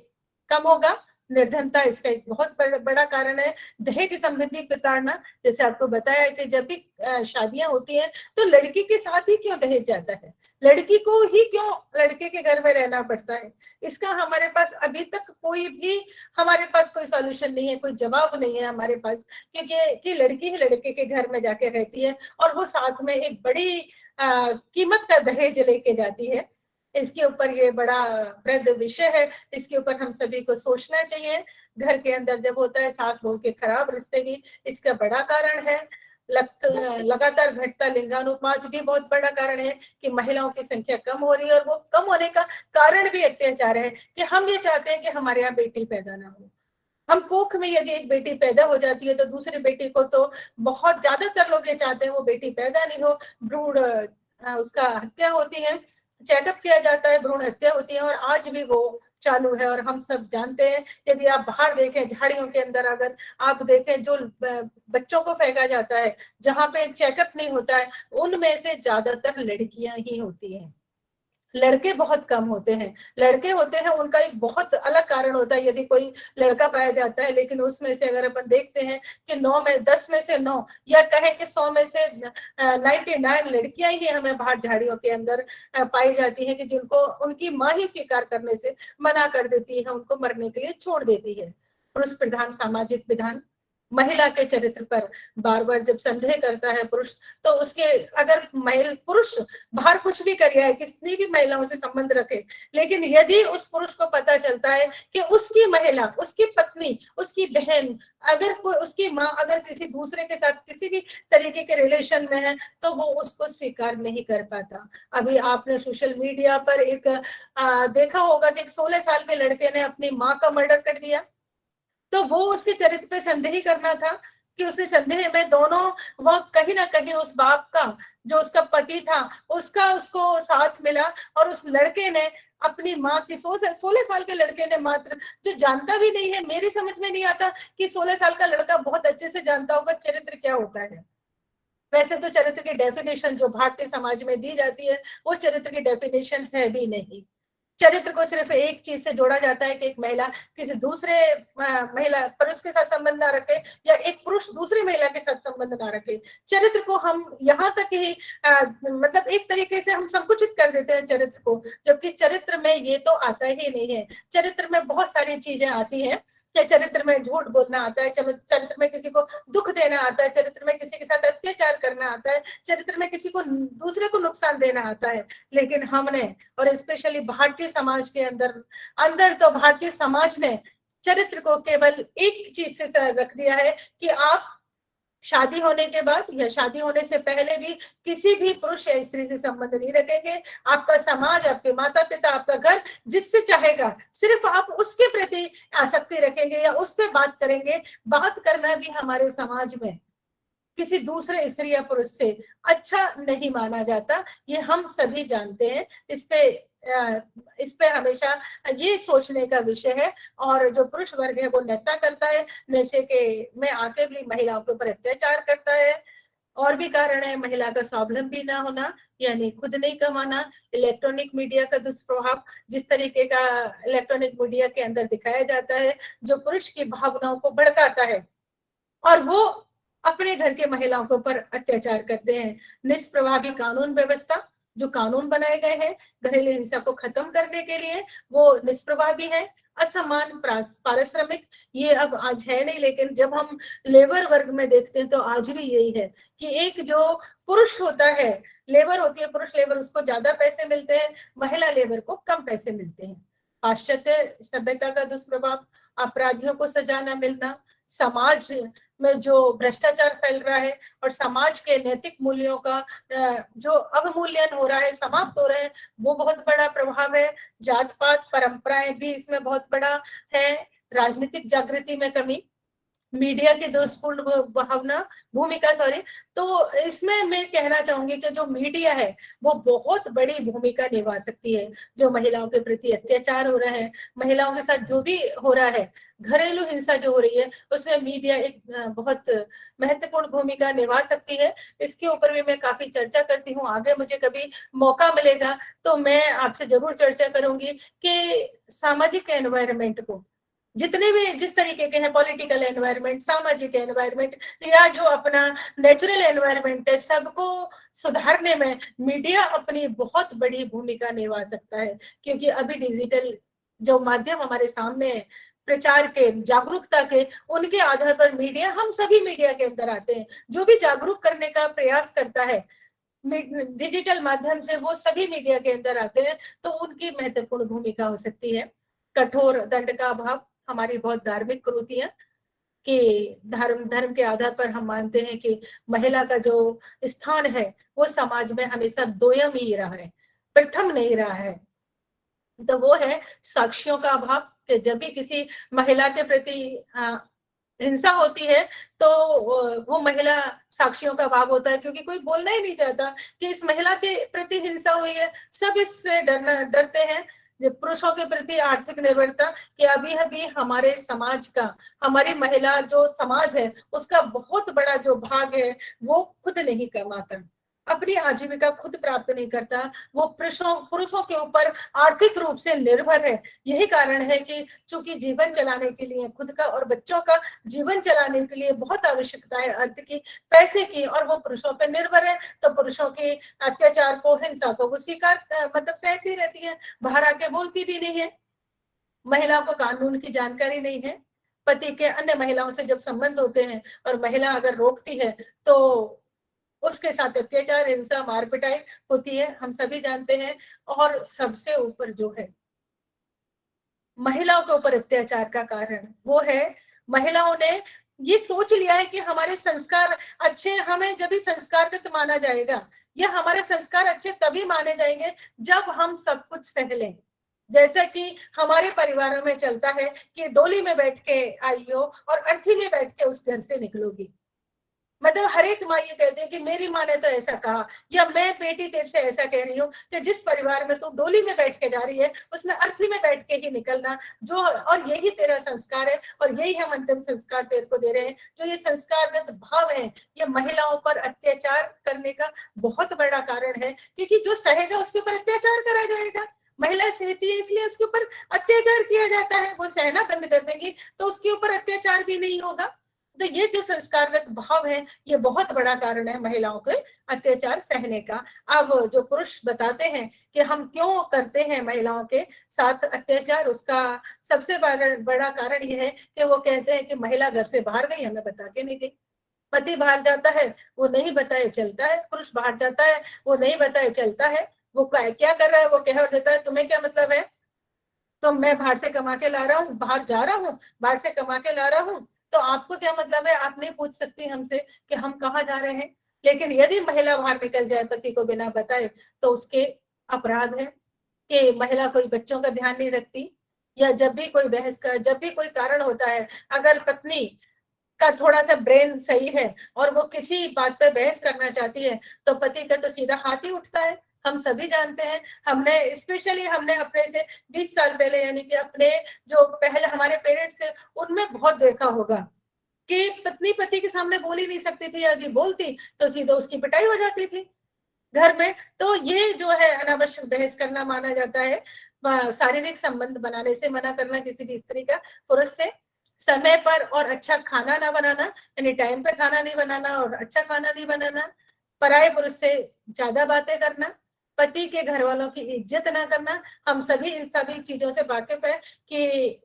कम होगा। निर्धनता इसका एक बहुत बड़ा कारण है। दहेज संबंधी प्रताड़ना, जैसे आपको बताया कि जब भी शादियां होती हैं तो लड़की के साथ ही क्यों दहेज जाता है, लड़की को ही क्यों लड़के के घर में रहना पड़ता है, इसका हमारे पास अभी तक हमारे पास कोई सॉल्यूशन नहीं है, कोई जवाब नहीं है हमारे पास। क्योंकि लड़की ही लड़के के घर में जाके रहती है और वो साथ में एक बड़ी कीमत का दहेज लेके जाती है। इसके ऊपर ये बड़ा वृहद विषय है, इसके ऊपर हम सभी को सोचना चाहिए। घर के अंदर जब होता है सास बहू के खराब रिश्ते भी इसका बड़ा कारण है। लगातार घटता लिंगानुपात भी बहुत बड़ा कारण है कि महिलाओं की संख्या कम हो रही है, और वो कम होने का कारण भी अत्याचार है कि हम ये चाहते हैं कि हमारे यहाँ बेटी पैदा ना हो। हम कोख में यदि एक बेटी पैदा हो जाती है तो दूसरी बेटी को तो बहुत ज्यादातर लोग ये चाहते हैं वो बेटी पैदा नहीं हो, भ्रूण उसका हत्या होती है, चेकअप किया जाता है, भ्रूण हत्या होती है और आज भी वो चालू है। और हम सब जानते हैं, यदि आप बाहर देखें झाड़ियों के अंदर, अगर आप देखें जो बच्चों को फेंका जाता है जहां पे चेकअप नहीं होता है, उनमें से ज्यादातर लड़कियां ही होती हैं, लड़के बहुत कम होते हैं। लड़के होते हैं उनका एक बहुत अलग कारण होता है, यदि कोई लड़का पाया जाता है, लेकिन उसमें से अगर अपन देखते हैं कि 10 में से 9 या कहें कि 100 में से 99 लड़कियां ही हमें बाहर झाड़ियों के अंदर पाई जाती हैं कि जिनको उनकी माँ ही स्वीकार करने से मना कर देती है, उनको मरने के लिए छोड़ देती है। पुरुष प्रधान सामाजिक विधान, महिला के चरित्र पर बार बार जब संदेह करता है पुरुष, तो उसके अगर पुरुष बाहर कुछ भी कर है, कितनी भी महिलाओं से संबंध रखे, लेकिन यदि उस पुरुष को पता चलता है कि उसकी महिला, उसकी पत्नी, उसकी बहन, अगर कोई उसकी माँ अगर किसी दूसरे के साथ किसी भी तरीके के रिलेशन में है, तो वो उसको स्वीकार नहीं कर पाता। अभी आपने सोशल मीडिया पर एक देखा होगा कि एक 16 साल के लड़के ने अपनी माँ का मर्डर कर दिया। तो वो उसके चरित्र पे संदेह करना था कि उसने संदेह में दोनों, वो कहीं ना कहीं उस बाप का जो उसका पति था उसका उसको साथ मिला, और उस लड़के ने अपनी माँ की 16 साल के लड़के ने, मात्र जो जानता भी नहीं है, मेरी समझ में नहीं आता कि 16 साल का लड़का बहुत अच्छे से जानता होगा चरित्र क्या होता है। वैसे तो चरित्र की डेफिनेशन जो भारतीय समाज में दी जाती है वो चरित्र की डेफिनेशन है भी नहीं। चरित्र को सिर्फ एक चीज से जोड़ा जाता है कि एक महिला किसी दूसरे महिला पुरुष के साथ संबंध ना रखे या एक पुरुष दूसरी महिला के साथ संबंध ना रखे। चरित्र को हम यहाँ तक ही मतलब एक तरीके से हम संकुचित कर देते हैं चरित्र को, जबकि चरित्र में ये तो आता ही नहीं है। चरित्र में बहुत सारी चीजें आती हैं कि चरित्र में झूठ बोलना आता है, चरित्र में किसी को दुख देना आता है, चरित्र में किसी के साथ अत्याचार करना आता है, चरित्र में किसी को दूसरे को नुकसान देना आता है। लेकिन हमने, और स्पेशली भारतीय समाज के अंदर तो भारतीय समाज ने चरित्र को केवल एक चीज से रख दिया है कि आप शादी होने के बाद या शादी होने से पहले भी किसी भी पुरुष या स्त्री से संबंध नहीं रखेंगे। आपका समाज, आपके माता पिता, आपका घर जिससे चाहेगा सिर्फ आप उसके प्रति आसक्ति रखेंगे या उससे बात करेंगे। बात करना भी हमारे समाज में किसी दूसरे स्त्री या पुरुष से अच्छा नहीं माना जाता, ये हम सभी जानते हैं। इस पे हमेशा ये सोचने का विषय है। और जो पुरुष वर्ग है वो नशा करता है, नशे के में आके भी महिलाओं के ऊपर अत्याचार करता है। और भी कारण है, महिला का स्वावलंबी ना होना, यानी खुद नहीं कमाना, इलेक्ट्रॉनिक मीडिया का दुष्प्रभाव, जिस तरीके का इलेक्ट्रॉनिक मीडिया के अंदर दिखाया जाता है, जो पुरुष की भावनाओं को भड़काता है और वो अपने घर के महिलाओं के ऊपर अत्याचार करते हैं। निष्प्रभावी कानून व्यवस्था, जो कानून बनाए गए हैं घरेलू हिंसा को खत्म करने के लिए, वो निष्प्रभावी है। असमान पारिश्रमिक, ये अब आज है नहीं, लेकिन जब हम लेबर वर्ग में देखते हैं तो आज भी यही है कि एक जो पुरुष होता है, लेबर होती है पुरुष लेबर, उसको ज्यादा पैसे मिलते हैं, महिला लेबर को कम पैसे मिलते हैं। पाश्चात्य सभ्यता का दुष्प्रभाव, अपराधियों को सजा न मिलना, समाज में जो भ्रष्टाचार फैल रहा है और समाज के नैतिक मूल्यों का जो अवमूल्यन हो रहा है, समाप्त हो रहे हैं, वो बहुत बड़ा प्रभाव है। जात पात परंपराएं भी इसमें बहुत बड़ा है। राजनीतिक जागृति में कमी, मीडिया की दोषपूर्ण भूमिका, तो इसमें मैं कहना चाहूंगी कि जो मीडिया है वो बहुत बड़ी भूमिका निभा सकती है। जो महिलाओं के प्रति अत्याचार हो रहा है, महिलाओं के साथ जो भी हो रहा है, घरेलू हिंसा जो हो रही है, उसमें मीडिया एक बहुत महत्वपूर्ण भूमिका निभा सकती है। इसके ऊपर भी मैं काफी चर्चा करती हूँ। आगे मुझे कभी मौका मिलेगा तो मैं आपसे जरूर चर्चा करूंगी कि सामाजिक एनवायरनमेंट को, जितने भी जिस तरीके के हैं, पॉलिटिकल एनवायरनमेंट, सामाजिक एनवायरनमेंट या जो अपना नेचुरल एनवायरनमेंट है, सबको सुधारने में मीडिया अपनी बहुत बड़ी भूमिका निभा सकता है। क्योंकि अभी डिजिटल जो माध्यम हमारे सामने है, प्रचार के, जागरूकता के, उनके आधार पर मीडिया, हम सभी मीडिया के अंदर आते हैं। जो भी जागरूक करने का प्रयास करता है डिजिटल माध्यम से, वो सभी मीडिया के अंदर आते हैं, तो उनकी महत्वपूर्ण भूमिका हो सकती है। कठोर दंड का अभाव, हमारी बहुत धार्मिक कुरीतियां कि धर्म के आधार पर हम मानते हैं कि महिला का जो स्थान है वो समाज में हमेशा दोयम ही रहा है, प्रथम नहीं रहा है। तो वो है साक्ष्यों का अभाव, कि जब भी किसी महिला के प्रति हिंसा होती है तो वो महिला साक्ष्यों का अभाव होता है, क्योंकि कोई बोलना ही नहीं चाहता कि इस महिला के प्रति हिंसा हुई है। सब इससे डरते हैं। पुरुषों के प्रति आर्थिक निर्भरता, कि अभी हमारे समाज का, हमारी महिला जो समाज है उसका बहुत बड़ा जो भाग है वो खुद नहीं कमाता, अपनी आजीविका खुद प्राप्त नहीं करता, वो पुरुषों के ऊपर आर्थिक रूप से निर्भर है। यही कारण है कि चूंकि जीवन चलाने के लिए, खुद का और बच्चों का जीवन चलाने के लिए बहुत आवश्यकता है अर्थ की, पैसे की, और वो पुरुषों पर निर्भर है, तो पुरुषों के अत्याचार को, हिंसा को वो स्वीकार मतलब सहती रहती है, बाहर आके बोलती भी नहीं है। महिला को कानून की जानकारी नहीं है। पति के अन्य महिलाओं से जब संबंध होते हैं और महिला अगर रोकती है तो उसके साथ अत्याचार, हिंसा, मार पिटाई होती है, हम सभी जानते हैं। और सबसे ऊपर जो है महिलाओं के ऊपर अत्याचार का कारण, वो है महिलाओं ने ये सोच लिया है कि हमारे संस्कार अच्छे, हमें जब भी संस्कारगत माना जाएगा, या हमारे संस्कार अच्छे तभी माने जाएंगे जब हम सब कुछ सह लें। जैसा कि हमारे परिवारों में चलता है कि डोली में बैठ के आइयो और अर्थी में बैठ के उस घर से निकलोगी। मतलब हर एक माँ ये कहती है कि मेरी माँ ने तो ऐसा कहा, या मैं बेटी तेरे से ऐसा कह रही हूँ कि जिस परिवार में तू डोली में बैठ के जा रही है उसमें अर्थी में बैठ के ही निकलना, जो, और यही तेरा संस्कार है और यही हम अंतिम संस्कार तेरे को दे रहे हैं। जो ये संस्कारगत भाव है, ये महिलाओं पर अत्याचार करने का बहुत बड़ा कारण है, क्योंकि जो सहेगा उसके ऊपर अत्याचार करा जाएगा। महिला सहती है इसलिए उसके ऊपर अत्याचार किया जाता है, वो सहना बंद कर देंगी तो उसके ऊपर अत्याचार भी नहीं होगा। तो ये जो संस्कारगत भाव है ये बहुत बड़ा कारण है महिलाओं के अत्याचार सहने का। अब जो पुरुष बताते हैं कि हम क्यों करते हैं महिलाओं के साथ अत्याचार, उसका सबसे बड़ा कारण ये है कि वो कहते हैं कि महिला घर से बाहर गई, हमें बता के नहीं गई। पति बाहर जाता है वो नहीं बताए चलता है, पुरुष बाहर जाता है वो नहीं बताए चलता है, वो क्या कर रहा है वो कह देता है तुम्हें क्या मतलब है, तो मैं बाहर से कमा के ला रहा हूँ, बाहर जा रहा हूँ, बाहर से कमा के ला रहा हूँ, तो आपको क्या मतलब है, आप नहीं पूछ सकती हमसे कि हम कहाँ जा रहे हैं। लेकिन यदि महिला बाहर निकल जाए पति को बिना बताए तो उसके अपराध है कि महिला कोई बच्चों का ध्यान नहीं रखती, या जब भी कोई बहस का, जब भी कोई कारण होता है, अगर पत्नी का थोड़ा सा ब्रेन सही है और वो किसी बात पे बहस करना चाहती है तो पति का तो सीधा हाथ ही उठता है। हम सभी जानते हैं, हमने स्पेशली हमने अपने से 20 साल पहले यानी कि अपने जो पहले हमारे पेरेंट्स थे उनमें बहुत देखा होगा कि पत्नी पति के सामने बोल ही नहीं सकती थी, यदि बोलती तो सीधा उसकी पिटाई हो जाती थी घर में। तो ये जो है अनावश्यक बहस करना माना जाता है। शारीरिक संबंध बनाने से मना करना किसी भी स्त्री का, पुरुष से समय पर और अच्छा खाना ना बनाना, यानी टाइम पे खाना नहीं बनाना और अच्छा खाना नहीं बनाना, पराये पुरुष से ज्यादा बातें करना, पति के घर वालों की इज्जत ना करना। हम सभी इन सभी चीजों से वाकिफ है कि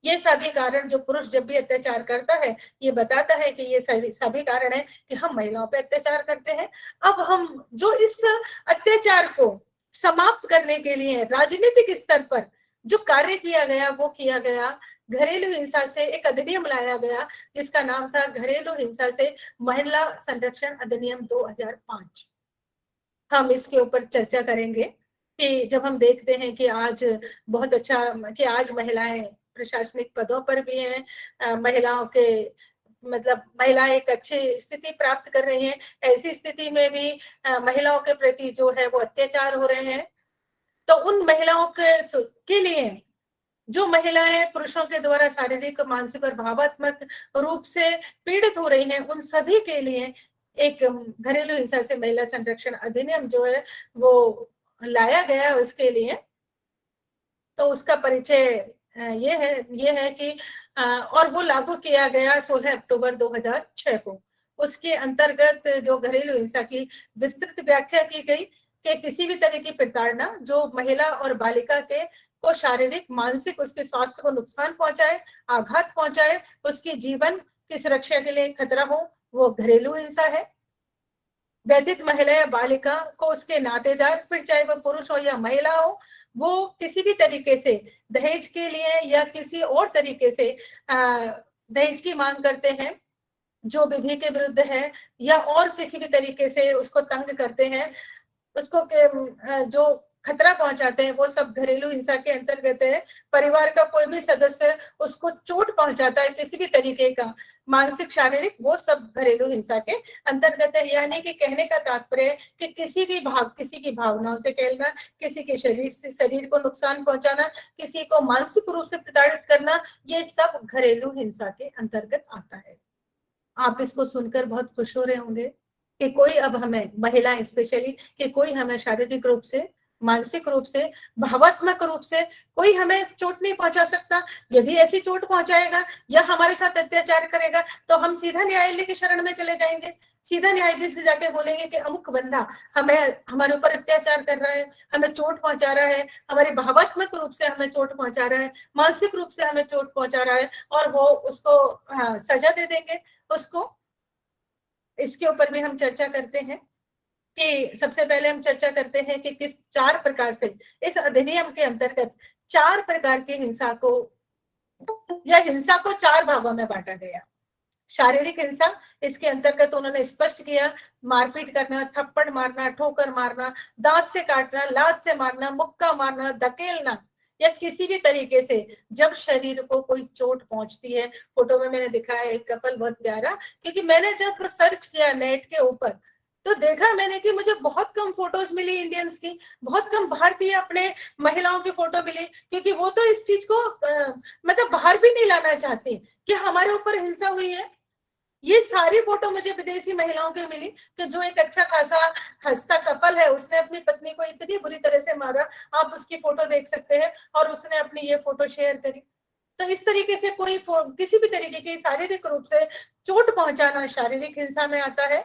ये सभी कारण जो पुरुष जब भी अत्याचार करता है ये बताता है कि ये सभी कारण है कि हम महिलाओं पे अत्याचार करते हैं। अब हम जो इस अत्याचार को समाप्त करने के लिए राजनीतिक स्तर पर जो कार्य किया गया वो किया गया, घरेलू हिंसा से एक अधिनियम लाया गया जिसका नाम था घरेलू हिंसा से महिला संरक्षण अधिनियम 2005। हम इसके ऊपर चर्चा करेंगे कि जब हम देखते हैं कि आज बहुत अच्छा कि आज महिलाएं प्रशासनिक पदों पर भी हैं, महिलाओं के मतलब महिलाएं एक अच्छी स्थिति प्राप्त कर रही हैं, ऐसी स्थिति में भी महिलाओं के प्रति जो है वो अत्याचार हो रहे हैं। तो उन महिलाओं के लिए जो महिलाएं पुरुषों के द्वारा शारीरिक, मानसिक और भावात्मक रूप से पीड़ित हो रही हैं उन सभी के लिए एक घरेलू हिंसा से महिला संरक्षण अधिनियम जो है वो लाया गया उसके लिए। तो उसका परिचय ये है कि और वो लागू किया गया 16 अक्टूबर 2006 को। उसके अंतर्गत जो घरेलू हिंसा की विस्तृत व्याख्या की गई कि किसी भी तरह की प्रताड़ना जो महिला और बालिका के को शारीरिक, मानसिक उसके स्वास्थ्य को नुकसान पहुंचाए, आघात पहुंचाए, उसके जीवन की सुरक्षा के लिए खतरा हो, वो घरेलू हिंसा है। व्यथित महिला या बालिका को उसके नातेदार, फिर चाहे वो पुरुष हो या महिला हो, वो किसी भी तरीके से दहेज के लिए या किसी और तरीके से दहेज की मांग करते हैं जो विधि के विरुद्ध है, या और किसी भी तरीके से उसको तंग करते हैं, उसको जो खतरा पहुंचाते हैं, वो सब घरेलू हिंसा के अंतर्गत है। परिवार का कोई भी सदस्य उसको चोट पहुंचाता है किसी भी तरीके का, मानसिक, शारीरिक, वो सब घरेलू हिंसा के अंतर्गत है। यानी कि कहने का तात्पर्य है कि किसी की भावनाओं से खेलना, किसी के शरीर को नुकसान पहुंचाना, किसी को मानसिक रूप से प्रताड़ित करना, ये सब घरेलू हिंसा के अंतर्गत आता है। आप इसको सुनकर बहुत खुश हो रहे होंगे कि कोई अब हमें, महिला स्पेशली, कि कोई हमें शारीरिक रूप से, मानसिक रूप से, भावात्मक रूप से कोई हमें चोट नहीं पहुंचा सकता। यदि ऐसी चोट पहुंचाएगा या हमारे साथ अत्याचार करेगा तो हम सीधा न्यायालय की शरण में चले जाएंगे, सीधा न्यायाधीश से जाके बोलेंगे कि अमुक बंदा हमारे ऊपर अत्याचार कर रहा है, हमें चोट पहुंचा रहा है, हमारे भावात्मक रूप से हमें चोट पहुंचा रहा है, मानसिक रूप से हमें चोट पहुंचा रहा है, और वो उसको सजा दे देंगे उसको। इसके ऊपर भी हम चर्चा करते हैं कि सबसे पहले हम चर्चा करते हैं कि किस 4 प्रकार से इस अधिनियम के अंतर्गत 4 प्रकार की हिंसा को, या हिंसा को 4 भागों में बांटा गया। शारीरिक हिंसा, इसके अंतर्गत उन्होंने स्पष्ट किया, मारपीट करना, थप्पड़ मारना, ठोकर मारना, दांत से काटना, लात से मारना, मुक्का मारना, धकेलना, या किसी भी तरीके से जब शरीर को कोई चोट पहुंचती है। फोटो में मैंने दिखाया एक कपल बहुत प्यारा, क्योंकि मैंने जब सर्च किया नेट के ऊपर तो देखा मैंने कि मुझे बहुत कम फोटोज मिली इंडियंस की, बहुत कम भारतीय अपने महिलाओं की फोटो मिली, क्योंकि वो तो इस चीज को मतलब बाहर भी नहीं लाना चाहती कि हमारे ऊपर हिंसा हुई है। ये सारी फोटो मुझे विदेशी महिलाओं की मिली कि जो एक अच्छा खासा हंसता कपल है, उसने अपनी पत्नी को इतनी बुरी तरह से मारा, आप उसकी फोटो देख सकते हैं, और उसने अपनी ये फोटो शेयर करी। तो इस तरीके से कोई किसी भी तरीके की शारीरिक रूप से चोट पहुंचाना शारीरिक हिंसा में आता है।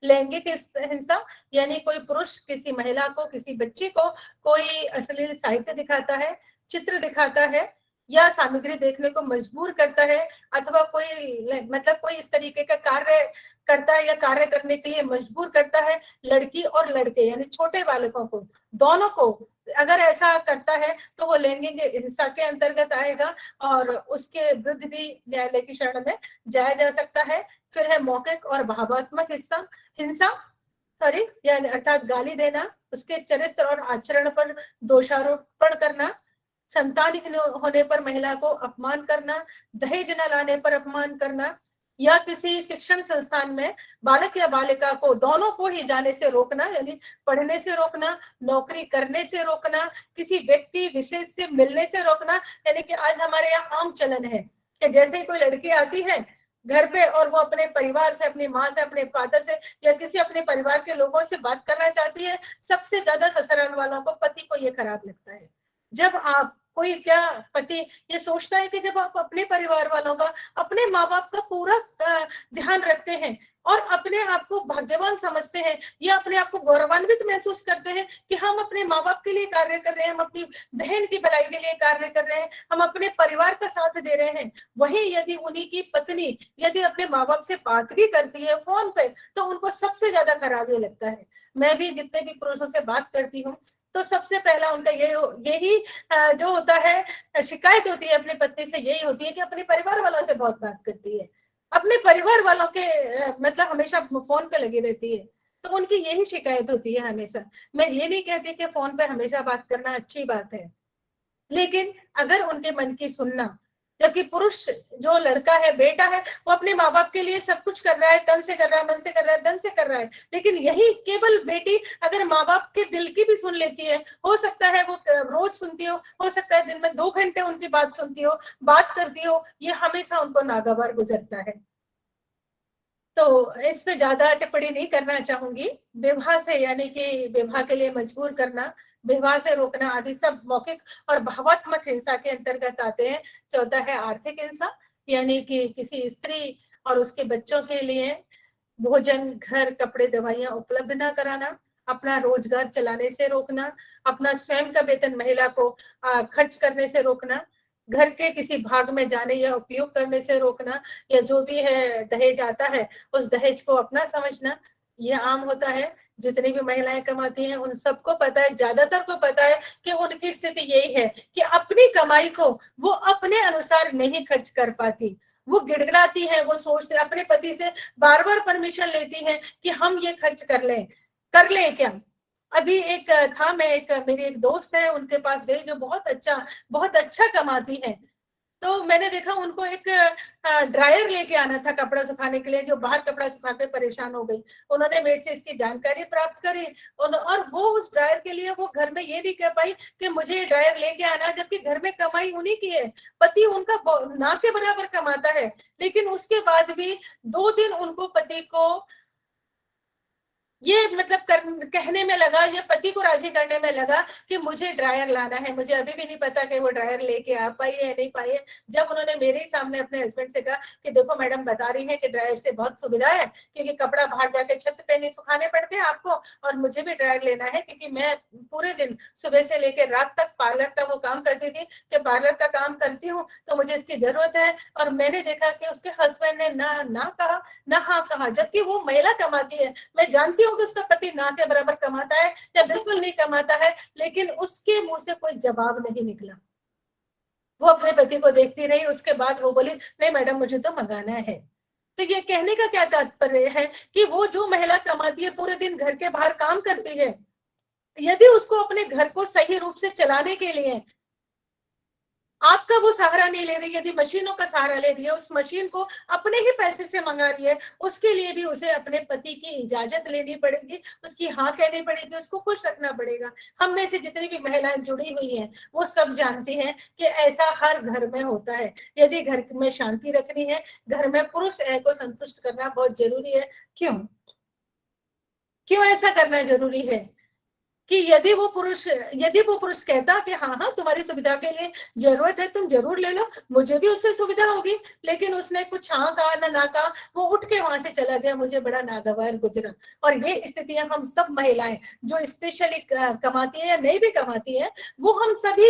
लैंगिक हिंसा यानी कोई पुरुष किसी महिला को, किसी बच्ची को कोई अश्लील साहित्य दिखाता है, चित्र दिखाता है, या सामग्री देखने को मजबूर करता है, अथवा कोई मतलब कोई इस तरीके का कार्य करता है या कार्य करने के लिए मजबूर करता है, लड़की और लड़के यानी छोटे बालकों को, दोनों को अगर ऐसा करता है तो वो लैंगिक हिंसा के अंतर्गत आएगा और उसके विरुद्ध भी न्यायालय की शरण में जाया जा सकता है। फिर है मौखिक और भावात्मक हिंसा यानी अर्थात गाली देना, उसके चरित्र और आचरण पर दोषारोपण करना, संतानहीन होने पर महिला को अपमान करना, दहेज न लाने पर अपमान करना, या किसी शिक्षण संस्थान में बालक या बालिका को, दोनों को ही जाने से रोकना यानी पढ़ने से रोकना, नौकरी करने से रोकना, किसी व्यक्ति विशेष से मिलने से रोकना। यानी कि आज हमारे यहाँ आम चलन है कि जैसे ही कोई लड़की आती है घर पे और वो अपने परिवार से, अपनी माँ से, अपने फादर से या किसी अपने परिवार के लोगों से बात करना चाहती है, सबसे ज्यादा ससुराल वालों को, पति को ये खराब लगता है। जब आप कोई क्या पति ये सोचता है कि जब आप अपने परिवार वालों का, अपने माँ बाप का पूरा ध्यान रखते हैं और अपने आप को भाग्यवान समझते हैं या अपने आप को गौरवान्वित महसूस करते हैं कि हम अपने माँ बाप के लिए कार्य कर रहे हैं, हम अपनी बहन की भलाई के लिए कार्य कर रहे हैं, हम अपने परिवार का साथ दे रहे हैं, वहीं यदि उन्हीं की पत्नी यदि अपने माँ बाप से बात भी करती है फोन पे तो उनको सबसे ज्यादा खराब ये लगता है। मैं भी जितने भी पुरुषों से बात करती हूँ तो सबसे पहला उनका यही जो होता है, शिकायत होती है अपनी पत्नी से, यही होती है कि अपने परिवार वालों से बहुत बात करती है, अपने परिवार वालों के मतलब हमेशा फोन पे लगी रहती है। तो उनकी यही शिकायत होती है हमेशा। मैं ये नहीं कहती कि फोन पे हमेशा बात करना अच्छी बात है, लेकिन अगर उनके मन की सुनना, जबकि पुरुष जो लड़का है, बेटा है, वो अपने माँ बाप के लिए सब कुछ कर रहा है, तन से कर रहा है, मन से कर रहा है, धन से कर रहा है, लेकिन यही केवल बेटी अगर माँ बाप के दिल की भी सुन लेती है, हो सकता है वो रोज सुनती हो सकता है दिन में 2 घंटे उनकी बात सुनती हो, बात करती हो, ये हमेशा उनको नागवार गुजरता है। तो इस पे ज्यादा टिप्पणी नहीं करना चाहूंगी। विवाह से यानी कि विवाह के लिए मजबूर करना, विवाह से रोकना आदि सब मौखिक और भावात्मक हिंसा के अंतर्गत आते हैं। चौथा है आर्थिक हिंसा, यानी कि किसी स्त्री और उसके बच्चों के लिए भोजन, घर, कपड़े, दवाइयां उपलब्ध न कराना, अपना रोजगार चलाने से रोकना, अपना स्वयं का वेतन महिला को खर्च करने से रोकना, घर के किसी भाग में जाने या उपयोग करने से रोकना, या जो भी है दहेज आता है उस दहेज को अपना समझना, ये आम होता है। जितनी भी महिलाएं कमाती हैं उन सबको पता है, ज्यादातर को पता है कि उनकी स्थिति यही है कि अपनी कमाई को वो अपने अनुसार नहीं खर्च कर पाती, वो गिड़गिड़ाती है, वो सोचते अपने पति से बार बार परमिशन लेती हैं कि हम ये खर्च कर लें क्या। अभी एक था, मेरी एक दोस्त है, उनके पास गई जो बहुत अच्छा कमाती है, तो मैंने देखा उनको एक ड्रायर लेके आना था कपड़ा सुखाने के लिए, जो बाहर कपड़ा सुखा के परेशान हो गई। उन्होंने मेरे से इसकी जानकारी प्राप्त करी और वो उस ड्रायर के लिए वो घर में ये नहीं कह पाई कि मुझे ये ड्रायर लेके आना, जबकि घर में कमाई उन्हीं की है, पति उनका ना के बराबर कमाता है, लेकिन उसके बाद भी 2 दिन उनको पति को ये मतलब कहने में लगा, ये पति को राजी करने में लगा कि मुझे ड्रायर लाना है। मुझे अभी भी नहीं पता कि वो ड्रायर लेके आ पाई है नहीं पाई है। जब उन्होंने मेरे ही सामने अपने हस्बैंड से कहा कि देखो मैडम बता रही है कि ड्रायर से बहुत सुविधा है, क्योंकि कपड़ा बाहर जाके छत पे नहीं सुखाने पड़ते हैं आपको, और मुझे भी ड्रायर लेना है क्योंकि मैं पूरे दिन सुबह से लेकर रात तक पार्लर का वो काम करती थी कि पार्लर का काम करती हूँ तो मुझे इसकी जरूरत है। और मैंने देखा कि उसके हस्बैंड ने ना कहा ना हाँ कहा, जबकि वो महिला कमाती है। मैं जानती हूँ कि उसका पति ना के बराबर कमाता है या बिल्कुल नहीं कमाता है, लेकिन उसके मुंह से कोई जवाब नहीं निकला। वो अपने पति को देखती रही, उसके बाद वो बोली नहीं मैडम मुझे तो मंगाना है। तो ये कहने का क्या तात्पर्य है कि वो जो महिला कमाती है, पूरे दिन घर के बाहर काम करती है, यदि उसको अपने घर को सही रूप से चलाने के लिए आपका वो सहारा नहीं ले रही, यदि मशीनों का सहारा ले रही है, उस मशीन को अपने ही पैसे से मंगा रही है, उसके लिए भी उसे अपने पति की इजाजत लेनी पड़ेगी, उसकी हाँ कहनी पड़ेगी, उसको खुश रखना पड़ेगा। हम में से जितनी भी महिलाएं जुड़ी हुई हैं वो सब जानती हैं कि ऐसा हर घर में होता है। यदि घर में शांति रखनी है, घर में पुरुष को संतुष्ट करना बहुत जरूरी है। क्यों ऐसा करना जरूरी है कि यदि वो पुरुष कहता कि हाँ हाँ तुम्हारी सुविधा के लिए जरूरत है, तुम जरूर ले लो, मुझे भी उससे सुविधा होगी, लेकिन उसने कुछ हाँ कहा ना कहा, वो उठ के वहां से चला गया, मुझे बड़ा नागवार गुजरा। और ये स्थितियां हम सब महिलाएं जो स्पेशली कमाती है या नहीं भी कमाती है, वो हम सभी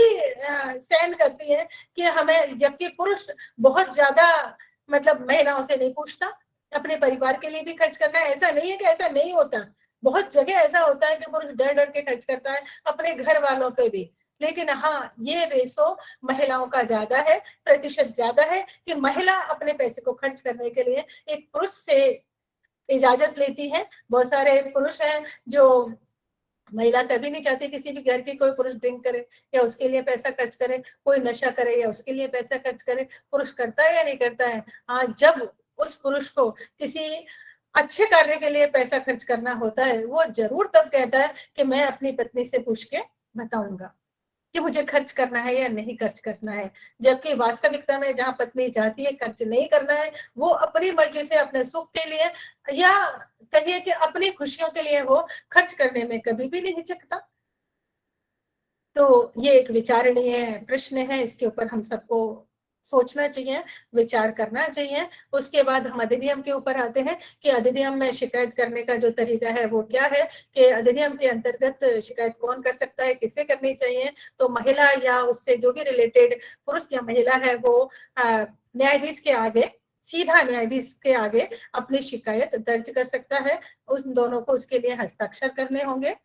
सहन करती है कि हमें, जबकि पुरुष बहुत ज्यादा मतलब महिलाओं से नहीं पूछता, अपने परिवार के लिए भी खर्च करना है। ऐसा नहीं है कि ऐसा नहीं होता, बहुत जगह ऐसा होता है कि पुरुष डर डर के खर्च करता है अपने घर वालों पे भी, लेकिन हाँ ये रेशो महिलाओं का ज्यादा है, प्रतिशत ज्यादा है कि महिला अपने पैसे को खर्च करने के लिए एक पुरुष से इजाजत लेती है। बहुत सारे पुरुष हैं जो, महिला कभी नहीं चाहती किसी भी घर की कोई पुरुष ड्रिंक करे या उसके लिए पैसा खर्च करे, कोई नशा करे या उसके लिए पैसा खर्च करे। पुरुष करता है या नहीं करता है? हाँ, जब उस पुरुष को किसी अच्छे कार्य के लिए पैसा खर्च करना होता है, वो जरूर तब कहता है कि मैं अपनी पत्नी से पूछ के बताऊंगा कि मुझे खर्च करना है या नहीं खर्च करना है। जबकि वास्तविकता में जहां पत्नी चाहती है खर्च नहीं करना है, वो अपनी मर्जी से अपने सुख के लिए या कहिए कि अपनी खुशियों के लिए वो खर्च करने में कभी भी नहीं हिचकता। तो ये एक विचारणीय प्रश्न है, इसके ऊपर हम सबको सोचना चाहिए, विचार करना चाहिए। उसके बाद हम अधिनियम के ऊपर आते हैं कि अधिनियम में शिकायत करने का जो तरीका है वो क्या है, कि अधिनियम के अंतर्गत शिकायत कौन कर सकता है, किसे करनी चाहिए। तो महिला या उससे जो भी रिलेटेड पुरुष या महिला है वो न्यायाधीश के आगे, सीधा न्यायाधीश के आगे अपनी शिकायत दर्ज कर सकता है। उन दोनों को उसके लिए हस्ताक्षर करने होंगे।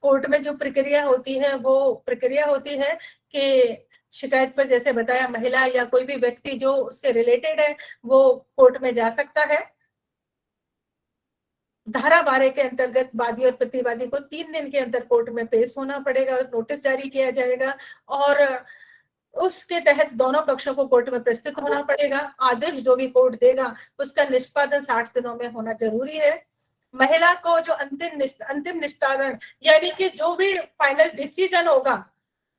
कोर्ट में जो प्रक्रिया होती है वो प्रक्रिया होती है कि शिकायत पर, जैसे बताया, महिला या कोई भी व्यक्ति जो उससे रिलेटेड है वो कोर्ट में जा सकता है। धारा 12 के अंतर्गत वादी और प्रतिवादी को 3 दिन के अंदर कोर्ट में पेश होना पड़ेगा, नोटिस जारी किया जाएगा और उसके तहत दोनों पक्षों को कोर्ट में प्रस्तुत होना पड़ेगा। आदेश जो भी कोर्ट देगा उसका निष्पादन 60 दिनों में होना जरूरी है। महिला को जो अंतिम निस्तारण, यानी कि जो भी फाइनल डिसीजन होगा,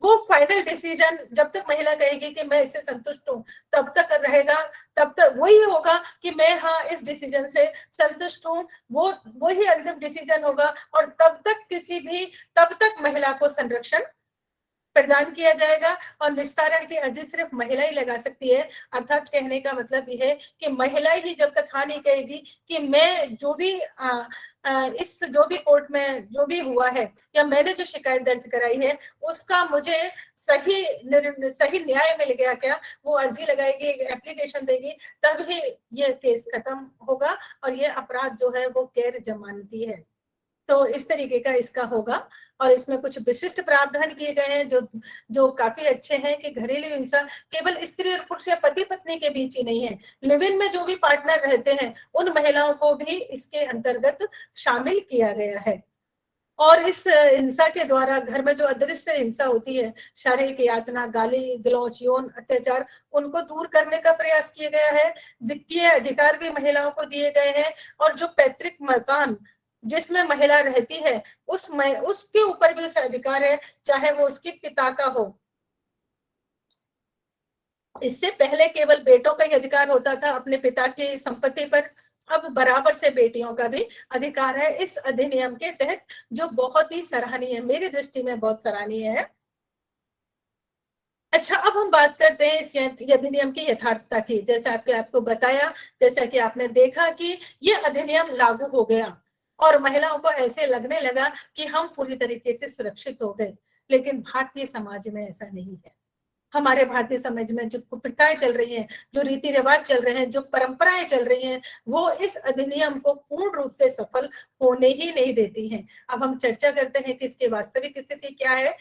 वो फाइनल डिसीजन जब तक महिला कहेगी कि मैं इससे संतुष्ट हूँ तब तक रहेगा, तब तक वही होगा कि मैं हाँ इस डिसीजन से संतुष्ट हूँ, वो वही अंतिम डिसीजन होगा। और तब तक महिला को संरक्षण प्रदान किया जाएगा और निस्तारण की अर्जी सिर्फ महिला ही लगा सकती है। अर्थात कहने का मतलब यह है कि महिला ही जब तक हाँ नहीं कहेगी कि मैं जो भी इस जो भी कोर्ट में जो भी हुआ है या मैंने जो शिकायत दर्ज कराई है उसका मुझे सही न्याय मिल गया क्या, वो अर्जी लगाएगी, एप्लीकेशन देगी, तभी ये केस खत्म होगा और ये अपराध जो है वो गैर जमानती है। तो इस तरीके का इसका होगा और इसमें कुछ विशिष्ट प्रावधान किए गए हैं जो काफी अच्छे हैं कि घरेलू हिंसा केवल स्त्री और पुरुष या पति पत्नी के बीच ही नहीं है, लिव इन में जो भी पार्टनर रहते हैं उन महिलाओं को भी इसके अंतर्गत शामिल किया गया है। और इस हिंसा के द्वारा घर में जो अदृश्य हिंसा होती है, शारीरिक यातना, गाली गलौज, यौन अत्याचार, उनको दूर करने का प्रयास किया गया है। वित्तीय अधिकार भी महिलाओं को दिए गए हैं और जो पैतृक मकान जिसमें महिला रहती है उसके ऊपर भी उसे अधिकार है, चाहे वो उसके पिता का हो। इससे पहले केवल बेटों का ही अधिकार होता था अपने पिता की संपत्ति पर, अब बराबर से बेटियों का भी अधिकार है इस अधिनियम के तहत, जो बहुत ही सराहनीय है, मेरी दृष्टि में बहुत सराहनीय है। अच्छा, अब हम बात करते हैं इस अधिनियम की यथार्थता की। जैसे आपको बताया, जैसा कि आपने देखा कि ये अधिनियम लागू हो गया और महिलाओं को ऐसे लगने लगा कि हम पूरी तरीके से सुरक्षित हो गए, लेकिन भारतीय समाज में ऐसा नहीं है। हमारे भारतीय समाज में जो प्रथाएं चल रही हैं, जो रीति रिवाज चल रहे हैं, जो परंपराएं चल रही हैं, वो इस अधिनियम को पूर्ण रूप से सफल होने ही नहीं देती हैं। अब हम चर्चा करते हैं कि इसकी वास्तविक स्थिति क्या है,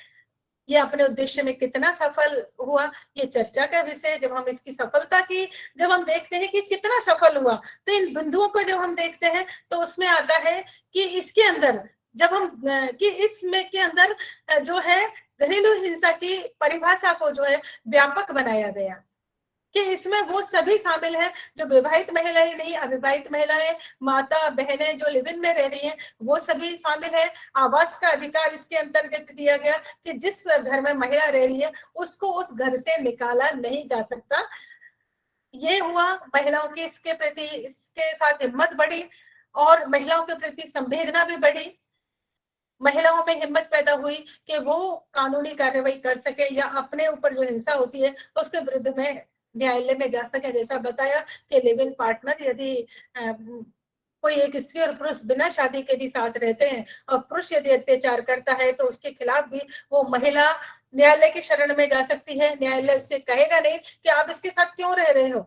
ये अपने उद्देश्य में कितना सफल हुआ, ये चर्चा का विषय। जब हम इसकी सफलता की जब हम देखते हैं कि कितना सफल हुआ, तो इन बिंदुओं को जब हम देखते हैं तो उसमें आता है कि इसके अंदर जब हम कि इसमें के अंदर जो है घरेलू हिंसा की परिभाषा को जो है व्यापक बनाया गया कि इसमें वो सभी शामिल हैं जो विवाहित महिलाएं नहीं, अविवाहित महिलाएं, माता बहनें जो लिव इन में रह रही हैं, वो सभी शामिल है। आवास का अधिकार इसके अंतर्गत दिया गया कि जिस घर में महिला रह रही है उसको उस घर से निकाला नहीं जा सकता। ये हुआ महिलाओं की इसके प्रति, इसके साथ हिम्मत बढ़ी और महिलाओं के प्रति संवेदना भी बढ़ी। महिलाओं में हिम्मत पैदा हुई कि वो कानूनी कार्रवाई कर सके या अपने ऊपर जो हिंसा होती है उसके विरुद्ध में न्यायालय में जा सके। जैसा बताया कि लिव इन पार्टनर, यदि कोई एक स्त्री और पुरुष बिना शादी के भी साथ रहते हैं और पुरुष यदि अत्याचार करता है तो उसके खिलाफ भी वो महिला न्यायालय की शरण में जा सकती है। न्यायालय उससे कहेगा नहीं कि आप इसके साथ क्यों रह रहे हो,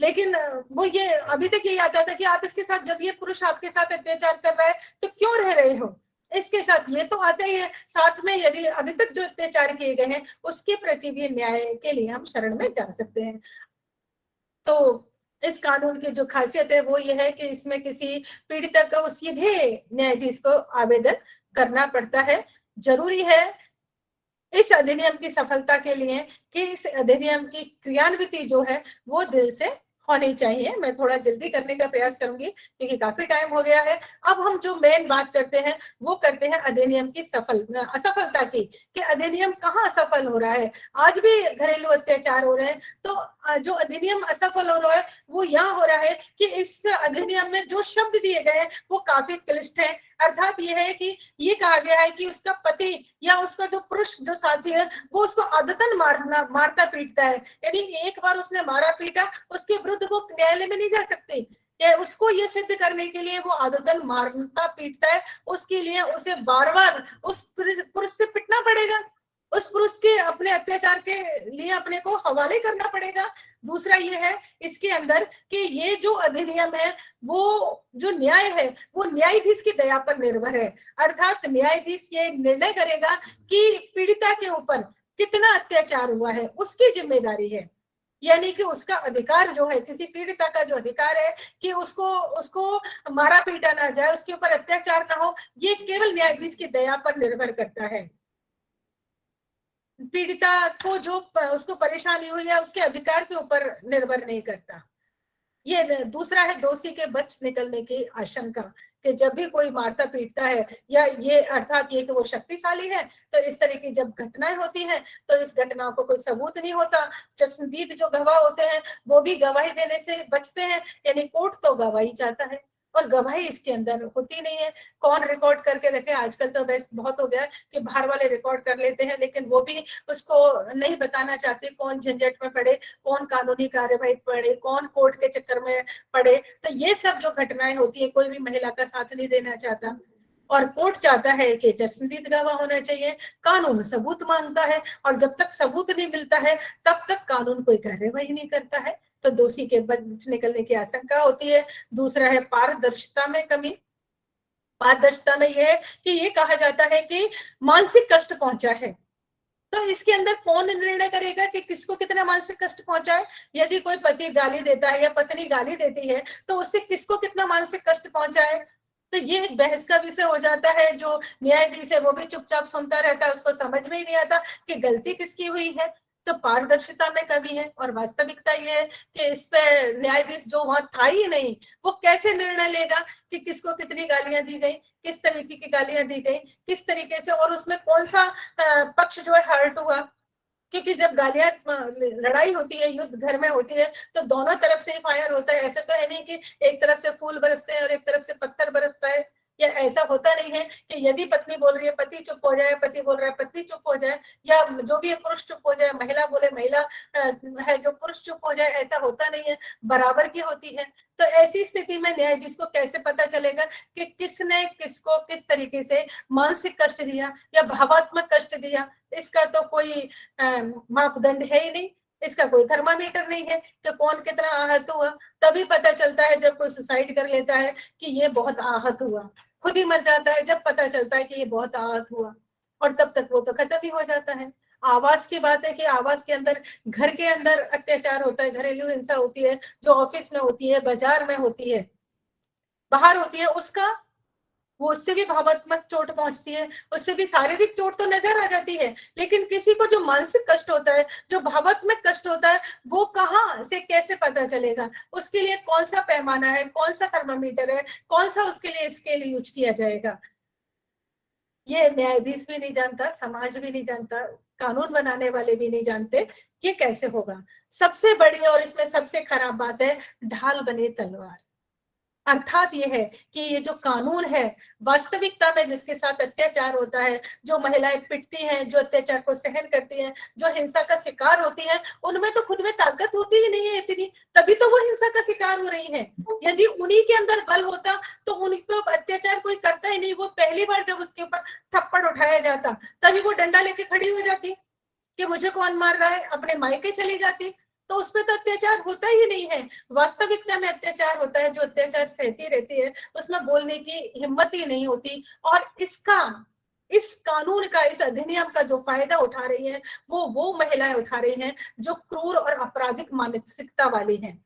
लेकिन वो ये अभी तक यही आता था कि आप इसके साथ, जब ये पुरुष आपके साथ अत्याचार कर रहा है तो क्यों रह रहे हो इसके साथ, ये तो आता ही है। साथ में यदि अभी तक जो अत्याचार किए गए हैं उसके प्रति भी न्याय के लिए हम शरण में जा सकते हैं। तो इस कानून की जो खासियत है वो ये है कि इसमें किसी पीड़िता को सीधे न्यायाधीश को आवेदन करना पड़ता है। जरूरी है इस अधिनियम की सफलता के लिए कि इस अधिनियम की क्रियान्विति जो है वो दिल से होनी चाहिए। मैं थोड़ा जल्दी करने का प्रयास करूंगी क्योंकि काफी टाइम हो गया है। अब हम जो मेन बात करते हैं वो करते हैं अधिनियम की असफलता की, कि अधिनियम कहाँ असफल हो रहा है। आज भी घरेलू अत्याचार हो रहे हैं, तो जो अधिनियम असफल हो रहा है वो यहाँ हो रहा है कि इस अधिनियम में जो शब्द दिए गए हैं वो काफी क्लिष्ट है। अर्थात ये है कि ये कहा गया है कि उसका पति या उसका जो पुरुष जो साथी है वो उसको आदतन मारता पीटता है, यानी एक बार उसने मारा पीटा उसके विरुद्ध वो न्यायालय में नहीं जा सकती। उसको ये सिद्ध करने के लिए वो आदतन मारता पीटता है, उसके लिए उसे बार बार उस पुरुष से पिटना पड़ेगा, उस पुरुष के अपने अत्याचार के लिए अपने को हवाले करना पड़ेगा। दूसरा ये है इसके अंदर कि ये जो अधिनियम है वो जो न्याय है वो न्यायाधीश की दया पर निर्भर है। अर्थात न्यायाधीश ये निर्णय करेगा कि पीड़िता के ऊपर कितना अत्याचार हुआ है, उसकी जिम्मेदारी है। यानी कि उसका अधिकार जो है, किसी पीड़िता का जो अधिकार है कि उसको मारा पीटा ना जाए, उसके ऊपर अत्याचार ना हो, ये केवल न्यायाधीश की दया पर निर्भर करता है। पीड़िता को जो उसको परेशानी हुई है उसके अधिकार के ऊपर निर्भर नहीं करता। ये दूसरा है दोषी के बच निकलने की आशंका, कि जब भी कोई मारता पीटता है या ये अर्थात ये कि वो शक्तिशाली है, तो इस तरह की जब घटनाएं होती हैं तो इस घटनाओं को कोई सबूत नहीं होता। चश्मदीद जो गवाह होते हैं वो भी गवाही देने से बचते हैं, यानी कोर्ट तो गवाही चाहता है और गवाही इसके अंदर होती नहीं है। कौन रिकॉर्ड करके रखे, आजकल तो वैसे बहुत हो गया कि बाहर वाले रिकॉर्ड कर लेते हैं, लेकिन वो भी उसको नहीं बताना चाहते। कौन झंझट में पड़े, कौन कानूनी कार्यवाही पड़े, कौन कोर्ट के चक्कर में पड़े। तो ये सब जो घटनाएं होती है कोई भी महिला का साथ नहीं देना चाहता और कोर्ट चाहता है कि चश्मदीद गवाह होना चाहिए। कानून सबूत मांगता है और जब तक सबूत नहीं मिलता है तब तक कानून कोई कार्यवाही नहीं करता है, तो दोषी के बच निकलने की आशंका होती है। दूसरा है पारदर्शिता में कमी। पारदर्शिता में यह है कि ये कहा जाता है कि मानसिक कष्ट पहुंचा है, तो इसके अंदर कौन निर्णय करेगा कि किसको कितना मानसिक कष्ट पहुंचा है। यदि कोई पति गाली देता है या पत्नी गाली देती है तो उससे किसको कितना मानसिक कष्ट पहुंचा है, तो ये एक बहस का विषय हो जाता है। जो न्यायाधीश है वो भी चुपचाप सुनता रहता है, उसको समझ में ही नहीं आता कि गलती किसकी हुई है। तो पारदर्शिता में कमी है और वास्तविकता ये है कि इस पे न्यायाधीश जो वहां था ही नहीं, वो कैसे निर्णय लेगा कि किसको कितनी गालियां दी गई, किस तरीके की गालियां दी गई, किस तरीके से, और उसमें कौन सा पक्ष जो है हर्ट हुआ। क्योंकि जब गालियां, लड़ाई होती है, युद्ध घर में होती है, तो दोनों तरफ से ही फायर होता है। ऐसा तो है नहीं कि एक तरफ से फूल बरसते हैं और एक तरफ से पत्थर बरसता है, या ऐसा होता नहीं है कि यदि पत्नी बोल रही है पति चुप हो जाए, पति बोल रहा है पत्नी चुप हो जाए, या जो भी है पुरुष चुप हो जाए, महिला बोले महिला है जो पुरुष चुप हो जाए, ऐसा होता नहीं है, बराबर की होती है। तो ऐसी स्थिति में न्यायाधीश को कैसे पता चलेगा कि किसने किसको किस तरीके से मानसिक कष्ट दिया या भावात्मक कष्ट दिया। इसका तो कोई मापदंड है ही नहीं, इसका कोई थर्मामीटर नहीं है कि कौन कितना आहत हुआ। तभी पता चलता है जब कोई सुसाइड कर लेता है कि ये बहुत आहत हुआ, खुद ही मर जाता है जब पता चलता है कि ये बहुत आहत हुआ, और तब तक वो तो खत्म ही हो जाता है। आवास की बात है कि आवास के अंदर, घर के अंदर अत्याचार होता है, घरेलू हिंसा होती है, जो ऑफिस में होती है, बाजार में होती है, बाहर होती है, उसका वो उससे भी भावात्मक चोट पहुंचती है, उससे भी शारीरिक चोट तो नजर आ जाती है, लेकिन किसी को जो मानसिक कष्ट होता है, जो भावात्मक कष्ट होता है, वो कहाँ से कैसे पता चलेगा? उसके लिए कौन सा पैमाना है, कौन सा थर्मामीटर है, कौन सा उसके लिए स्केल यूज किया जाएगा? ये न्यायाधीश भी नहीं जानता, समाज भी नहीं जानता, कानून बनाने वाले भी नहीं जानते कि कैसे होगा। सबसे बड़ी और इसमें सबसे खराब बात है, ढाल बने तलवार। अर्थात ये है कि ये जो कानून है, वास्तविकता में जिसके साथ अत्याचार होता है, जो महिलाएं पिटती हैं, जो अत्याचार को सहन करती हैं, जो हिंसा का शिकार होती हैं, उनमें तो खुद में ताकत होती ही नहीं है इतनी, तभी तो वो हिंसा का शिकार हो रही हैं। यदि उन्हीं के अंदर बल होता तो उन पर अत्याचार कोई करता ही नहीं। वो पहली बार जब उसके ऊपर थप्पड़ उठाया जाता, तभी वो डंडा लेके खड़ी हो जाती कि मुझे कौन मार रहा है, अपने मायके चली जाती। तो उसमें तो अत्याचार होता ही नहीं है। वास्तविकता में अत्याचार होता है, जो अत्याचार सहती रहती है उसमें बोलने की हिम्मत ही नहीं होती। और इस कानून का, इस अधिनियम का जो फायदा उठा रही है, वो महिलाएं उठा रही हैं जो क्रूर और आपराधिक मानसिकता वाली हैं।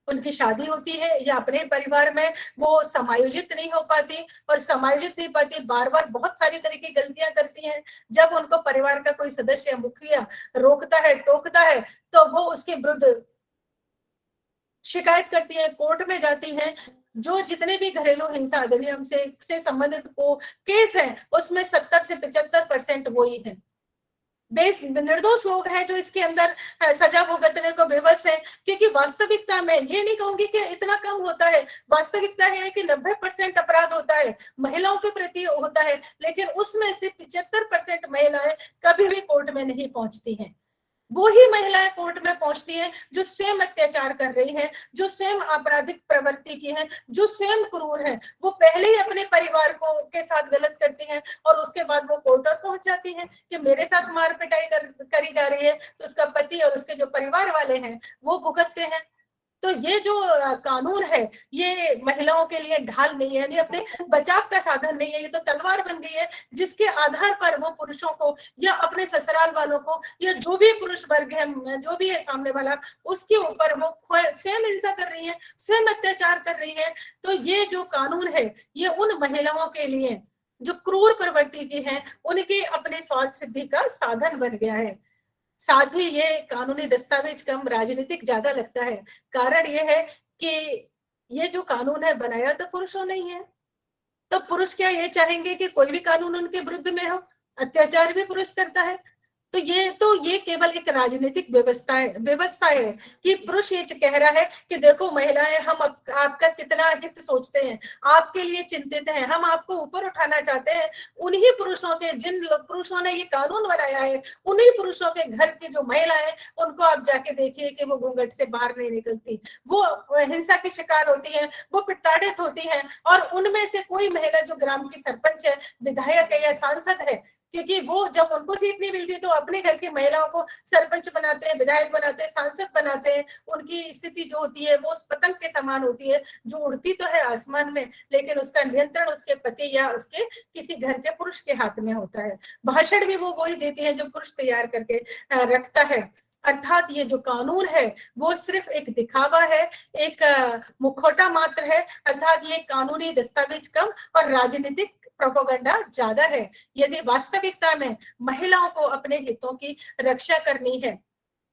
उनकी शादी होती है या अपने परिवार में वो समायोजित नहीं हो पाती, और समायोजित नहीं पाती, बार बार बहुत सारी तरह की गलतियां करती हैं। जब उनको परिवार का कोई सदस्य या मुखिया रोकता है, टोकता है, तो वो उसके विरुद्ध शिकायत करती है, कोर्ट में जाती हैं। जो जितने भी घरेलू हिंसा अधिनियम से संबंधित को केस हैं, उसमें 70 से 75% वो ही है। निर्दोष लोग हैं जो इसके अंदर सजा भुगतने को बेबस है, क्योंकि वास्तविकता में ये नहीं कहूंगी कि इतना कम होता है, वास्तविकता है कि 90% अपराध होता है, महिलाओं के प्रति होता है, लेकिन उसमें से 75% महिलाएं कभी भी कोर्ट में नहीं पहुंचती हैं। वो ही महिलाएं कोर्ट में पहुंचती हैं जो स्वयं अत्याचार कर रही हैं, जो स्वयं आपराधिक प्रवृत्ति की हैं, जो स्वयं क्रूर हैं। वो पहले ही अपने परिवार को के साथ गलत करती हैं और उसके बाद वो कोर्ट पर पहुंच जाती हैं कि मेरे साथ मार पिटाई करी जा रही है, तो उसका पति और उसके जो परिवार वाले हैं वो भुगतते हैं। तो ये जो कानून है, ये महिलाओं के लिए ढाल नहीं है, यानी अपने बचाव का साधन नहीं है, ये तो तलवार बन गई है, जिसके आधार पर वो पुरुषों को या अपने ससुराल वालों को या जो भी पुरुष वर्ग है, जो भी है सामने वाला, उसके ऊपर वो स्वयं हिंसा कर रही है, स्वयं अत्याचार कर रही है। तो ये जो कानून है, ये उन महिलाओं के लिए जो क्रूर प्रवृत्ति की है, उनके अपने स्वार्थ सिद्धि का साधन बन गया है। साथ ही ये कानूनी दस्तावेज कम राजनीतिक ज्यादा लगता है। कारण ये है कि ये जो कानून है बनाया तो पुरुषों ने ही है, तो पुरुष क्या ये चाहेंगे कि कोई भी कानून उनके विरुद्ध में हो? अत्याचार भी पुरुष करता है। तो ये केवल एक राजनीतिक व्यवस्था है कि पुरुष ये कह रहा है कि देखो महिलाएं, हम आपका कितना हित सोचते हैं, आपके लिए चिंतित हैं, हम आपको ऊपर उठाना चाहते हैं। उन्हीं पुरुषों के, जिन पुरुषों ने ये कानून बनाया है, उन्हीं पुरुषों के घर की जो महिलाएं, उनको आप जाके देखिए कि वो घूंघट से बाहर नहीं निकलती, वो हिंसा की शिकार होती है, वो प्रताड़ित होती है। और उनमें से कोई महिला जो ग्राम की सरपंच है, विधायक है या सांसद है, क्योंकि वो जब उनको सीट नहीं मिलती तो अपने घर की महिलाओं को सरपंच बनाते हैं, विधायक बनाते हैं, सांसद बनाते हैं। उनकी स्थिति जो होती है वो उस पतंग के समान होती है, जो उड़ती तो है आसमान में, लेकिन उसका नियंत्रण उसके पति या उसके किसी घर के पुरुष के हाथ में होता है। भाषण भी वो वही देती है जो पुरुष तैयार करके रखता है। अर्थात ये जो कानून है वो सिर्फ एक दिखावा है, एक मुखौटा मात्र है। अर्थात ये कानूनी दस्तावेज कम और राजनीतिक प्रोपेगेंडा ज्यादा है। यदि वास्तविकता में महिलाओं को अपने हितों की रक्षा करनी है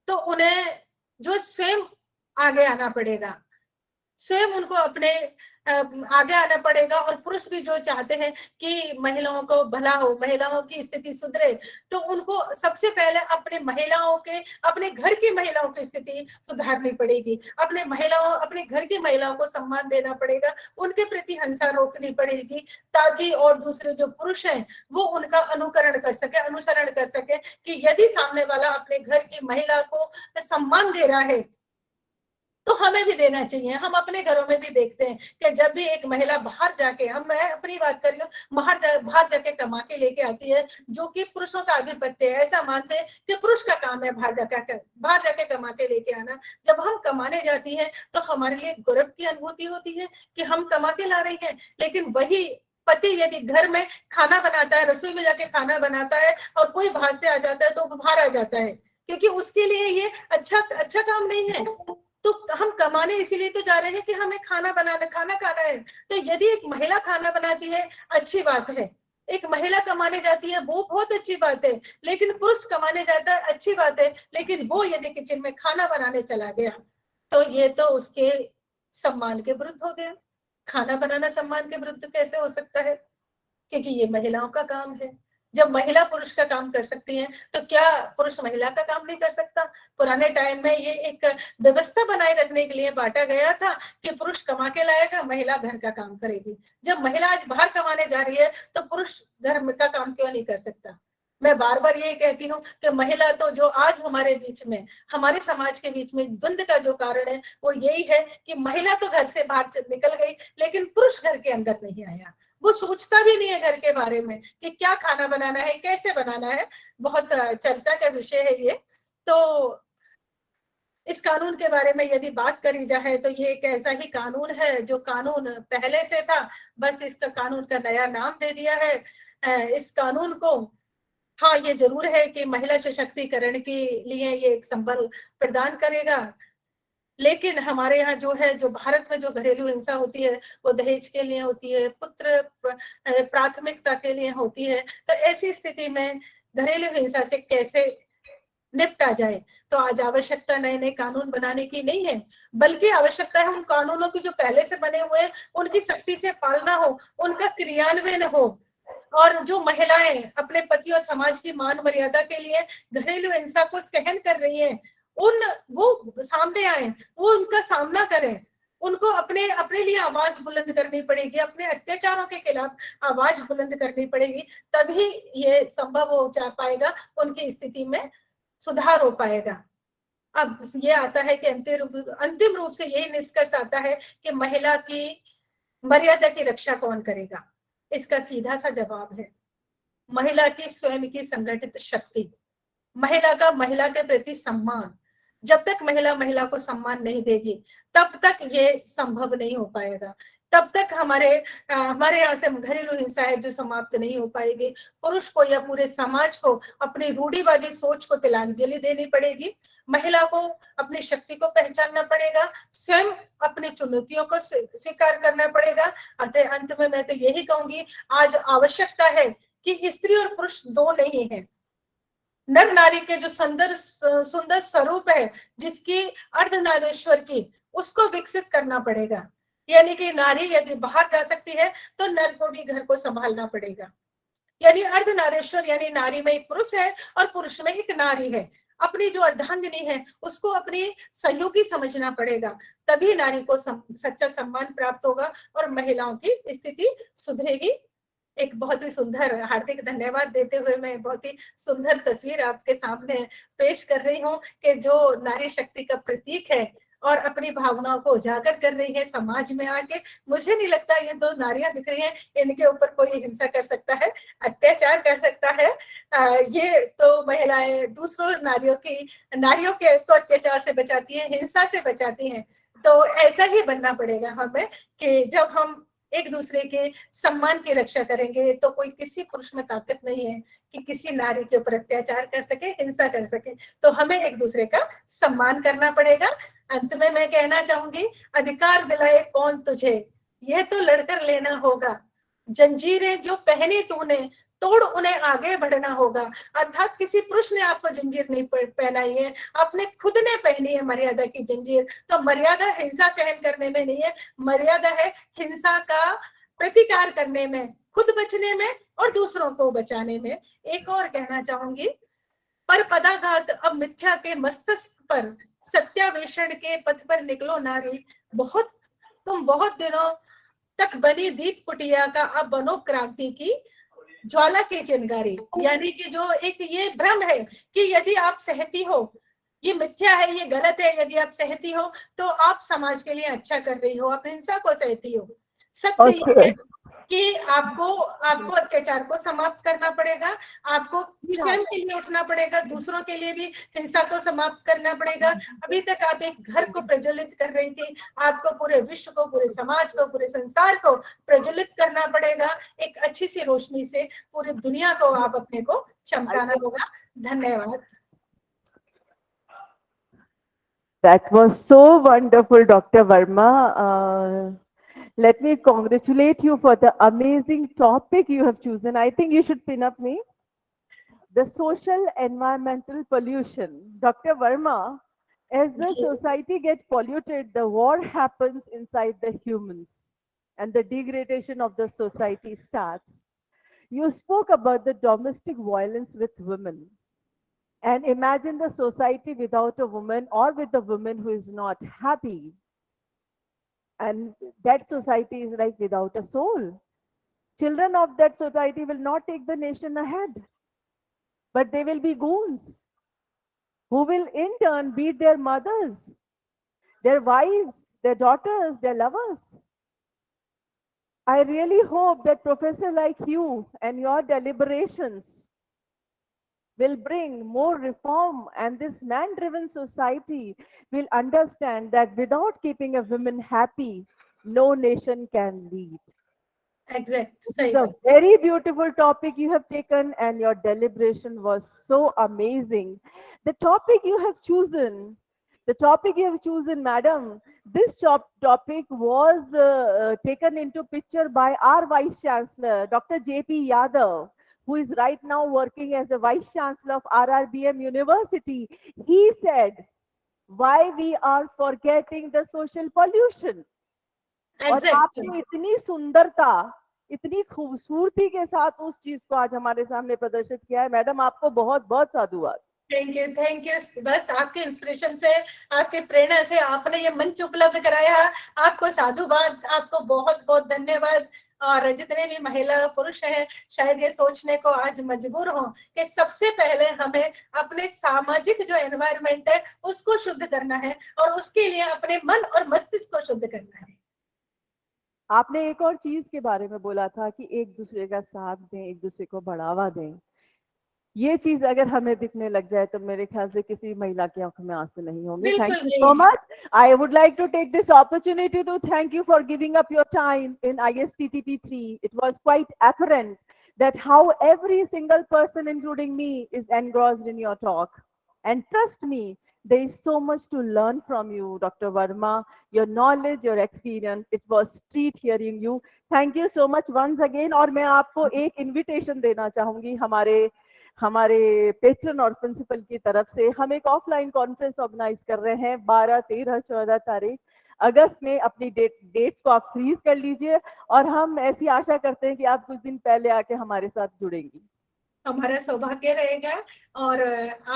तो उन्हें जो स्वयं आगे आना पड़ेगा, स्वयं उनको अपने आगे आना पड़ेगा। और पुरुष भी जो चाहते हैं कि महिलाओं को भला हो, महिलाओं की स्थिति सुधरे, तो उनको सबसे पहले अपने घर की महिलाओं की स्थिति सुधारनी पड़ेगी, अपने घर की महिलाओं को सम्मान देना पड़ेगा, उनके प्रति हिंसा रोकनी पड़ेगी, ताकि और दूसरे जो पुरुष हैं वो उनका अनुसरण कर सके कि यदि सामने वाला अपने घर की महिला को सम्मान दे रहा है तो हमें भी देना चाहिए। हम अपने घरों में भी देखते हैं कि जब भी एक महिला बाहर जाके, मैं अपनी बात कर रही हूँ, बाहर जाके कमा के लेके आती है, जो कि पुरुषों का आधिपत्य है, ऐसा मानते हैं कि पुरुष का काम है बाहर जाके कमा के लेके आना। जब हम कमाने जाती है तो हमारे लिए गर्व की अनुभूति होती है कि हम कमा के ला रही हैं। लेकिन वही पति यदि घर में खाना बनाता है, रसोई में जाके खाना बनाता है और कोई बाहर से आ जाता है तो वो बाहर आ जाता है, क्योंकि उसके लिए ये अच्छा काम नहीं है। तो हम कमाने इसीलिए तो जा रहे हैं कि हमें खाना खाना है। तो यदि एक महिला खाना बनाती है, अच्छी बात है, एक महिला कमाने जाती है, वो बहुत अच्छी बात है, लेकिन पुरुष कमाने जाता है, अच्छी बात है, लेकिन वो यदि किचन में खाना बनाने चला गया तो ये तो उसके सम्मान के विरुद्ध हो गया। खाना बनाना सम्मान के विरुद्ध कैसे हो सकता है? क्योंकि ये महिलाओं का काम है। जब महिला पुरुष का काम कर सकती है तो क्या पुरुष महिला का काम नहीं कर सकता? पुराने टाइम में ये एक व्यवस्था बनाए रखने के लिए बांटा गया था कि पुरुष कमा के लाएगा, महिला घर का काम करेगी। जब महिला आज बाहर कमाने जा रही है तो पुरुष घर का काम क्यों नहीं कर सकता? मैं बार बार ये कहती हूँ कि महिला तो जो आज हमारे बीच में, हमारे समाज के बीच में द्वंद का जो कारण है वो यही है कि महिला तो घर से बाहर निकल गई लेकिन पुरुष घर के अंदर नहीं आया। वो सोचता भी नहीं है घर के बारे में कि क्या खाना बनाना है, कैसे बनाना है। बहुत चर्चा का विषय है ये। तो इस कानून के बारे में यदि बात करी जाए तो ये एक ऐसा ही कानून है जो कानून पहले से था, बस इसका कानून का नया नाम दे दिया है। इस कानून को, हाँ ये जरूर है कि महिला सशक्तिकरण के लिए ये एक संबल प्रदान करेगा, लेकिन हमारे यहाँ जो है, जो भारत में जो घरेलू हिंसा होती है वो दहेज के लिए होती है, पुत्र प्राथमिकता के लिए होती है। तो ऐसी स्थिति में घरेलू हिंसा से कैसे निपटा जाए? तो आज आवश्यकता नए नए कानून बनाने की नहीं है, बल्कि आवश्यकता है उन कानूनों की जो पहले से बने हुए हैं उनकी सख्ती से पालना हो, उनका क्रियान्वयन हो, और जो महिलाएं अपने पति और समाज की मान मर्यादा के लिए घरेलू हिंसा को सहन कर रही हैं, वो सामने आए, वो उनका सामना करें। उनको अपने अपने लिए आवाज बुलंद करनी पड़ेगी, अपने अत्याचारों के खिलाफ आवाज बुलंद करनी पड़ेगी, तभी ये संभव हो जा पाएगा, उनकी स्थिति में सुधार हो पाएगा। अब ये आता है कि अंतिम रूप से यही निष्कर्ष आता है कि महिला की मर्यादा की रक्षा कौन करेगा? इसका सीधा सा जवाब है महिला की स्वयं की संगठित शक्ति, महिला का महिला के प्रति सम्मान। जब तक महिला महिला को सम्मान नहीं देगी तब तक ये संभव नहीं हो पाएगा, तब तक हमारे यहाँ से घरेलू हिंसा है जो समाप्त नहीं हो पाएगी। पुरुष को या पूरे समाज को अपनी रूढ़िवादी सोच को तिलांजलि देनी पड़ेगी, महिला को अपनी शक्ति को पहचानना पड़ेगा, स्वयं अपनी चुनौतियों को स्वीकार करना पड़ेगा। अतः अंत में मैं तो यही कहूंगी, आज आवश्यकता है कि स्त्री और पुरुष दो नहीं है, नर नारी के जो सुंदर स्वरूप है, जिसकी अर्धनारीश्वर की, उसको विकसित करना पड़ेगा। यानी कि नारी यदि बाहर जा सकती है तो नर को भी घर को संभालना पड़ेगा। यानी अर्धनारीश्वर यानी नारी में एक पुरुष है और पुरुष में एक नारी है। अपनी जो अर्धांगिनी है उसको अपनी सहयोगी समझना पड़ेगा, तभी नारी को सच्चा सम्मान प्राप्त होगा और महिलाओं की स्थिति सुधरेगी। एक बहुत ही सुंदर हार्दिक धन्यवाद देते हुए मैं बहुत ही सुंदर तस्वीर आपके सामने पेश कर रही हूँ कि जो नारी शक्ति का प्रतीक है और अपनी भावनाओं को उजागर कर रही है समाज में आके। मुझे नहीं लगता ये दो नारियां दिख रही हैं, इनके ऊपर कोई हिंसा कर सकता है, अत्याचार कर सकता है। ये तो महिलाएं दूसरों नारियों के को अत्याचार से बचाती हैं, हिंसा से बचाती हैं। तो ऐसा ही बनना पड़ेगा हमें कि जब हम एक दूसरे के सम्मान की रक्षा करेंगे तो कोई किसी पुरुष में ताकत नहीं है कि किसी नारी के ऊपर अत्याचार कर सके, हिंसा कर सके। तो हमें एक दूसरे का सम्मान करना पड़ेगा। अंत में मैं कहना चाहूंगी, अधिकार दिलाए कौन तुझे, यह तो लड़कर लेना होगा, जंजीरें जो पहनी तूने तोड़ उन्हें आगे बढ़ना होगा। अर्थात किसी पुरुष ने आपको जंजीर नहीं पहनाई है, आपने खुद ने पहनी है मर्यादा की जंजीर। तो मर्यादा हिंसा सहन करने में नहीं है, मर्यादा है हिंसा का प्रतिकार करने में, खुद बचने में और दूसरों को बचाने में। एक और कहना चाहूंगी, पर पदाघात अब मिथ्या के मस्तक पर, सत्यावेषण के पथ पर निकलो नारी, तुम बहुत दिनों तक बनी दीप कुटिया का अब बनो क्रांति की ज्वाला की चिंगारी। यानी कि जो एक ये भ्रम है कि यदि आप सहती हो, ये मिथ्या है, ये गलत है, यदि आप सहती हो तो आप समाज के लिए अच्छा कर रही हो, आप हिंसा को सहती हो। सत्य ये है कि आपको अत्याचार को समाप्त करना पड़ेगा, आपको स्वयं के लिए उठना पड़ेगा, दूसरों के लिए भी हिंसा को समाप्त करना पड़ेगा। अभी तक आप एक घर को प्रज्वलित कर रही थी, आपको पूरे विश्व को, पूरे समाज को, पूरे संसार को प्रज्वलित करना पड़ेगा। एक अच्छी सी रोशनी से पूरी दुनिया को आप अपने को चमकाना होगा। धन्यवाद। That was so wonderful, Dr. Verma. Let me congratulate you for the amazing topic you have chosen. I think you should pin up me. The social environmental pollution. Dr. Verma, as the जी society gets polluted, the war happens inside the humans and the degradation of the society starts. You spoke about the domestic violence with women. And imagine the society without a woman or with a woman who is not happy. And that society is like without a soul. Children of that society will not take the nation ahead, but they will be goons who will in turn beat their mothers, their wives, their daughters, their lovers. I really hope that professor like you and your deliberations will bring more reform, and this man driven society will understand that without keeping a woman happy, no nation can lead. Exact This is सही a बात very beautiful topic you have taken, and your deliberation was so amazing. The topic you have chosen, madam, this topic was taken into picture by our Vice Chancellor, Dr. J.P. Yadav, who is right now working as a Vice Chancellor of RRBM University. He said, why we are forgetting the social pollution. और exactly आपने इतनी सुंदरता, इतनी खूबसूरती के साथ उस चीज को आज हमारे सामने प्रदर्शित किया है। मैडम, आपको बहुत बहुत साधुवाद। Thank you. बस आपके इंस्पिरेशन से, आपके प्रेरणा से आपने ये मंच उपलब्ध कराया। आपको साधुवाद, आपको बहुत बहुत धन्यवाद। और जितने भी महिला पुरुष हैं शायद ये सोचने को आज मजबूर हों कि सबसे पहले हमें अपने सामाजिक जो एनवायरनमेंट है उसको शुद्ध करना है और उसके लिए अपने मन और मस्तिष्क को शुद्ध करना है। आपने एक और चीज के बारे में बोला था कि एक दूसरे का साथ दें, एक दूसरे को बढ़ावा दें। ये चीज अगर हमें दिखने लग जाए तो मेरे ख्याल से किसी महिला की आंखों में आंसू नहीं होंगे। बिल्कुल थैंक यू नहीं सो है। Much. I would like to take this opportunity to thank you for giving up your time in ISTTP-3. It was quite apparent that how every single person, including me, is engrossed in your talk. And trust me, there is so much to learn from you, Dr. Verma. Your knowledge, your experience, it was treat hearing you. Thank you so much once again. और मैं आपको एक invitation देना चाहूंगी हमारे patron और principal की तरफ से। हम एक ऑफलाइन कॉन्फ्रेंस ऑर्गेनाइज कर रहे हैं 12, 13, 14 तारीख अगस्त में। अपनी डेट्स को आप फ्रीज कर लीजिए और हम ऐसी आशा करते हैं कि आप कुछ दिन पहले आके हमारे साथ जुड़ेंगी। हमारा सौभाग्य रहेगा और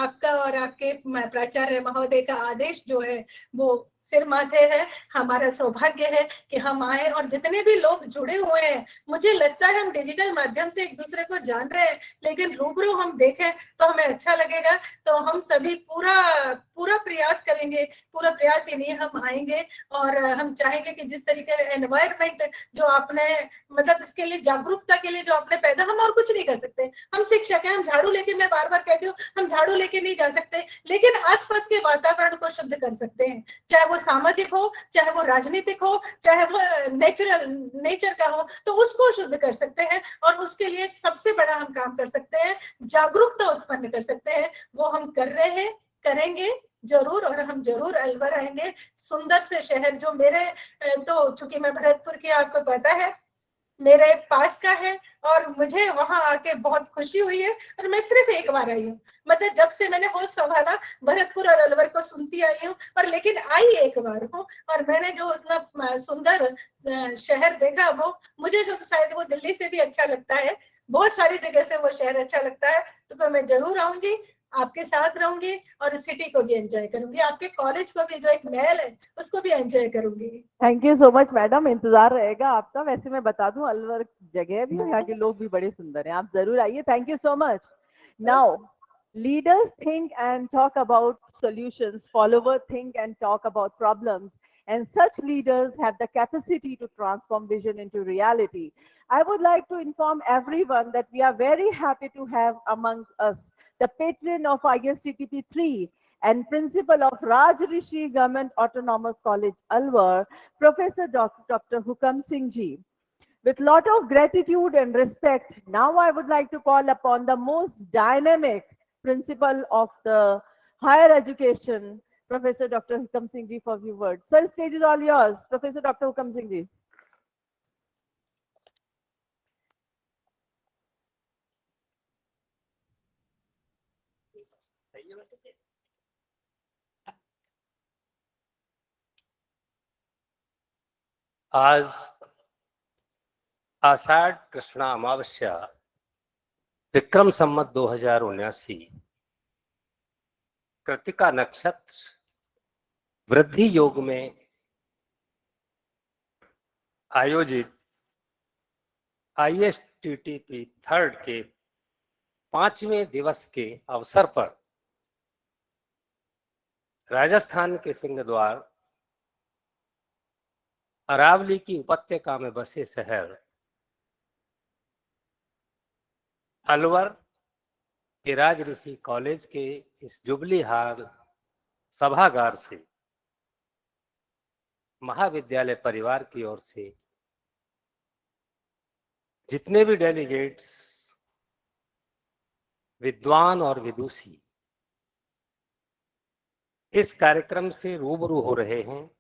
आपका और आपके प्राचार्य महोदय का आदेश जो है वो सिर माथे है। हमारा सौभाग्य है कि हम आए और जितने भी लोग जुड़े हुए हैं, मुझे लगता है हम डिजिटल माध्यम से एक दूसरे को जान रहे हैं, लेकिन रूबरू हम देखें तो हमें अच्छा लगेगा। तो हम सभी पूरा प्रयास करेंगे, पूरा प्रयास ये हम आएंगे और हम चाहेंगे कि जिस तरीके एनवायरनमेंट जो आपने मतलब इसके लिए जागरूकता के लिए जो आपने पैदा, हम और कुछ नहीं कर सकते। हम शिक्षक हैं, हम झाड़ू लेके, मैं बार बार कहती हूँ, हम झाड़ू लेके नहीं जा सकते, लेकिन आसपास के वातावरण को शुद्ध कर सकते हैं। चाहे वो सामाजिक हो, चाहे वो राजनीतिक हो, चाहे वो नेचर का हो, तो उसको शुद्ध कर सकते हैं। और उसके लिए सबसे बड़ा हम काम कर सकते हैं, जागरूकता उत्पन्न कर सकते हैं। वो हम कर रहे हैं, करेंगे जरूर, और हम जरूर अलवर आएंगे। सुंदर से शहर जो मेरे तो चूंकि मैं भरतपुर की, आपको पता है, मेरे पास का है और मुझे वहां आके बहुत खुशी हुई है। और मैं सिर्फ एक बार आई हूँ, मतलब जब से मैंने होश संभाला भरतपुर और अलवर को सुनती आई हूँ, और लेकिन आई एक बार हूँ। और मैंने जो इतना सुंदर शहर देखा, वो मुझे जो शायद वो दिल्ली से भी अच्छा लगता है, बहुत सारी जगह से वो शहर अच्छा लगता है। तो मैं जरूर आऊंगी, आपके साथ रहूंगी और सिटी को भी एंजॉय करूंगी, आपके कॉलेज को भी जो एक महल है उसको भी एंजॉय करूंगी। Thank you so much madam, इंतजार रहेगा आपका। वैसे मैं बता दूं, अलवर जगह भी है, यहाँ के लोग भी बड़े सुंदर हैं, आप जरूर आइए। Thank you so much. Now leaders think and talk about solutions, followers think and talk about problems, and such leaders have the capacity to transform vision into reality. I would like to inform everyone that we are very happy to have among us the patron of ISTTP-3 and principal of Raj Rishi Government Autonomous College, Alwar, Professor Dr. Hukam Singh Ji. With lot of gratitude and respect, now I would like to call upon the most dynamic principal of the higher education, Professor Dr. Hukam Singh ji for a few words. Sir, stage is all yours. Professor Dr. Hukam Singh ji. आज आषाढ़ कृष्णा अमावस्या विक्रम संवत 2079 कृतिका नक्षत्र वृद्धि योग में आयोजित ISTTP 3 के 5वें दिवस के अवसर पर राजस्थान के सिंहद्वार अरावली की उपत्यका में बसे शहर अलवर के राज ऋषि कॉलेज के इस जुबली हाल सभागार से महाविद्यालय परिवार की ओर से जितने भी डेलीगेट्स विद्वान और विदुषी इस कार्यक्रम से रूबरू हो रहे हैं,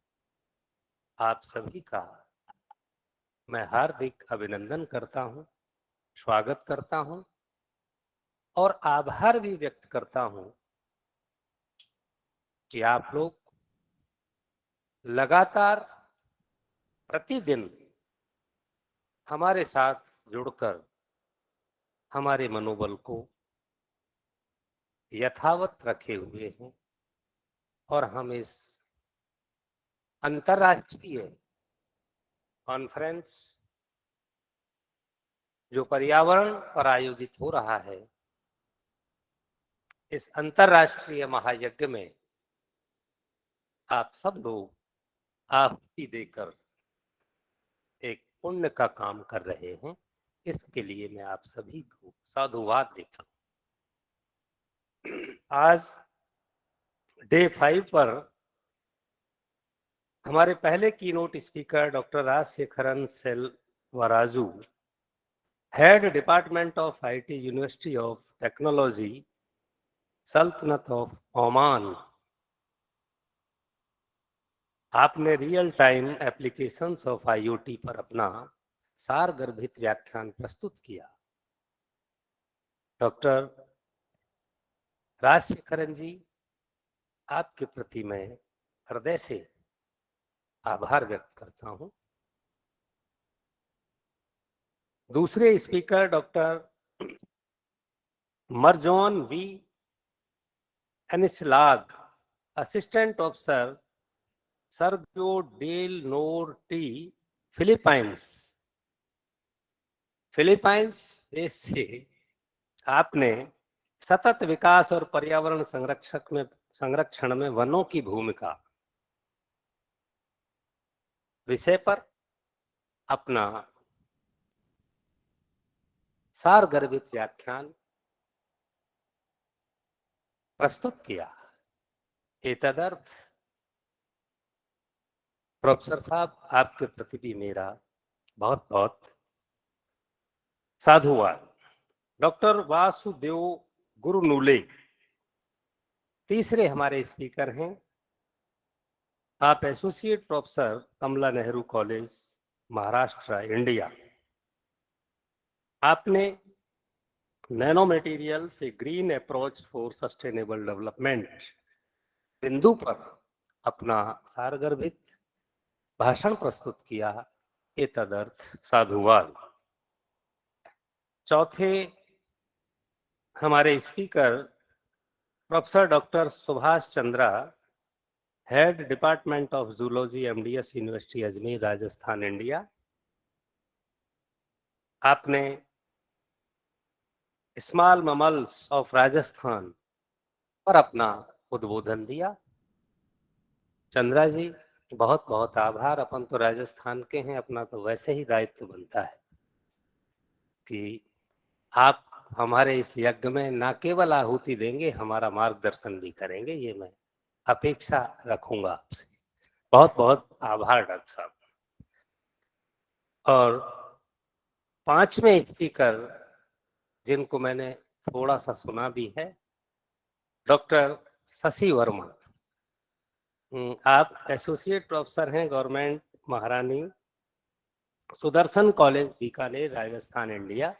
आप सभी का मैं हार्दिक अभिनंदन करता हूं, स्वागत करता हूं और आभार भी व्यक्त करता हूं कि आप लोग लगातार प्रतिदिन हमारे साथ जुड़कर हमारे मनोबल को यथावत रखे हुए हैं और हम इस अंतर्राष्ट्रीय कॉन्फ्रेंस जो पर्यावरण पर आयोजित हो रहा है, इस अंतर्राष्ट्रीय महायज्ञ में आप सब लोग आहुति देकर एक पुण्य का काम कर रहे हैं। इसके लिए मैं आप सभी को साधुवाद देता हूं। आज डे 5 पर हमारे पहले keynote speaker doctor Rajasekaran Selvaraju, head department of IT university of technology sultanate of Oman, आपने real time applications of IoT पर अपना सारगर्भित व्याख्यान प्रस्तुत किया। डॉक्टर राजशेखरन जी, आपके प्रति मैं हृदय से आभार व्यक्त करता हूं। दूसरे speaker doctor Marjon V Enislag, assistant professor Sergio del Norte, Philippines देश से आपने सतत विकास और पर्यावरण संरक्षण में वनों की भूमिका विषय पर अपना सारगर्भित व्याख्यान प्रस्तुत किया। एतदर्थ प्रोफेसर साहब, आपके प्रति भी मेरा बहुत बहुत साधुवाद। डॉक्टर वासुदेव गुरुनूले तीसरे हमारे स्पीकर हैं। आप एसोसिएट प्रोफेसर कमला नेहरू कॉलेज, महाराष्ट्र, इंडिया। आपने नैनो मटेरियल से green approach for sustainable development बिंदु पर अपना सारगर्भित भाषण प्रस्तुत किया। एतदर्थ साधुवाद। चौथे हमारे speaker professor doctor Subhash Chandra, head department of zoology MDS university Ajmer, Rajasthan, India. आपने स्मॉल मैमल्स ऑफ राजस्थान पर अपना उद्बोधन दिया। चंद्रा जी, बहुत बहुत आभार। अपन तो राजस्थान के हैं, अपना तो वैसे ही दायित्व बनता है कि आप हमारे इस यज्ञ में न केवल आहुति देंगे, हमारा मार्गदर्शन भी करेंगे। ये मैं अपेक्षा रखूंगा आपसे। बहुत बहुत आभार डॉक्टर साहब। और पांचवें स्पीकर जिनको मैंने थोड़ा सा सुना भी है, डॉक्टर शशि वर्मा, आप एसोसिएट प्रोफेसर हैं गवर्नमेंट महारानी सुदर्शन कॉलेज बीकानेर राजस्थान इंडिया।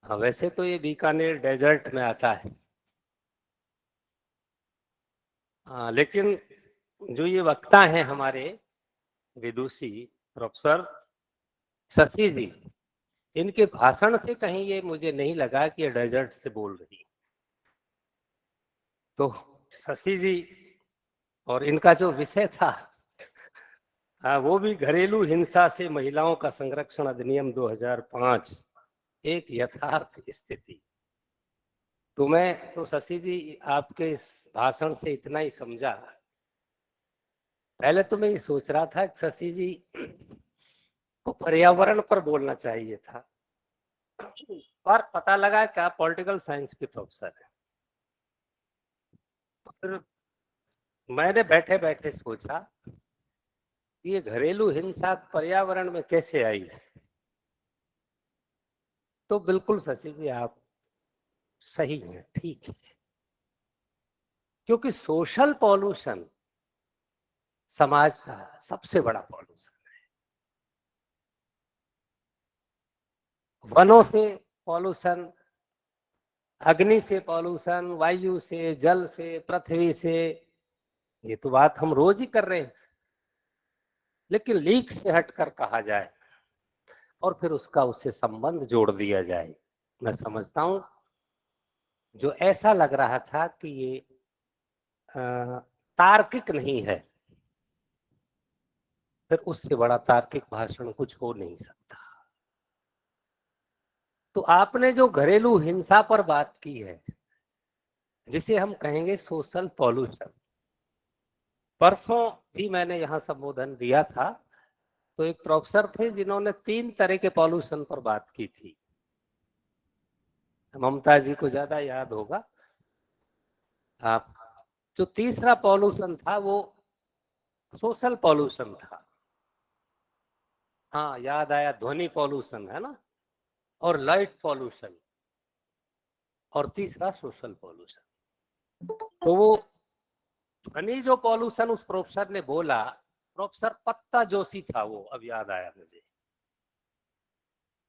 हाँ, वैसे तो ये बीकानेर डेजर्ट में आता है, लेकिन जो ये वक्ता हैं हमारे विदुषी प्रोफेसर शशि जी, इनके भाषण से कहीं ये मुझे नहीं लगा कि ये डेजर्ट से बोल रही। तो शशि जी और इनका जो विषय था वो भी घरेलू हिंसा से महिलाओं का संरक्षण अधिनियम 2005, एक यथार्थ स्थिति। तो मैं तो शशि जी आपके इस भाषण से इतना ही समझा। पहले तो मैं ये सोच रहा था कि शशि जी को पर्यावरण पर बोलना चाहिए था, पर पता लगा कि आप पॉलिटिकल साइंस के प्रोफेसर हैं। तो फिर मैंने बैठे बैठे सोचा कि ये घरेलू हिंसा पर्यावरण में कैसे आई। तो बिल्कुल शशि जी आप सही हैं, ठीक है, क्योंकि सोशल पॉल्यूशन समाज का सबसे बड़ा पॉल्यूशन है। वनों से पॉल्यूशन, अग्नि से पॉल्यूशन, वायु से, जल से, पृथ्वी से, ये तो बात हम रोज ही कर रहे हैं। लेकिन लीक से हटकर कहा जाए और फिर उससे संबंध जोड़ दिया जाए, मैं समझता हूं जो ऐसा लग रहा था कि ये तार्किक नहीं है, फिर उससे बड़ा तार्किक भाषण कुछ हो नहीं सकता। तो आपने जो घरेलू हिंसा पर बात की है, जिसे हम कहेंगे सोशल पॉल्यूशन, परसों भी मैंने यहाँ संबोधन दिया था, तो एक प्रोफेसर थे जिन्होंने 3 तरह के पॉल्यूशन पर बात की थी। ममता जी को ज्यादा याद होगा। आप जो तीसरा पॉल्यूशन था वो सोशल पॉल्यूशन था। हाँ, याद आया, ध्वनि पॉल्यूशन है ना, और लाइट पॉल्यूशन, और तीसरा सोशल पॉल्यूशन। तो वो ध्वनि जो पॉल्यूशन उस प्रोफेसर ने बोला, प्रोफेसर पत्ता जोशी था वो, अब याद आया मुझे।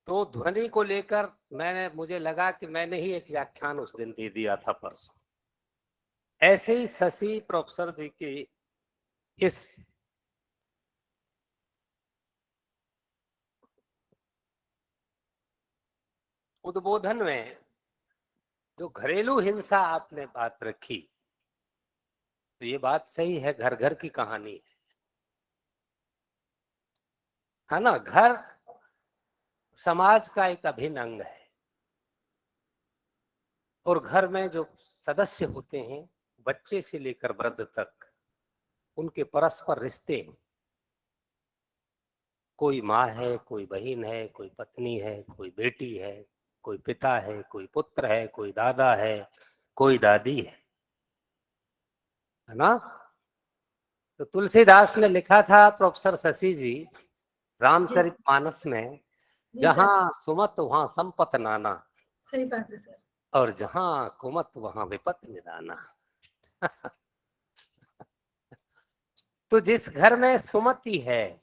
तो ध्वनि को लेकर मुझे लगा कि मैंने ही एक व्याख्यान उस दिन दे दिया था परसों। ऐसे ही शशि प्रोफेसर जी की इस उद्बोधन में जो घरेलू हिंसा आपने बात रखी, तो ये बात सही है, घर घर की कहानी है ना। घर समाज का एक अभिन्न अंग है, और घर में जो सदस्य होते हैं, बच्चे से लेकर वृद्ध तक, उनके परस्पर रिश्ते हैं। कोई माँ है, कोई बहन है, कोई पत्नी है, कोई बेटी है, कोई पिता है, कोई पुत्र है, कोई दादा है, कोई दादी है ना। तो तुलसीदास ने लिखा था प्रोफेसर शशि जी रामचरितमानस में, जहां सुमत वहां संपत नाना, सही बात है सर। और जहां कुमत वहां विपत निदाना। तो जिस घर में सुमति है,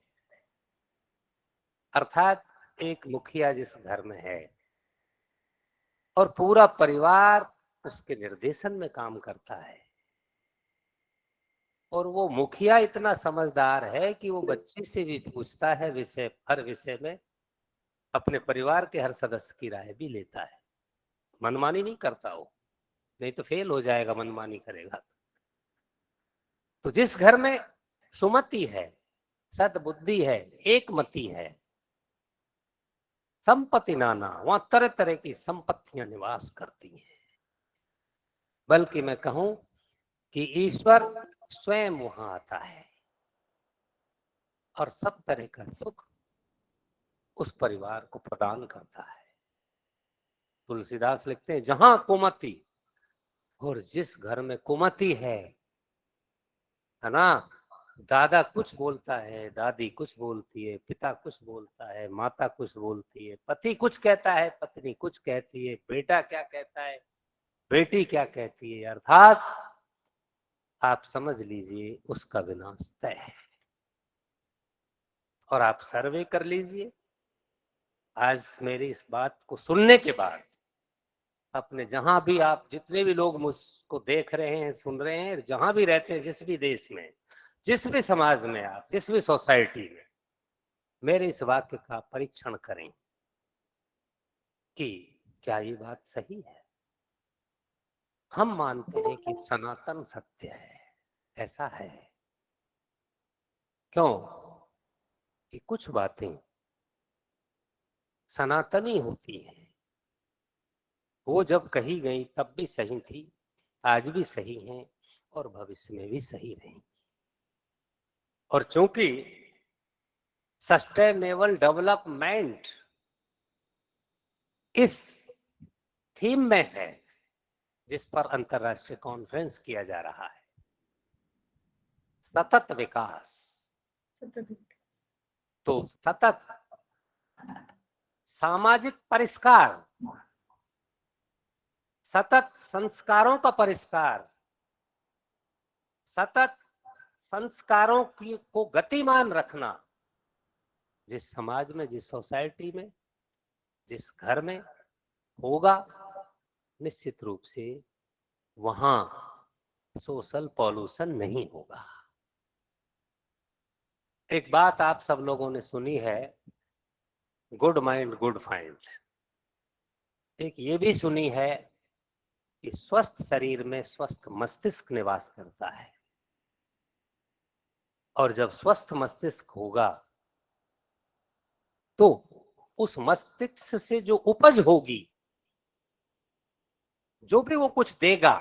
अर्थात एक मुखिया जिस घर में है और पूरा परिवार उसके निर्देशन में काम करता है, और वो मुखिया इतना समझदार है कि वो बच्चे से भी पूछता है हर विषय में, अपने परिवार के हर सदस्य की राय भी लेता है, मनमानी नहीं करता वो, नहीं तो फेल हो जाएगा, मनमानी करेगा। तो जिस घर में सुमति है, सद्बुद्धि है, एकमति है, संपत्ति नाना, वहां तरह तरह की संपत्तियां निवास करती हैं। बल्कि मैं कहूं कि ईश्वर स्वयं वहां आता है और सब तरह का सुख उस परिवार को प्रदान करता है। तुलसीदास लिखते हैं, जहां कुमति, और जिस घर में कुमति है ना, दादा कुछ बोलता है, दादी कुछ बोलती है, पिता कुछ बोलता है, माता कुछ बोलती है, पति कुछ कहता है, पत्नी कुछ कहती है, बेटा क्या कहता है, बेटी क्या कहती है, अर्थात आप समझ लीजिए उसका विनाश तय है। और आप सर्वे कर लीजिए, आज मेरी इस बात को सुनने के बाद अपने जहां भी आप जितने भी लोग मुझको देख रहे हैं, सुन रहे हैं, जहां भी रहते हैं, जिस भी देश में, जिस भी समाज में, आप जिस भी सोसाइटी में, मेरे इस वाक्य का परीक्षण करें कि क्या ये बात सही है। हम मानते हैं कि सनातन सत्य है, ऐसा है। क्यों कि कुछ बातें सनातनी होती हैं, वो जब कही गई तब भी सही थी, आज भी सही हैं और भविष्य में भी सही रहेंगी। और चूंकि सस्टेनेबल डेवलपमेंट इस थीम में है जिस पर अंतरराष्ट्रीय कॉन्फ्रेंस किया जा रहा है, सतत विकास, तो सतत सामाजिक परिष्कार, सतत संस्कारों का परिष्कार, सतत संस्कारों की को गतिमान रखना, जिस समाज में, जिस सोसाइटी में, जिस घर में होगा, निश्चित रूप से वहां सोशल पॉल्यूशन नहीं होगा। एक बात आप सब लोगों ने सुनी है, गुड माइंड गुड फाइंड। एक ये भी सुनी है कि स्वस्थ शरीर में स्वस्थ मस्तिष्क निवास करता है, और जब स्वस्थ मस्तिष्क होगा तो उस मस्तिष्क से जो उपज होगी, जो भी वो कुछ देगा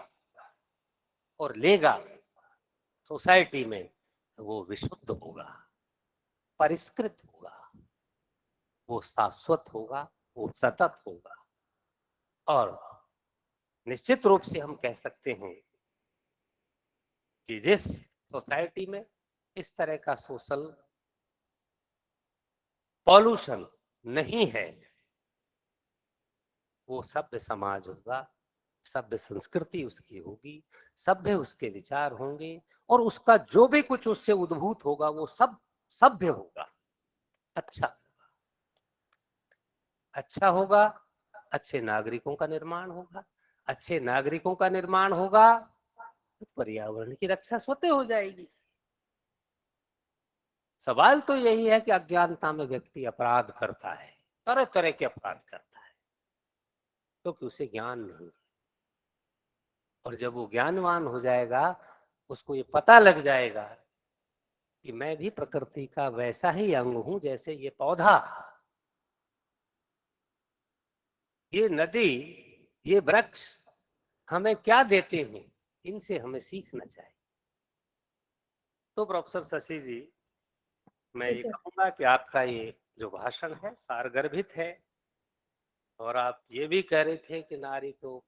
और लेगा सोसाइटी में, वो विशुद्ध होगा, परिष्कृत होगा, वो शाश्वत होगा, वो सतत होगा। और निश्चित रूप से हम कह सकते हैं कि जिस सोसाइटी में इस तरह का सोशल पॉल्यूशन नहीं है, वो सभ्य समाज होगा, सभ्य संस्कृति उसकी होगी, सभ्य उसके विचार होंगे, और उसका जो भी कुछ उससे उद्भूत होगा वो सब सभ्य होगा, अच्छा होगा। अच्छा होगा, अच्छे नागरिकों का निर्माण होगा, अच्छे नागरिकों का निर्माण होगा तो पर्यावरण की रक्षा स्वतः हो जाएगी। सवाल तो यही है कि अज्ञानता में व्यक्ति अपराध करता है, तरह तरह के अपराध करता है, क्योंकि उसे ज्ञान नहीं। और जब वो ज्ञानवान हो जाएगा, उसको ये पता लग जाएगा कि मैं भी प्रकृति का वैसा ही अंग हूं जैसे ये पौधा, ये नदी, ये वृक्ष हमें क्या देते हैं, इनसे हमें सीखना चाहिए। तो प्रोफेसर शशि जी, मैं ये कहूंगा कि आपका ये जो भाषण है सारगर्भित है, और आप ये भी कह रहे थे कि नारी तो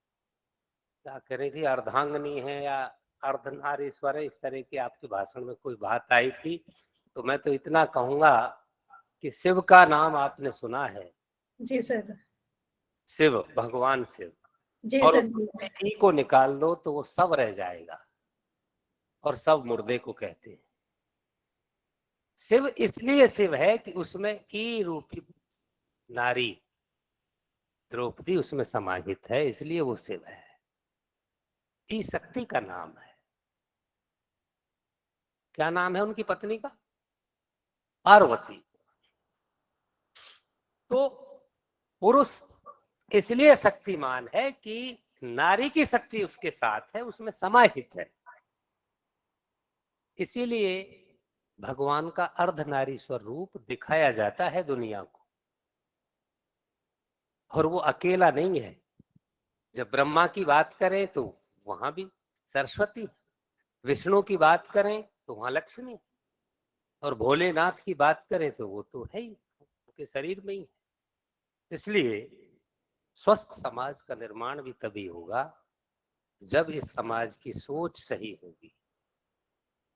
क्या कह रही थी, अर्धांगनी है या अर्धनारीश्वर है, इस तरह की आपके भाषण में कोई बात आई थी। तो मैं तो इतना कहूंगा कि शिव का नाम आपने सुना है? जी सर। शिव, भगवान शिव, जी और सर जी। ई को निकाल दो तो वो सब रह जाएगा, और सब मुर्दे को कहते हैं। शिव इसलिए शिव है कि उसमें ई रूपी नारी द्रौपदी उसमें समाहित है, इसलिए वो शिव है। ई शक्ति का नाम है। क्या नाम है उनकी पत्नी का? पार्वती। तो पुरुष इसलिए शक्तिमान है कि नारी की शक्ति उसके साथ है, उसमें समाहित है। इसीलिए भगवान का अर्धनारीश्वर रूप दिखाया जाता है दुनिया को, और वो अकेला नहीं है। जब ब्रह्मा की बात करें तो वहां भी सरस्वती, विष्णु की बात करें तो वहां लक्ष्मी, और भोलेनाथ की बात करें तो वो तो है ही, उनके शरीर में ही है। इसलिए स्वस्थ समाज का निर्माण भी तभी होगा जब इस समाज की सोच सही होगी,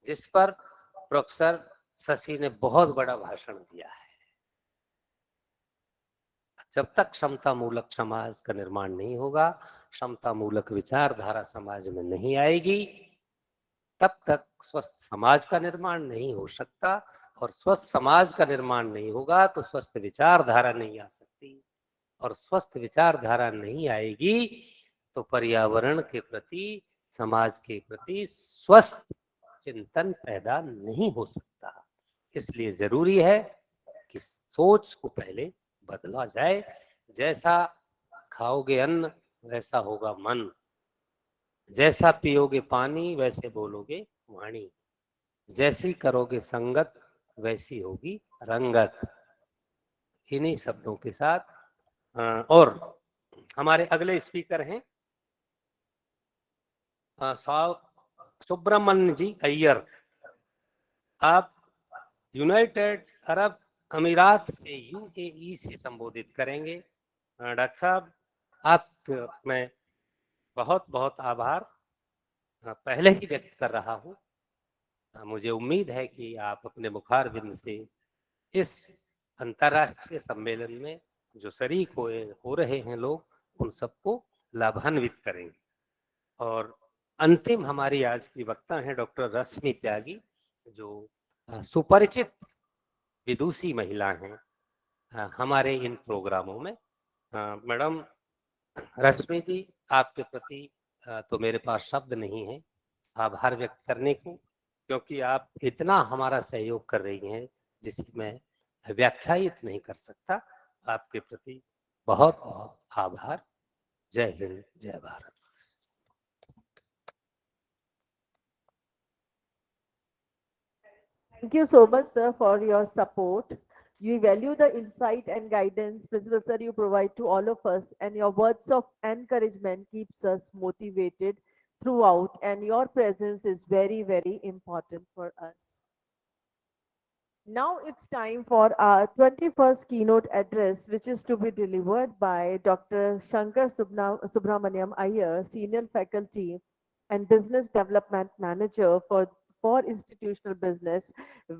जिस पर प्रोफेसर शशि ने बहुत बड़ा भाषण दिया है। जब तक क्षमता मूलक समाज का निर्माण नहीं होगा, क्षमता मूलक विचारधारा समाज में नहीं आएगी, तब तक स्वस्थ समाज का निर्माण नहीं हो सकता, और स्वस्थ समाज का निर्माण नहीं होगा तो स्वस्थ विचारधारा नहीं आ सकती, और स्वस्थ विचारधारा नहीं आएगी तो पर्यावरण के प्रति, समाज के प्रति स्वस्थ चिंतन पैदा नहीं हो सकता। इसलिए जरूरी है कि सोच को पहले बदला जाए। जैसा खाओगे अन्न वैसा होगा मन, जैसा पियोगे पानी वैसे बोलोगे वाणी, जैसी करोगे संगत वैसी होगी रंगत। इन्हीं शब्दों के साथ और हमारे अगले स्पीकर हैं सुब्रमण्य जी अय्यर। आप यूनाइटेड अरब अमीरात से, यूएई से संबोधित करेंगे। डॉक्टर साहब, आप मैं बहुत बहुत आभार पहले ही व्यक्त कर रहा हूँ। मुझे उम्मीद है कि आप अपने मुखारबिंद से इस अंतर्राष्ट्रीय सम्मेलन में जो शरीक हो रहे हैं लोग, उन सबको लाभान्वित करेंगे। और अंतिम हमारी आज की वक्ता हैं डॉक्टर रश्मि त्यागी, जो सुपरिचित विदुषी महिला हैं हमारे इन प्रोग्रामों में। मैडम रश्मि जी, आपके प्रति तो मेरे पास शब्द नहीं है आभार व्यक्त करने को, क्योंकि आप इतना हमारा सहयोग कर रही हैं जिसे मैं व्याख्यायित नहीं कर सकता। आपके प्रति बहुत बहुत आभार। जय हिंद, जय Bharat. Thank you so much, sir, for your support. We value the insight and guidance, Principal Sir, you provide to all of us, and your words of encouragement keeps us motivated throughout, and your presence is very, very important for us. Now it's time for our 21st keynote address, which is to be delivered by Dr. Shankar Subramaniam Iyer, Senior Faculty and Business Development Manager for Institutional Business,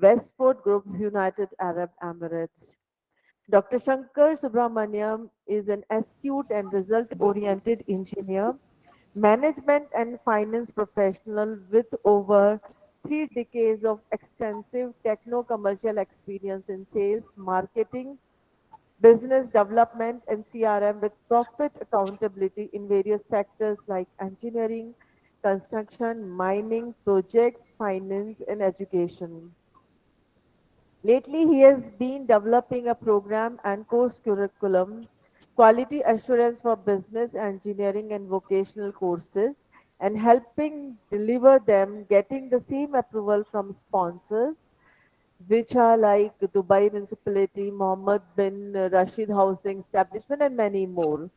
Westport Group, United Arab Emirates. Dr. Shankar Subramaniam is an astute and result-oriented engineer, management and finance professional with over 3 decades of extensive techno-commercial experience in sales, marketing, business development, and CRM with profit accountability in various sectors like engineering, construction, mining, projects, finance, and education. Lately, he has been developing a program and course curriculum, quality assurance for business, engineering, and vocational courses, and helping deliver them, getting the same approval from sponsors, which are like Dubai Municipality, Mohammed bin Rashid Housing Establishment, and many more,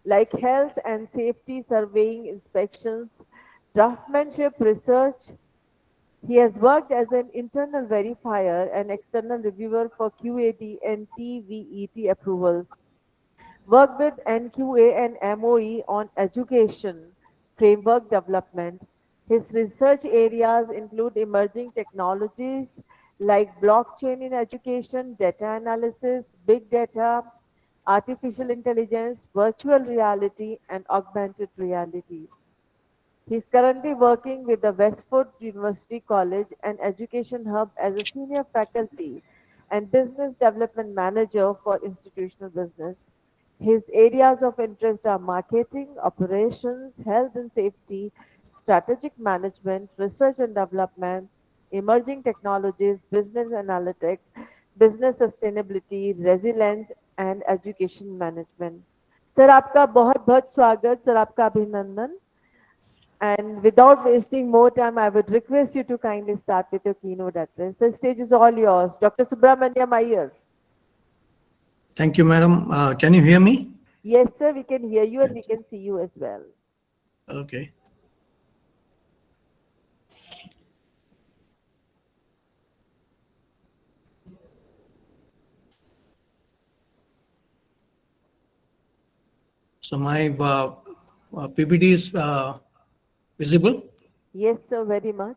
like health and safety surveying inspections, draftsmanship research. He has worked as an internal verifier and external reviewer for QAD and TVET approvals. Worked with NQA and MOE on education framework development. His research areas include emerging technologies like blockchain in education, data analysis, big data, artificial intelligence, virtual reality, and augmented reality. He is currently working with the Westford University College and Education Hub as a senior faculty and business development manager for institutional business. His areas of interest are marketing, operations, health and safety, strategic management, research and development, emerging technologies, business analytics, business sustainability, resilience and education management. Sir आपका बहुत बहुत स्वागत, sir आपका अभिनंदन. And without wasting more time, I would request you to kindly start with your keynote address. The stage is all yours. Dr. Subramaniam Iyer. Thank you, madam. Can you hear me? Yes, sir, we can hear you and we can see you as well. Okay. So my PPT is visible? Yes, sir, very much.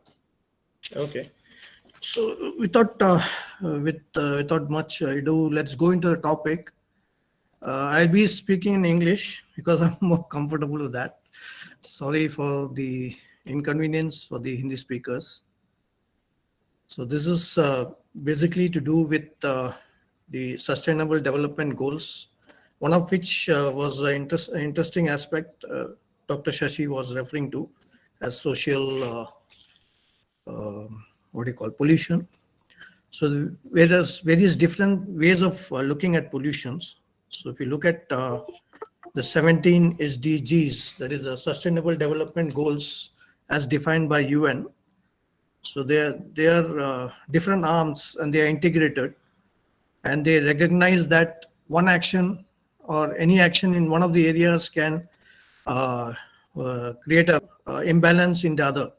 Okay. So without much ado, let's go into the topic. I'll be speaking in English because I'm more comfortable with that. Sorry for the inconvenience for the Hindi speakers. So this is basically to do with the Sustainable Development Goals, one of which was an interesting aspect Dr. Shashi was referring to as social, what do you call, pollution. So there's various different ways of looking at pollutions. So if you look at the 17 SDGs, that is the Sustainable Development Goals as defined by UN. So they are different arms and they are integrated, and they recognize that one action or any action in one of the areas can create a imbalance in the other.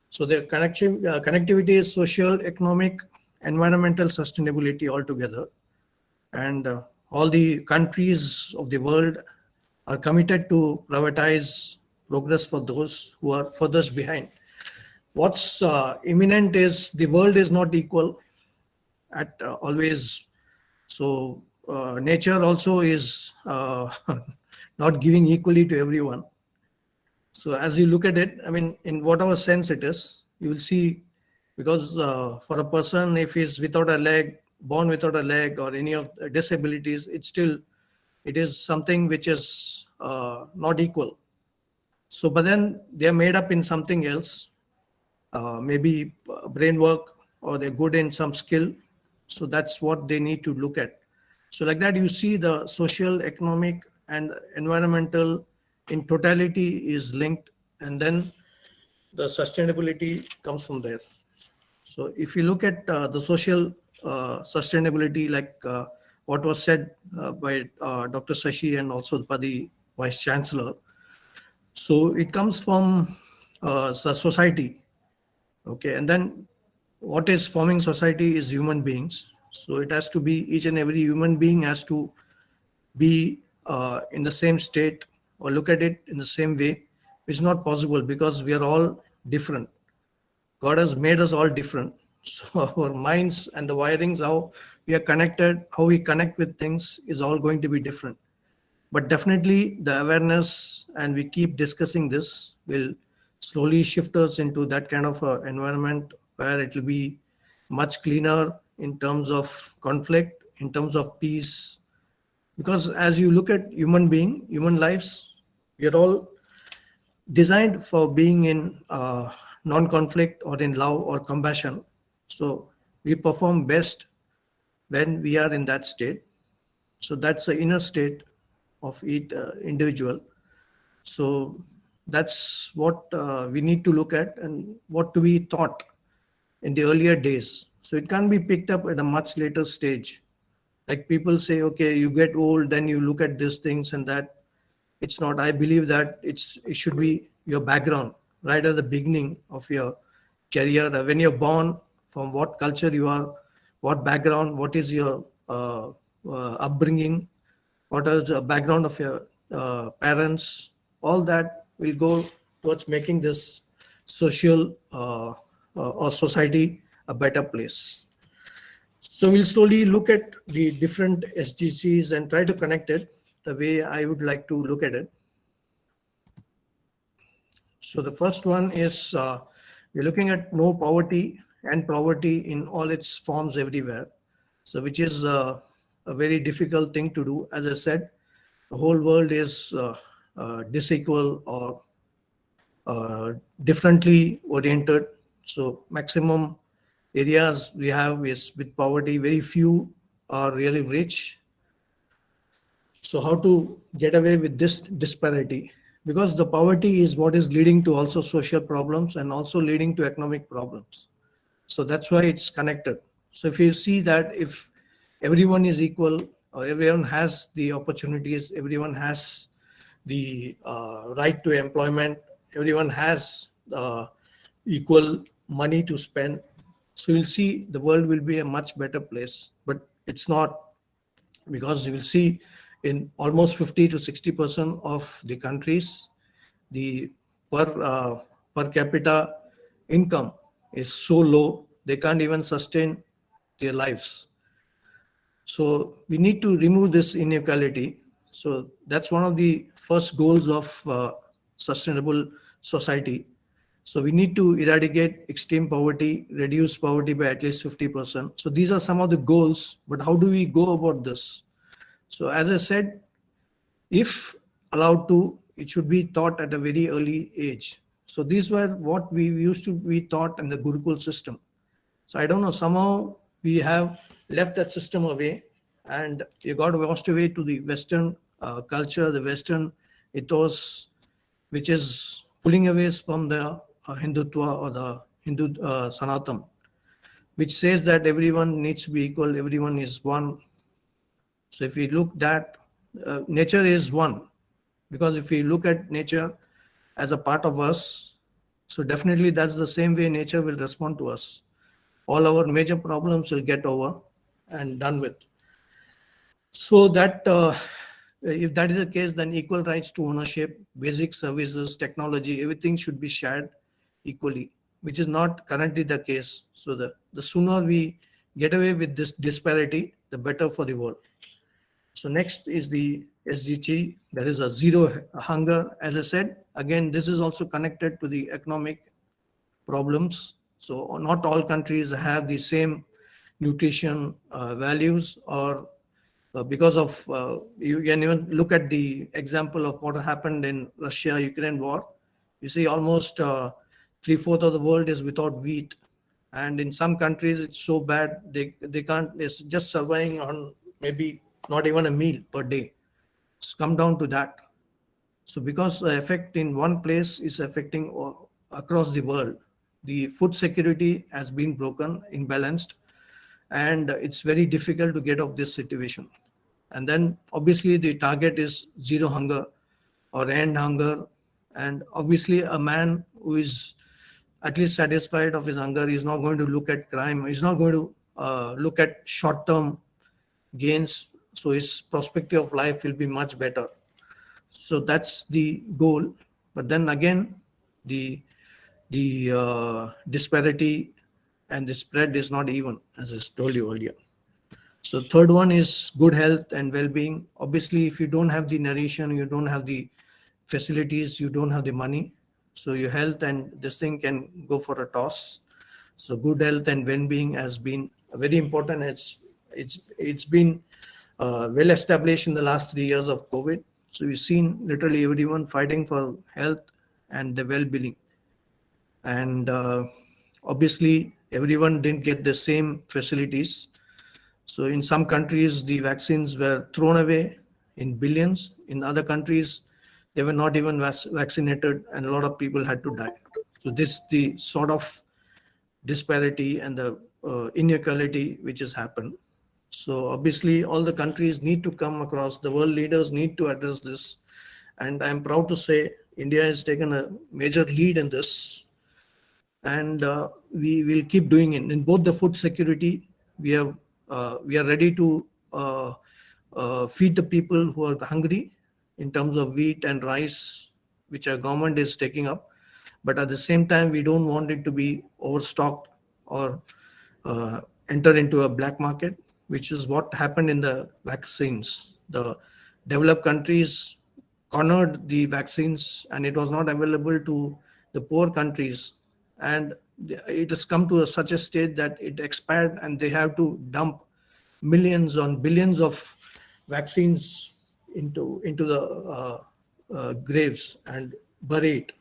So the connectivity is social, economic, environmental sustainability altogether. And all the countries of the world are committed to privatize progress for those who are furthest behind. What's imminent is the world is not equal at always. So nature also is not giving equally to everyone. So as you look at it, I mean, in whatever sense it is, you will see, because for a person, if he's without a leg, born without a leg or any of the disabilities, it is something which is not equal. So, but then they're made up in something else, maybe brain work, or they're good in some skill. So that's what they need to look at. So like that, you see the social, economic, and environmental in totality is linked, and then the sustainability comes from there. So if you look at the social sustainability, like what was said by Dr. Shashi and also by the Vice Chancellor, so it comes from the society, okay, and then what is forming society is human beings. So it has to be, each and every human being has to be in the same state or look at it in the same way. It's not possible because we are all different. God has made us all different. So our minds and the wirings, how we are connected, how we connect with things is all going to be different. But definitely the awareness, and we keep discussing this, will slowly shift us into that kind of environment where it will be much cleaner in terms of conflict, in terms of peace. Because as you look at human lives, we are all designed for being in non-conflict or in love or compassion. So we perform best when we are in that state. So that's the inner state of each individual. So that's what we need to look at and what to be taught in the earlier days. So it can't be picked up at a much later stage. Like people say, okay, you get old, then you look at these things and that. It's not. I believe that it should be your background right at the beginning of your career. When you're born, from what culture you are, what background, what is your upbringing, what is the background of your parents, all that will go towards making this social or society a better place. So we'll slowly look at the different SDGs and try to connect it the way I would like to look at it. So the first one is we're looking at no poverty and poverty in all its forms everywhere. So which is a very difficult thing to do. As I said, the whole world is disequal or differently oriented. So maximum areas we have is with poverty, very few are really rich. So how to get away with this disparity? Because the poverty is what is leading to also social problems and also leading to economic problems. So that's why it's connected. So if you see that if everyone is equal, or everyone has the opportunities, everyone has the right to employment, everyone has equal money to spend, so you'll see the world will be a much better place. But it's not, because you will see in almost 50 to 60% of the countries, the per capita income is so low, they can't even sustain their lives. So we need to remove this inequality. So that's one of the first goals of sustainable society. So we need to eradicate extreme poverty, reduce poverty by at least 50%. So these are some of the goals, but how do we go about this? So as I said, if allowed to, it should be taught at a very early age. So these were what we used to be taught in the Gurukul system. So I don't know, somehow we have left that system away and you got washed away to the Western culture, the Western ethos, which is pulling away from the Hindutva or the Hindu Sanatan, which says that everyone needs to be equal, everyone is one. So if we look that nature is one, because if we look at nature as a part of us, so definitely that's the same way nature will respond to us. All our major problems will get over and done with. So that if that is the case, then equal rights to ownership, basic services, technology, everything should be shared equally, which is not currently the case. So the sooner we get away with this disparity, the better for the world. So next is the SDG, that is a zero hunger. As I said, again, this is also connected to the economic problems. So not all countries have the same nutrition values, or because of, you can even look at the example of what happened in Russia-Ukraine war. You see almost 3/4 of the world is without wheat. And in some countries, it's so bad, they can't, they're just surviving on maybe not even a meal per day. It's come down to that. So because the effect in one place is affecting across the world, the food security has been broken, imbalanced, and it's very difficult to get off this situation. And then obviously the target is zero hunger or end hunger. And obviously a man who is at least satisfied of his hunger is not going to look at crime. He's not going to look at short-term gains. So his perspective of life will be much better. So that's the goal. But then again, the disparity and the spread is not even, as I told you earlier. So third one is good health and well-being. Obviously, if you don't have the narration, you don't have the facilities, you don't have the money, so your health and this thing can go for a toss. So good health and well-being has been very important. It's been well established in the last 3 years of COVID. So we've seen literally everyone fighting for health and the well-being. And obviously, everyone didn't get the same facilities. So in some countries, the vaccines were thrown away in billions. In other countries, they were not even vaccinated, and a lot of people had to die. So this is the sort of disparity and the inequality which has happened. So obviously, all the countries need to come across, the world leaders need to address this. And I'm proud to say India has taken a major lead in this. And we will keep doing it. In both the food security, we are ready to feed the people who are hungry in terms of wheat and rice, which our government is taking up. But at the same time, we don't want it to be overstocked or enter into a black market, which is what happened in the vaccines. The developed countries cornered the vaccines and it was not available to the poor countries. And it has come to such a state that it expired and they have to dump millions on billions of vaccines into the graves and bury it.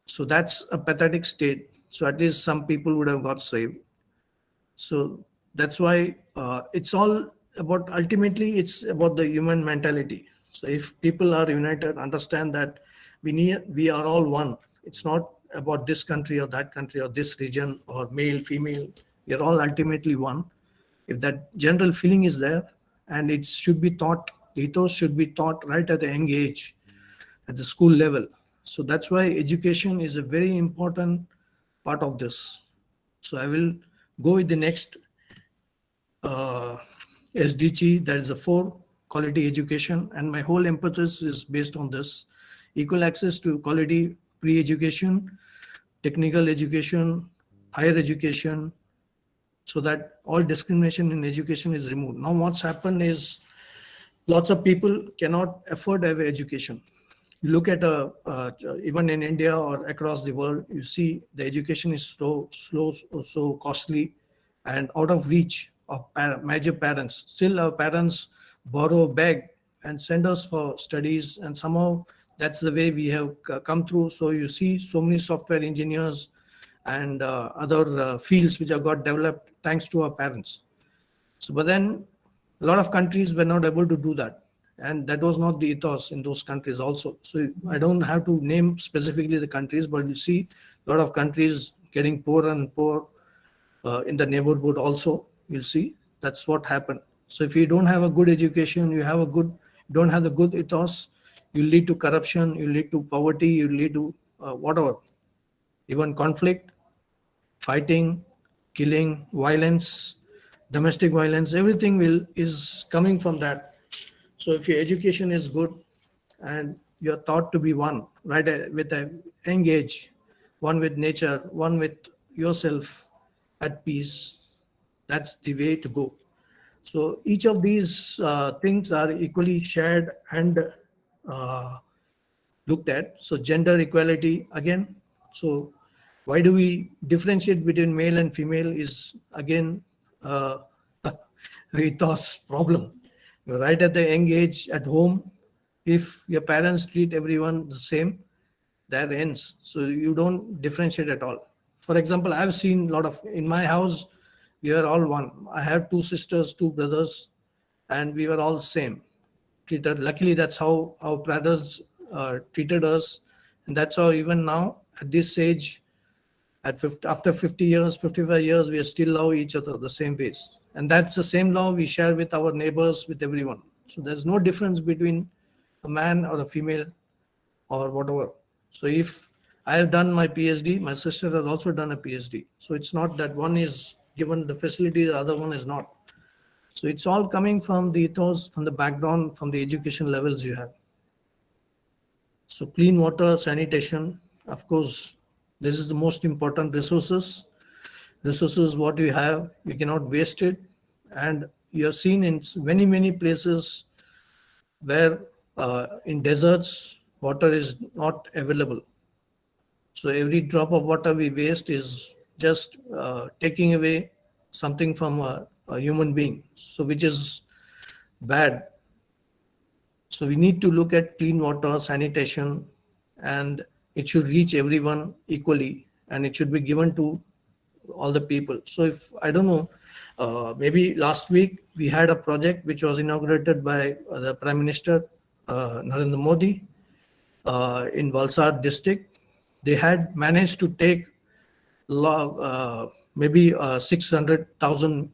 So that's a pathetic state. So at least some people would have got saved. So that's why it's all about, ultimately, it's about the human mentality. So if people are united, understand that we are all one. It's not about this country or that country or this region or male, female. We are all ultimately one. If that general feeling is there, and it should be taught, the ethos should be taught right at a young age, at the school level. So that's why education is a very important part of this. So I will go with the next SDG, that is the 4, quality education. And my whole emphasis is based on this: equal access to quality pre-education, technical education, higher education, so that all discrimination in education is removed. Now what's happened is lots of people cannot afford to have education. You look at even in India or across the world, you see the education is so costly and out of reach of major parents. Still, our parents borrow, beg, and send us for studies, and somehow that's the way we have come through. So you see so many software engineers and other fields which have got developed thanks to our parents. So, but then a lot of countries were not able to do that, and that was not the ethos in those countries also. So I don't have to name specifically the countries, but you see a lot of countries getting poorer and poorer in the neighborhood also. You'll see that's what happened. So if you don't have a good education, don't have the good ethos, you lead to corruption, you lead to poverty, you lead to whatever, even conflict, fighting, killing, violence, domestic violence, everything is coming from that. So if your education is good and you're taught to be one, right, with an young age, one with nature, one with yourself at peace, that's the way to go. So each of these things are equally shared and looked at. So gender equality again. So why do we differentiate between male and female is again a ethos problem. Right at the young age at home, if your parents treat everyone the same, that ends. So you don't differentiate at all. For example, I've seen a lot of, in my house, we are all one. I have two sisters, two brothers, and we were all same. Treated. Luckily, that's how our brothers treated us. And that's how even now, at this age, after 50 years, 55 years, we still love each other the same ways. And that's the same love we share with our neighbors, with everyone. So there's no difference between a man or a female or whatever. So if I have done my PhD, my sister has also done a PhD. So it's not that one is given the facility, the other one is not. So it's all coming from the ethos, from the background, from the education levels you have. So clean water, sanitation, of course, this is the most important resources. Resources what we have, we cannot waste it. And you have seen in many, many places where in deserts, water is not available. So every drop of water we waste is just taking away something from a human being, so which is bad. So we need to look at clean water, sanitation, and it should reach everyone equally, and it should be given to all the people. So if, I don't know, maybe last week we had a project which was inaugurated by the Prime Minister, Narendra Modi, in Valsad district. They had managed to take maybe 600,000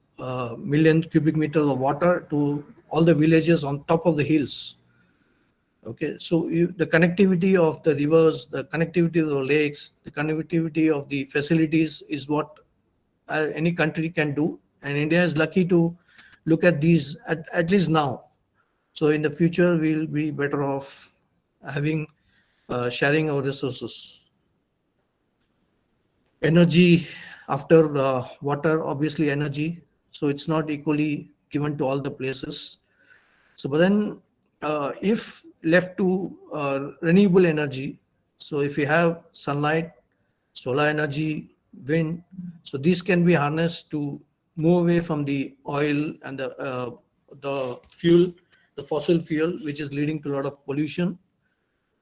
million cubic meters of water to all the villages on top of the hills. Okay, so the connectivity of the rivers, the connectivity of the lakes, the connectivity of the facilities is what any country can do. And India is lucky to look at these at least now. So in the future, we'll be better off having sharing our resources. Energy after water, obviously energy. So it's not equally given to all the places. So, but then if left to renewable energy, so if you have sunlight, solar energy, wind, so these can be harnessed to move away from the oil and the fuel, the fossil fuel, which is leading to a lot of pollution.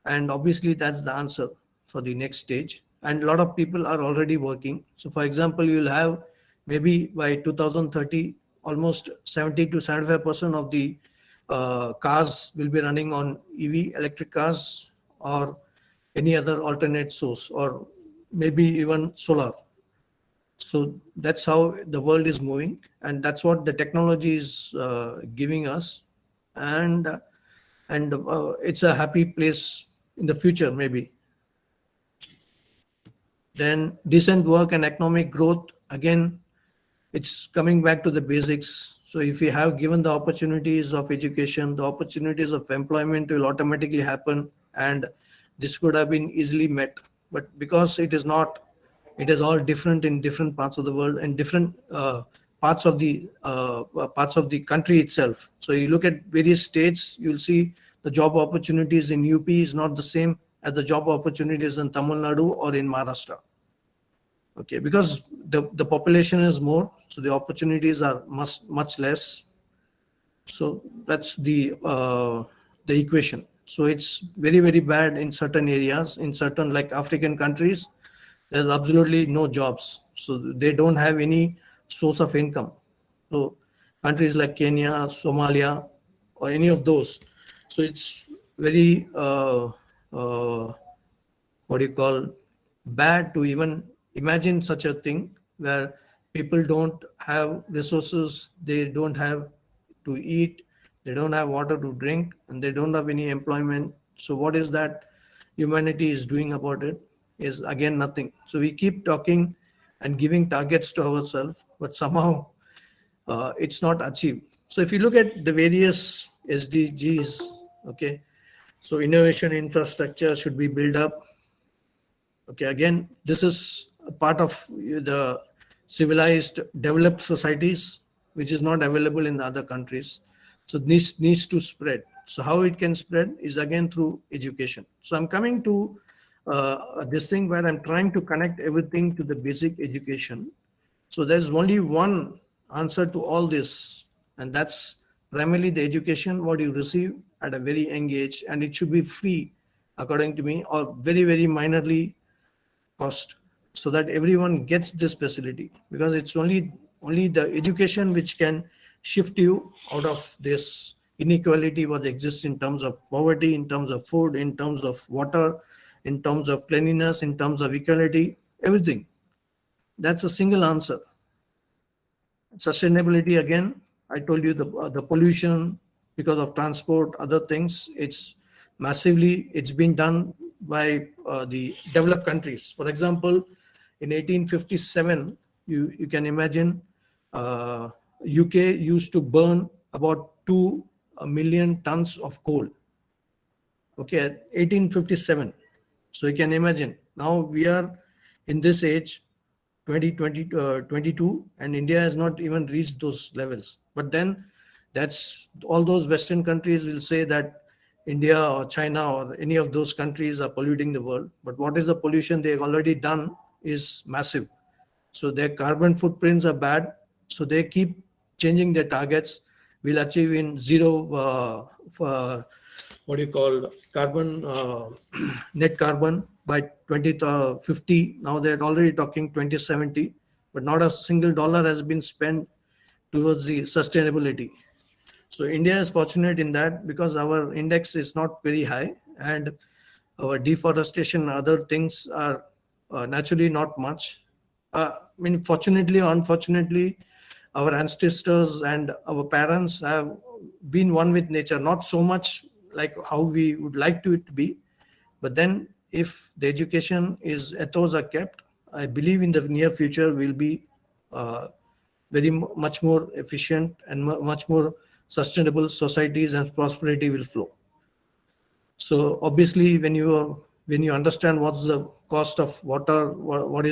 And obviously that's the answer for the next stage. And a lot of people are already working. So for example, you'll have maybe by 2030, almost 70 to 75% of the cars will be running on EV, electric cars, or any other alternate source, or maybe even solar. So that's how the world is moving, and that's what the technology is giving us. And it's a happy place in the future, maybe. Then decent work and economic growth, again, it's coming back to the basics. So if you have given the opportunities of education, the opportunities of employment will automatically happen, and this could have been easily met. But because it is not, it is all different in different parts of the world and different parts of the country itself. So you look at various states, you'll see the job opportunities in UP is not the same as the job opportunities in Tamil Nadu or in Maharashtra. Okay, because the population is more, so the opportunities are much less. So that's the equation. So it's very bad in certain areas, in certain like African countries. There's absolutely no jobs, so they don't have any source of income. So countries like Kenya, Somalia, or any of those. So it's very what do you call, bad to even imagine such a thing where people don't have resources, they don't have to eat, they don't have water to drink, and they don't have any employment. So what is that humanity is doing about it is again nothing. So we keep talking and giving targets to ourselves, but somehow it's not achieved. So if you look at the various SDGs, okay, so innovation infrastructure should be built up. Okay, again, this is a part of the civilized, developed societies, which is not available in the other countries. So this needs to spread. So how it can spread is again through education. So I'm coming to this thing where I'm trying to connect everything to the basic education. So there's only one answer to all this, and that's primarily the education what you receive at a very young age, and it should be free, according to me, or very minorly cost, so that everyone gets this facility, because it's only the education which can shift you out of this inequality what exists in terms of poverty, in terms of food, in terms of water, in terms of cleanliness, in terms of equality, everything. That's a single answer. Sustainability, again, I told you the pollution because of transport, other things, it's been done by the developed countries. For example, in 1857, you can imagine UK used to burn about 2 million tons of coal. Okay, 1857. So you can imagine, now we are in this age, 2022, and India has not even reached those levels. But then that's all those Western countries will say that India or China or any of those countries are polluting the world. But what is the pollution they've already done is massive. So their carbon footprints are bad. So they keep changing their targets. We'll achieve in zero, what do you call, carbon, net carbon by 2050. Now they're already talking 2070, but not a single dollar has been spent towards the sustainability. So India is fortunate in that, because our index is not very high, and our deforestation and other things are naturally not much. I mean, fortunately or unfortunately, our ancestors and our parents have been one with nature, not so much like how we would like to it to be. But then if the education ethos are kept, I believe in the near future we'll be much more efficient and much more sustainable societies, and prosperity will flow. So obviously, when you understand what's the cost of water, what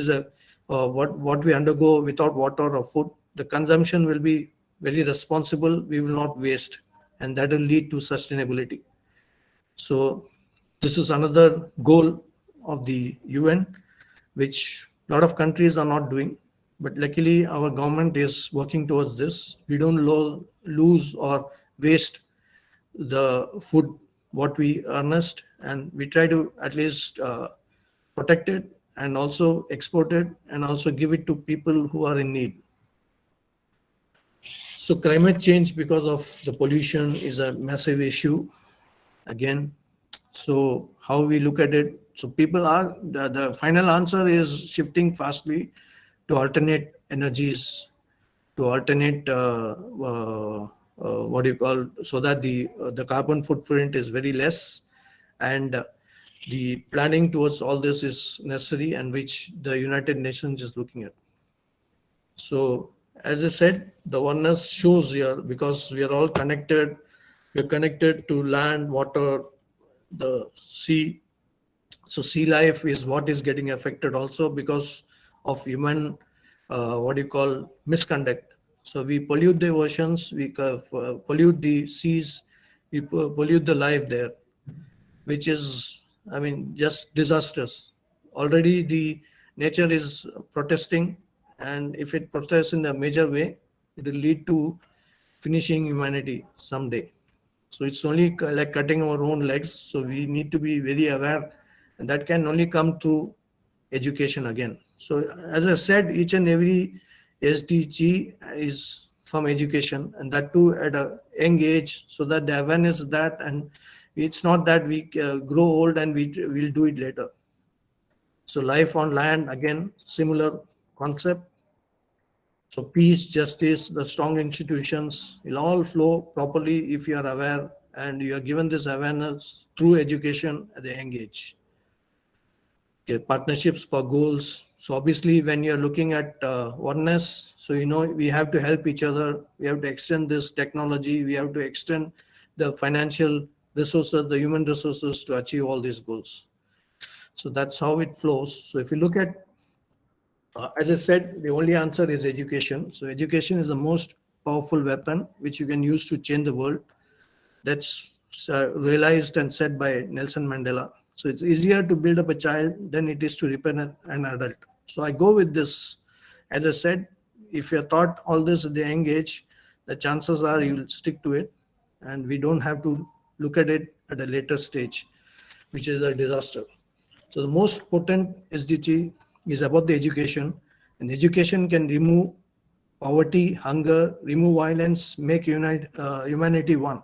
we undergo without water or food, the consumption will be very responsible. We will not waste, and that will lead to sustainability. So this is another goal of the UN, which a lot of countries are not doing. But luckily, our government is working towards this. We don't lose or waste the food what we earnest, and we try to at least protect it and also export it and also give it to people who are in need. So climate change because of the pollution is a massive issue again. So how we look at it, so people are, the final answer is shifting fastly to alternate energies, to alternate what do you call, so that the carbon footprint is very less, and the planning towards all this is necessary, and which the United Nations is looking at. So as I said, the oneness shows here, because we are all connected. We are connected to land, water, the sea. So sea life is what is getting affected also because of human what do you call, misconduct. So we pollute the oceans, we pollute the seas, we pollute the life there, which is, I mean, just disastrous. Already the nature is protesting, and if it protests in a major way, it will lead to finishing humanity someday. So it's only like cutting our own legs. So we need to be very aware, and that can only come through education again. So as I said, each and every SDG is from education, and that too at a young age, so that the awareness is that, and it's not that we grow old and we will do it later. So life on land, again, similar concept. So peace, justice, the strong institutions will all flow properly if you are aware and you are given this awareness through education at the young age. Okay, partnerships for goals. So obviously when you're looking at oneness, so we have to help each other. We have to extend this technology. We have to extend the financial resources, the human resources to achieve all these goals. So that's how it flows. So if you look at, as I said, the only answer is education. So education is the most powerful weapon which you can use to change the world. That's realized and said by Nelson Mandela. So it's easier to build up a child than it is to repair an adult. So I go with this. As I said, if you're taught all this at the young age, the chances are you'll stick to it, and we don't have to look at it at a later stage, which is a disaster. So the most potent SDG is about the education, and education can remove poverty, hunger, remove violence, make humanity one.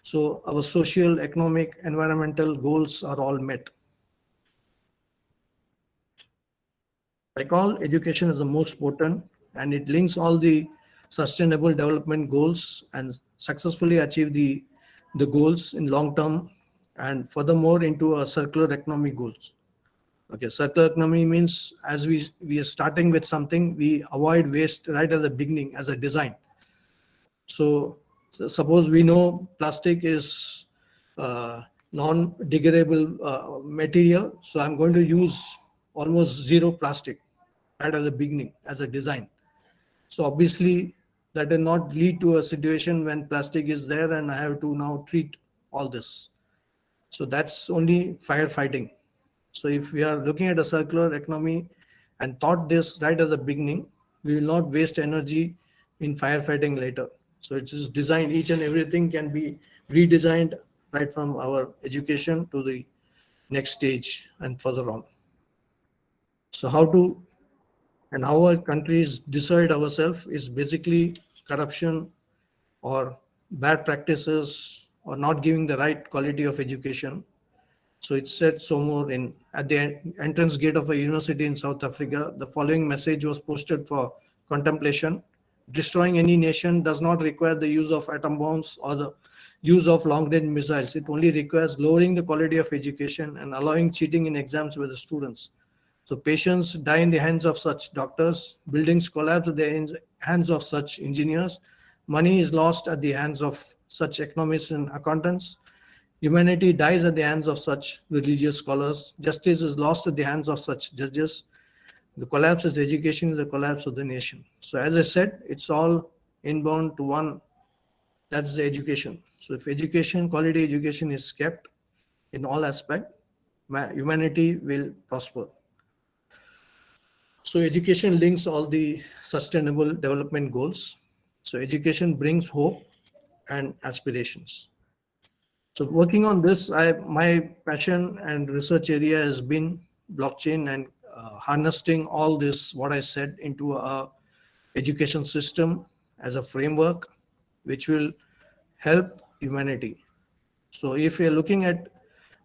So our social, economic, environmental goals are all met. I call education as the most potent, and it links all the sustainable development goals and successfully achieve the goals in long term, and furthermore into a circular economy goals. Okay, circular economy means as we are starting with something, we avoid waste right at the beginning as a design. So suppose we know plastic is non-degradable material, so I'm going to use almost zero plastic right at the beginning as a design. So obviously that will not lead to a situation when plastic is there and I have to now treat all this. So that's only firefighting. So if we are looking at a circular economy and thought this right at the beginning, we will not waste energy in firefighting later. So it is designed, each and everything can be redesigned right from our education to the next stage and further on. So how our countries decide ourselves is basically corruption or bad practices or not giving the right quality of education. So it said so more at the entrance gate of a university in South Africa, the following message was posted for contemplation. Destroying any nation does not require the use of atom bombs or the use of long-range missiles. It only requires lowering the quality of education and allowing cheating in exams by the students. So patients die in the hands of such doctors, buildings collapse at the hands of such engineers, money is lost at the hands of such economists and accountants, humanity dies at the hands of such religious scholars, justice is lost at the hands of such judges. The collapse of education is the collapse of the nation. So as I said, it's all inbound to one, that's the education. So if education, quality education is kept in all aspects, humanity will prosper. So education links all the sustainable development goals. So education brings hope and aspirations. So working on this, my passion and research area has been blockchain and harnessing all this, what I said, into a education system as a framework, which will help humanity. So if you're looking at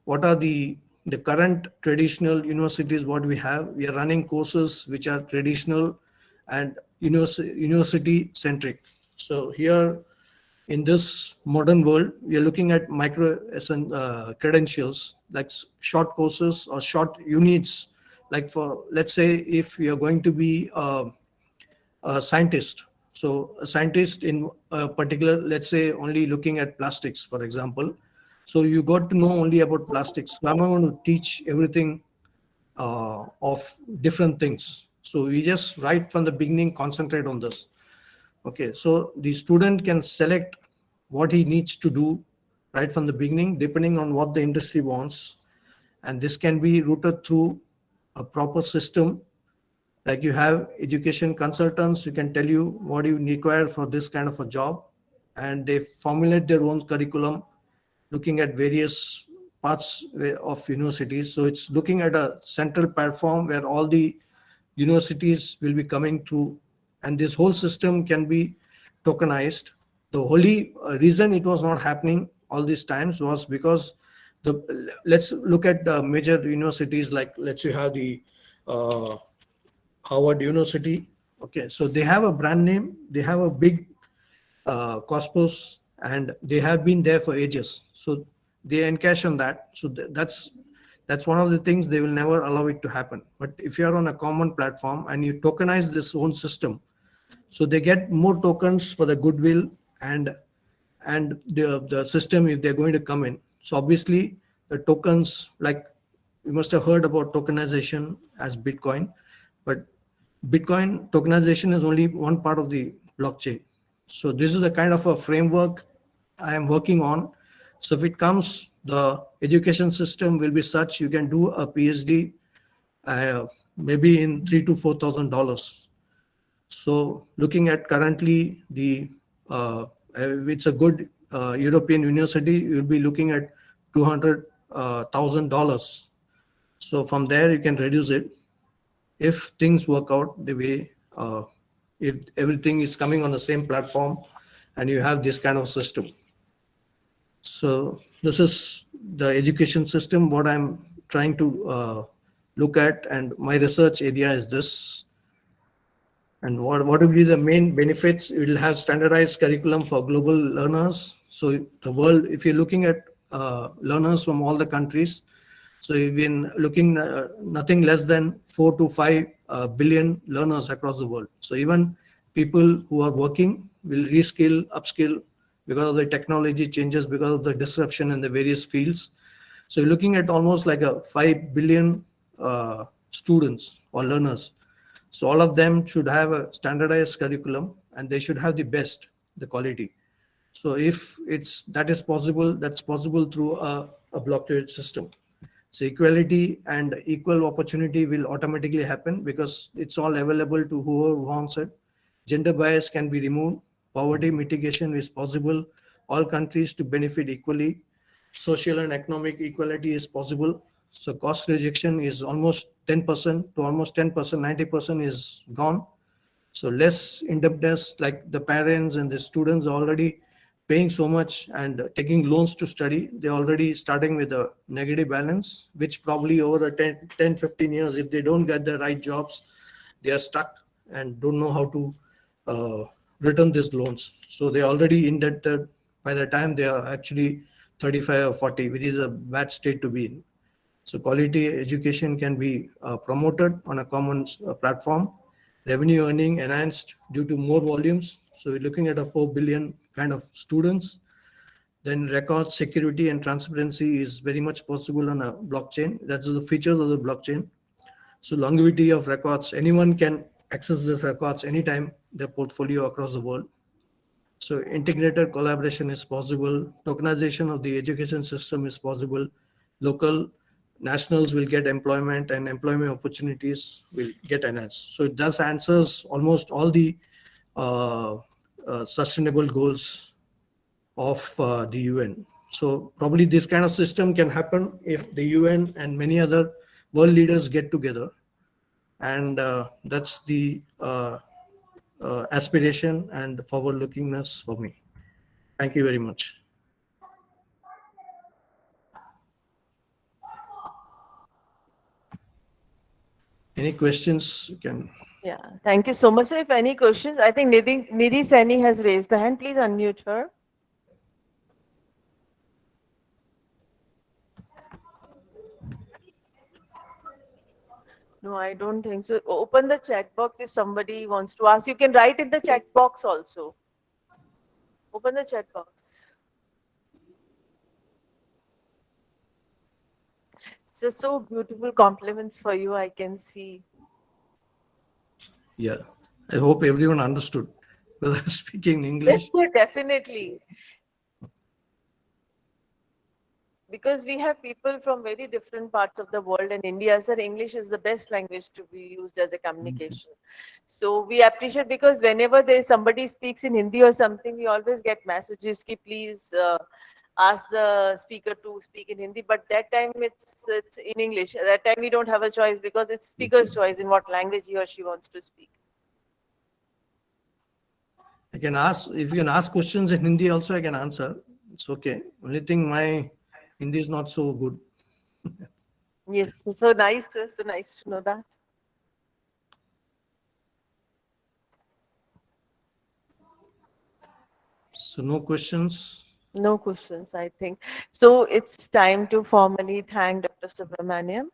what are the current traditional universities, what we have, we are running courses which are traditional and university centric. So here in this modern world, we are looking at micro credentials, like short courses or short units. Like for, let's say, if you're going to be a scientist, so a scientist in a particular, let's say, only looking at plastics, for example. So you got to know only about plastics. So I'm not going to teach everything of different things. So we just right from the beginning concentrate on this. Okay, so the student can select what he needs to do right from the beginning, depending on what the industry wants. And this can be routed through a proper system. Like you have education consultants who can tell you what you require for this kind of a job, and they formulate their own curriculum looking at various parts of universities. So it's looking at a central platform where all the universities will be coming through, and this whole system can be tokenized. The only reason it was not happening all these times was because let's look at the major universities, like let's say have the Harvard University. Okay, so they have a brand name, they have a big Cosmos, and they have been there for ages. So they encash on that. So that's one of the things they will never allow it to happen. But if you are on a common platform and you tokenize this own system, so they get more tokens for the goodwill and the system if they're going to come in. So obviously the tokens, like you must have heard about tokenization as Bitcoin, but Bitcoin tokenization is only one part of the blockchain. So this is a kind of a framework I am working on. So if it comes, the education system will be such you can do a PhD maybe in $3,000 to $4,000. So looking at currently if it's a good European university, you'll be looking at $200,000. So from there you can reduce it if things work out the way, if everything is coming on the same platform and you have this kind of system. So this is the education system, what I'm trying to look at, and my research area is this. And what will be the main benefits? It will have standardized curriculum for global learners. So the world, if you're looking at learners from all the countries, so you've been looking nothing less than 4 to 5 billion learners across the world. So even people who are working will reskill, upskill because of the technology changes, because of the disruption in the various fields. So you're looking at almost like a 5 billion students or learners. So all of them should have a standardized curriculum and they should have the best, the quality. So if that is possible, that's possible through a blockchain system. So equality and equal opportunity will automatically happen because it's all available to whoever wants it. Gender bias can be removed. Poverty mitigation is possible. All countries to benefit equally. Social and economic equality is possible. So cost rejection is almost 10% to almost 10%, 90% is gone. So less indebtedness, like the parents and the students are already paying so much and taking loans to study. They're already starting with a negative balance, which probably over the 10, 15 years, if they don't get the right jobs, they are stuck and don't know how to return these loans. So they're already indebted by the time they are actually 35 or 40, which is a bad state to be in. So quality education can be promoted on a common platform. Revenue earning enhanced due to more volumes. So we're looking at a 4 billion kind of students. Then record security and transparency is very much possible on a blockchain. That's the features of the blockchain. So longevity of records, anyone can access these records anytime, their portfolio across the world. So integrated collaboration is possible. Tokenization of the education system is possible. Local nationals will get employment and employment opportunities will get enhanced. So it thus answers almost all the sustainable goals of the UN. So probably this kind of system can happen if the UN and many other world leaders get together. And that's the aspiration and forward-lookingness for me. Thank you very much. Any questions? You can. Yeah, thank you so much. Sir. If any questions, I think Nidhi Saini has raised the hand. Please unmute her. No, I don't think so. Open the chat box if somebody wants to ask. You can write in the chat box also. Open the chat box. It's so beautiful compliments for you, I can see. Yeah, I hope everyone understood because I'm speaking English. Yes, sir, definitely. because we have people from very different parts of the world, and India, sir, English is the best language to be used as a communication. So we appreciate, because whenever there is somebody speaks in Hindi or something, we always get messages ki please ask the speaker to speak in Hindi, but that time it's in English. At that time we don't have a choice, because it's speaker's choice in what language he or she wants to speak. I can ask, if you can ask questions in Hindi also, I can answer. It's okay. Only thing, my Hindi is not so good. Yes, so nice, sir. So nice to know that. So no questions. No questions, I think. So it's time to formally thank Dr. Subramaniam.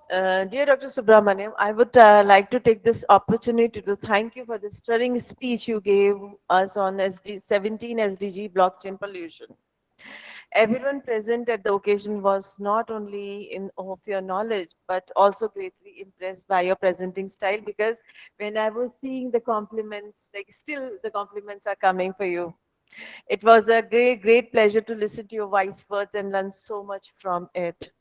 Dear Dr. Subramaniam, I would like to take this opportunity to thank you for the stirring speech you gave us on 17 SDG blockchain pollution. Everyone present at the occasion was not only in awe of your knowledge, but also greatly impressed by your presenting style, because when I was seeing the compliments, like still the compliments are coming for you. It was a great, great pleasure to listen to your wise words and learn so much from it.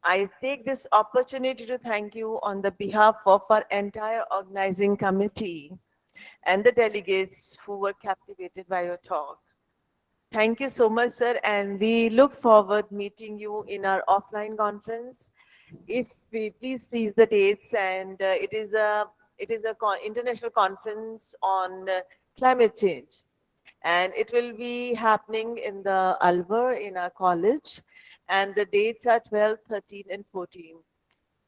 I take this opportunity to thank you on the behalf of our entire organizing committee and the delegates who were captivated by your talk. Thank you so much, sir, and we look forward meeting you in our offline conference. If we please freeze the dates, and it is a international conference on climate change, and it will be happening in the Alvar in our college, and the dates are 12, 13, and 14.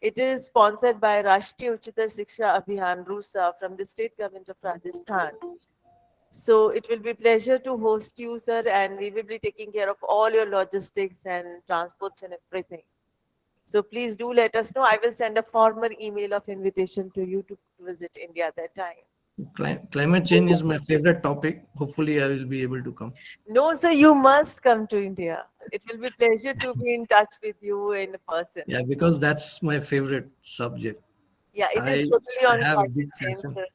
It is sponsored by Rashtriya Uchitar Shiksha Abhiyan RUSA from the state government of Rajasthan. So it will be a pleasure to host you, sir, and we will be taking care of all your logistics and transports and everything. So please do let us know. I will send a formal email of invitation to you to visit India at that time. Climate change is my favorite topic. Hopefully, I will be able to come. No, sir, you must come to India. It will be a pleasure to be in touch with you in person. Yeah, because that's my favorite subject. Yeah, it is I totally I on have a climate big change, passion, sir.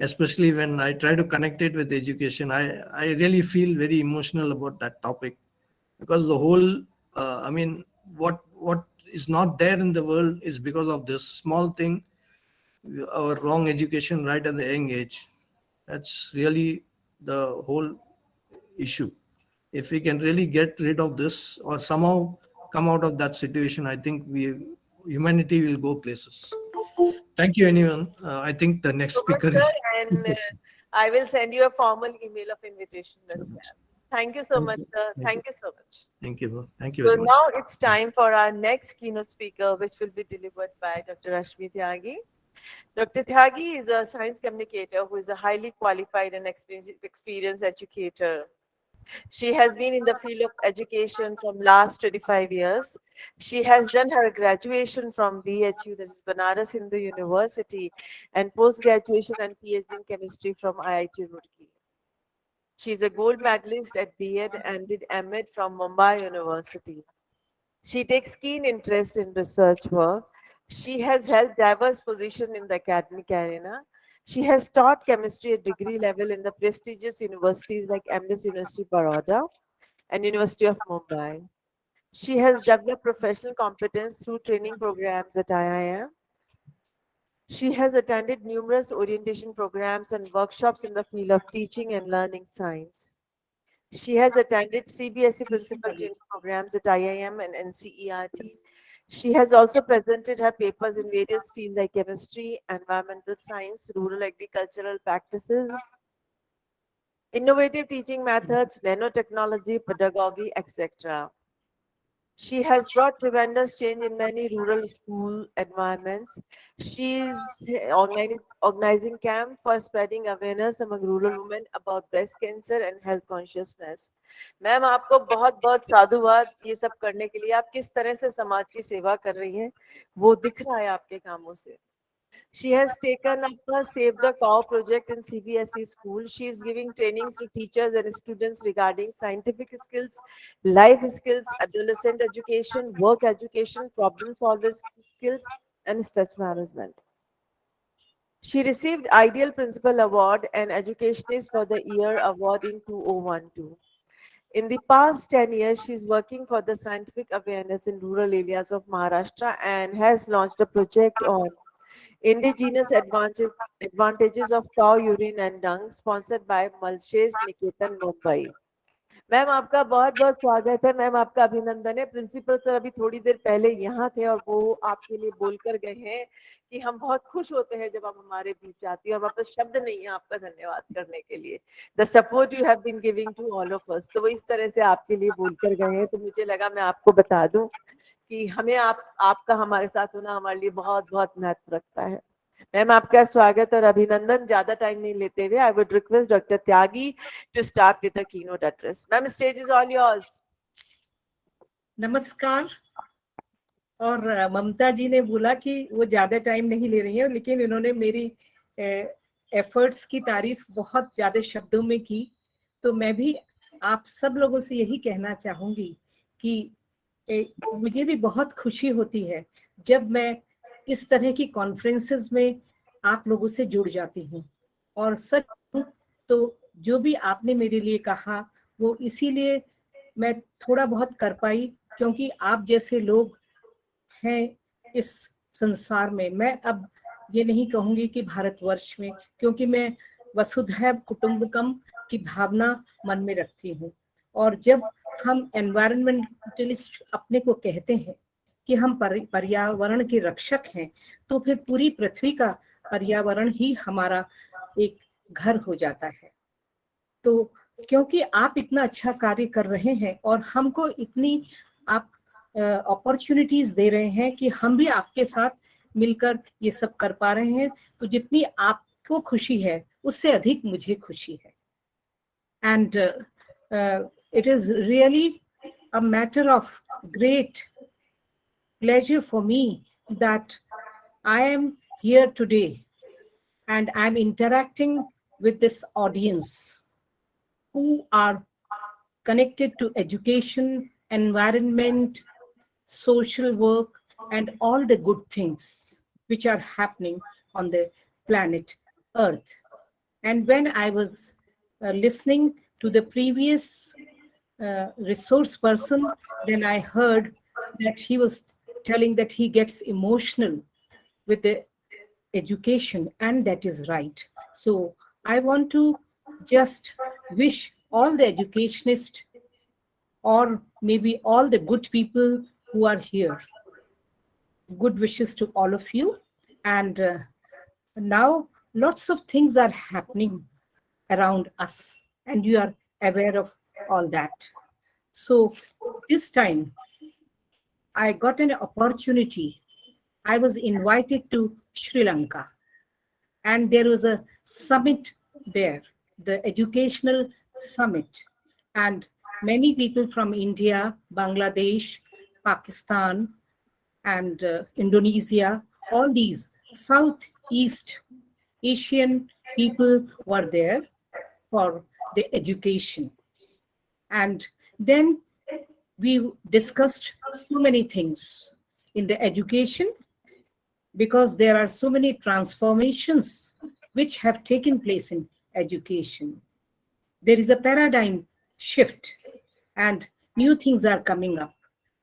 especially when I try to connect it with education. I really feel very emotional about that topic, because the whole, I mean, what is not there in the world is because of this small thing, our wrong education right at the young age. That's really the whole issue. If we can really get rid of this or somehow come out of that situation, I think humanity will go places. Thank you, anyone. I think the next So much, speaker sir, is. and I will send you a formal email of invitation as well. Thank you so Thank much, you. sir. Thank you. Thank you so much. Thank you. Thank you So very much. now it's time for our next keynote speaker, which will be delivered by Dr. Rashmi Tyagi. Dr. Tyagi is a science communicator who is a highly qualified and experienced educator. She has been in the field of education from last 25 years. She has done her graduation from BHU, that is Banaras Hindu University, and post-graduation and PhD in chemistry from IIT Roorkee. She is a gold medalist at B.Ed and did M.Ed from Mumbai University. She takes keen interest in research work. She has held diverse positions in the academic arena. She has taught chemistry at degree level in the prestigious universities like MS University Baroda and University of Mumbai. She has developed professional competence through training programs at IIM. She has attended numerous orientation programs and workshops in the field of teaching and learning science. She has attended CBSE principal training programs at IIM and NCERT. She has also presented her papers in various fields like chemistry, environmental science, rural agricultural practices, innovative teaching methods, nanotechnology, pedagogy, etc. She has brought tremendous change in many rural school environments. She's organizing camp for spreading awareness among rural women about breast cancer and health consciousness. Ma'am आपको बहुत बहुत साधुवाद ये सब करने के लिए। आप किस तरह से समाज की सेवा कर रही हैं वो दिख रहा है आपके कामों से। She has taken up a Save the Cow project in CBSE school. She is giving trainings to teachers and students regarding scientific skills, life skills, adolescent education, work education, problem solving skills, and stress management. She received Ideal Principal Award and Educationist for the Year Award in 2012. In the past 10 years, she's working for the scientific awareness in rural areas of Maharashtra and has launched a project on indigenous advantages of cow urine and dung, sponsored by Malshesh Niketan, Mumbai. Ma'am आपका बहुत बहुत स्वागत है, ma'am आपका अभिनंदन है। Principal sir अभी थोड़ी देर पहले यहाँ थे और वो आपके लिए बोलकर गए हैं कि हम बहुत खुश होते हैं जब आप हमारे बीच आती है। हमारे पास शब्द नहीं है आपका धन्यवाद करने के लिए। The support you have been giving to all of us, तो वो इस तरह से आपके लिए बोलकर गए हैं। तो मुझे लगा मैं आपको बता दूं कि हमें आपका हमारे साथ होना हमारे लिए बहुत बहुत महत्व रखता है। मैम आपका स्वागत और अभिनंदन। ज्यादा टाइम नहीं लेते हुए I would request doctor Tyagi to start with the keynote address. Ma'am stage is all yours. नमस्कार। और ममता जी ने बोला कि वो ज्यादा टाइम नहीं ले रही है, लेकिन इन्होंने मेरी एफर्ट्स की तारीफ बहुत ज्यादा शब्दों में की। तो मैं भी आप सब लोगों से यही कहना चाहूंगी कि मुझे भी बहुत खुशी होती है जब मैं इस तरह की कॉन्फ्रेंसेस में आप लोगों से जुड़ जाती हूँ। और सच तो जो भी आपने मेरे लिए कहा वो इसीलिए मैं थोड़ा बहुत कर पाई क्योंकि आप जैसे लोग हैं इस संसार में। मैं अब ये नहीं कहूंगी कि भारतवर्ष में, क्योंकि मैं वसुधैव कुटुंबकम की भावना मन में रखती हूँ। और जब हम एनवायरमेंटलिस्ट अपने को कहते हैं कि हम पर्यावरण के रक्षक हैं, तो फिर पूरी पृथ्वी का पर्यावरण ही हमारा एक घर हो जाता है। तो क्योंकि आप इतना अच्छा कार्य कर रहे हैं और हमको इतनी आप अपॉर्चुनिटीज दे रहे हैं कि हम भी आपके साथ मिलकर ये सब कर पा रहे हैं, तो जितनी आपको खुशी है उससे अधिक मुझे खुशी है। And it is really a matter of great pleasure for me that I am here today and I'm interacting with this audience who are connected to education, environment, social work, and all the good things which are happening on the planet Earth. And when I was listening to the previous resource person, then I heard that he was telling that he gets emotional with the education, and that is right. So I want to just wish all the educationists or maybe all the good people who are here good wishes to all of you. And now lots of things are happening around us and you are aware of all that. So this time I got an opportunity. I was invited to Sri Lanka and there was a summit there, the educational summit, and many people from India, Bangladesh, Pakistan, and Indonesia, all these Southeast Asian people were there for the education. And then we discussed so many things in the education because there are so many transformations which have taken place in education. There is a paradigm shift and new things are coming up.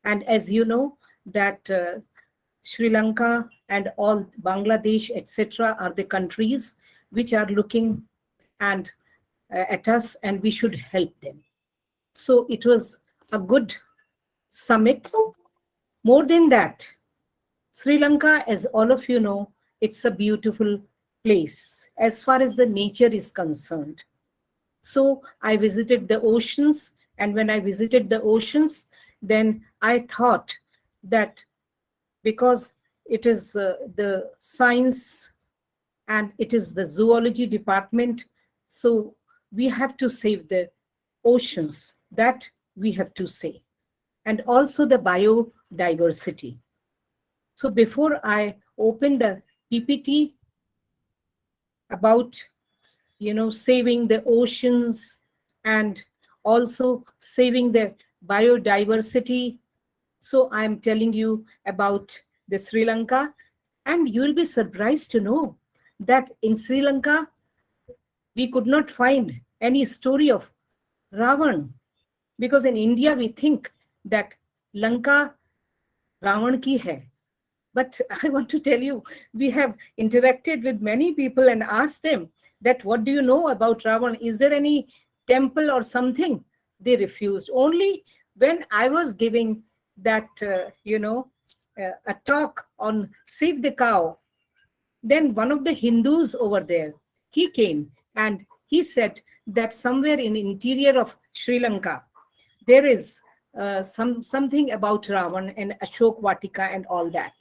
And as you know that Sri Lanka and all Bangladesh, etc., are the countries which are looking and at us and we should help them. So it was a good summit. More than that, Sri Lanka, as all of you know, it's a beautiful place as far as the nature is concerned. So I visited the oceans, and when I visited the oceans, then I thought that because it is the science and it is the zoology department, so we have to save the oceans. That we have to say. And also the biodiversity. So before I open the PPT about, saving the oceans and also saving the biodiversity, so I'm telling you about the Sri Lanka, and you will be surprised to know that in Sri Lanka, we could not find any story of Ravan. Because in India, we think that Lanka Ravan ki hai. But I want to tell you, we have interacted with many people and asked them that, what do you know about Ravan? Is there any temple or something? They refused. Only when I was giving that, a talk on Save the Cow, then one of the Hindus over there, he came and he said that somewhere in interior of Sri Lanka, there is something about Ravan and Ashok Vatika and all that.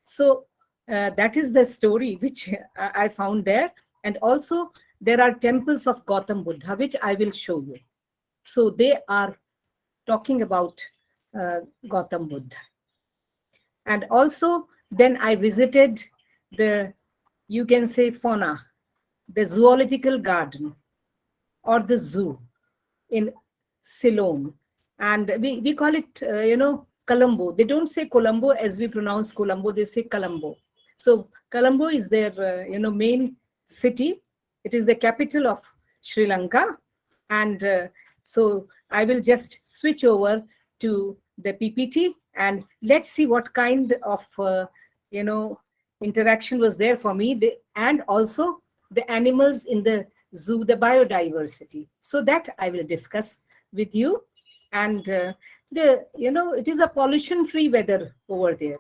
So that is the story which I found there. And also there are temples of Gautam Buddha, which I will show you. So they are talking about Gautam Buddha. And also then I visited the, you can say, fauna, the zoological garden or the zoo in Ceylon. And we call it, Colombo. They don't say Colombo as we pronounce Colombo, they say Colombo. So Colombo is their, main city. It is the capital of Sri Lanka. And so I will just switch over to the PPT and let's see what kind of, interaction was there for me. And also the animals in the zoo, the biodiversity. So that I will discuss with you. And it is a pollution-free weather over there.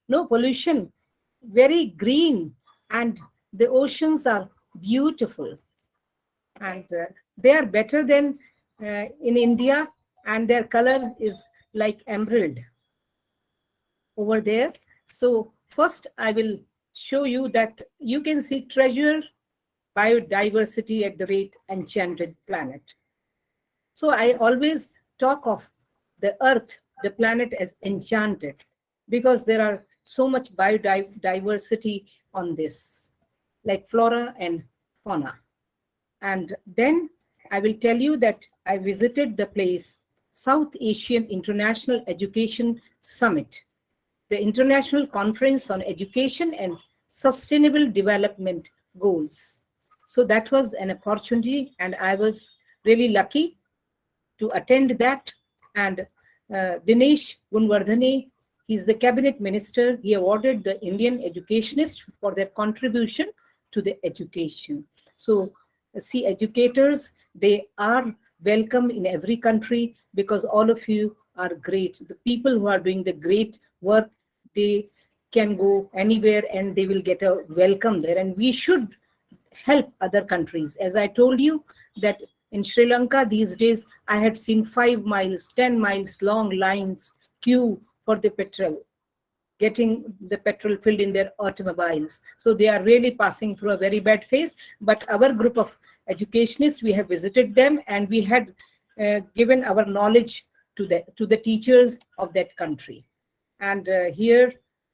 No pollution, very green, and the oceans are beautiful. And they are better than in India, and their color is like emerald over there. So first I will show you that you can see treasure biodiversity at the rate enchanted planet. So I always talk of the earth, the planet, as enchanted because there are so much biodiversity on this, like flora and fauna. And then I will tell you that I visited the place, South Asian International Education Summit, the International Conference on Education and Sustainable Development Goals. So that was an opportunity and I was really lucky to attend that. And Dinesh Gunwardhane, he's the cabinet minister. He awarded the Indian educationists for their contribution to the education. So see, educators, they are welcome in every country because all of you are great. The people who are doing the great work, they can go anywhere and they will get a welcome there. And we should help other countries. As I told you that in Sri Lanka these days, I had seen 5 miles, 10 miles long lines, queue for the petrol, getting the petrol filled in their automobiles. So they are really passing through a very bad phase. But our group of educationists, we have visited them and we had given our knowledge to the teachers of that country. And here,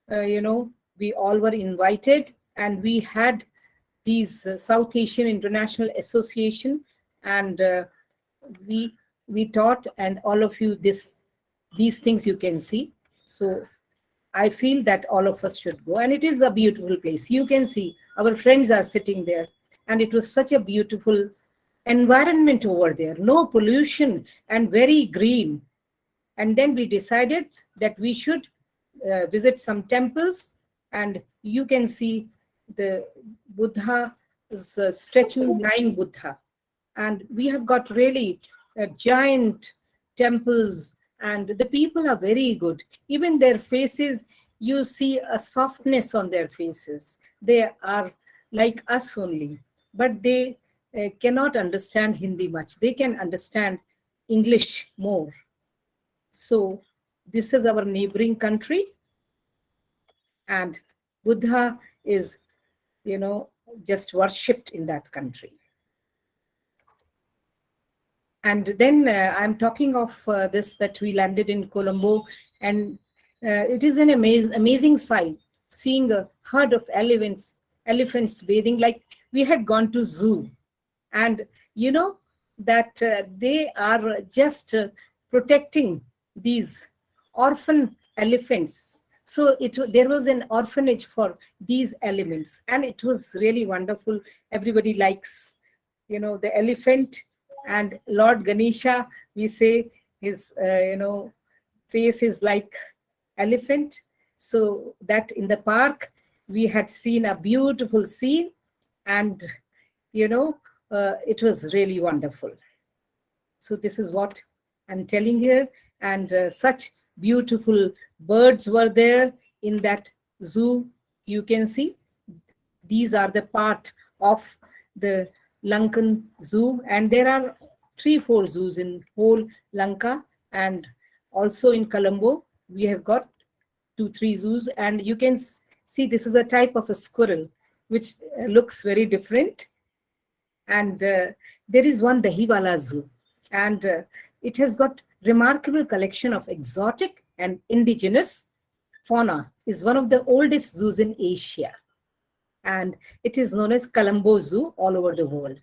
we all were invited and we had these South Asian International Association and we taught, and all of you these things you can see. So I feel that all of us should go, and it is a beautiful place. You can see our friends are sitting there and it was such a beautiful environment over there, no pollution and very green. And then we decided that we should visit some temples, and you can see the Buddha's statue, lying Buddha. And we have got really giant temples and the people are very good. Even their faces, you see a softness on their faces. They are like us only, but they cannot understand Hindi much. They can understand English more. So this is our neighboring country, and Buddha is, just worshipped in that country. And then I'm talking of this, that we landed in Colombo, and it is an amazing sight, seeing a herd of elephants bathing, like we had gone to zoo. And that they are just protecting these orphan elephants. So there was an orphanage for these elements, and it was really wonderful. Everybody likes, the elephant, And Lord Ganesha, we say his, face is like elephant. So that in the park, we had seen a beautiful scene, and, it was really wonderful. So this is what I'm telling here. And such beautiful birds were there in that zoo. You can see these are the part of the Lankan Zoo, and there are 3-4 zoos in whole Lanka, and also in Colombo we have got 2-3 zoos. And you can see this is a type of a squirrel which looks very different. And there is one Dahiwala Zoo, and it has got remarkable collection of exotic and indigenous fauna. Is one of the oldest zoos in Asia, and it is known as Colombo Zoo all over the world.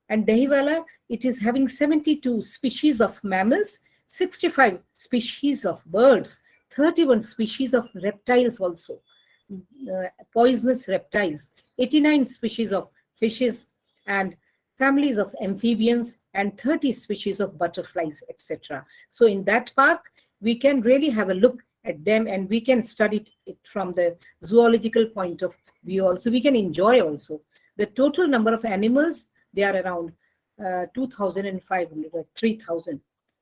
And Dahiwala, it is having 72 species of mammals, 65 species of birds, 31 species of reptiles also, poisonous reptiles, 89 species of fishes, and families of amphibians, and 30 species of butterflies, etc. So in that park, we can really have a look at them, and we can study it from the zoological point of view also. We can enjoy also. The total number of animals, they are around 2,500 or 3,000.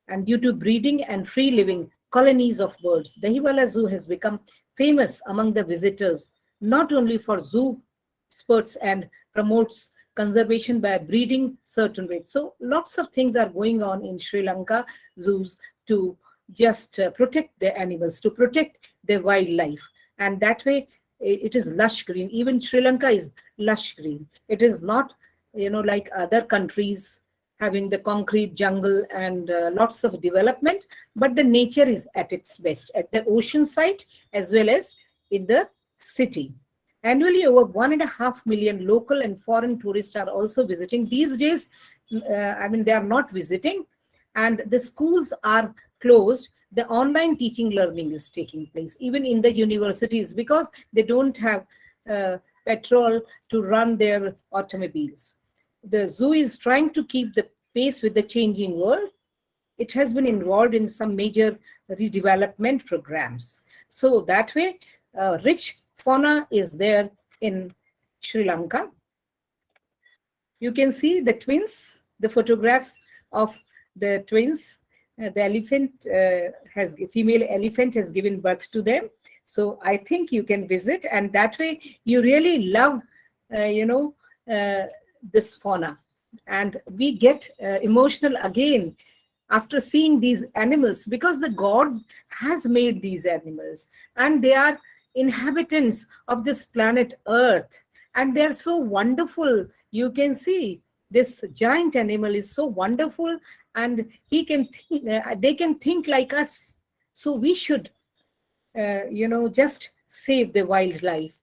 And due to breeding and free living colonies of birds, Dahiwala Zoo has become famous among the visitors, not only for zoo sports and promotes conservation by breeding certain rates. So lots of things are going on in Sri Lanka zoos to just protect the animals, to protect the wildlife. And that way it is lush green. Even Sri Lanka is lush green. It is not, like other countries having the concrete jungle and lots of development, but the nature is at its best at the ocean side as well as in the city. Annually, over 1.5 million local and foreign tourists are also visiting. These days, they are not visiting, and the schools are closed. The online teaching learning is taking place, even in the universities, because they don't have petrol to run their automobiles. The zoo is trying to keep the pace with the changing world. It has been involved in some major redevelopment programs. So that way, rich fauna is there in Sri Lanka. You can see the twins, the photographs of the twins. The elephant female elephant has given birth to them. So I think you can visit, and that way you really love, this fauna. And we get emotional again after seeing these animals, because the God has made these animals, and they are inhabitants of this planet Earth, and they're so wonderful. You can see this giant animal is so wonderful, and they can think like us. So we should, just save the wildlife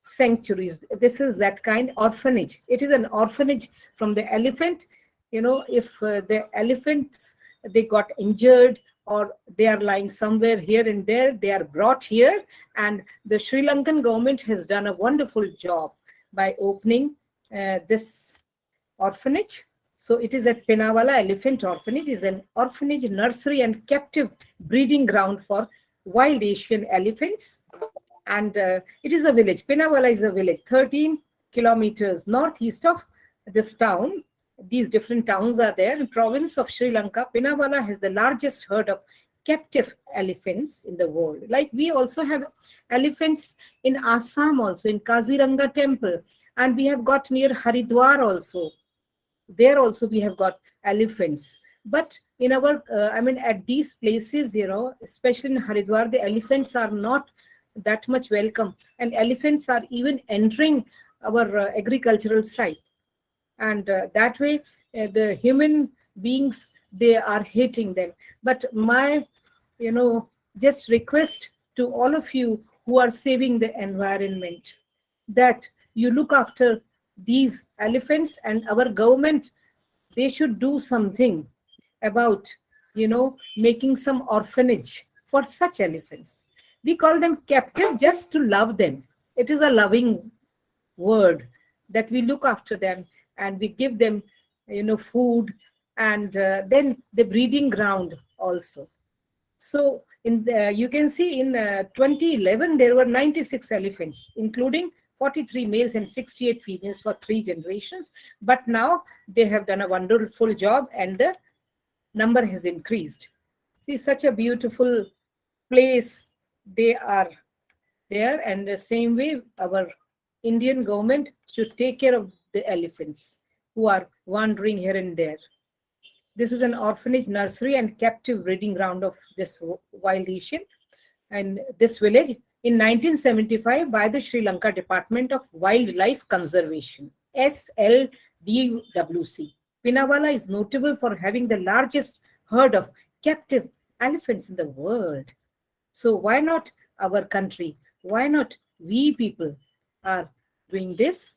sanctuaries. This is that kind orphanage. It is an orphanage from the elephant. If the elephants, they got injured or they are lying somewhere here and there, they are brought here. And the Sri Lankan government has done a wonderful job by opening this orphanage. So it is at Pinawala Elephant Orphanage. Is an orphanage, nursery and captive breeding ground for wild Asian elephants. And it is a village. Pinawala is a village, 13 kilometers northeast of this town. These different towns are there. In province of Sri Lanka, Pinawala has the largest herd of captive elephants in the world. Like we also have elephants in Assam also, in Kaziranga temple. And we have got near Haridwar also. There also we have got elephants. But in our, at these places, especially in Haridwar, the elephants are not that much welcome. And elephants are even entering our agricultural site. And that way, the human beings, they are hating them. But my, just request to all of you who are saving the environment, that you look after these elephants, and our government, they should do something about, making some orphanage for such elephants. We call them captive just to love them. It is a loving word that we look after them, and we give them, food, and then the breeding ground also. So you can see in 2011 there were 96 elephants, including 43 males and 68 females for 3 generations. But now they have done a wonderful job and the number has increased. See, such a beautiful place they are there, and the same way our Indian government should take care of the elephants who are wandering here and there. This is an orphanage, nursery, and captive breeding ground of this wild Asian. And this village in 1975 by the Sri Lanka Department of Wildlife Conservation, SLDWC. Pinawala is notable for having the largest herd of captive elephants in the world. So why not our country? Why not we people are doing this?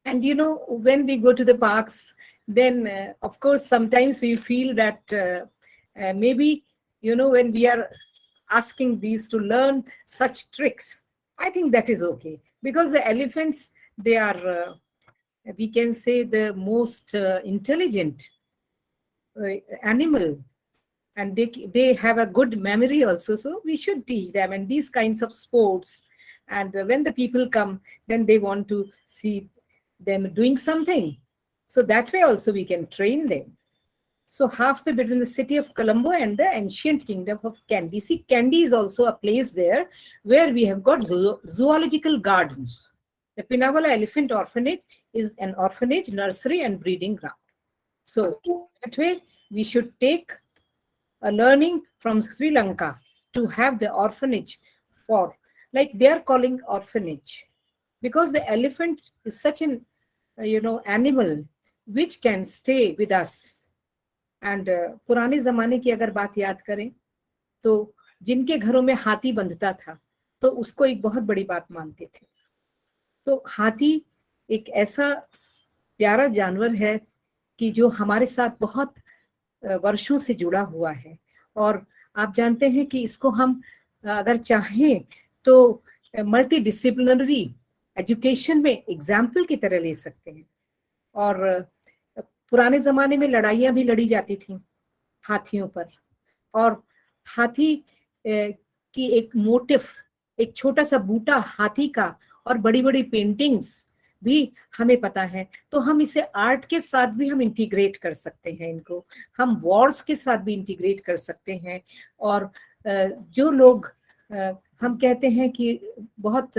And you know, when we go to the parks, then of course sometimes we feel that maybe, you know, when we are asking these to learn such tricks, I think that is okay, because the elephants, they are we can say the most intelligent animal, and they have a good memory also, so we should teach them and these kinds of sports. And when the people come, then they want to see them doing something, so that way also we can train them. So halfway between the city of Colombo and the ancient kingdom of Kandy. See, Kandy is also a place there where we have got zoological gardens. The Pinawala Elephant Orphanage is an orphanage, nursery, and breeding ground. So that way we should take a learning from Sri Lanka to have the orphanage for, like they are calling orphanage, because the elephant is such an animal which can stay with us. And पुराने जमाने की अगर बात याद करें तो जिनके घरों में हाथी बंधता था तो उसको एक बहुत बड़ी बात मानते थे. तो हाथी एक ऐसा प्यारा जानवर है कि जो हमारे साथ बहुत वर्षों से जुड़ा हुआ है, और आप जानते हैं कि इसको हम अगर चाहें तो मल्टी डिसिप्लिनरी एजुकेशन में एग्जाम्पल की तरह ले सकते हैं. और पुराने जमाने में लड़ाइयां भी लड़ी जाती थी हाथियों पर, और हाथी की एक मोटिफ, एक छोटा सा बूटा हाथी का और बड़ी बड़ी पेंटिंग्स भी हमें पता है. तो हम इसे आर्ट के साथ भी हम इंटीग्रेट कर सकते हैं, इनको हम वॉर्स के साथ भी इंटीग्रेट कर सकते हैं. और जो लोग हम कहते हैं कि बहुत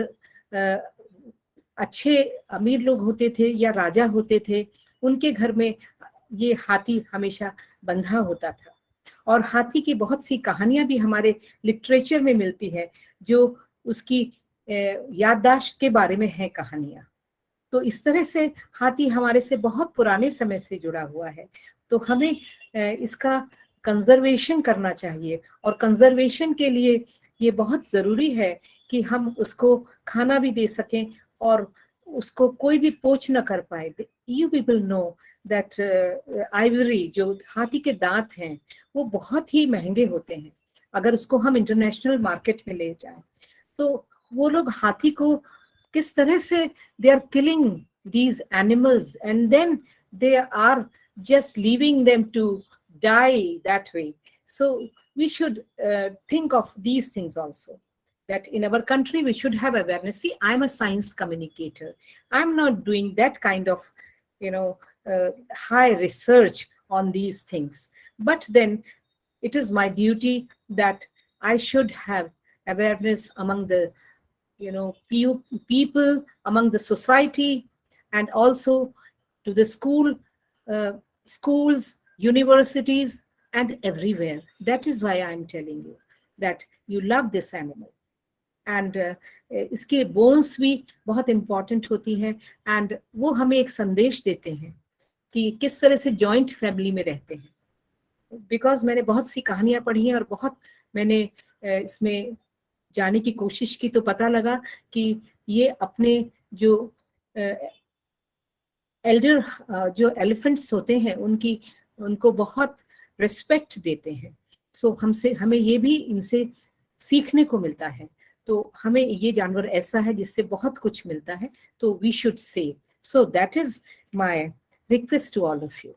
अच्छे अमीर लोग होते थे या राजा होते थे, उनके घर में ये हाथी हमेशा बंधा होता था. और हाथी की बहुत सी कहानियां भी हमारे लिटरेचर में मिलती है, जो उसकी याददाश्त के बारे में है कहानियां. तो इस तरह से हाथी हमारे से बहुत पुराने समय से जुड़ा हुआ है. तो हमें इसका कंजर्वेशन करना चाहिए, और कंजर्वेशन के लिए ये बहुत ज़रूरी है कि हम उसको खाना भी दे सकें और उसको कोई भी पोच न कर पाए. You people know that ivory, जो हाथी के दांत हैं, वो बहुत ही महंगे होते हैं. अगर उसको हम इंटरनेशनल मार्केट में ले जाएं तो वो लोग हाथी को किस तरह से they are killing these animals and then they are just leaving them to die that way. So we should think of these things also, that in our country we should have awareness. See, I'm a science communicator. I'm not doing that kind of high research on these things, but then it is my duty that I should have awareness among the people, among the society, and also to the schools, universities, and everywhere. That is why I'm telling you that you love this animal. And इसके bones भी बहुत important होती हैं, and वो हमें एक संदेश देते हैं कि किस तरह से जॉइंट फैमिली में रहते हैं. बिकॉज मैंने बहुत सी कहानियां पढ़ी हैं और बहुत मैंने इसमें जाने की कोशिश की, तो पता लगा कि ये अपने जो एल्डर जो एलिफेंट्स होते हैं उनको बहुत रिस्पेक्ट देते हैं. सो हमें ये भी इनसे सीखने को मिलता है. तो हमें ये जानवर ऐसा है जिससे बहुत कुछ मिलता है, तो we should say. So that is my request to all of you.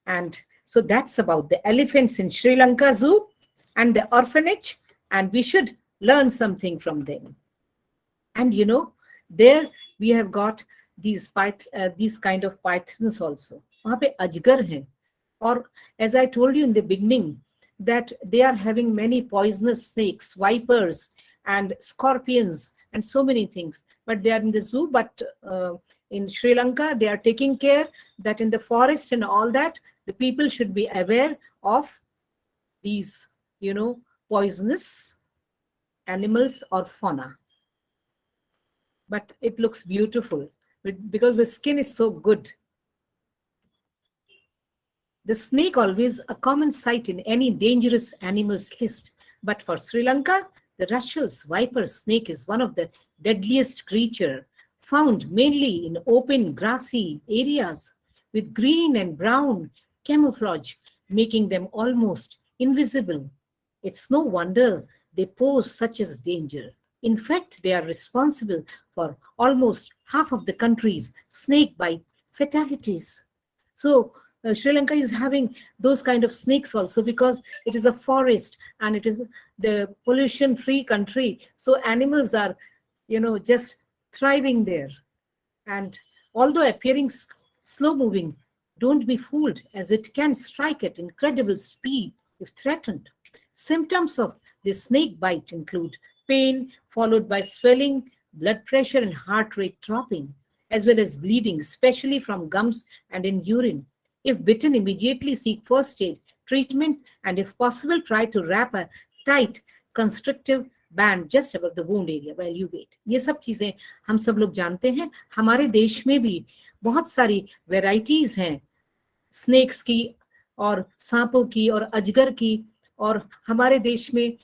And so that's about the elephants in Sri Lanka Zoo and the orphanage, and we should learn something from them. And you know, there we have got these kind of pythons also. वहाँ पे अजगर हैं, और as I told you in the beginning, that they are having many poisonous snakes, vipers, and scorpions, and so many things. But they are in the zoo. But in Sri Lanka, they are taking care that in the forest and all that, the people should be aware of these, you know, poisonous animals or fauna. But it looks beautiful because the skin is so good. The snake always a common sight in any dangerous animals list. But for Sri Lanka, the Russell's viper snake is one of the deadliest creature, found mainly in open grassy areas with green and brown camouflage, making them almost invisible. It's no wonder they pose such a danger. In fact, they are responsible for almost half of the country's snake bite fatalities. So Sri Lanka is having those kind of snakes also because it is a forest and it is the pollution-free country. So animals are, you know, just thriving there. And although appearing slow-moving, don't be fooled, as it can strike at incredible speed if threatened. Symptoms of the snake bite include pain followed by swelling, blood pressure and heart rate dropping, as well as bleeding, especially from gums and in urine. If bitten, immediately seek first aid treatment, and if possible, try to wrap a tight constrictive band just above the wound area while you wait. ये सब चीजें हम सब लोग जानते हैं. हमारे देश में भी बहुत सारी वेराइटीज हैं स्नेक्स की और सांपों की और अजगर की. और हमारे देश में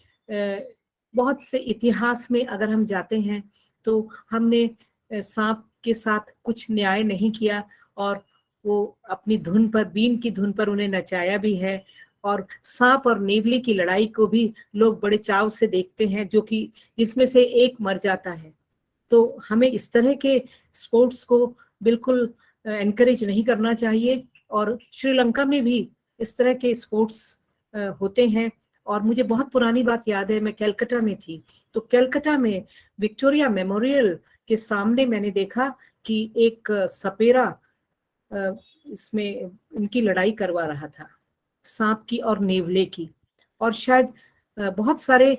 बहुत से इतिहास में अगर हम जाते हैं तो हमने सांप के साथ कुछ न्याय नहीं किया और वो अपनी धुन पर, बीन की धुन पर उन्हें नचाया भी है. और सांप और नेवले की लड़ाई को भी लोग बड़े चाव से देखते हैं, जो कि जिसमें से एक मर जाता है. तो हमें इस तरह के स्पोर्ट्स को बिल्कुल एनकरेज नहीं करना चाहिए. और श्रीलंका में भी इस तरह के स्पोर्ट्स होते हैं. और मुझे बहुत पुरानी बात याद है, मैं कलकत्ता में थी, तो कलकत्ता में विक्टोरिया मेमोरियल के सामने मैंने देखा कि एक सपेरा इसमें उनकी लड़ाई करवा रहा था, सांप की और नेवले की. और शायद बहुत सारे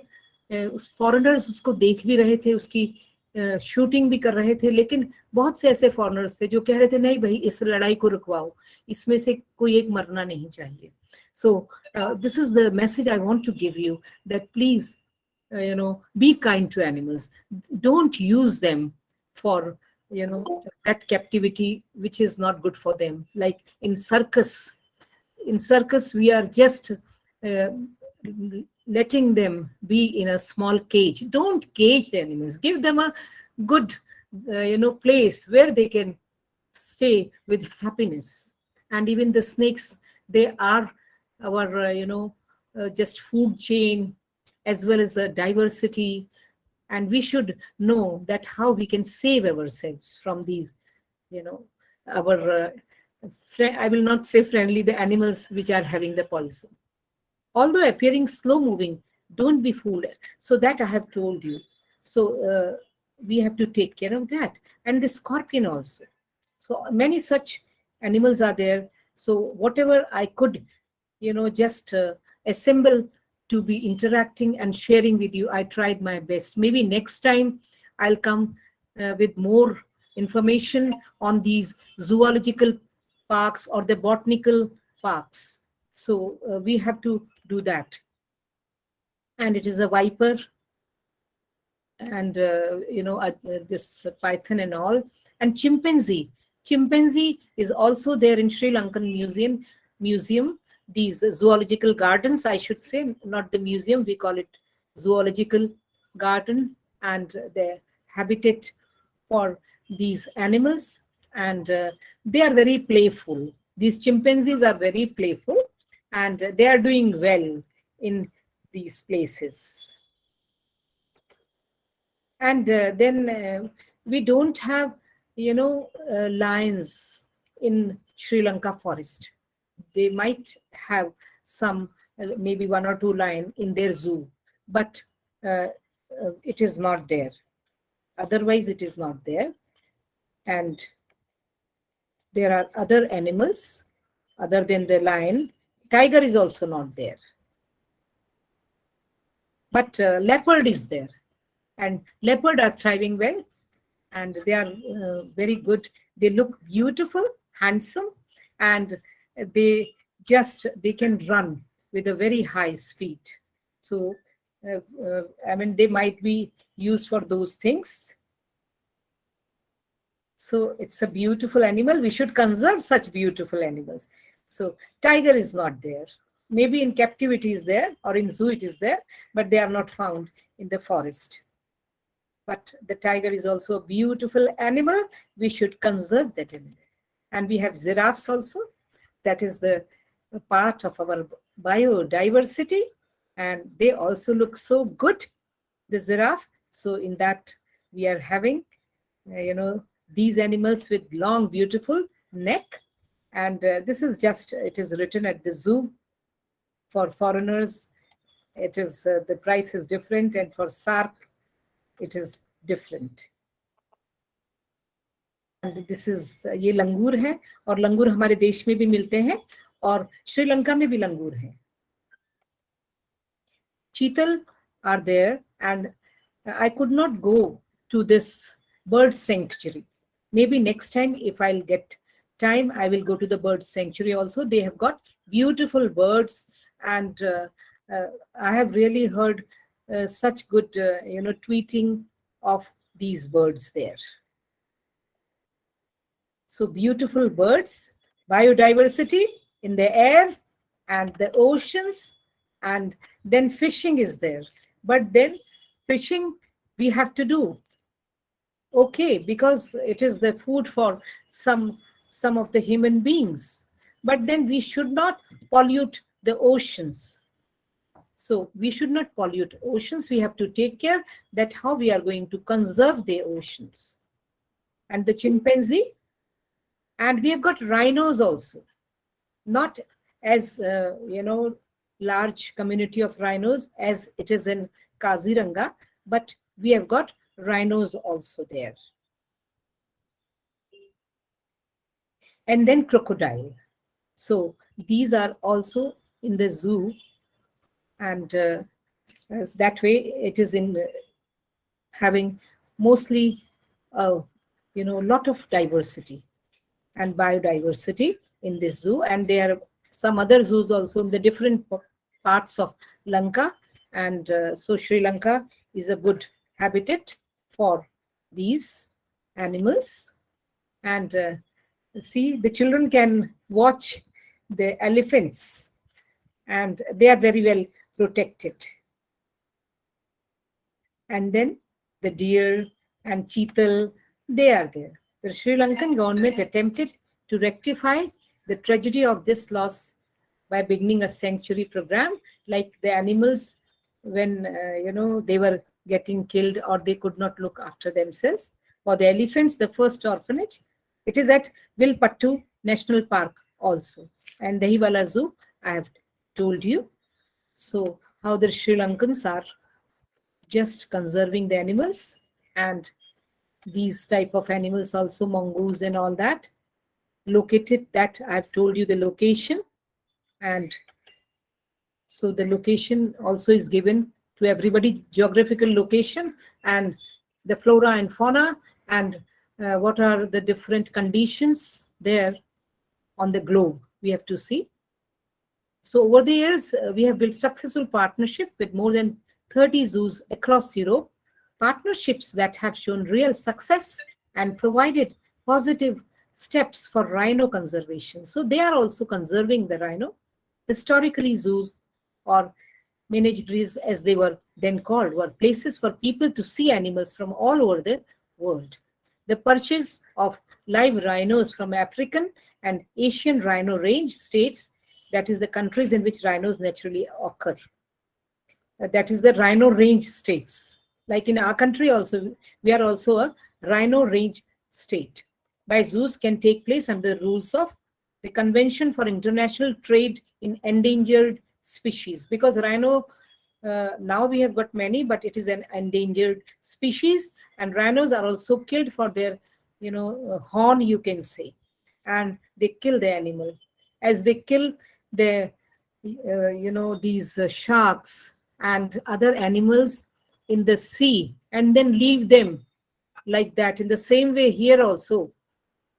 फॉरेनर्स उसको देख भी रहे थे, उसकी शूटिंग भी कर रहे थे. लेकिन बहुत से ऐसे फॉरेनर्स थे जो कह रहे थे नहीं भाई, इस लड़ाई को रुकवाओ, इसमें से कोई एक मरना नहीं चाहिए. So this is the message I want to give you, that please, you know, be kind to animals. Don't use them for, you know, that captivity which is not good for them. Like in circus we are just letting them be in a small cage. Don't cage the animals. Give them a good, you know, place where they can stay with happiness. And even the snakes, they are our, you know, just food chain as well as a diversity. And we should know that how we can save ourselves from these, you know, our, I will not say friendly, the animals which are having the poison. Although appearing slow moving, don't be fooled. So that I have told you. So we have to take care of that. And the scorpion also. So many such animals are there. So whatever I could, you know, just assemble to be interacting and sharing with you, I tried my best. Maybe next time I'll come with more information on these zoological parks or the botanical parks. So we have to do that. And it is a viper and, you know, this python and all. And chimpanzee. Chimpanzee is also there in Sri Lankan museum. These zoological gardens, I should say, not the museum, we call it zoological garden, and the habitat for these animals. And they are very playful. These chimpanzees are very playful and they are doing well in these places. And then we don't have, you know, lions in Sri Lanka forest. they might have some maybe 1 or 2 lion in their zoo, but it is not there. Otherwise, it is not there. And there are other animals other than the lion. Tiger is also not there. But leopard is there. And leopard are thriving well. And they are very good. They look beautiful, handsome, and they can run with a very high speed. So, I mean, they might be used for those things. So it's a beautiful animal. We should conserve such beautiful animals. So tiger is not there. Maybe in captivity is there, or in zoo it is there, but they are not found in the forest. But the tiger is also a beautiful animal. We should conserve that animal. And we have giraffes also. That is the part of our biodiversity. And they also look so good, the giraffe. So in that we are having, these animals with long, beautiful neck. And this is just, it is written at the zoo. For foreigners, it is, the price is different. And for SARC, it is different. And this is, ये लंगूर है, और लंगूर हमारे देश में भी मिलते हैं, और श्रीलंका में भी लंगूर हैं. Cheetal are there, and I could not go to this bird sanctuary. Maybe next time, if I'll get time, I will go to the bird sanctuary also. They have got beautiful birds, and I have really heard such good, tweeting of these birds there. So beautiful birds, biodiversity in the air and the oceans, and then fishing is there. But then fishing we have to do. Okay, because it is the food for some of the human beings. But then we should not pollute the oceans. So we should not pollute oceans. We have to take care that how we are going to conserve the oceans. And the chimpanzee, and we have got rhinos also. Not as, large community of rhinos as it is in Kaziranga, but we have got rhinos also there. And then crocodile. So these are also in the zoo, and that way it is in having mostly lot of diversity and biodiversity in this zoo. And there are some other zoos also in the different parts of Lanka, and so Sri Lanka is a good habitat for these animals. And see, the children can watch the elephants, and they are very well protected. And then the deer and cheetal, they are there. The Sri Lankan government attempted to rectify the tragedy of this loss by beginning a sanctuary program, like the animals when they were getting killed or they could not look after themselves. For the elephants, the first orphanage, it is at Vilpattu National Park also. And Dahiwala Zoo, I have told you. So how the Sri Lankans are just conserving the animals, and these type of animals also, mongoose and all that, located, that I've told you the location. And so the location also is given to everybody, geographical location and the flora and fauna, and what are the different conditions there on the globe, we have to see. So over the years, we have built successful partnership with more than 30 zoos across Europe, partnerships that have shown real success and provided positive steps for rhino conservation. So they are also conserving the rhino. Historically, zoos, or menageries as they were then called, were places for people to see animals from all over the world. The purchase of live rhinos from African and Asian rhino range states, that is the countries in which rhinos naturally occur. That is the rhino range states. Like in our country also, we are also a rhino range state. By zoos can take place under the rules of the Convention for International Trade in Endangered Species, because rhino, now we have got many, but it is an endangered species, and rhinos are also killed for their, horn, you can say, and they kill the animal as they kill the, these sharks and other animals in the sea, and then leave them like that. In the same way here also,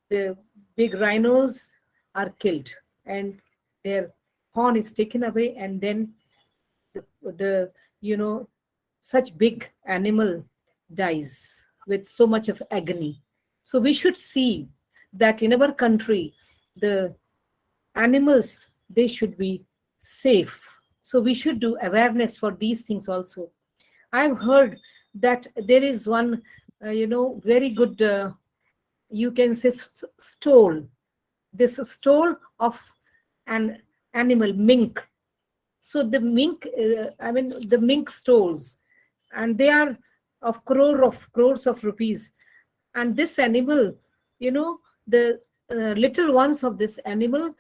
the big rhinos are killed and their horn is taken away, and then the such big animal dies with so much of agony. So we should see that in our country, the animals, they should be safe. So we should do awareness for these things also. I've heard that there is one, very good, you can say, stole. This stole of an animal, mink. So the mink, the mink stoles, and they are of crores of rupees. And this animal, the little ones of this animal,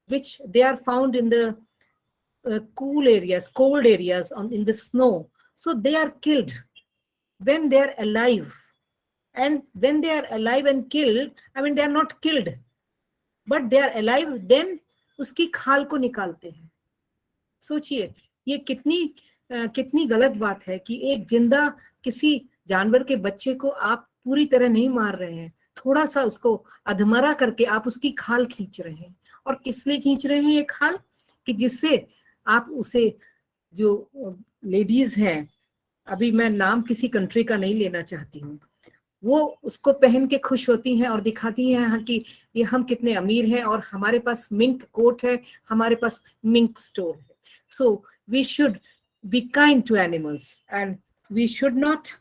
which they are found in the cold areas in the snow. So they are killed when they are alive. And when they are alive and killed, they are not killed, but they are alive, then उसकी खाल को निकालते हैं. सोचिए ये कितनी गलत बात है कि एक जिंदा किसी जानवर के बच्चे को आप पूरी तरह नहीं मार रहे हैं, थोड़ा सा उसको अधमरा करके आप उसकी खाल खींच रहे हैं. और किस लिए खींच रहे हैं ये खाल? कि जिससे आप उसे, जो लेडीज हैं, अभी मैं नाम किसी कंट्री का नहीं लेना चाहती हूँ, वो उसको पहन के खुश होती हैं और दिखाती हैं कि ये हम कितने अमीर हैं और हमारे पास मिंक कोट है, हमारे पास मिंक स्टोर है. So we should be kind to animals and we should not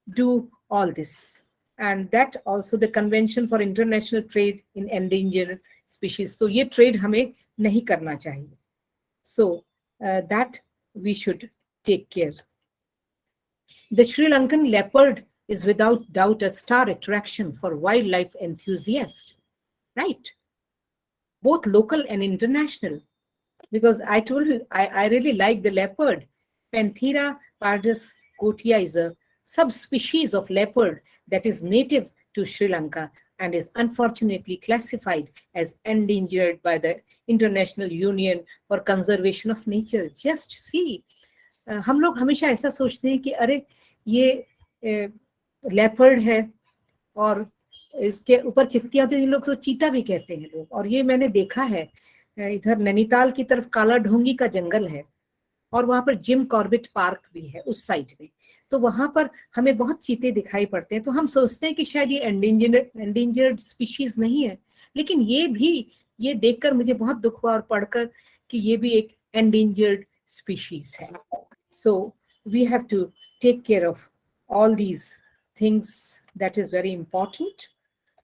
do all this. And that also the Convention for International Trade in Endangered Species. So ये trade हमें नहीं करना चाहिए. So that we should take care. The Sri Lankan leopard is without doubt a star attraction for wildlife enthusiasts, right? Both local and international. Because I told you, I really like the leopard. Panthera pardus cotia is a subspecies of leopard that is native to Sri Lanka and is unfortunately classified as endangered by the International Union for Conservation of Nature. Just see, हम लोग हमेशा ऐसा सोचते हैं कि अरे ये leopard है और इसके ऊपर चित्तियां होती हैं, लोग तो चीता भी कहते हैं लोग. और ये मैंने देखा है, इधर नैनीताल की तरफ काला ढोंगी का जंगल है और वहां पर जिम कॉर्बेट पार्क भी है उस साइड में. तो वहां पर हमें बहुत चीते दिखाई पड़ते हैं. तो हम सोचते हैं कि शायद ये एंडेंजर्ड स्पीशीज नहीं है, लेकिन ये देखकर मुझे बहुत दुख हुआ और पढ़कर कि ये भी एक एंडेंजर्ड स्पीशीज है. So we have to take care of all these things. That is very important,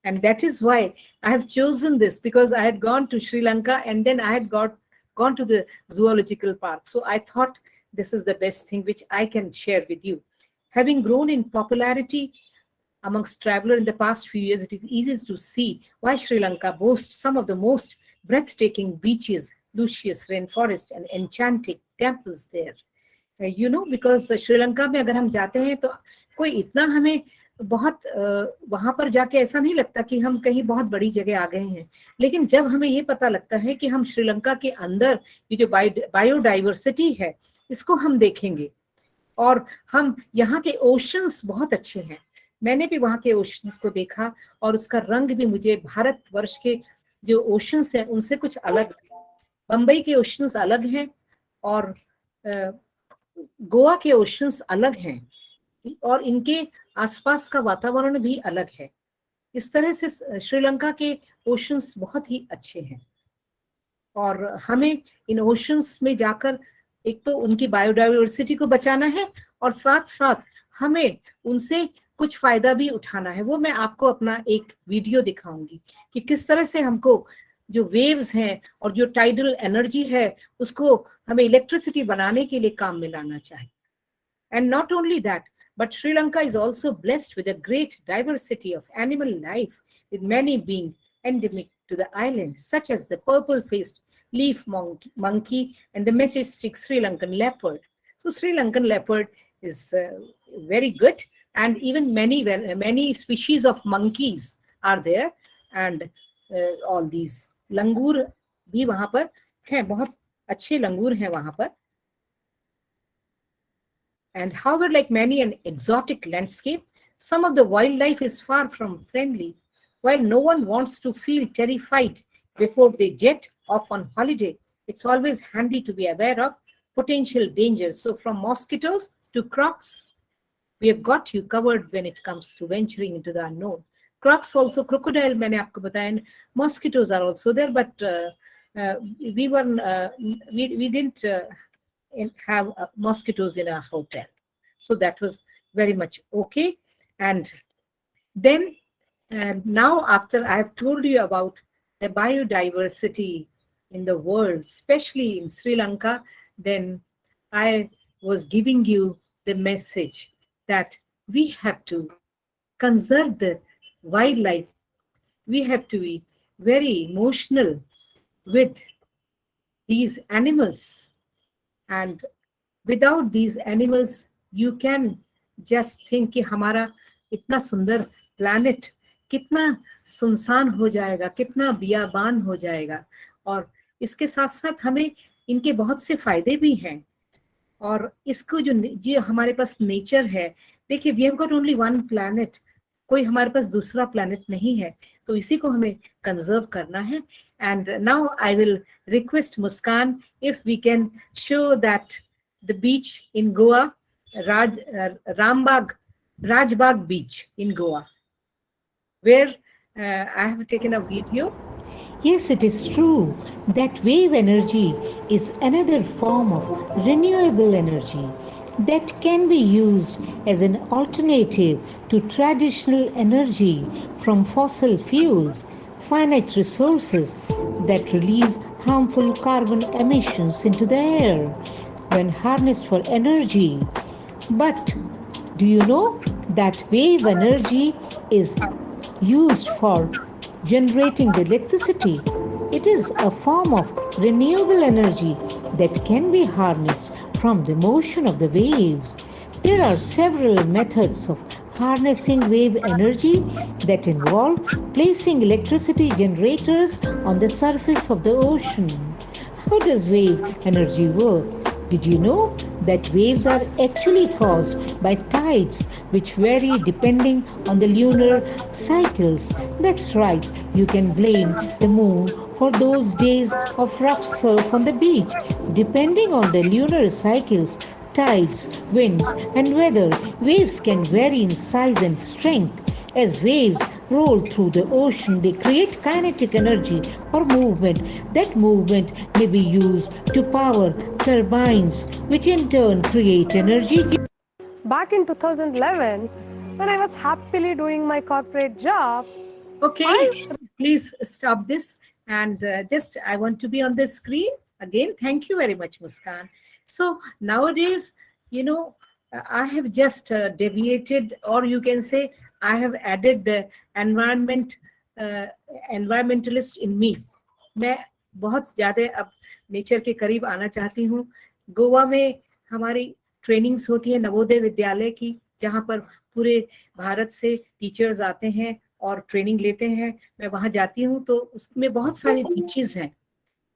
and that is why I have chosen this, because I had gone to Sri Lanka and then I had gone to the zoological park. So I thought this is the best thing which I can share with you. Having grown in popularity amongst travelers in the past few years, it is easy to see why Sri Lanka boasts some of the most breathtaking beaches, luscious rainforest and enchanting temples there. Because Sri Lanka में अगर हम जाते हैं तो कोई इतना हमें बहुत वहां पर जाके ऐसा नहीं लगता कि हम कहीं बहुत बड़ी जगह आ गए हैं. लेकिन जब हमें ये पता लगता है कि हम श्रीलंका के अंदर ये जो बायोडाइवर्सिटी है इसको हम देखेंगे, और हम यहाँ के ओशंस बहुत अच्छे हैं. मैंने भी वहाँ के ओशंस को देखा और उसका रंग भी मुझे भारतवर्ष के जो ओशंस हैं उनसे कुछ अलग. बम्बई के ओशंस अलग हैं और गोवा के ओशंस अलग हैं और इनके आसपास का वातावरण भी अलग है. इस तरह से श्रीलंका के ओशंस बहुत ही अच्छे हैं और हमें इन ओशंस में जाकर एक तो उनकी बायोडाइवर्सिटी को बचाना है और साथ साथ हमें उनसे कुछ फायदा भी उठाना है. वो मैं आपको अपना एक वीडियो दिखाऊंगी कि किस तरह से हमको जो वेव्स हैं और जो टाइडल एनर्जी है उसको हमें इलेक्ट्रिसिटी बनाने के लिए काम में लाना चाहिए. And not only that, but Sri Lanka is also blessed with a great diversity of animal life, with many being endemic to the island, such as the purple-faced leaf monkey and the majestic Sri Lankan leopard. So Sri Lankan leopard is very good, and even many species of monkeys are there, and all these langur भी वहाँ पर हैं, बहुत अच्छे langur हैं वहाँ पर. And however, like many an exotic landscape, some of the wildlife is far from friendly. While no one wants to feel terrified before they jet off on holiday, it's always handy to be aware of potential dangers. So from mosquitoes to crocs, we have got you covered when it comes to venturing into the unknown. Crocs also, crocodile, मैंने आपको बताया, mosquitoes are also there, but we didn't have mosquitoes in our hotel. So that was very much okay. And then now, after I have told you about the biodiversity in the world, especially in Sri Lanka, then I was giving you the message that we have to conserve the wildlife. We have to be very emotional with these animals. And without these animals, you can just think कि हमारा इतना सुंदर planet कितना सुनसान हो जाएगा, कितना बियाबान हो जाएगा. और इसके साथ साथ हमें इनके बहुत से फायदे भी हैं. और इसको जो हमारे पास नेचर है, देखिए, we have got only one planet, कोई हमारे पास दूसरा planet नहीं है, तो इसी को हमें कंजर्व करना है. And now I will request Muskan if we can show that the beach in Goa, Rajbagh Beach in Goa, where I have taken a video. Yes, it is true that wave energy is another form of renewable energy that can be used as an alternative to traditional energy from fossil fuels, finite resources that release harmful carbon emissions into the air when harnessed for energy. But do you know that wave energy is used for generating the electricity? It is a form of renewable energy that can be harnessed from the motion of the waves. There are several methods of harnessing wave energy that involve placing electricity generators on the surface of the ocean. How does wave energy work? Did you know that waves are actually caused by tides which vary depending on the lunar cycles? That's right, you can blame the moon for those days of rough surf on the beach. Depending on the lunar cycles, tides, winds, and weather, waves can vary in size and strength. As waves roll through the ocean, they create kinetic energy or movement. That movement may be used to power turbines, which in turn create energy. Back in 2011, when I was happily doing my corporate job. Okay, please stop this. And just, I want to be on the screen again. Thank you very much, Muskan. So nowadays, you know, I have just deviated, or you can say, I have added the environmentalist in me. मैं बहुत ज़्यादा अब nature के करीब आना चाहती हूँ. गोवा में हमारी ट्रेनिंग्स होती है नवोदय विद्यालय की, जहाँ पर पूरे भारत से टीचर्स आते हैं और ट्रेनिंग लेते हैं. मैं वहाँ जाती हूँ तो उसमें बहुत सारी बीचेस हैं,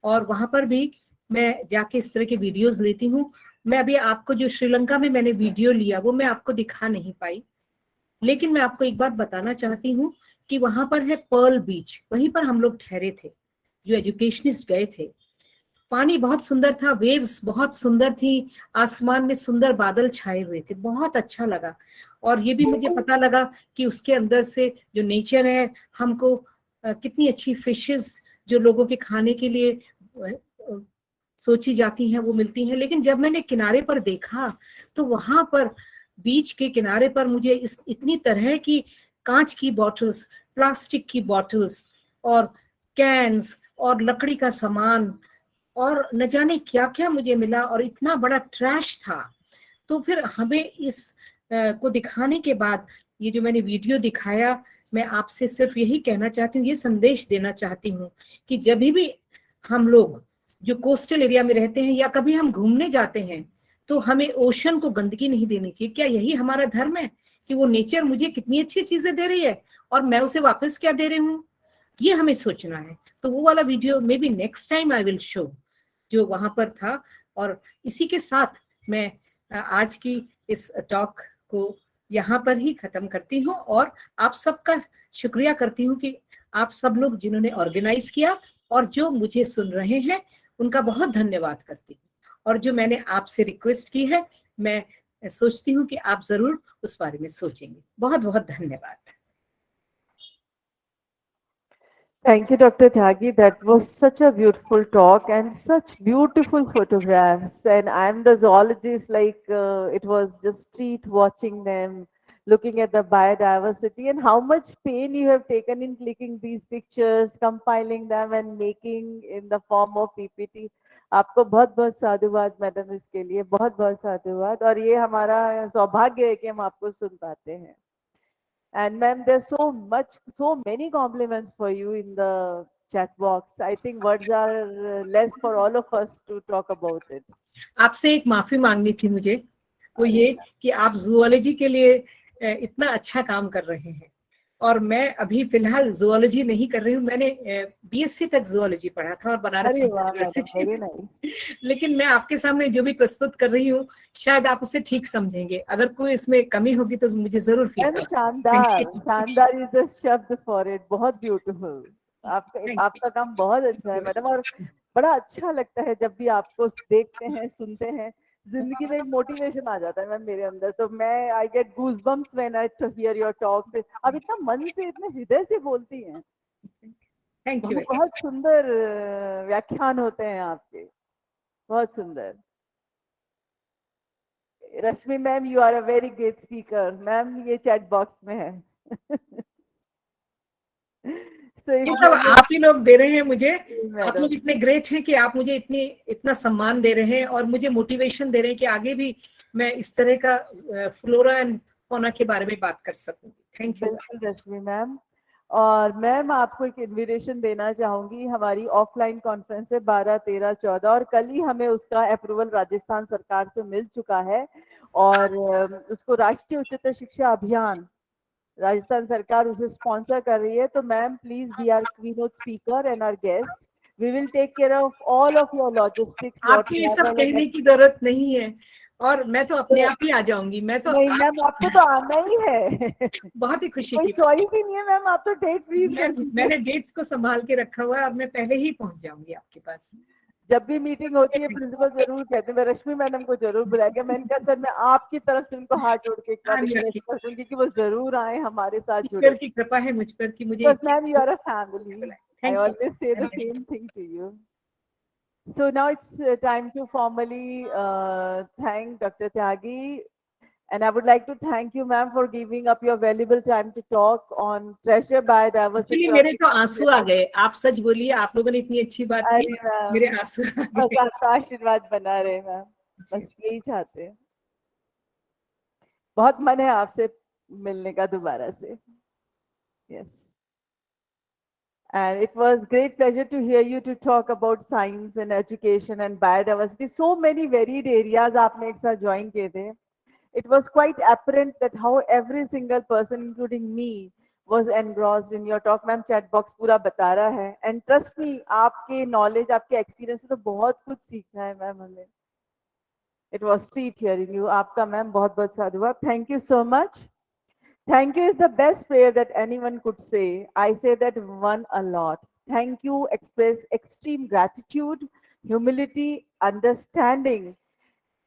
और वहाँ पर भी मैं जाके इस तरह के वीडियोस लेती हूँ. मैं अभी आपको जो श्रीलंका में मैंने वीडियो लिया वो मैं आपको दिखा नहीं पाई, लेकिन मैं आपको एक बात बताना चाहती हूँ कि वहां पर है पर्ल बीच. वहीं पर हम लोग ठहरे थे, जो एजुकेशनिस्ट गए थे. पानी बहुत सुंदर था, वेव्स बहुत सुंदर थी, आसमान में सुंदर बादल छाए हुए थे, बहुत अच्छा लगा. और ये भी मुझे पता लगा कि उसके अंदर से जो नेचर है, हमको कितनी अच्छी फिशेस जो लोगों के खाने के लिए सोची जाती हैं वो मिलती हैं. लेकिन जब मैंने किनारे पर देखा तो वहां पर बीच के किनारे पर मुझे इतनी तरह की कांच की बॉटल्स, प्लास्टिक की बॉटल्स और कैन्स और लकड़ी का सामान और न जाने क्या क्या मुझे मिला, और इतना बड़ा ट्रैश था. तो फिर हमें इस को दिखाने के बाद ये जो मैंने वीडियो दिखाया, मैं आपसे सिर्फ यही कहना चाहती हूँ, ये संदेश देना चाहती हूँ कि जब भी हम लोग जो कोस्टल एरिया में रहते हैं या कभी हम घूमने जाते हैं तो हमें ओशन को गंदगी नहीं देनी चाहिए। क्या यही हमारा धर्म है कि वो नेचर मुझे कितनी अच्छी चीजें दे रही है और मैं उसे वापस क्या दे रही हूँ? ये हमें सोचना है। तो वो वाला video may be next time I will show जो वहां पर था। और इसी के साथ मैं आज की इस टॉक को यहाँ पर ही खत्म करती हूँ और आप सबका शुक्रिया करती हूँ कि आप सब लोग जिन्होंने ऑर्गेनाइज किया और जो मुझे सुन रहे हैं उनका बहुत धन्यवाद करती हूँ। और जो मैंने आपसे रिक्वेस्ट की है, मैं सोचती हूँ कि आप जरूर उस बारे में सोचेंगे। बहुत बहुत धन्यवाद। Thank you, Dr. Tyagi. That was such a beautiful talk and such beautiful photographs. And I'm the zoologist, like it was just treat watching them, looking at the biodiversity and how much pain you have taken in clicking these pictures, compiling them and making in the form of PPT. आपको बहुत बहुत साधुवाद madam, इसके लिए बहुत बहुत साधुवाद। और ये हमारा सौभाग्य है कि हम आपको सुन पाते हैं। And ma'am, there's so many compliments for you in the chat box. I think words are less for all of us to talk about it. आपसे एक माफी मांगनी थी मुझे, वो ये कि आप जूलॉजी के लिए इतना अच्छा काम कर रहे हैं और मैं अभी फिलहाल जूलॉजी नहीं कर रही हूँ। मैंने बीएससी तक जूलॉजी पढ़ा था और बनारस यूनिवर्सिटी में, लेकिन मैं आपके सामने जो भी प्रस्तुत कर रही हूँ शायद आप उसे ठीक समझेंगे। अगर कोई इसमें कमी होगी तो मुझे जरूर फीडबैक। शानदार, शानदार इज द शब्द फॉर इट। बहुत ब्यूटीफुल। आपका काम बहुत अच्छा है मैडम, और बड़ा अच्छा लगता है जब भी आपको देखते हैं, सुनते हैं। जिंदगी में एक मोटिवेशन आ जाता है मैम मेरे अंदर। तो मैं I get goose bumps when I hear your talks. आप इतना मन से, इतने हृदय से बोलती हैं। Thank you. बहुत सुंदर व्याख्यान होते हैं आपके, बहुत सुंदर। Rashmi ma'am, you are a very great speaker. Ma'am ये चैट बॉक्स में है। ये सब आप ही लोग दे रहे हैं मुझे। आप लोग इतने ग्रेट हैं कि आप मुझे इतना सम्मान दे रहे हैं और मुझे मोटिवेशन दे रहे हैं कि आगे भी मैं इस तरह का फ्लोरा एंड फौना के बारे में बात कर सकूं। Thank you. बिल्कुल रश्मि मैम। और मैम आपको एक इनविटेशन देना चाहूंगी। हमारी ऑफलाइन कॉन्फ्रेंस है 12, 13, 14 और कल ही हमें उसका अप्रूवल राजस्थान सरकार से मिल चुका है और उसको राष्ट्रीय उच्चतर शिक्षा अभियान राजस्थान सरकार उसे स्पॉन्सर कर रही है। तो ma'am please be our keynote speaker and our guest. We will take care of all of your logistics, your आपको ये सब कहने की जरूरत नहीं है और मैं तो अपने आप ही आ जाऊंगी। मैं तो नहीं मैम, आपको तो आना ही है। बहुत ही खुशी की चॉइस ही नहीं है मैम, आप तो डेट फ्रीज कर दीजिए। मैंने डेट्स को संभाल के रखा हुआ है, अब मैं पहले ही पहुंच जाऊंगी आपके पास। जब भी मीटिंग होती है प्रिंसिपल जरूर कहते हैं, मैं रश्मि मैडम को जरूर बुलाएगा। मैंने कहा सर मैं आपकी तरफ से उनको हाथ जोड़ के एक बार रिक्वेस्ट कर दूंगी कि वो जरूर आए, हमारे साथ जुड़े। की कृपा है मुझ पर कि मुझे। Because ma'am, you are a family. I always say the same thing to you. So now it's time to formally thank Dr. Tyagi. And I would like to thank you, ma'am, for giving up your valuable time to talk on treasure biodiversity. मेरे तो आंसू आ गए। आप सच बोलिए, आप लोगों ने इतनी अच्छी बात की, मेरे आंसू आ गए। बस आपका आशीर्वाद बना रहे मैम, बस यही चाहते हैं। बहुत मन है आपसे मिलने का दोबारा से। Yes. And it was great pleasure to hear you to talk about science and education and biodiversity. So many varied areas आपने एक साथ join किए थे. It was quite apparent that how every single person, including me, was engrossed in your talk. Ma'am chat box पूरा बता रहा है. And trust me, आपके knowledge, आपके experience से तो बहुत कुछ सीखना है मैम हमें. It was treat hearing you. आपका मैम बहुत बहुत साधुवाद. Thank you so much. Thank you is the best prayer that anyone could say. I say that one a lot. Thank you express extreme gratitude, humility, understanding.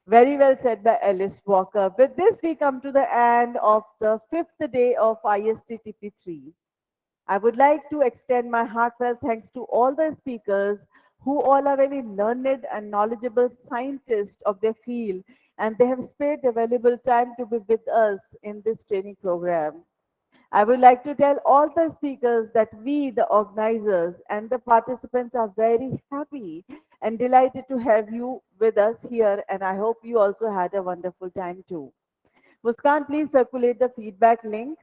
Very well said by Alice Walker. With this, we come to the end of the 5th day of ISTTP-3. I would like to extend my heartfelt thanks to all the speakers who all are very learned and knowledgeable scientists of their field, and they have spared their valuable time to be with us in this training program. I would like to tell all the speakers that we, the organizers and the participants, are very happy and delighted to have you with us here, and I hope you also had a wonderful time too. Muskan, please circulate the feedback link.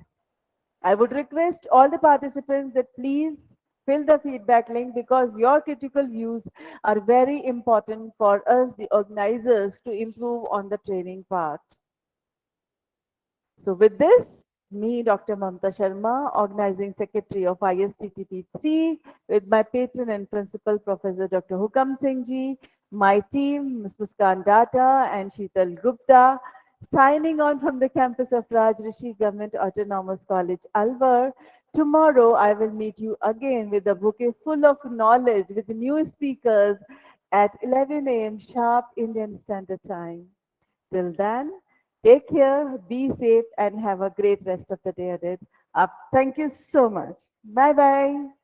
I would request all the participants that please fill the feedback link because your critical views are very important for us, the organizers, to improve on the training part. So with this, me, Dr. Mamta Sharma, Organizing Secretary of ISTTP-3, with my patron and principal, Professor Dr. Hukam Singh Ji, my team, Ms. Muskan Data and Sheetal Gupta, signing on from the campus of Rajrishi Government Autonomous College, Alwar. Tomorrow, I will meet you again with a bouquet full of knowledge with new speakers at 11 a.m. sharp Indian Standard Time. Till then, take care, be safe, and have a great rest of the day ahead. Thank you so much. Bye bye.